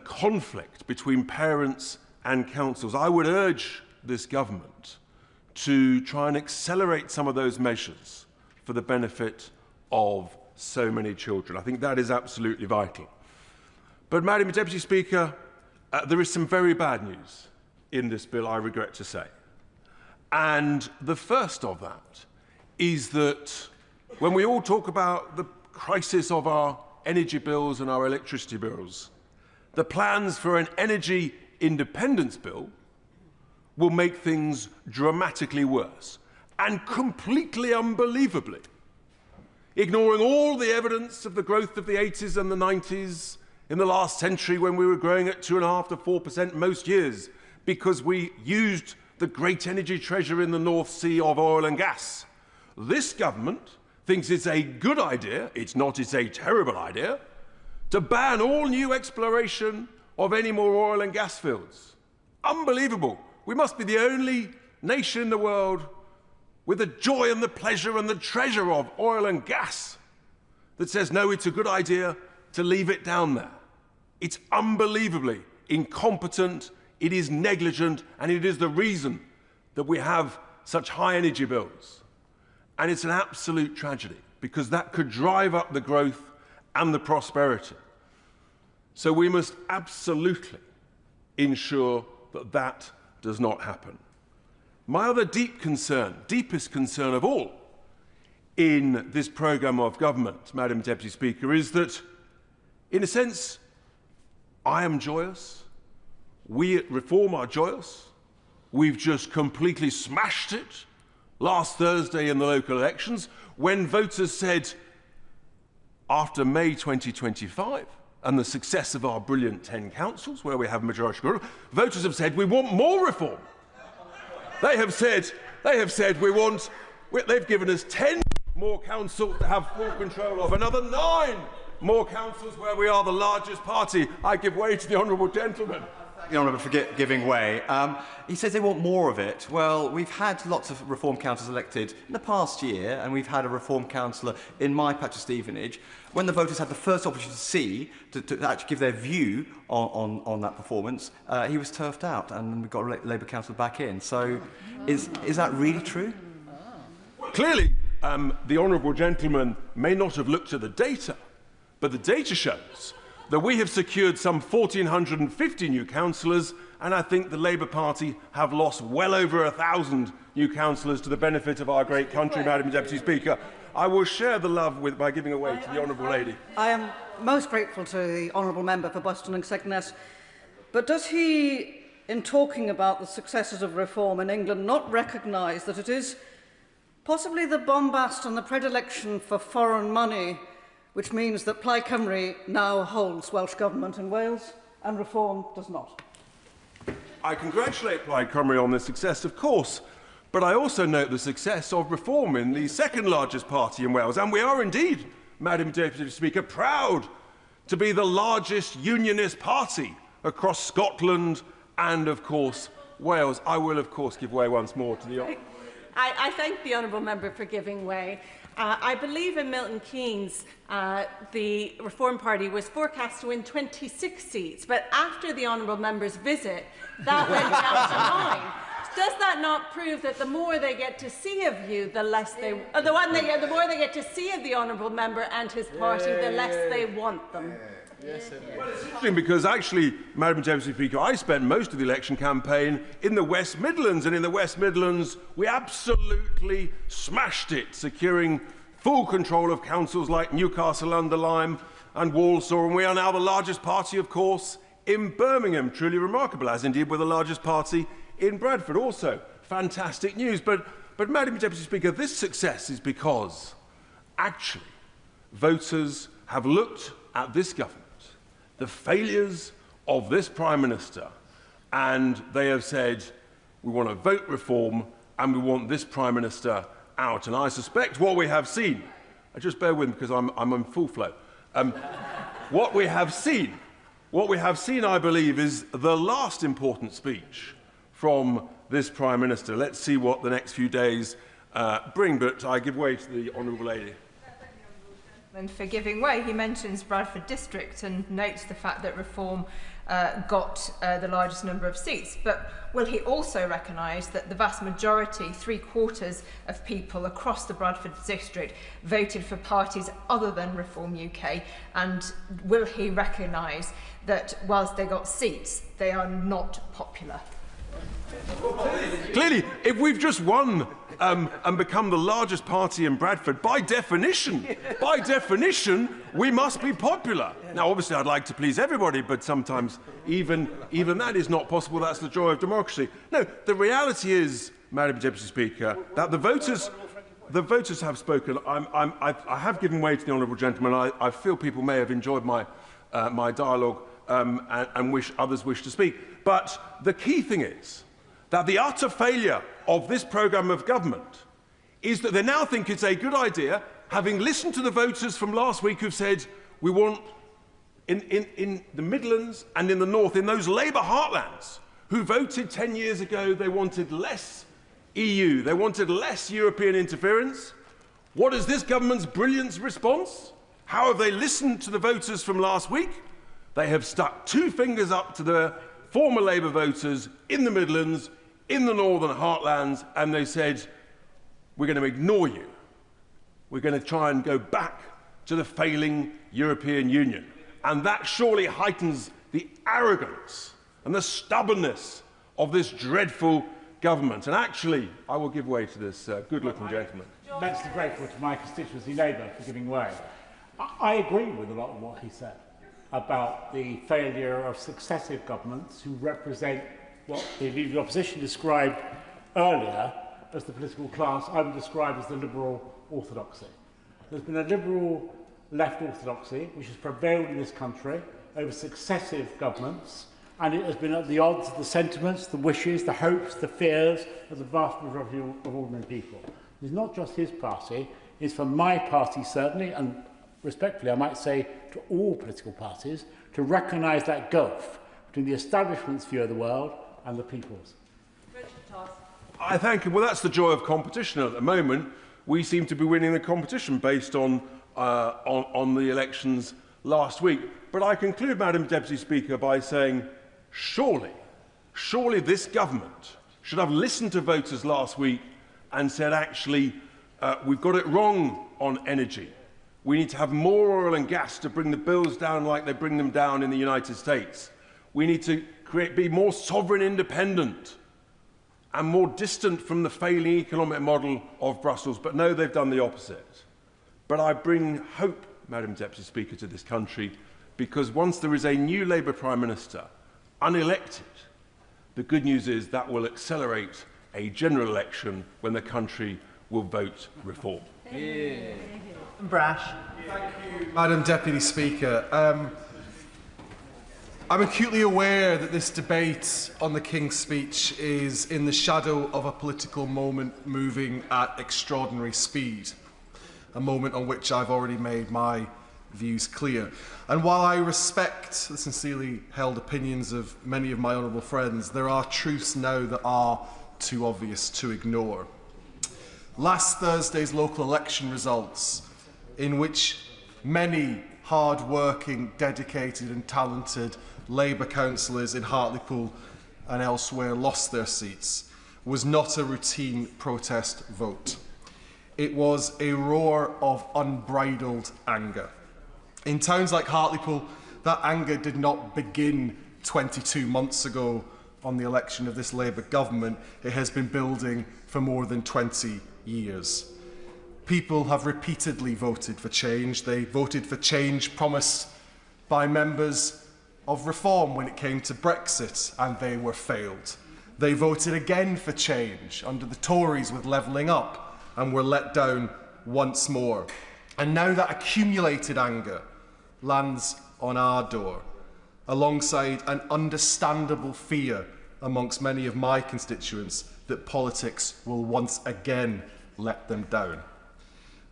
conflict between parents and councils. I would urge this government to try and accelerate some of those measures for the benefit of so many children. I think that is absolutely vital. But, Madam Deputy Speaker, there is some very bad news in this bill, I regret to say. And the first of that is that when we all talk about the crisis of our energy bills and our electricity bills, the plans for an energy independence bill will make things dramatically worse and completely unbelievably, ignoring all the evidence of the growth of the 80s and the 90s in the last century when we were growing at 2.5% to 4% most years because we used the great energy treasure in the North Sea of oil and gas. This government thinks it's a good idea, it's not, it's a terrible idea, to ban all new exploration of any more oil and gas fields. Unbelievable. We must be the only nation in the world with the joy and the pleasure and the treasure of oil and gas that says, no, it's a good idea to leave it down there. It's unbelievably incompetent, it is negligent, and it is the reason that we have such high energy bills. And it's an absolute tragedy, because that could drive up the growth and the prosperity. So we must absolutely ensure that that does not happen. My other deep concern, deepest concern of all in this programme of government, Madam Deputy Speaker, is that, in a sense, I am joyous. We at Reform are joyous. We've just completely smashed it last Thursday in the local elections when voters said, after May 2025 and the success of our brilliant 10 councils where we have majority rule, voters have said we want more reform. They have said they've given us 10 more councils to have full control of, another 9 more councils where we are the largest party. I give way to the honourable gentleman. The Honourable for giving way. He says they want more of it. Well, we've had lots of reform councillors elected in the past year, and we've had a reform councillor in my patch of Stevenage. When the voters had the first opportunity to actually give their view on that performance, he was turfed out, and we got a Labour councillor back in. So is that really true? Clearly, the honourable gentleman may not have looked at the data, but the data shows that we have secured some 1,450 new councillors, and I think the Labour Party have lost well over 1,000 new councillors to the benefit of our great country, Madam Deputy Speaker. I will share the love by giving away to the honourable lady. I am most grateful to the honourable member for Boston and Skegness, but does he, in talking about the successes of reform in England, not recognise that it is possibly the bombast and the predilection for foreign money which means that Plaid Cymru now holds Welsh Government in Wales and Reform does not? I congratulate Plaid Cymru on this success, of course, but I also note the success of Reform in the second largest party in Wales, and we are indeed, Madam Deputy Speaker, proud to be the largest unionist party across Scotland and, of course, Wales. I will, of course, give way once more to the... I thank the honourable member for giving way. I believe in Milton Keynes, the Reform Party was forecast to win 26 seats, but after the honourable member's visit, that went down to 9. Does that not prove that the more they get to see of you, the less they, the more they get to see of the honourable member and his party, the less they want them? Yes, well, it's interesting because actually, Madam Deputy Speaker, I spent most of the election campaign in the West Midlands, and in the West Midlands we absolutely smashed it, securing full control of councils like Newcastle-under-Lyme and Walsall, and we are now the largest party, of course, in Birmingham. Truly remarkable, as indeed we're the largest party in Bradford. Also, fantastic news. But Madam Deputy Speaker, this success is because actually voters have looked at this government, the failures of this Prime Minister, and they have said, we want to vote reform and we want this Prime Minister out. And I suspect what we have seen, just bear with me because I'm on full flow, what we have seen, I believe, is the last important speech from this Prime Minister. Let's see what the next few days bring, but I give way to the Honourable Lady. And for giving way, he mentions Bradford District and notes the fact that Reform got the largest number of seats. But will he also recognise that the vast majority, 3/4 of people across the Bradford District, voted for parties other than Reform UK? And will he recognise that whilst they got seats, they are not popular? Clearly, if we've just won and become the largest party in Bradford, by definition, we must be popular. Now, obviously, I'd like to please everybody, but sometimes even that is not possible. That's the joy of democracy. No, the reality is, Madam Deputy Speaker, that the voters have spoken. I have given way to the honourable gentleman. I feel people may have enjoyed my dialogue and others wish to speak. But the key thing is that the utter failure of this programme of government is that they now think it's a good idea, having listened to the voters from last week who've said we want, in the Midlands and in the North, in those Labour heartlands, who voted 10 years ago, they wanted less EU, they wanted less European interference. What is this government's brilliant response? How have they listened to the voters from last week? They have stuck two fingers up to the former Labour voters in the Midlands, in the Northern heartlands, and they said, we're going to ignore you. We're going to try and go back to the failing European Union. And that surely heightens the arrogance and the stubbornness of this dreadful government. And actually, I will give way to this good-looking gentleman. Immensely grateful to my constituency Labour for giving way. I agree with a lot of what he said about the failure of successive governments who represent what the Leader of the Opposition described earlier as the political class I would describe as the liberal orthodoxy. There's been a liberal left orthodoxy which has prevailed in this country over successive governments, and it has been at the odds of the sentiments, the wishes, the hopes, the fears of the vast majority of ordinary people. It's not just his party, it's for my party certainly, and respectfully I might say to all political parties, to recognise that gulf between the establishment's view of the world and the people's. I thank you. Well, that's the joy of competition. At the moment, we seem to be winning the competition based on the elections last week. But I conclude, Madam Deputy Speaker, by saying, surely this government should have listened to voters last week and said, actually, we've got it wrong on energy. We need to have more oil and gas to bring the bills down like they bring them down in the United States. We need to be more sovereign independent and more distant from the failing economic model of Brussels. But no, they've done the opposite. But I bring hope, Madam Deputy Speaker, to this country, because once there is a new Labour Prime Minister, unelected, the good news is that will accelerate a general election when the country will vote reform. Yeah. Brash. Thank you, Madam Deputy Speaker. I'm acutely aware that this debate on the King's speech is in the shadow of a political moment moving at extraordinary speed, a moment on which I've already made my views clear. And while I respect the sincerely held opinions of many of my honourable friends, there are truths now that are too obvious to ignore. Last Thursday's local election results, in which many hard-working, dedicated and talented Labour councillors in Hartlepool and elsewhere lost their seats, was not a routine protest vote. It was a roar of unbridled anger. In towns like Hartlepool, that anger did not begin 22 months ago on the election of this Labour government. It has been building for more than 20 years. People have repeatedly voted for change. They voted for change promised by members of Reform when it came to Brexit, and they were failed. They voted again for change under the Tories with levelling up, and were let down once more. And now that accumulated anger lands on our door, alongside an understandable fear amongst many of my constituents that politics will once again let them down.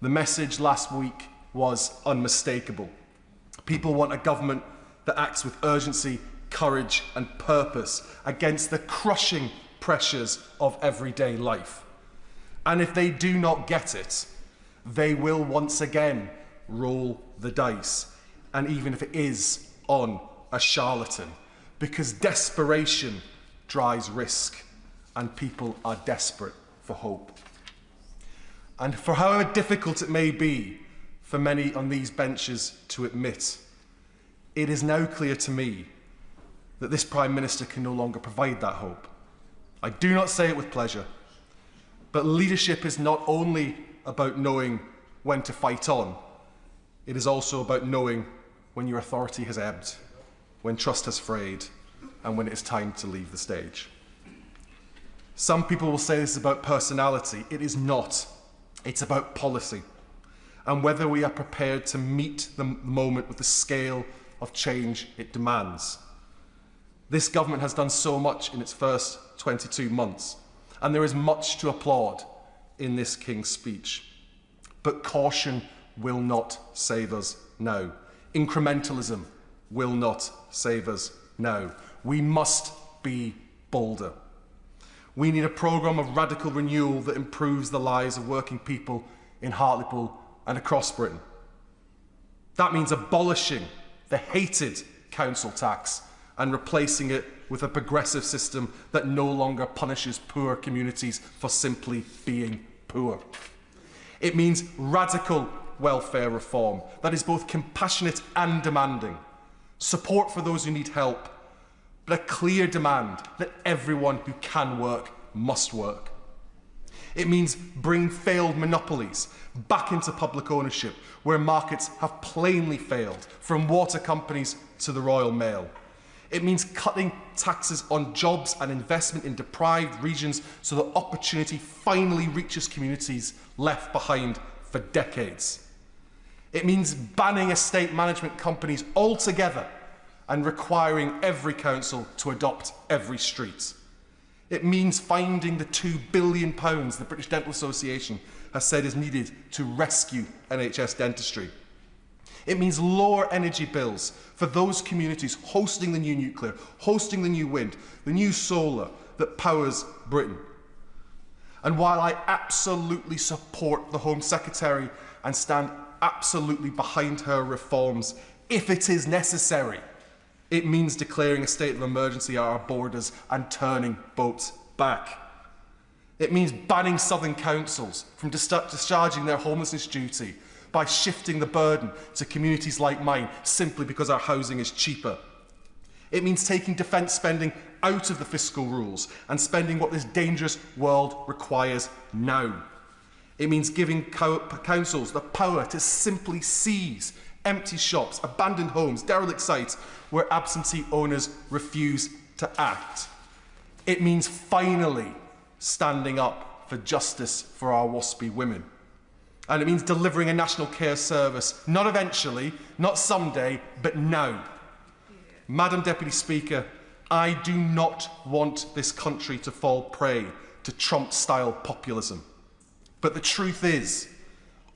The message last week was unmistakable. People want a government that acts with urgency, courage and purpose against the crushing pressures of everyday life. And if they do not get it, they will once again roll the dice, and even if it is on a charlatan, because desperation drives risk, and people are desperate for hope. And for however difficult it may be for many on these benches to admit, it is now clear to me that this Prime Minister can no longer provide that hope. I do not say it with pleasure, but leadership is not only about knowing when to fight on, it is also about knowing when your authority has ebbed, when trust has frayed, and when it is time to leave the stage. Some people will say this is about personality. It is not. It's about policy, and whether we are prepared to meet the moment with the scale of change it demands. This government has done so much in its first 22 months, and there is much to applaud in this King's speech. But caution will not save us now. Incrementalism will not save us now. We must be bolder. We need a programme of radical renewal that improves the lives of working people in Hartlepool and across Britain. That means abolishing the hated council tax and replacing it with a progressive system that no longer punishes poor communities for simply being poor. It means radical welfare reform that is both compassionate and demanding, support for those who need help, but a clear demand that everyone who can work must work. It means bring failed monopolies back into public ownership where markets have plainly failed, from water companies to the Royal Mail. It means cutting taxes on jobs and investment in deprived regions so that opportunity finally reaches communities left behind for decades. It means banning estate management companies altogether and requiring every council to adopt every street. It means finding the £2 billion the British Dental Association has said is needed to rescue NHS dentistry. It means lower energy bills for those communities hosting the new nuclear, hosting the new wind, the new solar that powers Britain. And while I absolutely support the Home Secretary and stand absolutely behind her reforms, if it is necessary, it means declaring a state of emergency at our borders and turning boats back. It means banning southern councils from discharging their homelessness duty by shifting the burden to communities like mine simply because our housing is cheaper. It means taking defence spending out of the fiscal rules and spending what this dangerous world requires now. It means giving councils the power to simply seize empty shops, abandoned homes, derelict sites where absentee owners refuse to act. It means finally standing up for justice for our WASPy women. And it means delivering a national care service, not eventually, not someday, but now. Madam Deputy Speaker, I do not want this country to fall prey to Trump-style populism. But the truth is,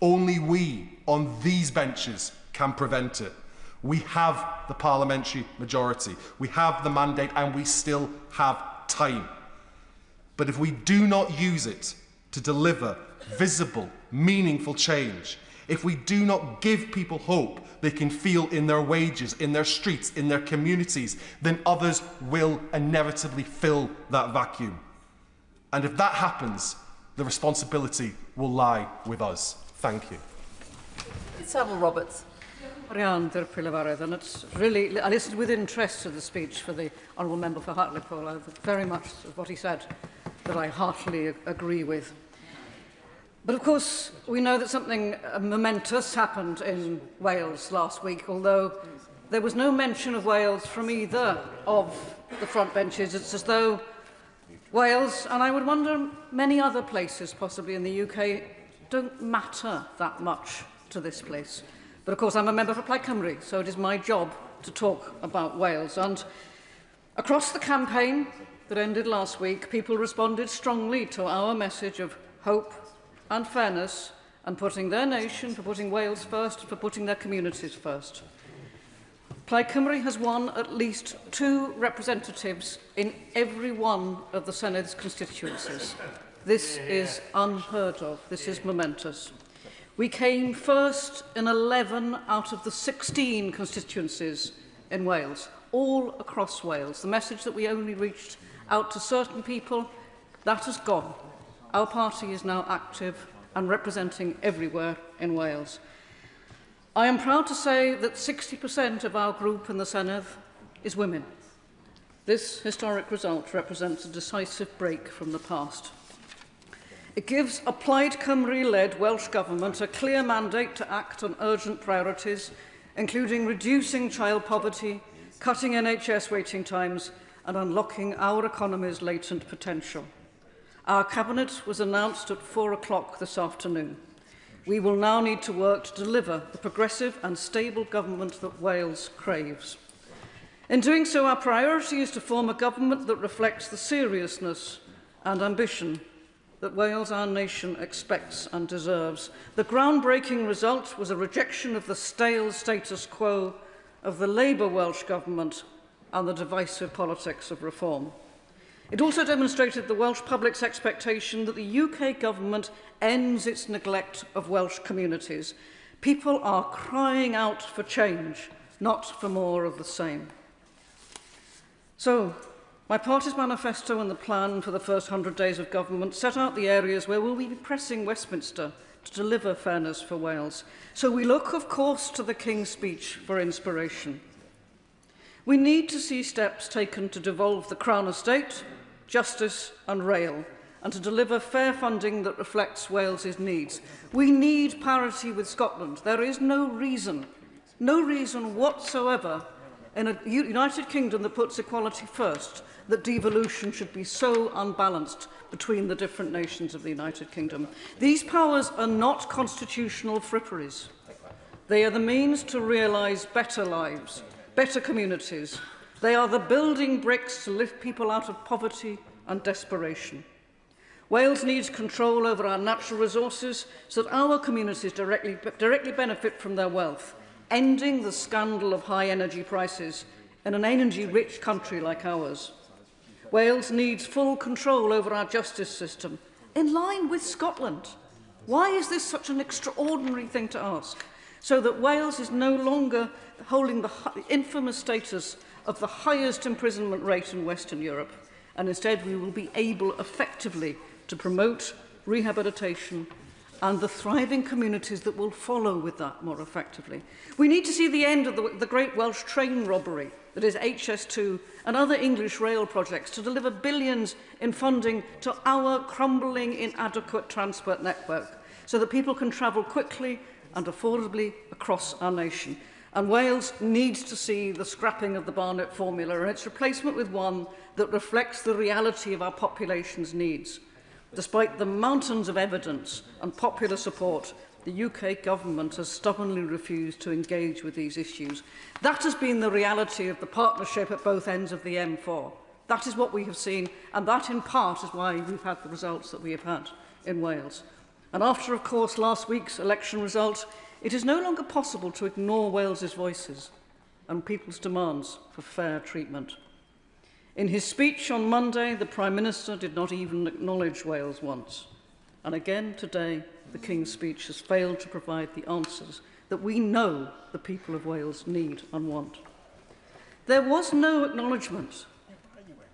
only we on these benches can prevent it. We have the parliamentary majority, we have the mandate, and we still have time. But if we do not use it, to deliver visible, meaningful change, if we do not give people hope they can feel in their wages, in their streets, in their communities, then others will inevitably fill that vacuum. And if that happens, the responsibility will lie with us. Thank you. Savile Roberts. And it's really, I listened with interest to the speech for the Honourable Member for Hartlepool. Very much of what he said that I heartily agree with. But of course, we know that something momentous happened in Wales last week, although there was no mention of Wales from either of the front benches. It's as though Wales, and I would wonder many other places possibly in the UK, don't matter that much to this place. But of course, I'm a member for Plaid Cymru, so it is my job to talk about Wales. And across the campaign that ended last week, people responded strongly to our message of hope and fairness, and putting their nation, for putting Wales first, for putting their communities first. Plaid Cymru has won at least 2 representatives in every one of the Senate's constituencies. This is unheard of. This is momentous. We came first in 11 out of the 16 constituencies in Wales, all across Wales. The message that we only reached out to certain people, that has gone. Our party is now active and representing everywhere in Wales. I am proud to say that 60% of our group in the Senedd is women. This historic result represents a decisive break from the past. It gives a Plaid Cymru-led Welsh Government a clear mandate to act on urgent priorities, including reducing child poverty, cutting NHS waiting times, and unlocking our economy's latent potential. Our Cabinet was announced at 4 o'clock this afternoon. We will now need to work to deliver the progressive and stable government that Wales craves. In doing so, our priority is to form a government that reflects the seriousness and ambition that Wales, our nation, expects and deserves. The groundbreaking result was a rejection of the stale status quo of the Labour Welsh Government and the divisive politics of reform. It also demonstrated the Welsh public's expectation that the UK government ends its neglect of Welsh communities. People are crying out for change, not for more of the same. So, my party's manifesto and the plan for the first 100 days of government set out the areas where we'll be pressing Westminster to deliver fairness for Wales. So we look, of course, to the King's speech for inspiration. We need to see steps taken to devolve the Crown Estate, justice and rail, and to deliver fair funding that reflects Wales's needs. We need parity with Scotland. There is no reason whatsoever in a United Kingdom that puts equality first that devolution should be so unbalanced between the different nations of the United Kingdom. These powers are not constitutional fripperies. They are the means to realise better lives, better communities. They are the building bricks to lift people out of poverty and desperation. Wales needs control over our natural resources so that our communities directly benefit from their wealth, ending the scandal of high energy prices in an energy-rich country like ours. Wales needs full control over our justice system, in line with Scotland. Why is this such an extraordinary thing to ask? So that Wales is no longer holding the infamous status of the highest imprisonment rate in Western Europe, and instead we will be able effectively to promote rehabilitation and the thriving communities that will follow with that more effectively. We need to see the end of the Great Welsh Train Robbery, that is HS2, and other English rail projects to deliver billions in funding to our crumbling, inadequate transport network so that people can travel quickly and affordably across our nation. And Wales needs to see the scrapping of the Barnett formula and its replacement with one that reflects the reality of our population's needs. Despite the mountains of evidence and popular support, the UK government has stubbornly refused to engage with these issues. That has been the reality of the partnership at both ends of the M4. That is what we have seen, and that in part is why we've had the results that we have had in Wales. And after, of course, last week's election result, it is no longer possible to ignore Wales's voices and people's demands for fair treatment. In his speech on Monday, the Prime Minister did not even acknowledge Wales once. And again today, the King's speech has failed to provide the answers that we know the people of Wales need and want. There was no acknowledgement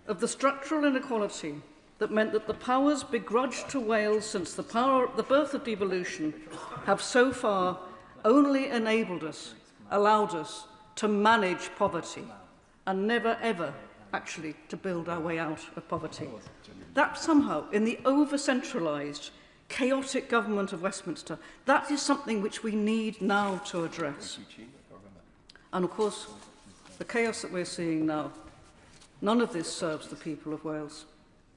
of the structural inequality that meant that the powers begrudged to Wales since the birth of devolution have so far only enabled us, allowed us to manage poverty and never ever actually to build our way out of poverty. That somehow, in the over-centralised, chaotic government of Westminster, that is something which we need now to address. And of course, the chaos that we're seeing now, none of this serves the people of Wales.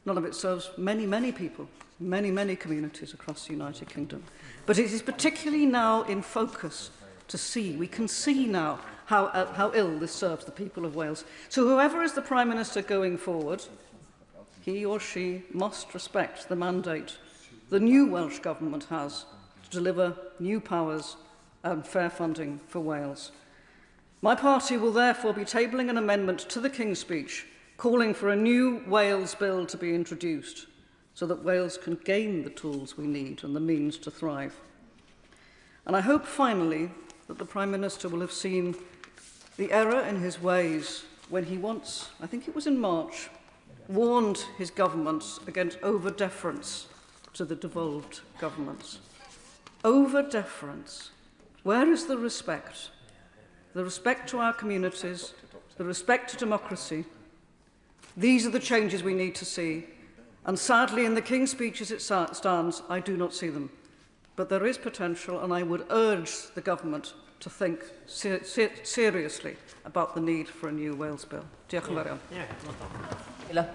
None of it serves many, many people, many, many communities across the United Kingdom. But it is particularly now in focus to see, we can see now how ill this serves the people of Wales. So whoever is the Prime Minister going forward, he or she must respect the mandate the new Welsh Government has to deliver new powers and fair funding for Wales. My party will therefore be tabling an amendment to the King's speech calling for a new Wales Bill to be introduced so that Wales can gain the tools we need and the means to thrive. And I hope finally that the Prime Minister will have seen the error in his ways when he once, I think it was in March, warned his governments against over-deference to the devolved governments. Over-deference. Where is the respect? The respect to our communities, the respect to democracy. These are the changes we need to see. And sadly, in the King's speech as it stands, I do not see them. But there is potential, and I would urge the government to think seriously about the need for a new Wales Bill. Diolch yn fawr.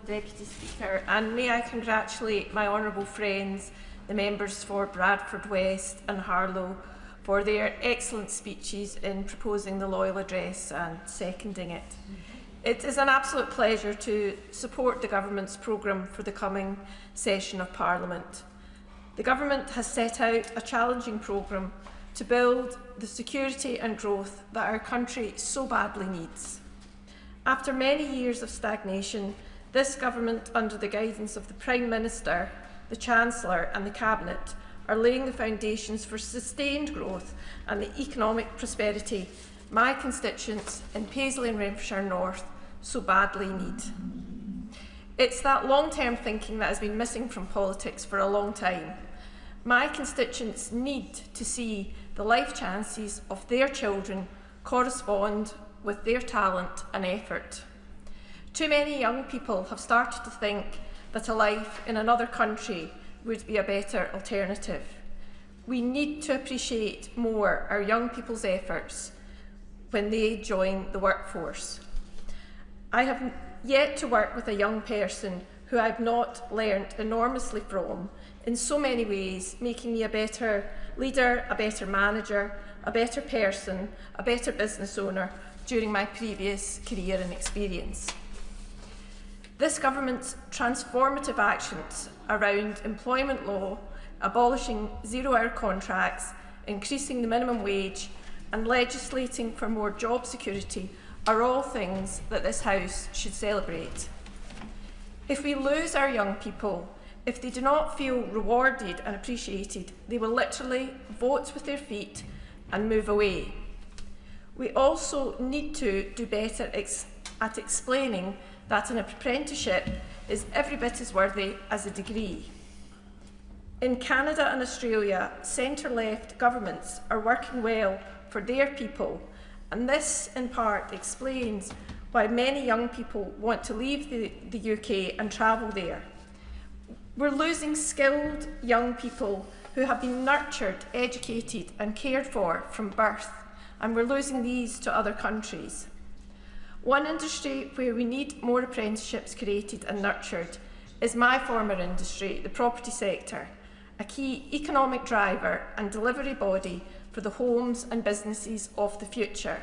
Deputy Speaker, and may I congratulate my honourable friends, the members for Bradford West and Harlow, for their excellent speeches in proposing the loyal address and seconding it. It is an absolute pleasure to support the Government's programme for the coming session of Parliament. The Government has set out a challenging programme to build the security and growth that our country so badly needs. After many years of stagnation, this Government, under the guidance of the Prime Minister, the Chancellor and the Cabinet, are laying the foundations for sustained growth and the economic prosperity my constituents in Paisley and Renfrewshire North so badly need. It's that long-term thinking that has been missing from politics for a long time. My constituents need to see the life chances of their children correspond with their talent and effort. Too many young people have started to think that a life in another country would be a better alternative. We need to appreciate more our young people's efforts when they join the workforce. I have yet to work with a young person who I have not learnt enormously from in so many ways, making me a better leader, a better manager, a better person, a better business owner during my previous career and experience. This Government's transformative actions around employment law, abolishing zero-hour contracts, increasing the minimum wage and legislating for more job security are all things that this House should celebrate. If we lose our young people, if they do not feel rewarded and appreciated, they will literally vote with their feet and move away. We also need to do better at explaining that an apprenticeship is every bit as worthy as a degree. In Canada and Australia, centre-left governments are working well for their people, and this in part explains why many young people want to leave the UK and travel there. We're losing skilled young people who have been nurtured, educated and cared for from birth, and we're losing these to other countries. One industry where we need more apprenticeships created and nurtured is my former industry, the property sector, a key economic driver and delivery body for the homes and businesses of the future.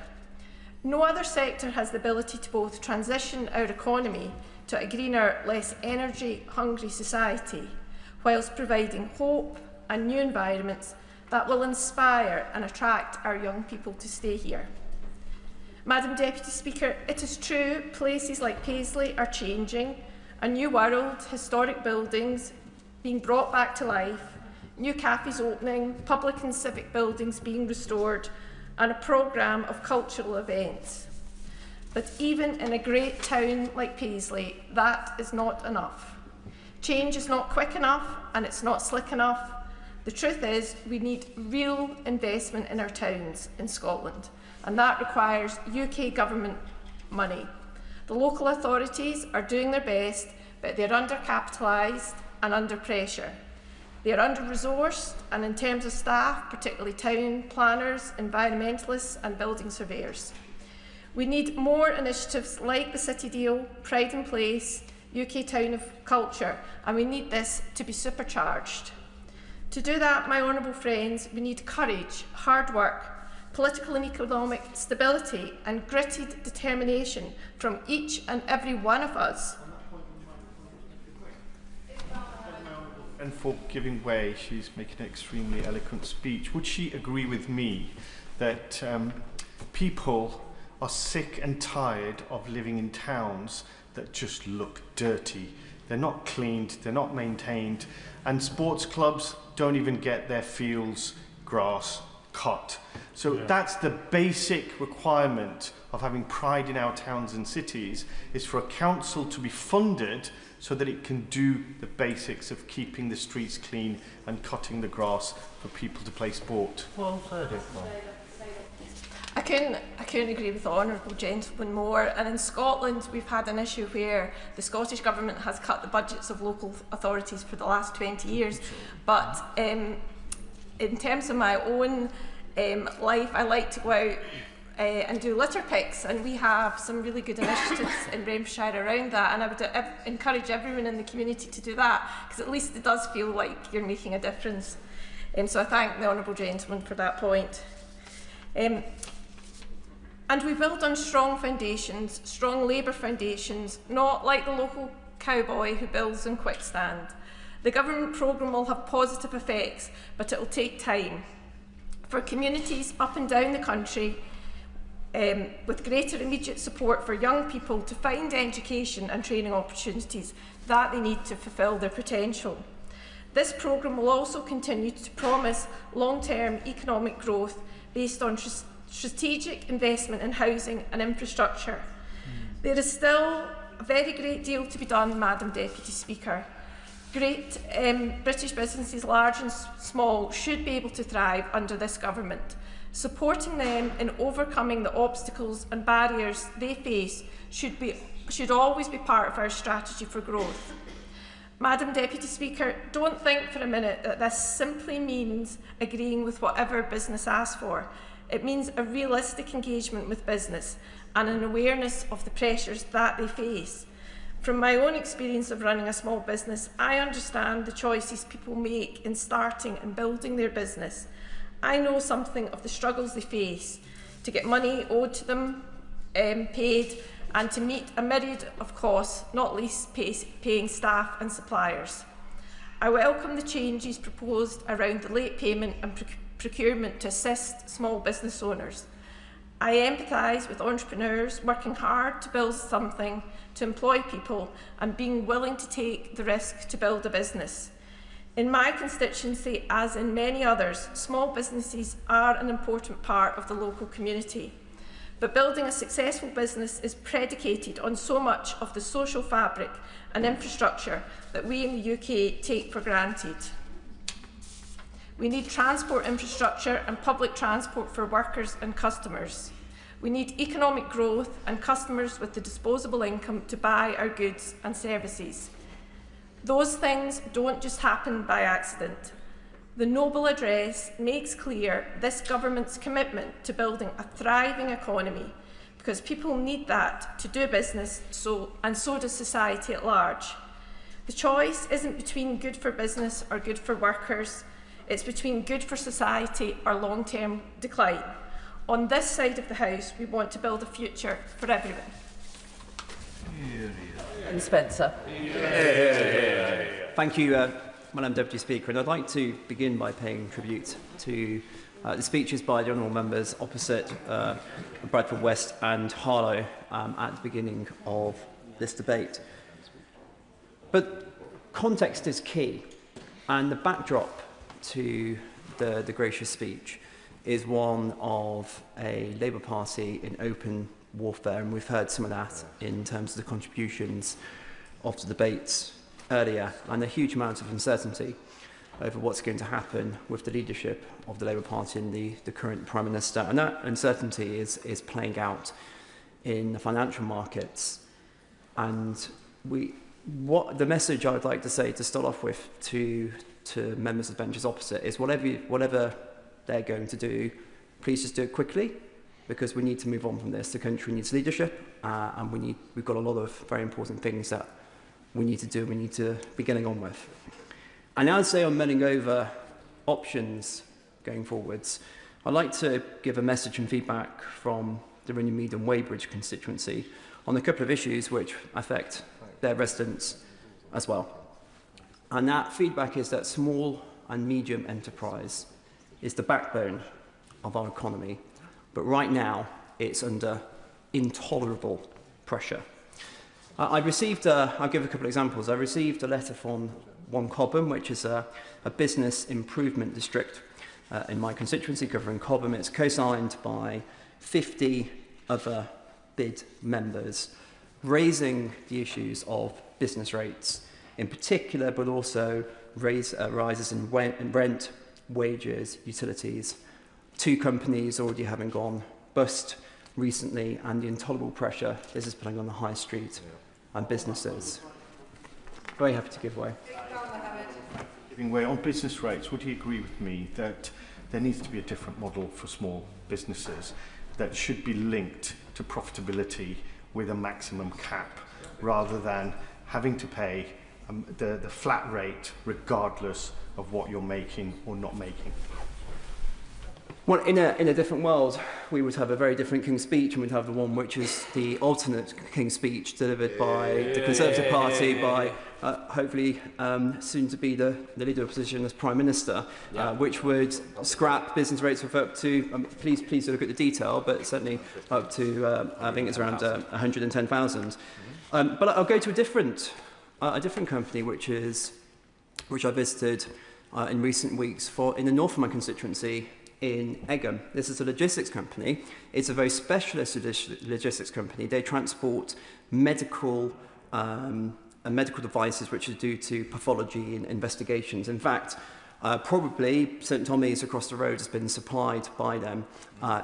No other sector has the ability to both transition our economy to a greener, less energy-hungry society, whilst providing hope and new environments that will inspire and attract our young people to stay here. Madam Deputy Speaker, it is true places like Paisley are changing. A new world, historic buildings being brought back to life, new cafes opening, public and civic buildings being restored, and a programme of cultural events. But even in a great town like Paisley, that is not enough. Change is not quick enough and it's not slick enough. The truth is, we need real investment in our towns in Scotland, and that requires UK government money. The local authorities are doing their best, but they're undercapitalised and under pressure. They are under-resourced, and in terms of staff, particularly town planners, environmentalists and building surveyors. We need more initiatives like the City Deal, Pride in Place, UK Town of Culture, and we need this to be supercharged. To do that, my honourable friends, we need courage, hard work, political and economic stability and gritted determination from each and every one of us. And for giving way, she's making an extremely eloquent speech. Would she agree with me that people are sick and tired of living in towns that just look dirty? They're not cleaned, they're not maintained, and sports clubs don't even get their fields, grass cut. So that's the basic requirement of having pride in our towns and cities, is for a council to be funded so that it can do the basics of keeping the streets clean and cutting the grass for people to play sport. Well said, I couldn't agree with the honourable gentleman more. And in Scotland, we've had an issue where the Scottish Government has cut the budgets of local authorities for the last 20 years. But in terms of my own life, I like to go out and do litter picks, and we have some really good initiatives in Renfrewshire around that, and I would encourage everyone in the community to do that, because at least it does feel like you're making a difference. So I thank the honourable gentleman for that point. And we build on strong foundations, strong labour foundations, not like the local cowboy who builds in quickstand. The government programme will have positive effects, but it will take time. For communities up and down the country, with greater immediate support for young people to find education and training opportunities that they need to fulfil their potential. This programme will also continue to promise long-term economic growth based on strategic investment in housing and infrastructure. There is still a very great deal to be done, Madam Deputy Speaker. Great British businesses, large and small, should be able to thrive under this government. Supporting them in overcoming the obstacles and barriers they face should always be part of our strategy for growth. Madam Deputy Speaker, don't think for a minute that this simply means agreeing with whatever business asks for. It means a realistic engagement with business and an awareness of the pressures that they face. From my own experience of running a small business, I understand the choices people make in starting and building their business. I know something of the struggles they face to get money owed to them paid, and to meet a myriad of costs, not least paying staff and suppliers. I welcome the changes proposed around the late payment and procurement to assist small business owners. I empathise with entrepreneurs working hard to build something, to employ people, and being willing to take the risk to build a business. In my constituency, as in many others, small businesses are an important part of the local community. But building a successful business is predicated on so much of the social fabric and infrastructure that we in the UK take for granted. We need transport infrastructure and public transport for workers and customers. We need economic growth and customers with the disposable income to buy our goods and services. Those things don't just happen by accident. The Noble Address makes clear this government's commitment to building a thriving economy, because people need that to do business, and so does society at large. The choice isn't between good for business or good for workers. It's between good for society or long-term decline. On this side of the House, we want to build a future for everyone. And Spencer. Thank you, Madam Deputy Speaker. And I'd like to begin by paying tribute to the speeches by the honourable members opposite Bradford West and Harlow at the beginning of this debate. But context is key. And the backdrop to the gracious speech is one of a Labour Party in open warfare, and we've heard some of that in terms of the contributions of the debates earlier, and a huge amount of uncertainty over what's going to happen with the leadership of the Labour Party and the current Prime Minister. And that uncertainty is playing out in the financial markets. And what the message I would like to say to start off with to members of the benches opposite is whatever they're going to do, please just do it quickly, because we need to move on from this. The country needs leadership, and we've got a lot of very important things that we need to do, we need to be getting on with. And I'd say on mulling over options going forwards, I'd like to give a message and feedback from the Runnymede and Weybridge constituency on a couple of issues which affect their residents as well. And that feedback is that small and medium enterprise is the backbone of our economy, but right now it's under intolerable pressure. I'll give a couple of examples. I received a letter from One Cobham, which is a business improvement district in my constituency covering Cobham. It's co-signed by 50 other bid members, raising the issues of business rates in particular, but also rises in rent, wages, utilities. 2 companies already having gone bust recently, and the intolerable pressure this is putting on the high street and businesses. Very happy to give way. Giving way on business rates, would you agree with me that there needs to be a different model for small businesses that should be linked to profitability with a maximum cap, rather than having to pay the flat rate regardless of what you're making or not making? Well, in a different world, we would have a very different King's Speech, and we'd have the one which is the alternate King's Speech delivered by the Conservative Party, by hopefully soon to be the leader of opposition as Prime Minister, which would scrap business rates of up to, please look at the detail, but certainly up to, I think it's around 110,000. But I'll go to a different company, which I visited in recent weeks in the north of my constituency, in Egham. This is a logistics company. It's a very specialist logistics company. They transport medical devices which are due to pathology and investigations. In fact, probably St Tommy's across the road has been supplied by them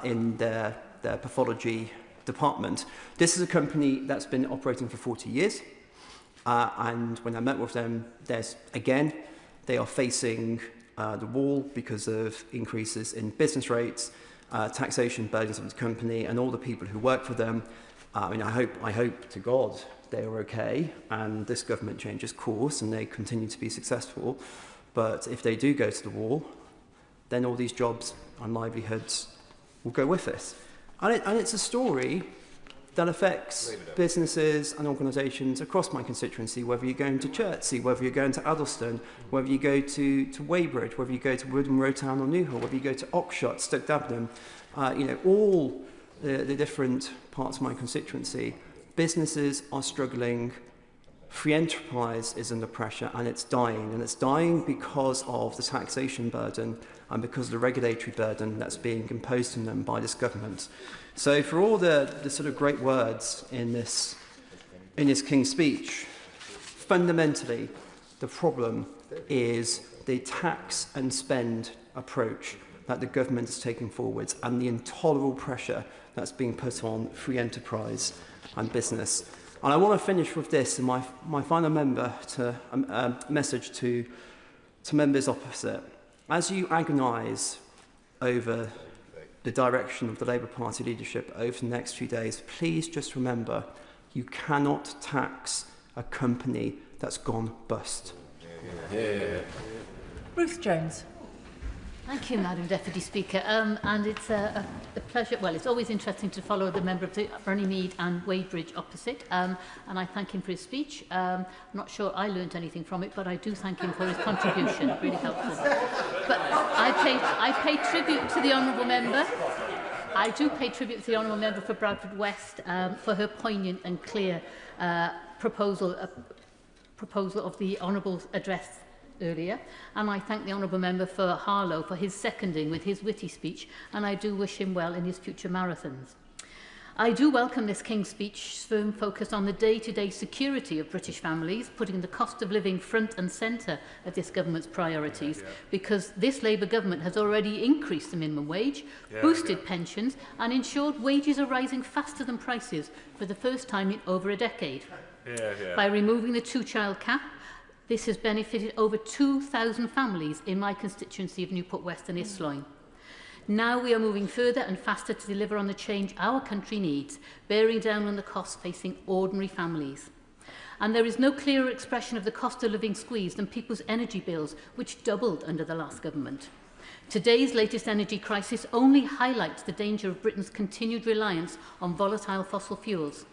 in their pathology department. This is a company that's been operating for 40 years. And when I met with them, they are facing the wall because of increases in business rates, taxation burdens of the company, and all the people who work for them. I hope to God they are okay, and this government changes course and they continue to be successful. But if they do go to the wall, then all these jobs and livelihoods will go with this. And it's a story that affects businesses and organisations across my constituency, whether you're going to Chertsey, whether you're going to Addleston, whether you go to Weybridge, whether you go to Woodham, Rowtown or Newhall, whether you go to Oxshott, Stoke Dagenham, all the different parts of my constituency, businesses are struggling. Free enterprise is under pressure, and it's dying because of the taxation burden and because of the regulatory burden that's being imposed on them by this government. So for all the sort of great words in this King's Speech, fundamentally the problem is the tax and spend approach that the government is taking forwards, and the intolerable pressure that's being put on free enterprise and business. And I want to finish with this, and my final message to members opposite. As you agonise over the direction of the Labour Party leadership over the next few days, please just remember, you cannot tax a company that's gone bust. Ruth Jones. Thank you, Madam Deputy Speaker. And it's a pleasure. Well, it's always interesting to follow the member of the Runnymede and Weybridge opposite. And I thank him for his speech. I'm not sure I learned anything from it, but I do thank him for his contribution. Really helpful. But I pay tribute to the honourable member. I do pay tribute to the honourable member for Bradford West for her poignant and clear proposal of the honourable address earlier, and I thank the Honourable Member for Harlow for his seconding with his witty speech, and I do wish him well in his future marathons. I do welcome this King's Speech's firm focus on the day-to-day security of British families, putting the cost of living front and centre of this government's priorities, because this Labour government has already increased the minimum wage, boosted pensions and ensured wages are rising faster than prices for the first time in over a decade. By removing the two-child cap, this has benefited over 2,000 families in my constituency of Newport West and Isloin. Now we are moving further and faster to deliver on the change our country needs, bearing down on the costs facing ordinary families. And there is no clearer expression of the cost of living squeeze than people's energy bills, which doubled under the last government. Today's latest energy crisis only highlights the danger of Britain's continued reliance on volatile fossil fuels,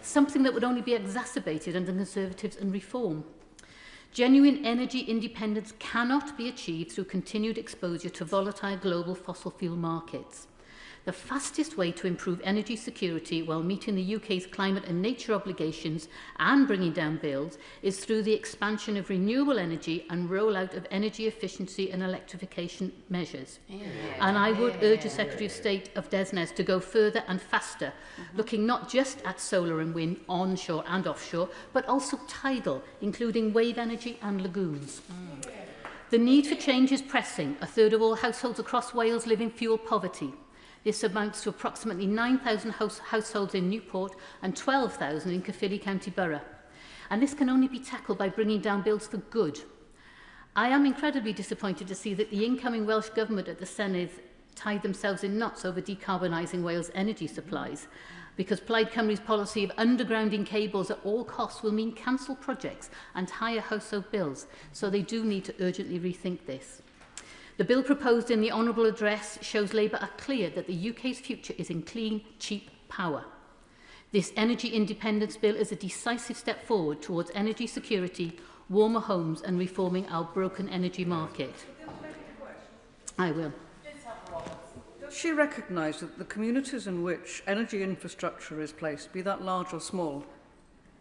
something that would only be exacerbated under Conservatives and reform. Genuine energy independence cannot be achieved through continued exposure to volatile global fossil fuel markets. The fastest way to improve energy security while meeting the UK's climate and nature obligations and bringing down bills is through the expansion of renewable energy and rollout of energy efficiency and electrification measures. And I would urge the Secretary of State of DESNZ to go further and faster, looking not just at solar and wind onshore and offshore, but also tidal, including wave energy and lagoons. The need for change is pressing. A third of all households across Wales live in fuel poverty. This amounts to approximately 9,000 households in Newport and 12,000 in Caerphilly County Borough. And this can only be tackled by bringing down bills for good. I am incredibly disappointed to see that the incoming Welsh Government at the Senedd tied themselves in knots over decarbonising Wales' energy supplies, because Plaid Cymru's policy of undergrounding cables at all costs will mean cancelled projects and higher household bills, so they do need to urgently rethink this. The bill proposed in the Honourable Address shows Labour are clear that the UK's future is in clean, cheap power. This energy independence bill is a decisive step forward towards energy security, warmer homes and reforming our broken energy market. I will. Does she recognise that the communities in which energy infrastructure is placed, be that large or small,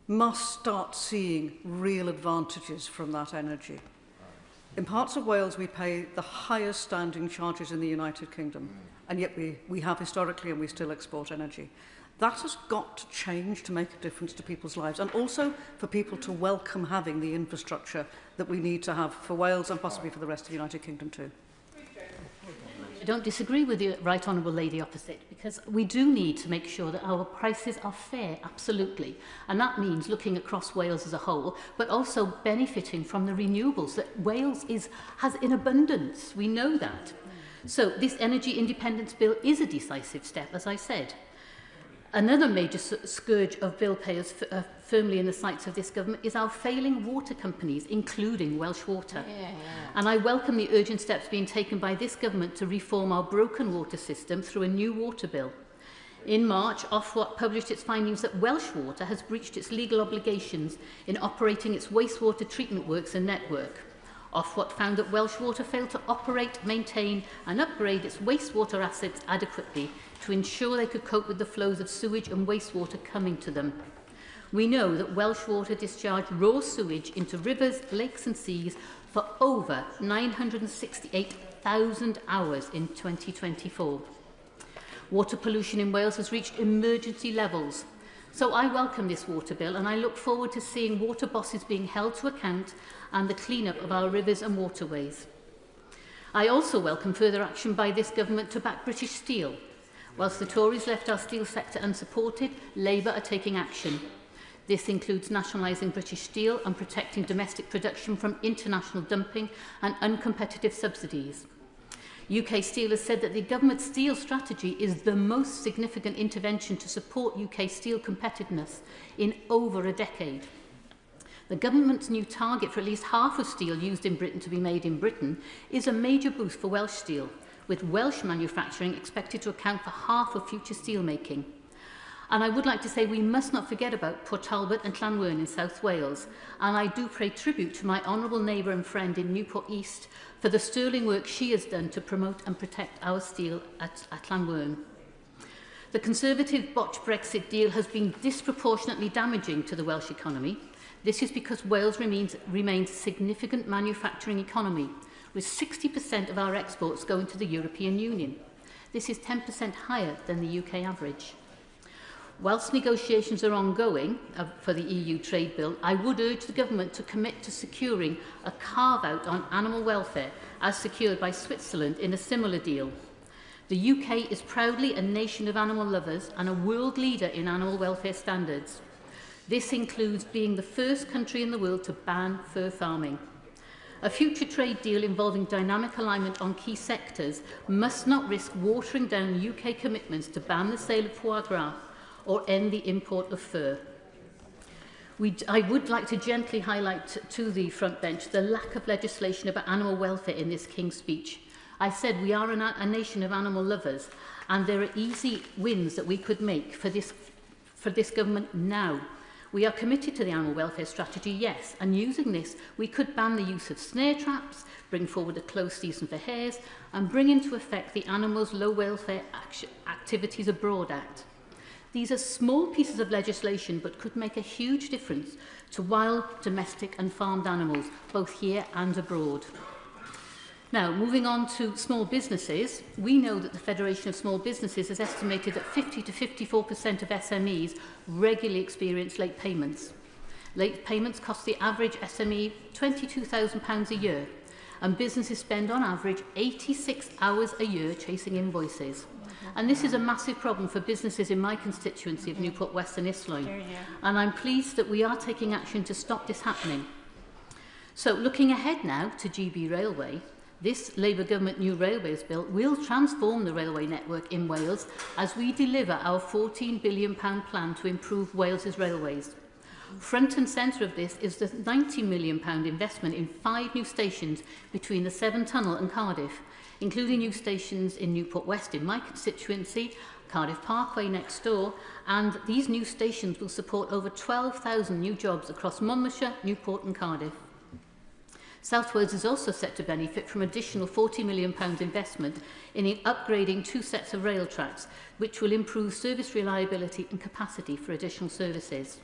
must start seeing real advantages from that energy? In parts of Wales, we pay the highest standing charges in the United Kingdom, and yet we have historically and we still export energy. That has got to change to make a difference to people's lives, and also for people to welcome having the infrastructure that we need to have for Wales and possibly for the rest of the United Kingdom too. I don't disagree with the Right Honourable Lady opposite, because we do need to make sure that our prices are fair, absolutely. And that means looking across Wales as a whole, but also benefiting from the renewables that Wales has in abundance. We know that. So this energy independence bill is a decisive step, as I said. Another major scourge of bill payers firmly in the sights of this government is our failing water companies, including Welsh Water. And I welcome the urgent steps being taken by this government to reform our broken water system through a new water bill. In March, Ofwat published its findings that Welsh Water has breached its legal obligations in operating its wastewater treatment works and network. Ofwat found that Welsh Water failed to operate, maintain and upgrade its wastewater assets adequately to ensure they could cope with the flows of sewage and wastewater coming to them. We know that Welsh Water discharged raw sewage into rivers, lakes and seas for over 968,000 hours in 2024. Water pollution in Wales has reached emergency levels. So I welcome this water bill, and I look forward to seeing water bosses being held to account and the clean-up of our rivers and waterways. I also welcome further action by this government to back British steel. Whilst the Tories left our steel sector unsupported, Labour are taking action. This includes nationalising British steel and protecting domestic production from international dumping and uncompetitive subsidies. UK Steel has said that the government's steel strategy is the most significant intervention to support UK steel competitiveness in over a decade. The government's new target for at least half of steel used in Britain to be made in Britain is a major boost for Welsh steel, with Welsh manufacturing expected to account for half of future steel making. And I would like to say we must not forget about Port Talbot and Llanwern in South Wales, and I do pay tribute to my honourable neighbour and friend in Newport East for the sterling work she has done to promote and protect our steel at Llanwern. The Conservative botched Brexit deal has been disproportionately damaging to the Welsh economy. This is because Wales remains a significant manufacturing economy, with 60% of our exports going to the European Union. This is 10% higher than the UK average. Whilst negotiations are ongoing for the EU trade bill, I would urge the government to commit to securing a carve-out on animal welfare as secured by Switzerland in a similar deal. The UK is proudly a nation of animal lovers and a world leader in animal welfare standards. This includes being the first country in the world to ban fur farming. A future trade deal involving dynamic alignment on key sectors must not risk watering down UK commitments to ban the sale of foie gras or end the import of fur. I would like to gently highlight to the front bench the lack of legislation about animal welfare in this King's speech. I said we are a nation of animal lovers, and there are easy wins that we could make for this government now. We are committed to the animal welfare strategy, yes, and using this, we could ban the use of snare traps, bring forward a close season for hares, and bring into effect the Animals Low Welfare Activities Abroad Act. These are small pieces of legislation but could make a huge difference to wild, domestic and farmed animals, both here and abroad. Now, moving on to small businesses, we know that the Federation of Small Businesses has estimated that 50 to 54% of SMEs regularly experience late payments. Late payments cost the average SME £22,000 a year, and businesses spend on average 86 hours a year chasing invoices. And this is a massive problem for businesses in my constituency of Newport West and Islwyn. And I'm pleased that we are taking action to stop this happening. So looking ahead now to GB Railway, this Labour Government New Railways Bill will transform the railway network in Wales as we deliver our £14 billion plan to improve Wales's railways. Front and centre of this is the £90 million investment in 5 new stations between the Severn Tunnel and Cardiff, including new stations in Newport West in my constituency, Cardiff Parkway next door, and these new stations will support over 12,000 new jobs across Monmouthshire, Newport and Cardiff. South Wales is also set to benefit from additional £40 million investment in upgrading 2 sets of rail tracks, which will improve service reliability and capacity for additional services.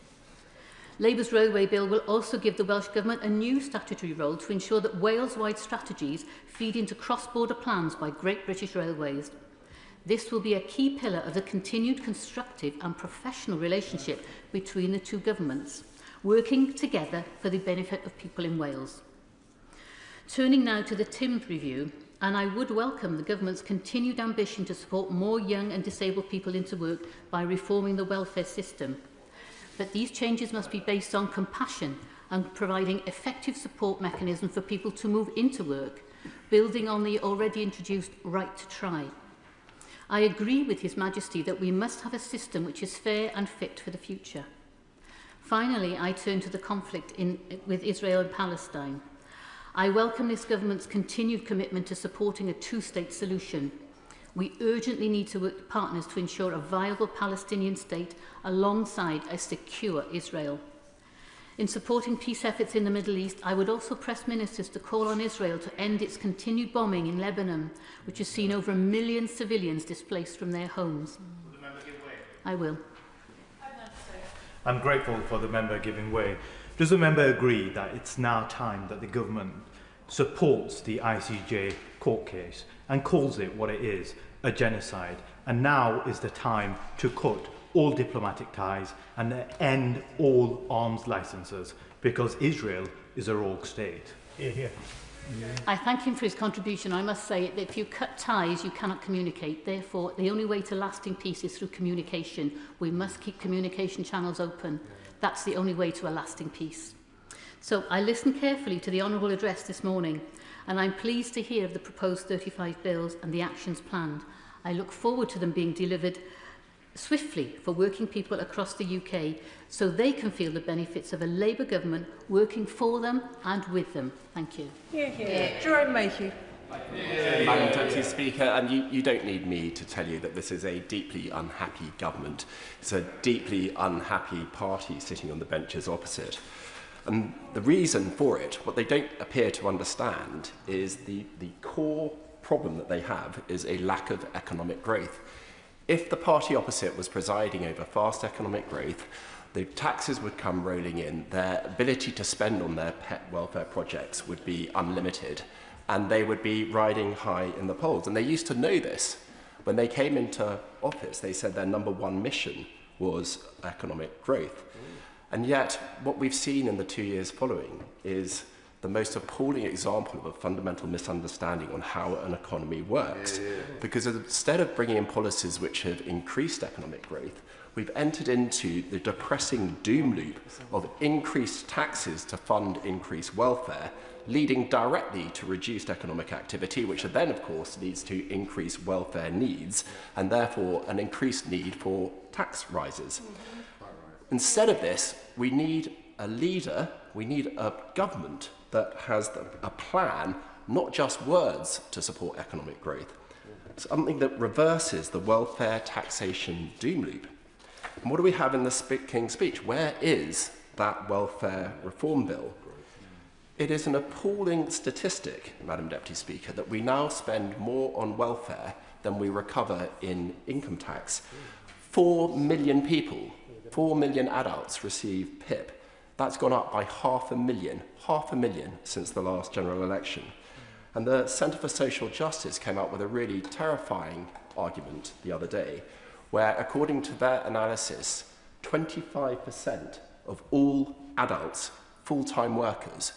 Labour's railway bill will also give the Welsh Government a new statutory role to ensure that Wales-wide strategies feed into cross-border plans by Great British Railways. This will be a key pillar of the continued constructive and professional relationship between the two governments, working together for the benefit of people in Wales. Turning now to the TIMS review, and I would welcome the government's continued ambition to support more young and disabled people into work by reforming the welfare system. But these changes must be based on compassion and providing effective support mechanisms for people to move into work, building on the already introduced right to try. I agree with His Majesty that we must have a system which is fair and fit for the future. Finally, I turn to the conflict with Israel and Palestine. I welcome this government's continued commitment to supporting a two-state solution. We urgently need to work with partners to ensure a viable Palestinian state alongside a secure Israel. In supporting peace efforts in the Middle East, I would also press ministers to call on Israel to end its continued bombing in Lebanon, which has seen over 1 million civilians displaced from their homes. Will the member give way? I will. I'm grateful for the member giving way. Does the member agree that it's now time that the government supports the ICJ court case and calls it what it is, a genocide, and now is the time to cut all diplomatic ties and end all arms licenses, because Israel is a rogue state? Hear, hear. I thank him for his contribution. I must say that if you cut ties, you cannot communicate. Therefore, the only way to lasting peace is through communication. We must keep communication channels open. That's the only way to a lasting peace. So I listened carefully to the Honourable address this morning, and I'm pleased to hear of the proposed 35 bills and the actions planned. I look forward to them being delivered swiftly for working people across the UK so they can feel the benefits of a Labour government working for them and with them. Thank you. Hear, hear. Jerome Mayhew. Madam Deputy Speaker, and you don't need me to tell you that this is a deeply unhappy government. It's a deeply unhappy party sitting on the benches opposite. And the reason for it, what they don't appear to understand, is the core problem that they have is a lack of economic growth. If the party opposite was presiding over fast economic growth, The taxes would come rolling in, their ability to spend on their pet welfare projects would be unlimited, and they would be riding high in the polls. And they used to know this. When they came into office, they said their #1 mission was economic growth. And yet, what we've seen in the 2 years following is the most appalling example of a fundamental misunderstanding on how an economy works. Because instead of bringing in policies which have increased economic growth, we've entered into the depressing doom loop of increased taxes to fund increased welfare, leading directly to reduced economic activity, which then, of course, leads to increased welfare needs, and therefore an increased need for tax rises. Instead of this, we need a leader, we need a government that has a plan, not just words, to support economic growth. Something that reverses the welfare taxation doom loop. And what do we have in the King's Speech? Where is that welfare reform bill? It is an appalling statistic, Madam Deputy Speaker, that we now spend more on welfare than we recover in income tax. 4 million people, 4 million adults receive PIP. That's gone up by 500,000 since the last general election. And the Centre for Social Justice came out with a really terrifying argument the other day, where, according to their analysis, 25% of all adults, full-time workers,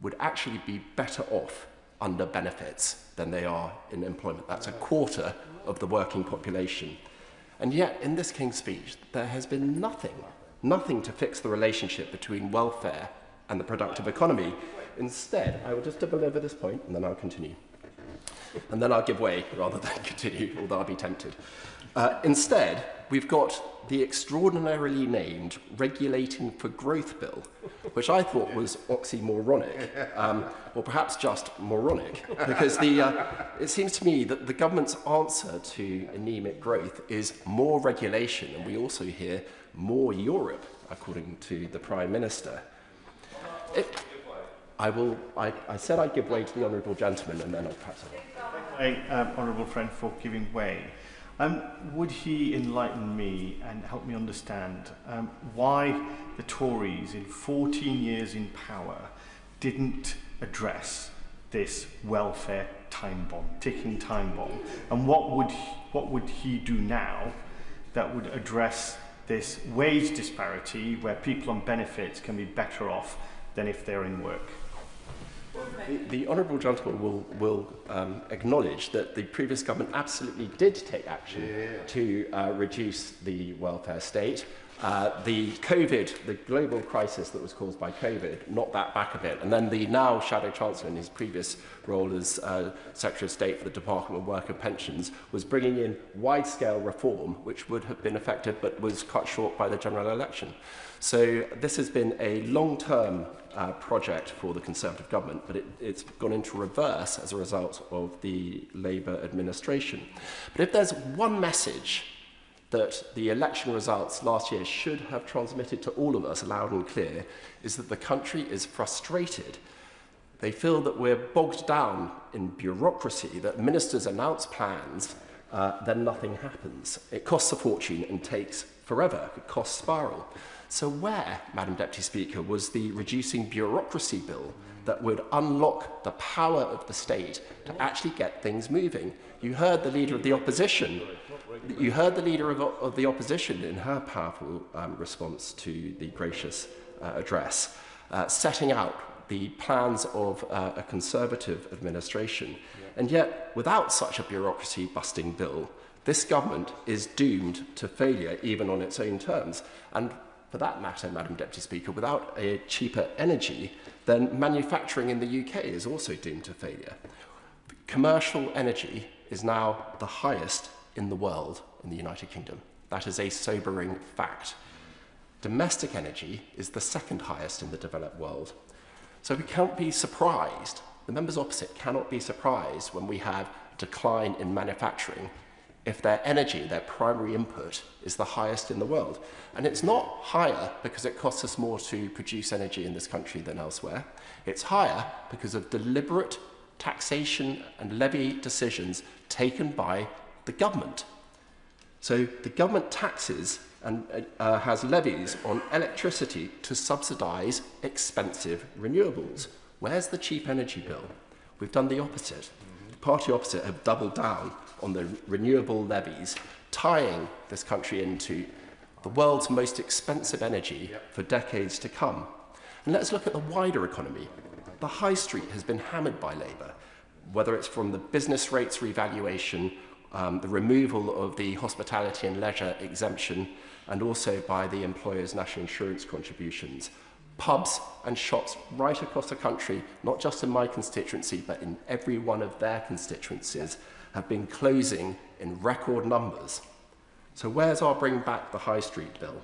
would actually be better off under benefits than they are in employment. That's a quarter of the working population. And yet, in this King's Speech, there has been nothing to fix the relationship between welfare and the productive economy. Instead, I will just deliver this point, and then I'll continue. And then I'll give way rather than continue, although I'll be tempted. Instead, we've got the extraordinarily named Regulating for Growth Bill, which I thought was oxymoronic, or perhaps just moronic, because it seems to me that the government's answer to anemic growth is more regulation, and we also hear more Europe, according to the Prime Minister. I said I'd give way to the honourable gentleman, and then I'll pass it on. Honourable friend, for giving way. Would he enlighten me and help me understand why the Tories, in 14 years in power, didn't address this welfare time bomb, ticking time bomb, and what would he do now that would address this wage disparity where people on benefits can be better off than if they're in work? The honourable gentleman will acknowledge that the previous government absolutely did take action to reduce the welfare state. The global crisis that was caused by COVID, knocked that back a bit. And then the now Shadow Chancellor, in his previous role as Secretary of State for the Department of Work and Pensions, was bringing in wide-scale reform, which would have been effective but was cut short by the general election. So this has been a long-term project for the Conservative government, but it's gone into reverse as a result of the Labour administration. But if there's one message that the election results last year should have transmitted to all of us loud and clear, is that the country is frustrated. They feel that we're bogged down in bureaucracy, that ministers announce plans, then nothing happens. It costs a fortune and takes forever. It costs spiral. So where, Madam Deputy Speaker, was the reducing bureaucracy bill that would unlock the power of the state to actually get things moving? You heard the Leader of the Opposition. You heard the Leader of the Opposition in her powerful response to the gracious address, setting out the plans of a Conservative administration. And yet, without such a bureaucracy-busting bill, this government is doomed to failure, even on its own terms. And for that matter, Madam Deputy Speaker, without a cheaper energy, then manufacturing in the UK is also doomed to failure. Commercial energy is now the highest in the world in the United Kingdom. That is a sobering fact. Domestic energy is the second highest in the developed world. So we can't be surprised, the members opposite cannot be surprised when we have decline in manufacturing if their energy, their primary input, is the highest in the world. And it's not higher because it costs us more to produce energy in this country than elsewhere. It's higher because of deliberate taxation and levy decisions taken by the government. So the government taxes and has levies on electricity to subsidise expensive renewables. Where's the cheap energy bill? We've done the opposite. The party opposite have doubled down on the renewable levies, tying this country into the world's most expensive energy for decades to come. And let's look at the wider economy. The high street has been hammered by Labour, whether it's from the business rates revaluation, the removal of the hospitality and leisure exemption, and also by the employers' national insurance contributions. Pubs and shops right across the country, not just in my constituency, but in every one of their constituencies, have been closing in record numbers. So where's our Bring Back the High Street bill?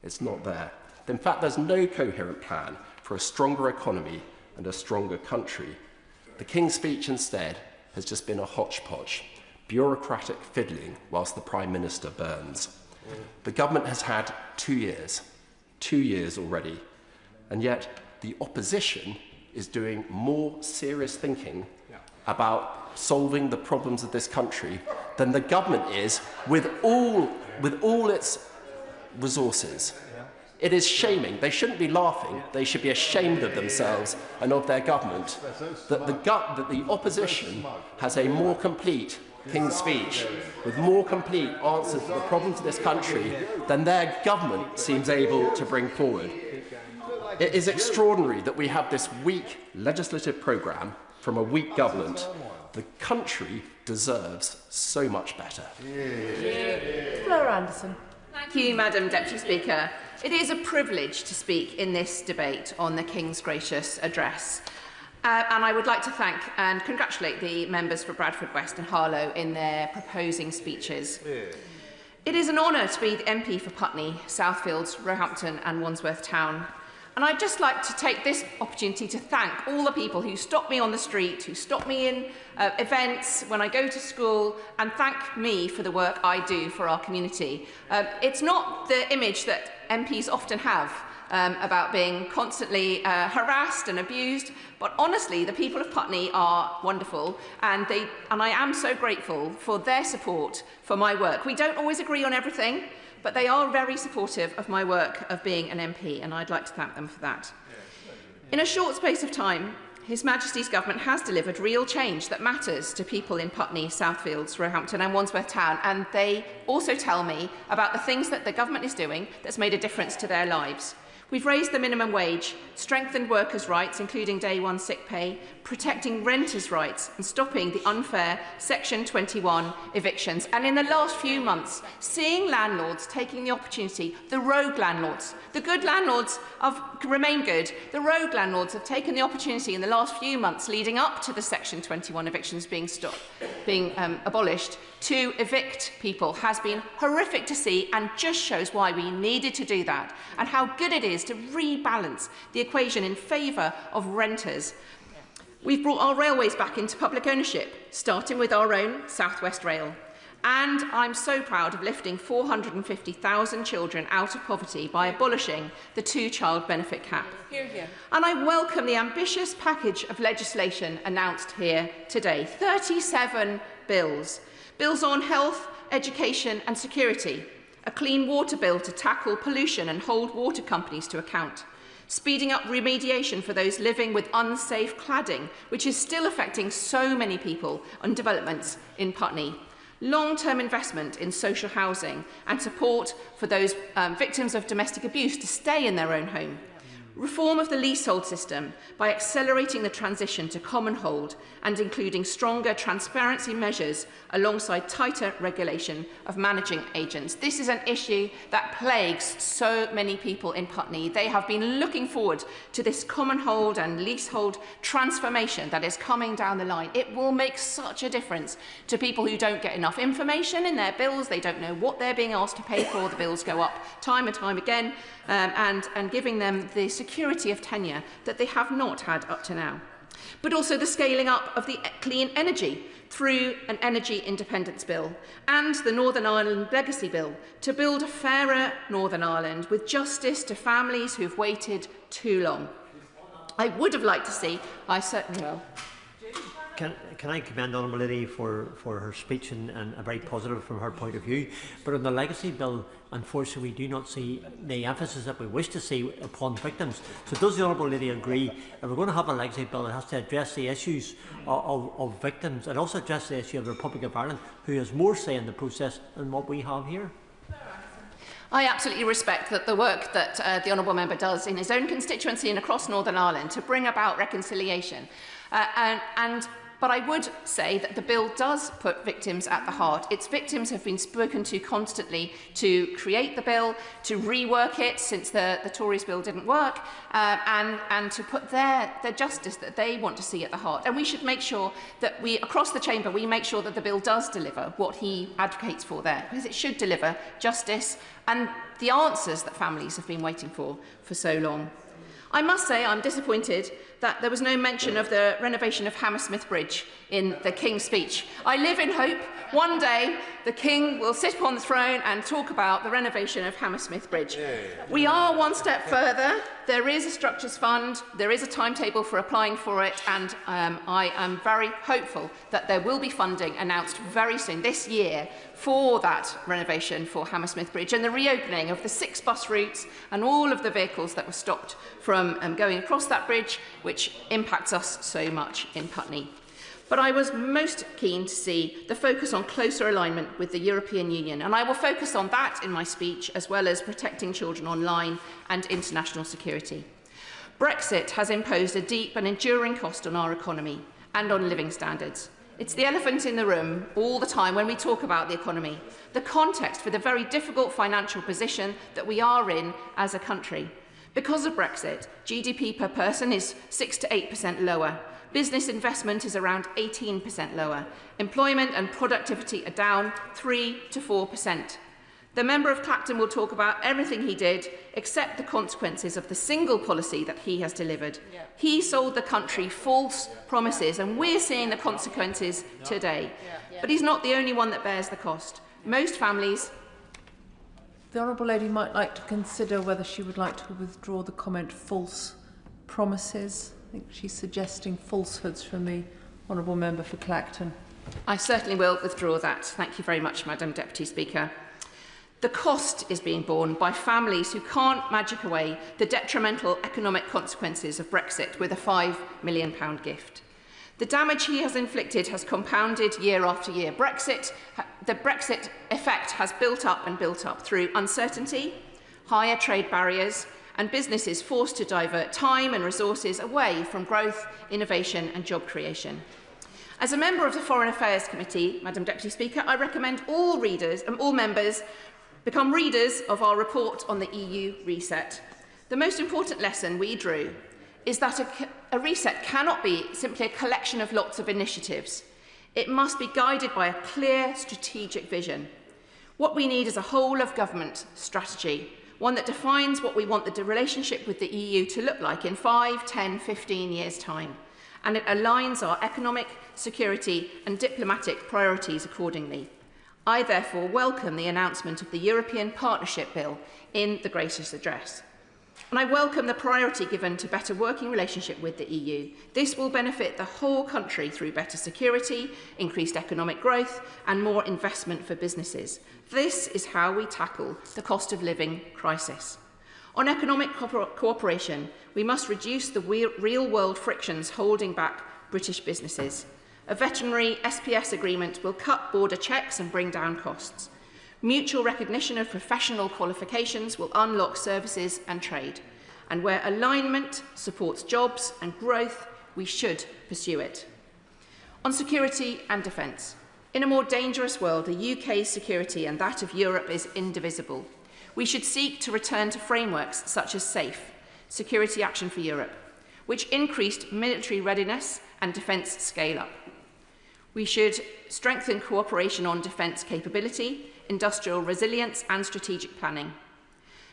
It's not there. In fact, there's no coherent plan for a stronger economy and a stronger country. The King's Speech instead has just been a hodgepodge, bureaucratic fiddling whilst the Prime Minister burns. The government has had 2 years already, and yet the opposition is doing more serious thinking about solving the problems of this country than the government is with all its resources. It is shaming. They shouldn't be laughing. They should be ashamed of themselves and of their government that the opposition has a more complete King's Speech with more complete answers to the problems of this country than their government seems able to bring forward. It is extraordinary that we have this weak legislative programme from a weak government. The country deserves so much better. Flora Anderson. Thank you, Madam Deputy Speaker. It is a privilege to speak in this debate on the King's Gracious Address. And I would like to thank and congratulate the members for Bradford West and Harlow in their proposing speeches. It is an honour to be the MP for Putney, Southfields, Roehampton and Wandsworth Town. And I'd just like to take this opportunity to thank all the people who stop me on the street, who stop me in events when I go to school, and thank me for the work I do for our community. It's not the image that MPs often have about being constantly harassed and abused, but honestly, the people of Putney are wonderful, and I am so grateful for their support for my work. We don't always agree on everything, but they are very supportive of my work of being an MP, and I'd like to thank them for that. In a short space of time, His Majesty's government has delivered real change that matters to people in Putney, Southfields, Roehampton and Wandsworth Town, and they also tell me about the things that the government is doing that's made a difference to their lives. We've raised the minimum wage, strengthened workers' rights, including day one sick pay, protecting renters' rights and stopping the unfair Section 21 evictions. And in the last few months, seeing landlords taking the opportunity, the rogue landlords, the good landlords remain good, the rogue landlords have taken the opportunity in the last few months leading up to the Section 21 evictions being abolished to evict people has been horrific to see, and just shows why we needed to do that and how good it is to rebalance the equation in favour of renters. We've brought our railways back into public ownership, starting with our own South West Rail. And I'm so proud of lifting 450,000 children out of poverty by abolishing the two-child benefit cap. Hear, hear. And I welcome the ambitious package of legislation announced here today. 37 bills. Bills on health, education and security. A clean water bill to tackle pollution and hold water companies to account. Speeding up remediation for those living with unsafe cladding, which is still affecting so many people and developments in Putney. Long-term investment in social housing and support for those victims of domestic abuse to stay in their own home. Reform of the leasehold system by accelerating the transition to common hold and including stronger transparency measures alongside tighter regulation of managing agents. This is an issue that plagues so many people in Putney. They have been looking forward to this common hold and leasehold transformation that is coming down the line. It will make such a difference to people who don't get enough information in their bills. They don't know what they're being asked to pay for. The bills go up time and time again, and giving them the security of tenure that they have not had up to now. But also the scaling up of the clean energy through an energy independence bill and the Northern Ireland Legacy Bill to build a fairer Northern Ireland with justice to families who've waited too long. I would have liked to see, I certainly will. Can I commend the Honourable Lady for her speech and a very positive from her point of view? But on the legacy bill, unfortunately, we do not see the emphasis that we wish to see upon victims. So does the Honourable Lady agree if we're going to have a legacy bill, it has to address the issues of victims and also address the issue of the Republic of Ireland, who has more say in the process than what we have here? I absolutely respect the work that the Honourable Member does in his own constituency and across Northern Ireland to bring about reconciliation. But I would say that the bill does put victims at the heart. Its victims have been spoken to constantly to create the bill, to rework it since the Tories bill didn't work, and to put their justice that they want to see at the heart. And we should make sure that across the chamber, we make sure that the bill does deliver what he advocates for there, because it should deliver justice and the answers that families have been waiting for so long. I must say I'm disappointed that there was no mention of the renovation of Hammersmith Bridge in the King's speech. I live in hope one day the King will sit upon the throne and talk about the renovation of Hammersmith Bridge. We are one step further. There is a structures fund, there is a timetable for applying for it, and I am very hopeful that there will be funding announced very soon this year for that renovation for Hammersmith Bridge and the reopening of the 6 bus routes and all of the vehicles that were stopped from going across that bridge, which impacts us so much in Putney. But I was most keen to see the focus on closer alignment with the European Union, and I will focus on that in my speech, as well as protecting children online and international security. Brexit has imposed a deep and enduring cost on our economy and on living standards. It's the elephant in the room all the time when we talk about the economy, the context for the very difficult financial position that we are in as a country. Because of Brexit, GDP per person is 6 to 8% lower. Business investment is around 18% lower. Employment and productivity are down 3 to 4%. The member of Clacton will talk about everything he did except the consequences of the single policy that he has delivered. Yeah. He sold the country false promises, and we're seeing the consequences today. Yeah. But he's not the only one that bears the cost. Most families... The Honourable Lady might like to consider whether she would like to withdraw the comment false promises. I think she's suggesting falsehoods from the Honourable Member for Clacton. I certainly will withdraw that. Thank you very much, Madam Deputy Speaker. The cost is being borne by families who can't magic away the detrimental economic consequences of Brexit with a £5 million gift. The damage he has inflicted has compounded year after year. The Brexit effect has built up and built up through uncertainty, higher trade barriers, and businesses forced to divert time and resources away from growth, innovation and job creation. As a member of the Foreign Affairs Committee, Madam Deputy Speaker, I recommend all members become readers of our report on the EU reset. The most important lesson we drew is that a reset cannot be simply a collection of lots of initiatives. It must be guided by a clear strategic vision. What we need is a whole-of-government strategy, one that defines what we want the relationship with the EU to look like in 5, 10, 15 years' time, and it aligns our economic, security and diplomatic priorities accordingly. I therefore welcome the announcement of the European Partnership Bill in the Gracious Address. And I welcome the priority given to better working relationship with the EU. This will benefit the whole country through better security, increased economic growth and more investment for businesses. This is how we tackle the cost of living crisis. On economic cooperation, we must reduce the real-world frictions holding back British businesses. A veterinary SPS agreement will cut border checks and bring down costs. Mutual recognition of professional qualifications will unlock services and trade. And where alignment supports jobs and growth, we should pursue it. On security and defence. In a more dangerous world, the UK's security and that of Europe is indivisible. We should seek to return to frameworks such as SAFE, Security Action for Europe, which increased military readiness and defence scale-up. We should strengthen cooperation on defence capability, industrial resilience and strategic planning.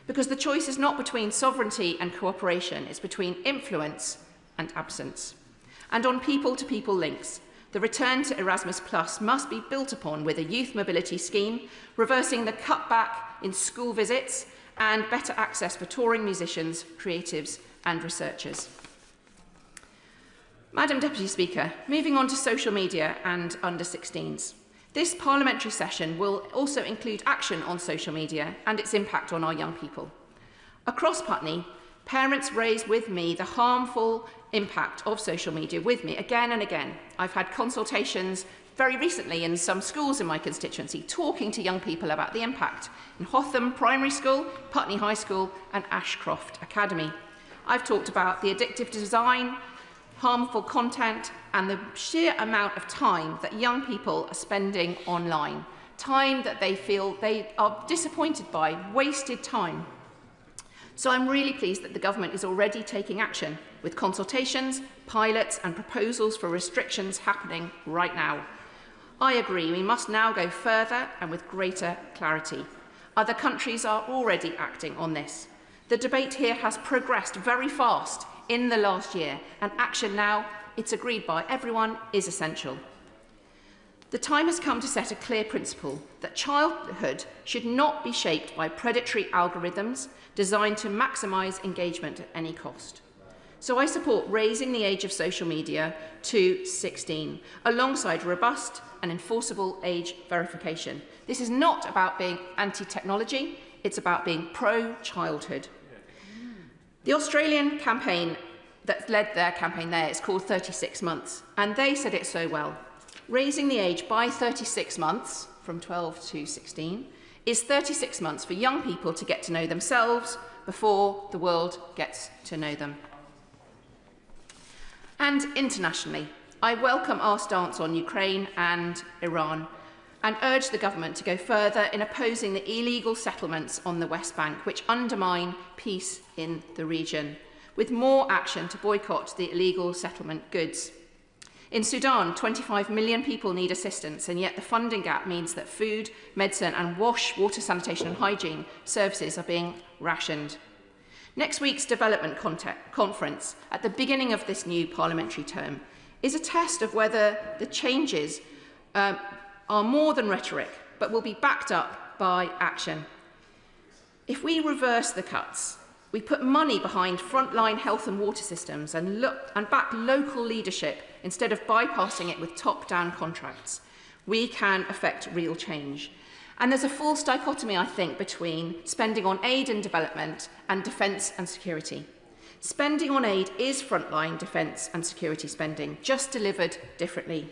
Because the choice is not between sovereignty and cooperation, it's between influence and absence. And on people-to-people links, the return to Erasmus Plus must be built upon with a youth mobility scheme, reversing the cutback in school visits and better access for touring musicians, creatives and researchers. Madam Deputy Speaker, moving on to social media and under-16s. This parliamentary session will also include action on social media and its impact on our young people. Across Putney, parents raise with me the harmful impact of social media with me again and again. I've had consultations very recently in some schools in my constituency talking to young people about the impact in Hotham Primary School, Putney High School and Ashcroft Academy. I've talked about the addictive design, harmful content and the sheer amount of time that young people are spending online. Time that they feel they are disappointed by, wasted time. So I'm really pleased that the government is already taking action with consultations, pilots and proposals for restrictions happening right now. I agree we must now go further and with greater clarity. Other countries are already acting on this. The debate here has progressed very fast in the last year, and action now, it's agreed by everyone, is essential. The time has come to set a clear principle that childhood should not be shaped by predatory algorithms designed to maximise engagement at any cost. So I support raising the age of social media to 16, alongside robust and enforceable age verification. This is not about being anti-technology, it's about being pro-childhood. The Australian campaign that led their campaign there is called 36 months, and they said it so well. Raising the age by 36 months, from 12 to 16, is 36 months for young people to get to know themselves before the world gets to know them. And internationally, I welcome our stance on Ukraine and Iran and urge the government to go further in opposing the illegal settlements on the West Bank, which undermine peace in the region, with more action to boycott the illegal settlement goods. In Sudan, 25 million people need assistance, and yet the funding gap means that food, medicine and water, sanitation and hygiene services are being rationed. Next week's development conference, at the beginning of this new parliamentary term, is a test of whether the changes are more than rhetoric, but will be backed up by action. If we reverse the cuts, we put money behind frontline health and water systems and back local leadership instead of bypassing it with top-down contracts, we can affect real change. And there's a false dichotomy, I think, between spending on aid and development and defence and security. Spending on aid is frontline defence and security spending, just delivered differently.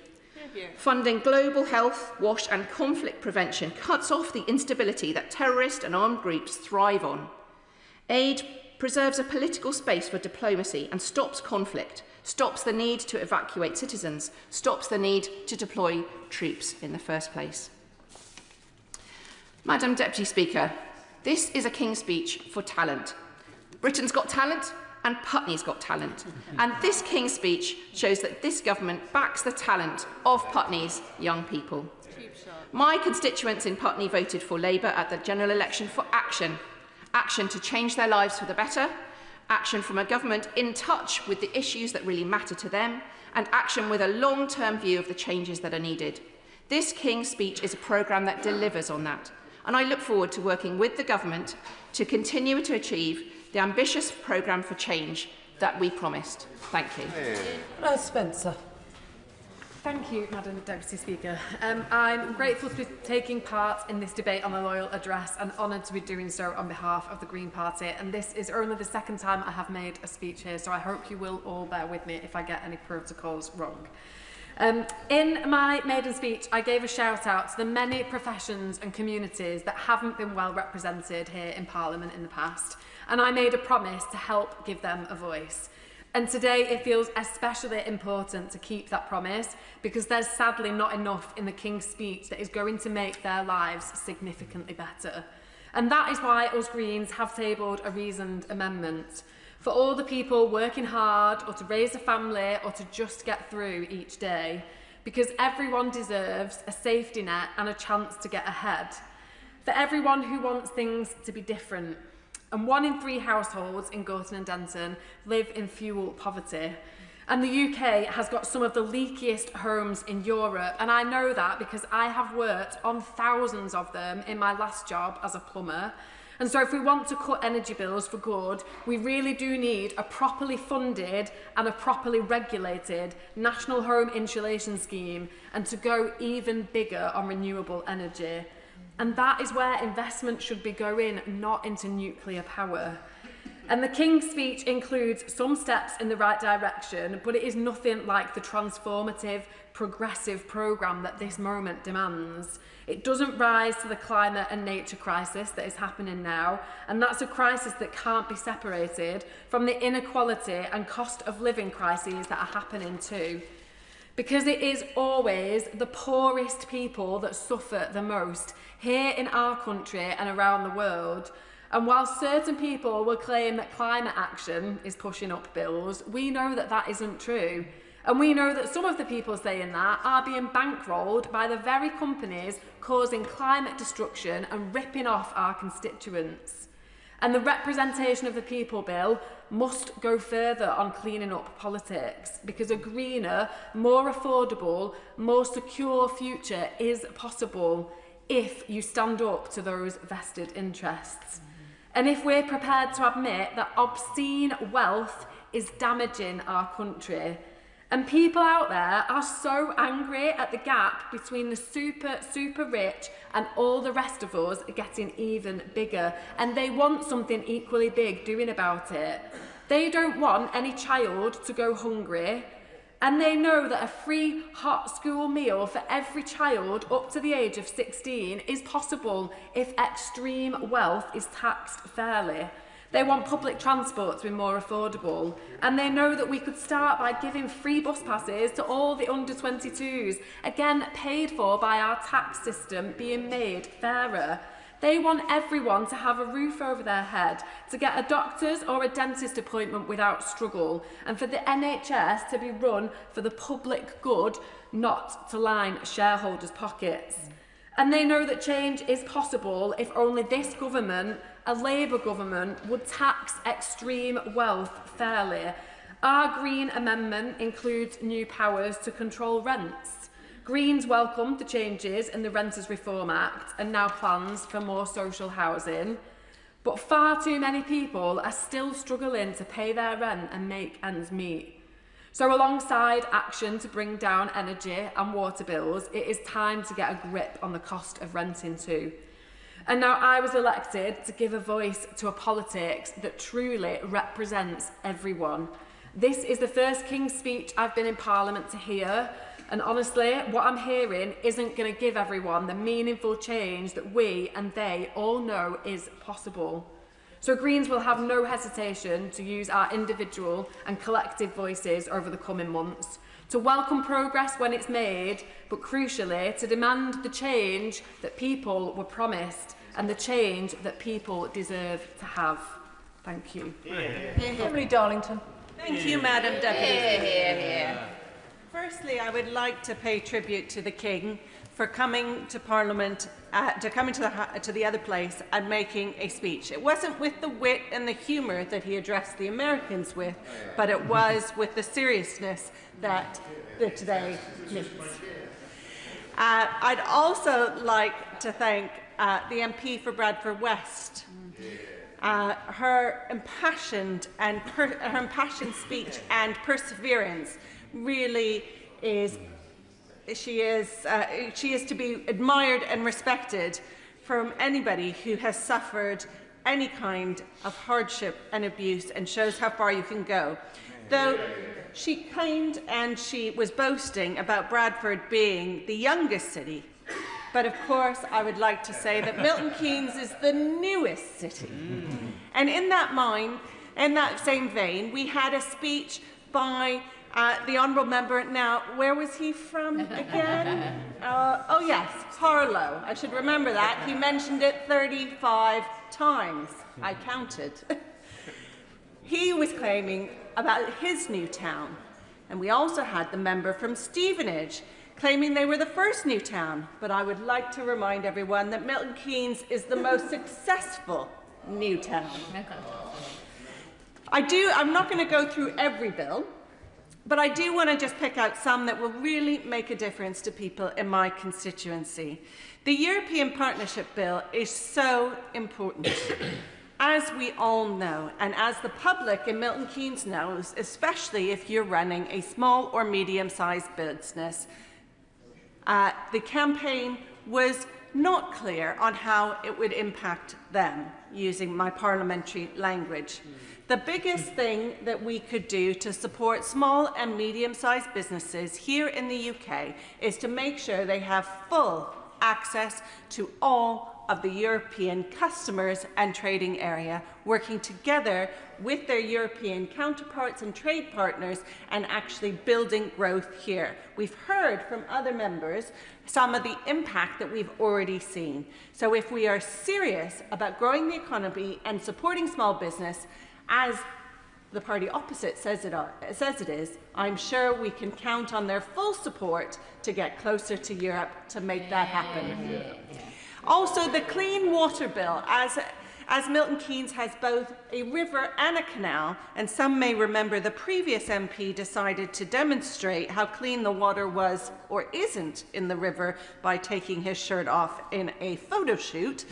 Funding global health, wash and conflict prevention cuts off the instability that terrorist and armed groups thrive on. Aid preserves a political space for diplomacy and stops conflict, stops the need to evacuate citizens, stops the need to deploy troops in the first place. Madam Deputy Speaker, this is a King's Speech for talent. Britain's got talent and Putney's got talent. And this King's Speech shows that this government backs the talent of Putney's young people. My constituents in Putney voted for Labour at the general election for action. Action to change their lives for the better, action from a government in touch with the issues that really matter to them, and action with a long-term view of the changes that are needed. This King's Speech is a programme that delivers on that, and I look forward to working with the government to continue to achieve the ambitious programme for change that we promised. Thank you. Spencer. Thank you, Madam Deputy Speaker. I'm grateful to be taking part in this debate on the Royal Address and honoured to be doing so on behalf of the Green Party. And this is only the second time I have made a speech here, so I hope you will all bear with me if I get any protocols wrong. In my maiden speech, I gave a shout out to the many professions and communities that haven't been well represented here in Parliament in the past, and I made a promise to help give them a voice. And today it feels especially important to keep that promise because there's sadly not enough in the King's Speech that is going to make their lives significantly better. And that is why us Greens have tabled a reasoned amendment for all the people working hard or to raise a family or to just get through each day, because everyone deserves a safety net and a chance to get ahead. For everyone who wants things to be different. And 1 in 3 households in Gorton and Denton live in fuel poverty. And the UK has got some of the leakiest homes in Europe, and I know that because I have worked on thousands of them in my last job as a plumber. And so if we want to cut energy bills for good, we really do need a properly funded and a properly regulated national home insulation scheme, and to go even bigger on renewable energy. And that is where investment should be going, not into nuclear power. And the King's speech includes some steps in the right direction, but it is nothing like the transformative, progressive programme that this moment demands. It doesn't rise to the climate and nature crisis that is happening now, and that's a crisis that can't be separated from the inequality and cost of living crises that are happening too. Because it is always the poorest people that suffer the most, here in our country and around the world. And while certain people will claim that climate action is pushing up bills, we know that that isn't true. And we know that some of the people saying that are being bankrolled by the very companies causing climate destruction and ripping off our constituents. And the representation of the people bill must go further on cleaning up politics, because a greener, more affordable, more secure future is possible if you stand up to those vested interests. And if we're prepared to admit that obscene wealth is damaging our country. And people out there are so angry at the gap between the super rich and all the rest of us getting even bigger. And they want something equally big doing about it. They don't want any child to go hungry. And they know that a free hot school meal for every child up to the age of 16 is possible if extreme wealth is taxed fairly. They want public transport to be more affordable. And they know that we could start by giving free bus passes to all the under-22s, again paid for by our tax system being made fairer. They want everyone to have a roof over their head, to get a doctor's or a dentist appointment without struggle, and for the NHS to be run for the public good, not to line shareholders' pockets. And they know that change is possible if only this government, a Labour government, would tax extreme wealth fairly. Our Green Amendment includes new powers to control rents. Greens welcomed the changes in the Renters Reform Act and now plans for more social housing. But far too many people are still struggling to pay their rent and make ends meet. So alongside action to bring down energy and water bills, it is time to get a grip on the cost of renting too. And now I was elected to give a voice to a politics that truly represents everyone. This is the first King's speech I've been in Parliament to hear. And honestly, what I'm hearing isn't going to give everyone the meaningful change that we and they all know is possible. So Greens will have no hesitation to use our individual and collective voices over the coming months, to welcome progress when it's made, but crucially to demand the change that people were promised and the change that people deserve to have. Thank you. Emily Darlington. Thank you, Madam Deputy. Firstly, I would like to pay tribute to the King for coming to Parliament, to the other place and making a speech. It wasn't with the wit and the humour that he addressed the Americans with, but it was with the seriousness that today needs. I'd also like to thank the MP for Bradford West. Her impassioned speech and perseverance really is. She is to be admired and respected from anybody who has suffered any kind of hardship and abuse, and shows how far you can go. Though she claimed and she was boasting about Bradford being the youngest city, but of course I would like to say that Milton Keynes is the newest city. And in that same vein, we had a speech by the Honourable Member. Now, where was he from again? Oh yes, Harlow. I should remember that. He mentioned it 35 times. I counted. He was claiming about his new town. And we also had the member from Stevenage claiming they were the first new town. But I would like to remind everyone that Milton Keynes is the most successful new town. I'm not going to go through every bill, But I do want to just pick out some that will really make a difference to people in my constituency. The European Partnership Bill is so important. As we all know, and as the public in Milton Keynes knows, especially if you're running a small or medium-sized business, the campaign was not clear on how it would impact them, using my parliamentary language. The biggest thing that we could do to support small and medium-sized businesses here in the UK is to make sure they have full access to all of the European customers and trading area, working together with their European counterparts and trade partners and actually building growth here. We've heard from other members some of the impact that we've already seen. So if we are serious about growing the economy and supporting small business, as the party opposite says it is, I'm sure we can count on their full support to get closer to Europe to make that happen. Also, the Clean Water Bill, as Milton Keynes has both a river and a canal, and some may remember the previous MP decided to demonstrate how clean the water was or isn't in the river by taking his shirt off in a photo shoot.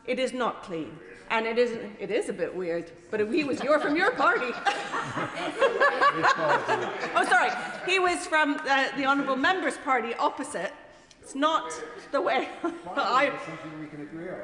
It is not clean. And it is a bit weird, but he was from your party. Oh, sorry. He was from the Honourable Member's party opposite. It's not the way we can agree on.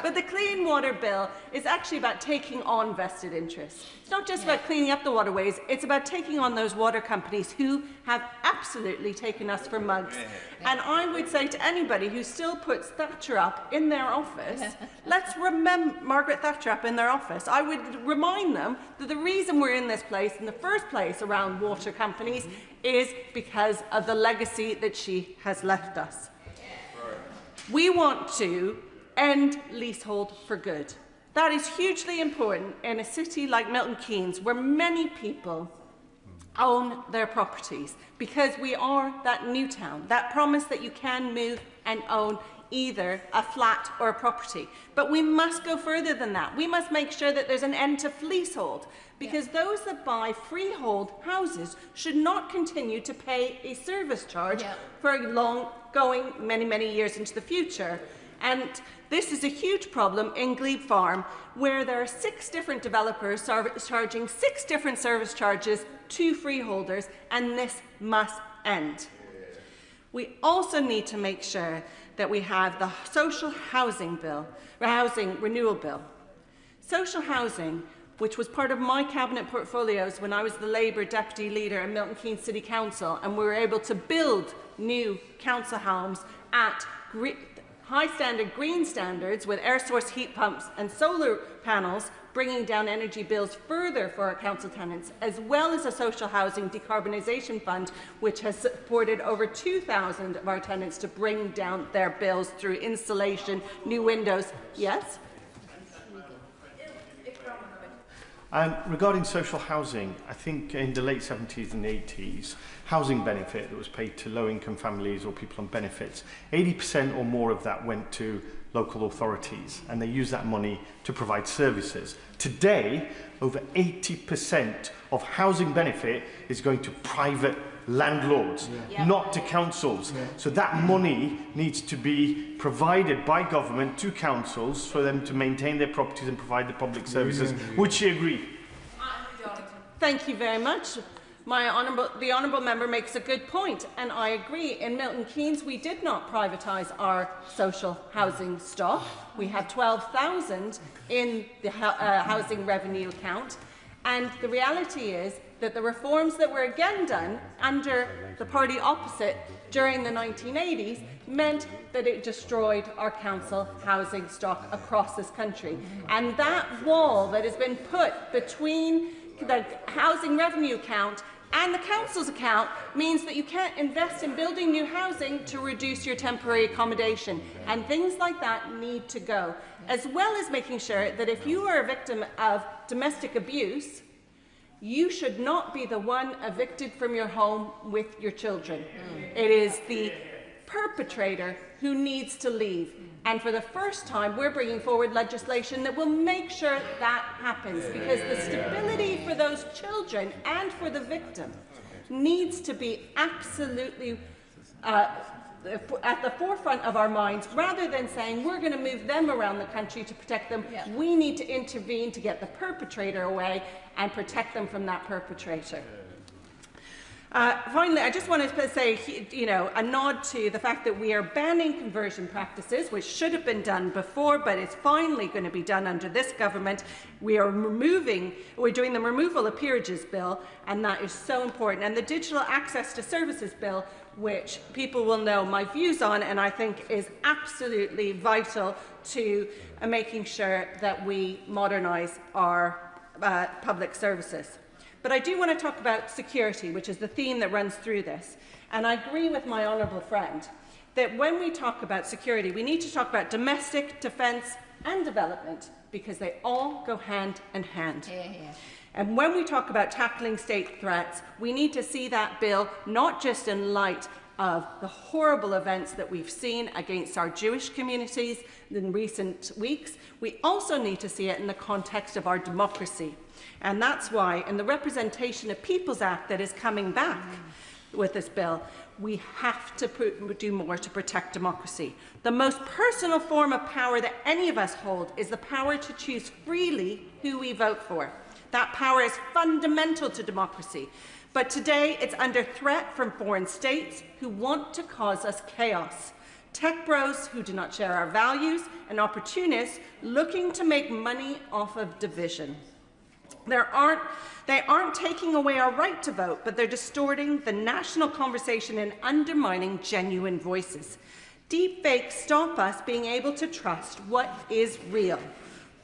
But the Clean Water Bill is actually about taking on vested interests. It's not just about cleaning up the waterways, it's about taking on those water companies who have absolutely taken us for mugs. And I would say to anybody who still puts Thatcher up in their office, let's remember Margaret Thatcher up in their office. I would remind them that the reason we're in this place in the first place around water companies is because of the legacy that she has left us. We want to end leasehold for good. That is hugely important in a city like Milton Keynes, where many people own their properties, because we are that new town, that promise that you can move and own either a flat or a property. But we must go further than that. We must make sure that there's an end to leasehold, because those that buy freehold houses should not continue to pay a service charge for going many, many years into the future. And this is a huge problem in Glebe Farm, where there are 6 different developers charging 6 different service charges to freeholders, and this must end. We also need to make sure that we have the social housing renewal bill. Social housing, which was part of my cabinet portfolios when I was the Labour deputy leader in Milton Keynes City Council, and we were able to build new council homes at high standard green standards with air source heat pumps and solar panels, bringing down energy bills further for our council tenants, as well as a social housing decarbonisation fund, which has supported over 2,000 of our tenants to bring down their bills through installation, new windows. Yes? Regarding social housing, I think in the late 70s and 80s, housing benefit that was paid to low-income families or people on benefits, 80% or more of that went to local authorities, and they used that money to provide services. Today, over 80% of housing benefit is going to private landlords, not to councils. So that money needs to be provided by government to councils for them to maintain their properties and provide the public services. Would she agree? Thank you very much. The Honourable Member makes a good point, and I agree. In Milton Keynes, we did not privatise our social housing stock. We have 12,000 in the housing revenue account, and the reality is that the reforms that were again done under the party opposite during the 1980s meant that it destroyed our council housing stock across this country. And that wall that has been put between the housing revenue account and the council's account means that you can't invest in building new housing to reduce your temporary accommodation. And things like that need to go, as well as making sure that if you are a victim of domestic abuse, you should not be the one evicted from your home with your children. It is the perpetrator who needs to leave. And for the first time, we're bringing forward legislation that will make sure that happens, because the stability for those children and for the victim needs to be absolutely at the forefront of our minds, rather than saying we're going to move them around the country to protect them. We need to intervene to get the perpetrator away and protect them from that perpetrator. Finally, I just wanted to say, a nod to the fact that we are banning conversion practices, which should have been done before, but it's finally going to be done under this government. We're doing the removal of peerages bill, and that is so important. And the digital access to services bill, which people will know my views on, and I think is absolutely vital to making sure that we modernise our public services. But I do want to talk about security, which is the theme that runs through this. And I agree with my honourable friend that when we talk about security, we need to talk about domestic, defence and development, because they all go hand in hand. And when we talk about tackling state threats, we need to see that bill not just in light of the horrible events that we've seen against our Jewish communities in recent weeks. We also need to see it in the context of our democracy. And that's why in the Representation of Peoples Act that is coming back with this bill, we have to do more to protect democracy. The most personal form of power that any of us hold is the power to choose freely who we vote for. That power is fundamental to democracy. But today it's under threat from foreign states who want to cause us chaos. Tech bros who do not share our values, and opportunists looking to make money off of division. They aren't taking away our right to vote, but they're distorting the national conversation and undermining genuine voices. Deepfakes stop us being able to trust what is real.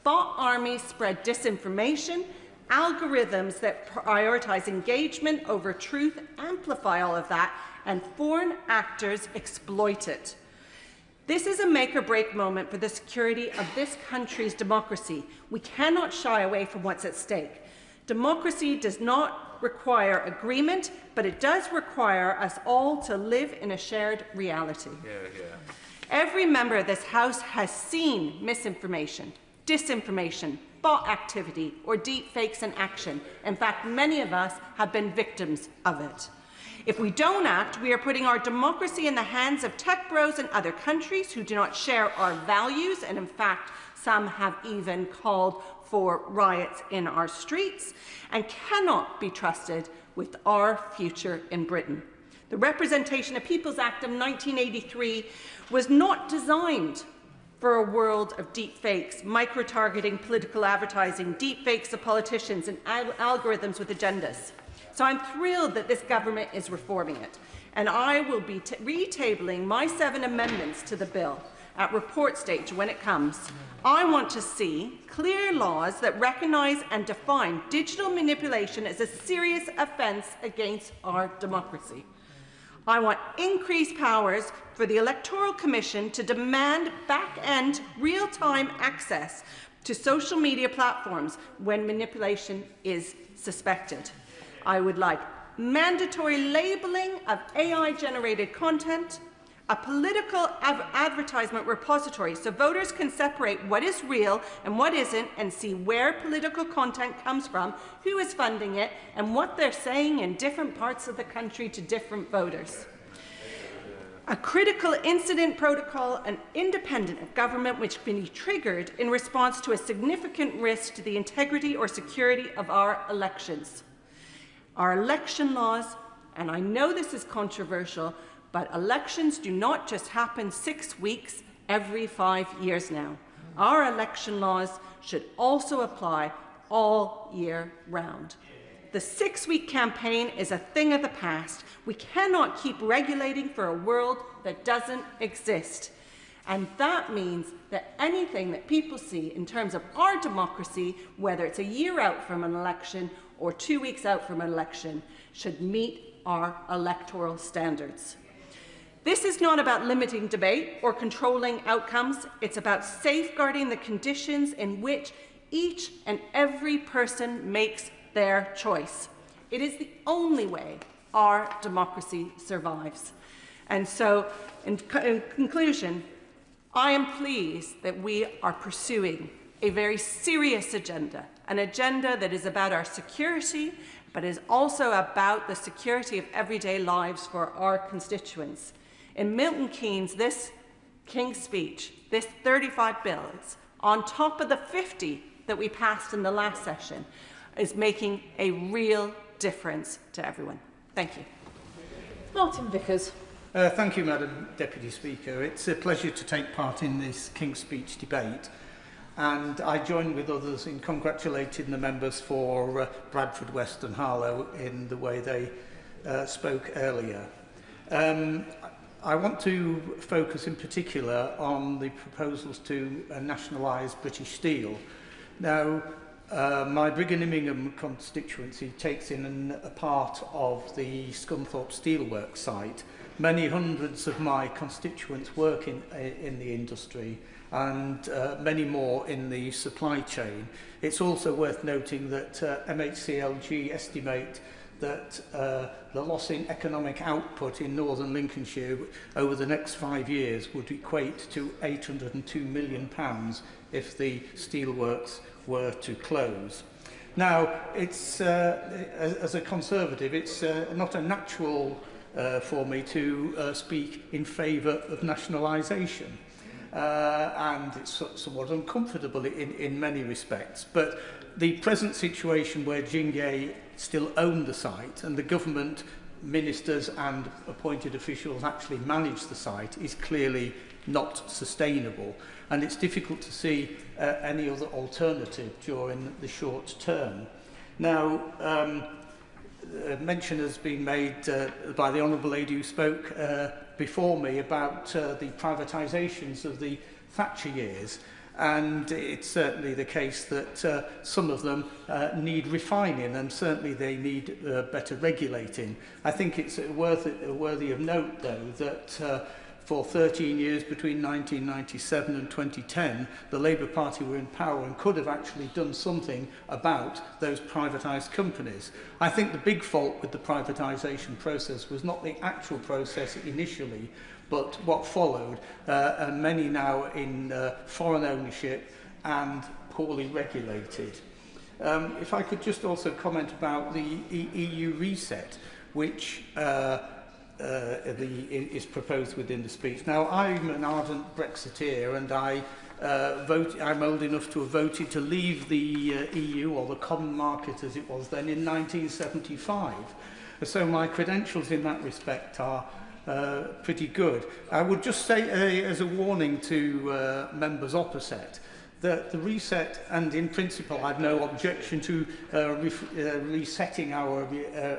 Bot armies spread disinformation. Algorithms that prioritize engagement over truth amplify all of that, and foreign actors exploit it. This is a make-or-break moment for the security of this country's democracy. We cannot shy away from what's at stake. Democracy does not require agreement, but it does require us all to live in a shared reality. Every member of this House has seen misinformation, disinformation, bot activity, or deep fakes in action. In fact, many of us have been victims of it. If we don't act, we are putting our democracy in the hands of tech bros in other countries who do not share our values, and in fact, some have even called for riots in our streets, and cannot be trusted with our future in Britain. The Representation of Peoples Act of 1983 was not designed for a world of deep fakes, micro-targeting political advertising, deep fakes of politicians, and algorithms with agendas. So I'm thrilled that this government is reforming it, and I will be retabling my 7 amendments to the bill at report stage when it comes. I want to see clear laws that recognise and define digital manipulation as a serious offence against our democracy. I want increased powers for the Electoral Commission to demand back-end real-time access to social media platforms when manipulation is suspected. I would like mandatory labelling of AI-generated content, a political advertisement repository so voters can separate what is real and what isn't, and see where political content comes from, who is funding it, and what they're saying in different parts of the country to different voters. A critical incident protocol and independent of government which can be triggered in response to a significant risk to the integrity or security of our elections. Our election laws, and I know this is controversial, but elections do not just happen 6 weeks every 5 years now. Our election laws should also apply all year round. The 6-week campaign is a thing of the past. We cannot keep regulating for a world that doesn't exist. And that means that anything that people see in terms of our democracy, whether it's a year out from an election or 2 weeks out from an election, should meet our electoral standards. This is not about limiting debate or controlling outcomes. It's about safeguarding the conditions in which each and every person makes their choice. It is the only way our democracy survives. And so, in conclusion, I am pleased that we are pursuing a very serious agenda, an agenda that is about our security, but is also about the security of everyday lives for our constituents. In Milton Keynes, this King's Speech, this 35 bills, on top of the 50 that we passed in the last session, is making a real difference to everyone. Thank you. Martin Vickers. Thank you, Madam Deputy Speaker. It's a pleasure to take part in this King's Speech debate, and I join with others in congratulating the members for Bradford West and Harlow in the way they spoke earlier. I want to focus in particular on the proposals to nationalise British Steel. Now, my Brigham constituency takes in a part of the Scunthorpe Steelworks site. Many hundreds of my constituents work in the industry, and many more in the supply chain. It's also worth noting that MHCLG estimate that the loss in economic output in northern Lincolnshire over the next 5 years would equate to £802 million if the steelworks were to close. Now, it's, as a Conservative, it's not a natural for me to speak in favour of nationalisation. And it's somewhat uncomfortable in many respects. But the present situation where Jingye still own the site and the government ministers and appointed officials actually manage the site is clearly not sustainable. And it's difficult to see any other alternative during the short term. Now, mention has been made by the Honourable Lady who spoke before me about the privatisations of the Thatcher years, and it's certainly the case that some of them need refining, and certainly they need better regulating. I think it's worthy of note, though, that for 13 years between 1997 and 2010, the Labour Party were in power and could have actually done something about those privatised companies. I think the big fault with the privatisation process was not the actual process initially, but what followed, and many now in foreign ownership and poorly regulated. If I could just also comment about the EU reset, which is proposed within the speech. Now, I'm an ardent Brexiteer, and I'm old enough to have voted to leave the EU, or the common market as it was then, in 1975. So my credentials in that respect are pretty good. I would just say, as a warning to members opposite, that the reset, and in principle I've no objection to resetting our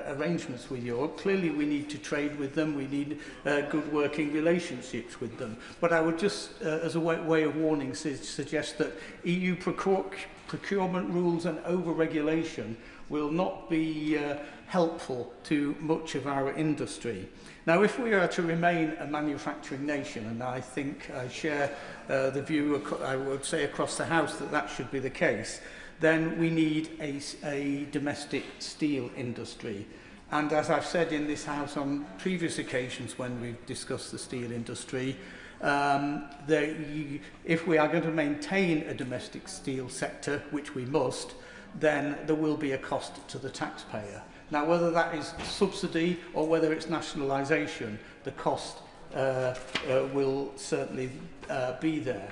arrangements with Europe. Clearly we need to trade with them, we need good working relationships with them. But I would just, as a way of warning, suggest that EU procurement rules and over-regulation will not be helpful to much of our industry. Now, if we are to remain a manufacturing nation, and I think I share the view, I would say, across the House that that should be the case, then we need a domestic steel industry. And as I've said in this House on previous occasions when we've discussed the steel industry, if we are going to maintain a domestic steel sector, which we must, then there will be a cost to the taxpayer. Now, whether that is subsidy or whether it's nationalisation, the cost will certainly be there.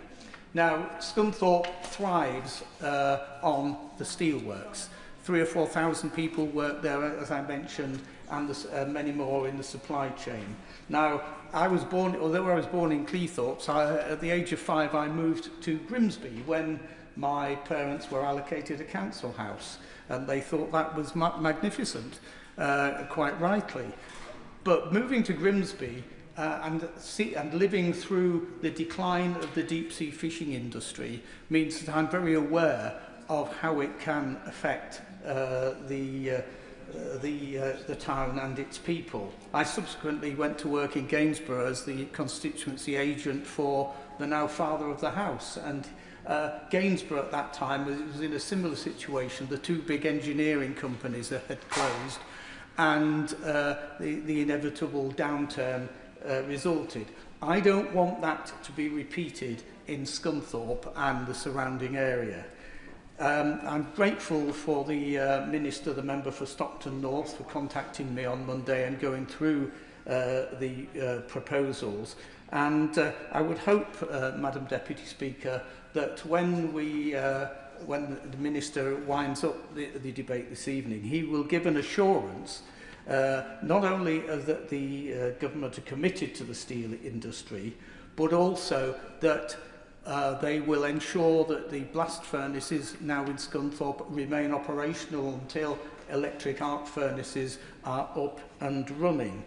Now, Scunthorpe thrives on the steelworks. 3,000 or 4,000 people work there, as I mentioned, and many more in the supply chain. Now, although I was born in Cleethorpes, at the age of 5 I moved to Grimsby when my parents were allocated a council house, and they thought that was magnificent, quite rightly. But moving to Grimsby and living through the decline of the deep-sea fishing industry means that I'm very aware of how it can affect the town and its people. I subsequently went to work in Gainsborough as the constituency agent for the now father of the house, and Gainsborough at that time was in a similar situation. The two big engineering companies that had closed, and the inevitable downturn resulted. I don't want that to be repeated in Scunthorpe and the surrounding area. I'm grateful for the Minister, the member for Stockton North, for contacting me on Monday and going through the proposals. And I would hope, Madam Deputy Speaker, that when the Minister winds up the debate this evening, he will give an assurance not only that the government are committed to the steel industry, but also that they will ensure that the blast furnaces now in Scunthorpe remain operational until electric arc furnaces are up and running.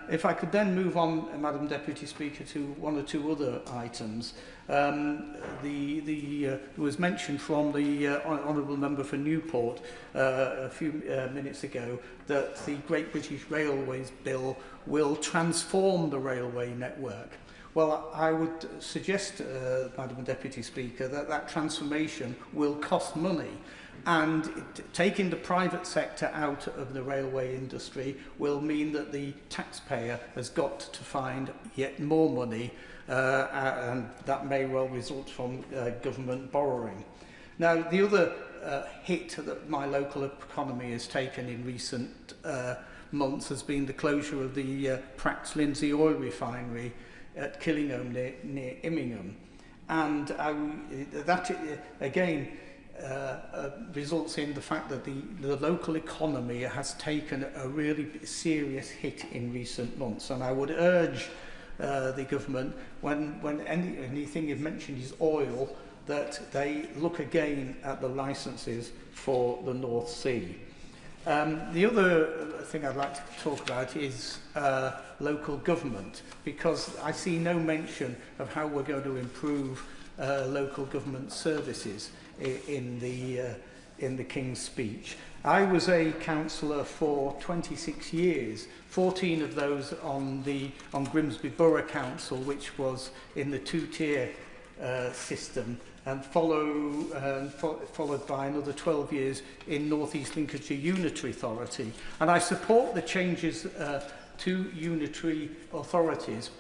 If I could then move on, Madam Deputy Speaker, to one or two other items. It was mentioned from the Honourable Member for Newport a few minutes ago that the Great British Railways Bill will transform the railway network. Well, I would suggest, Madam Deputy Speaker, that that transformation will cost money. And taking the private sector out of the railway industry will mean that the taxpayer has got to find yet more money, and that may well result from government borrowing. Now, the other hit that my local economy has taken in recent months has been the closure of the Pratt's Lindsay oil refinery at Killingholme near Immingham. And that, again, results in the fact that the local economy has taken a really serious hit in recent months. And I would urge the government, when anything you've mentioned is oil, that they look again at the licences for the North Sea. The other thing I'd like to talk about is local government, because I see no mention of how we're going to improve local government services in the King's Speech. I was a councillor for 26 years, 14 of those on Grimsby Borough Council, which was in the two-tier system, and followed by another 12 years in North East Lincolnshire Unitary Authority. And I support the changes to unitary authorities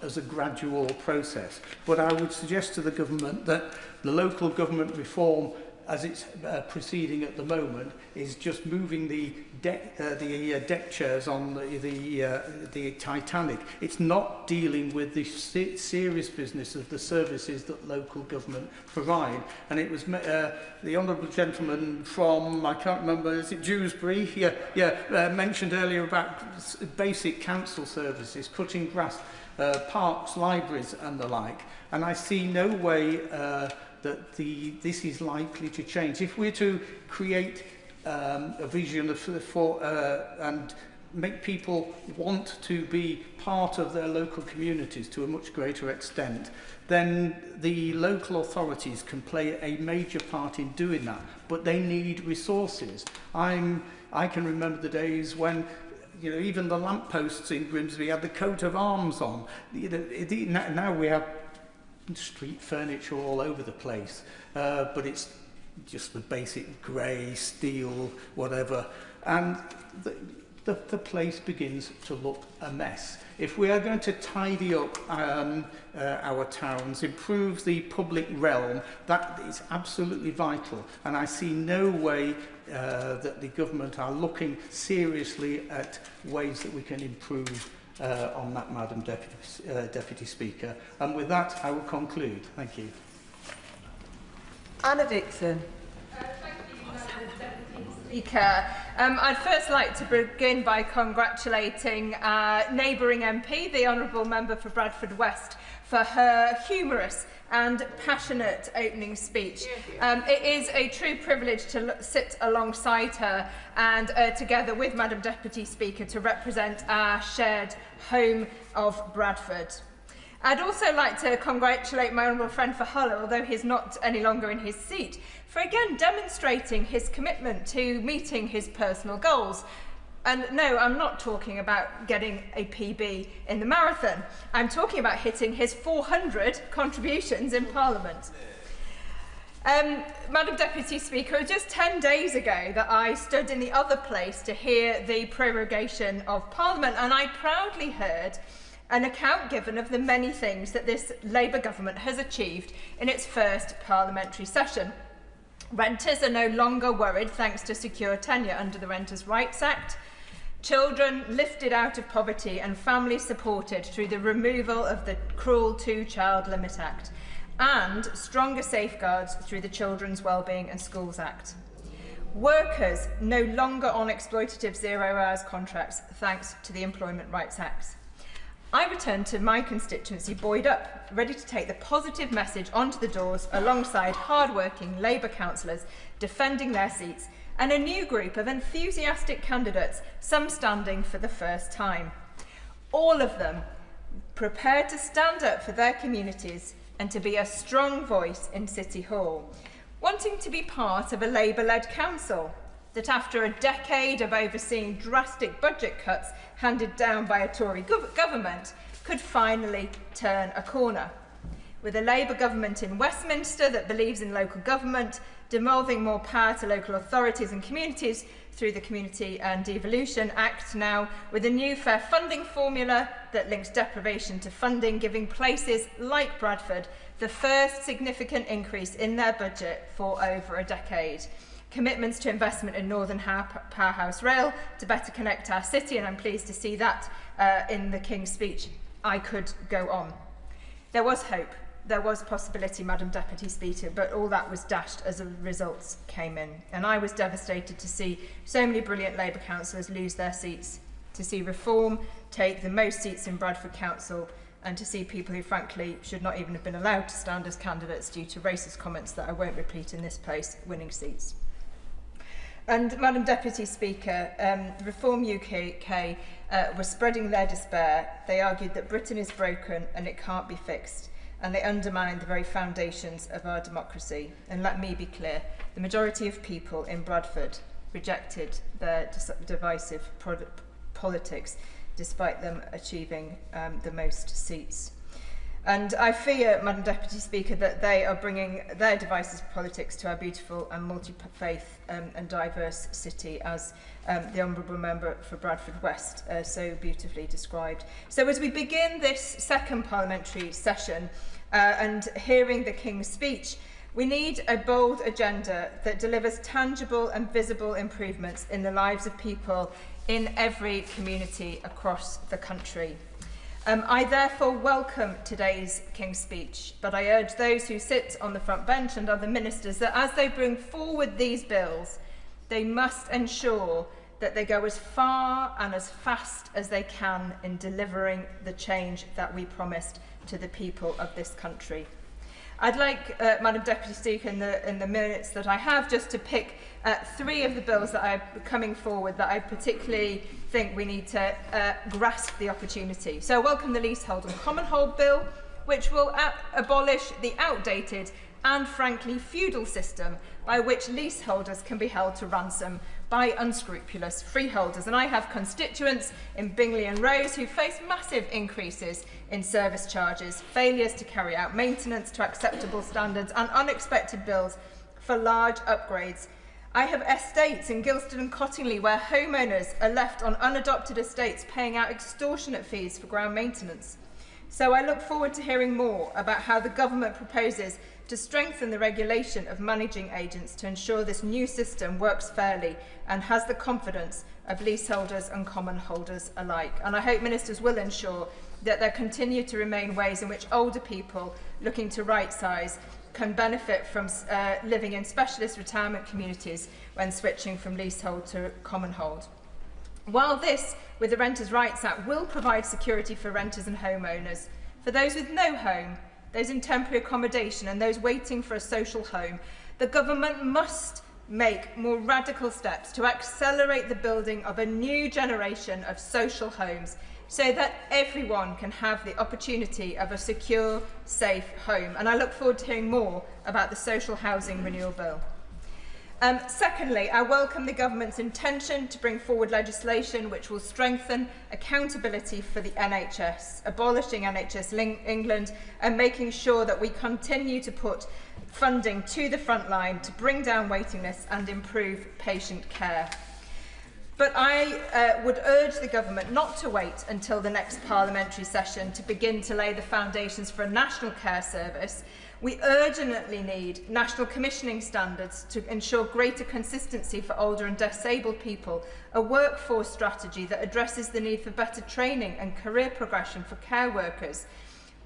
as a gradual process. But I would suggest to the government that the local government reform, as it's proceeding at the moment, is just moving the deck chairs on the Titanic. It's not dealing with the serious business of the services that local government provide. And it was the honourable gentleman from, I can't remember, is it Dewsbury? Mentioned earlier about basic council services, cutting grass, parks, libraries and the like. And I see no way that this is likely to change. If we're to create a vision and make people want to be part of their local communities to a much greater extent, then the local authorities can play a major part in doing that, but they need resources. I can remember the days when even the lampposts in Grimsby had the coat of arms on. Now we have street furniture all over the place, but it's just the basic grey, steel, whatever, and the place begins to look a mess. If we are going to tidy up our towns, improve the public realm, that is absolutely vital, and I see no way that the government are looking seriously at ways that we can improve on that, Madam Deputy Speaker. And with that, I will conclude. Thank you. Anna Dixon. Thank you, Madam Deputy Speaker. I'd first like to begin by congratulating neighbouring MP, the Honourable Member for Bradford West, for her humorous and passionate opening speech. It is a true privilege to sit alongside her and together with Madam Deputy Speaker to represent our shared home of Bradford. I'd also like to congratulate my honourable friend for Hull, although he's not any longer in his seat, for again demonstrating his commitment to meeting his personal goals. And no, I'm not talking about getting a PB in the marathon. I'm talking about hitting his 400 contributions in Parliament. Madam Deputy Speaker, it was just 10 days ago that I stood in the other place to hear the prorogation of Parliament, and I proudly heard an account given of the many things that this Labour government has achieved in its first parliamentary session. Renters are no longer worried thanks to secure tenure under the Renters' Rights Act. Children lifted out of poverty and families supported through the removal of the cruel Two-Child Limit Act, and stronger safeguards through the Children's Wellbeing and Schools Act. Workers no longer on exploitative zero-hours contracts thanks to the Employment Rights Act. I returned to my constituency buoyed up, ready to take the positive message onto the doors alongside hard-working Labour councillors defending their seats and a new group of enthusiastic candidates, some standing for the first time. All of them prepared to stand up for their communities and to be a strong voice in City Hall, wanting to be part of a Labour-led council that, after a decade of overseeing drastic budget cuts handed down by a Tory government, could finally turn a corner. With a Labour government in Westminster that believes in local government, devolving more power to local authorities and communities through the Community and Devolution Act now, with a new fair funding formula that links deprivation to funding, giving places like Bradford the first significant increase in their budget for over a decade. Commitments to investment in Northern Powerhouse Rail to better connect our city, and I'm pleased to see that in the King's speech. I could go on. There was hope. There was possibility, Madam Deputy Speaker, but all that was dashed as the results came in. And I was devastated to see so many brilliant Labour councillors lose their seats, to see Reform take the most seats in Bradford Council, and to see people who frankly should not even have been allowed to stand as candidates due to racist comments that I won't repeat in this place, winning seats. And Madam Deputy Speaker, Reform UK were spreading their despair. They argued that Britain is broken and it can't be fixed, and they undermined the very foundations of our democracy. And let me be clear, the majority of people in Bradford rejected their divisive politics, despite them achieving the most seats. And I fear, Madam Deputy Speaker, that they are bringing their divisive politics to our beautiful and multi-faith and diverse city, as the Honourable Member for Bradford West so beautifully described. So as we begin this second parliamentary session and hearing the King's speech, we need a bold agenda that delivers tangible and visible improvements in the lives of people in every community across the country. I therefore welcome today's King's speech, but I urge those who sit on the front bench and other ministers that as they bring forward these bills, they must ensure that they go as far and as fast as they can in delivering the change that we promised to the people of this country. I'd like, Madam Deputy Speaker, in the minutes that I have, just to pick three of the bills that are coming forward that I particularly think we need to grasp the opportunity. So I welcome the Leasehold and Commonhold Bill, which will abolish the outdated and frankly feudal system by which leaseholders can be held to ransom by unscrupulous freeholders. And I have constituents in Bingley and Rose who face massive increases in service charges, failures to carry out maintenance to acceptable standards, and unexpected bills for large upgrades. I have estates in Gilston and Cottingley where homeowners are left on unadopted estates paying out extortionate fees for ground maintenance. So I look forward to hearing more about how the government proposes to strengthen the regulation of managing agents to ensure this new system works fairly and has the confidence of leaseholders and common holders alike. And I hope ministers will ensure that there continue to remain ways in which older people looking to right-size can benefit from living in specialist retirement communities when switching from leasehold to common hold. While this, with the Renters' Rights Act, will provide security for renters and homeowners, for those with no home, those in temporary accommodation and those waiting for a social home, the government must make more radical steps to accelerate the building of a new generation of social homes so that everyone can have the opportunity of a secure, safe home. And I look forward to hearing more about the Social Housing Renewal Bill. Secondly, I welcome the government's intention to bring forward legislation which will strengthen accountability for the NHS, abolishing NHS England and making sure that we continue to put funding to the front line to bring down waiting lists and improve patient care. But I would urge the government not to wait until the next parliamentary session to begin to lay the foundations for a national care service. We urgently need national commissioning standards to ensure greater consistency for older and disabled people, a workforce strategy that addresses the need for better training and career progression for care workers.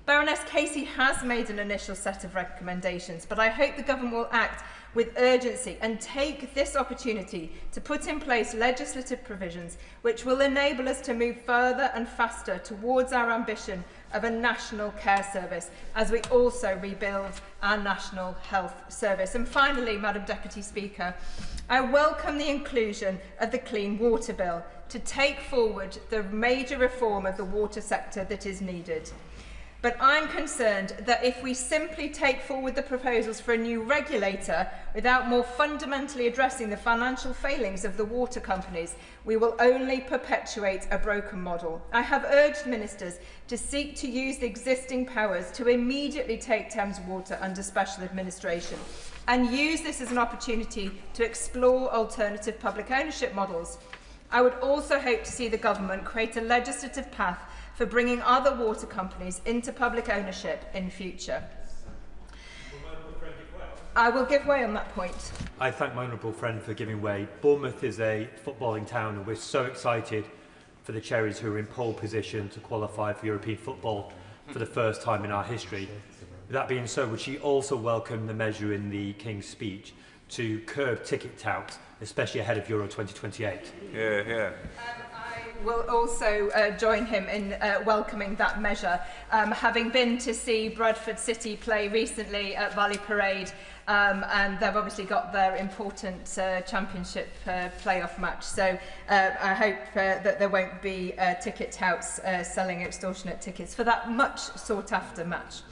Baroness Casey has made an initial set of recommendations, but I hope the government will act with urgency and take this opportunity to put in place legislative provisions which will enable us to move further and faster towards our ambition of a national care service as we also rebuild our national health service. And finally, Madam Deputy Speaker, I welcome the inclusion of the Clean Water Bill to take forward the major reform of the water sector that is needed. But I'm concerned that if we simply take forward the proposals for a new regulator without more fundamentally addressing the financial failings of the water companies, we will only perpetuate a broken model. I have urged ministers to seek to use the existing powers to immediately take Thames Water under special administration and use this as an opportunity to explore alternative public ownership models. I would also hope to see the government create a legislative path for bringing other water companies into public ownership in future. I will give way on that point. I thank my honourable friend for giving way. Bournemouth is a footballing town and we're so excited for the Cherries who are in pole position to qualify for European football for the first time in our history. With that being so, would she also welcome the measure in the King's speech to curb ticket touts, especially ahead of Euro 2028? Yeah. Will also join him in welcoming that measure. Having been to see Bradford City play recently at Valley Parade, and they've obviously got their important championship playoff match. So I hope that there won't be ticket touts selling extortionate tickets for that much sought after match.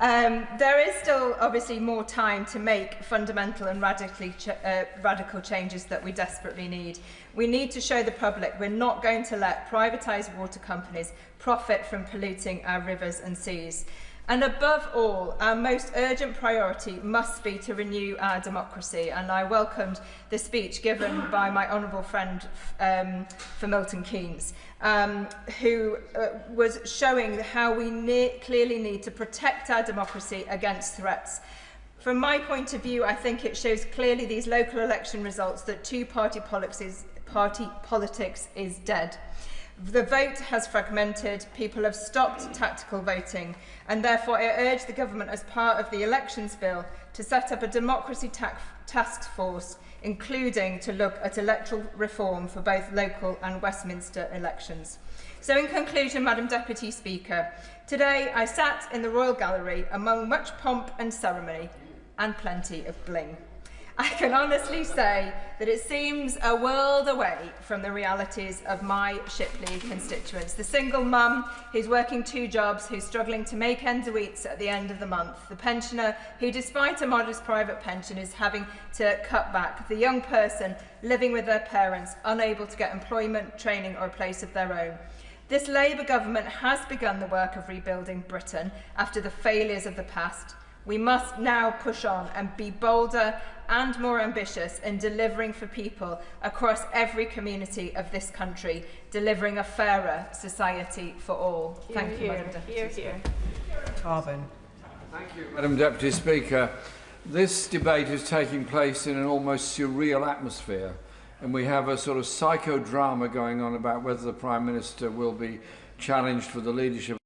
There is still obviously more time to make fundamental and radical changes that we desperately need. We need to show the public we're not going to let privatised water companies profit from polluting our rivers and seas. And above all, our most urgent priority must be to renew our democracy. And I welcomed the speech given by my honourable friend for Milton Keynes, who was showing how we clearly need to protect our democracy against threats. From my point of view, I think it shows clearly these local election results that two-party politics is dead. The vote has fragmented, people have stopped tactical voting, and therefore I urge the government as part of the elections bill to set up a democracy task force, including to look at electoral reform for both local and Westminster elections. So in conclusion, Madam Deputy Speaker, today I sat in the Royal Gallery among much pomp and ceremony and plenty of bling. I can honestly say that it seems a world away from the realities of my Shipley constituents. The single mum who's working 2 jobs, who's struggling to make ends meet at the end of the month. The pensioner who, despite a modest private pension, is having to cut back. The young person living with their parents, unable to get employment, training or a place of their own. This Labour government has begun the work of rebuilding Britain after the failures of the past. We must now push on and be bolder and more ambitious in delivering for people across every community of this country, delivering a fairer society for all. Thank you, Madam Deputy Speaker. Carbon. Thank you, Madam Deputy Speaker. This debate is taking place in an almost surreal atmosphere, and we have a sort of psychodrama going on about whether the Prime Minister will be challenged for the leadership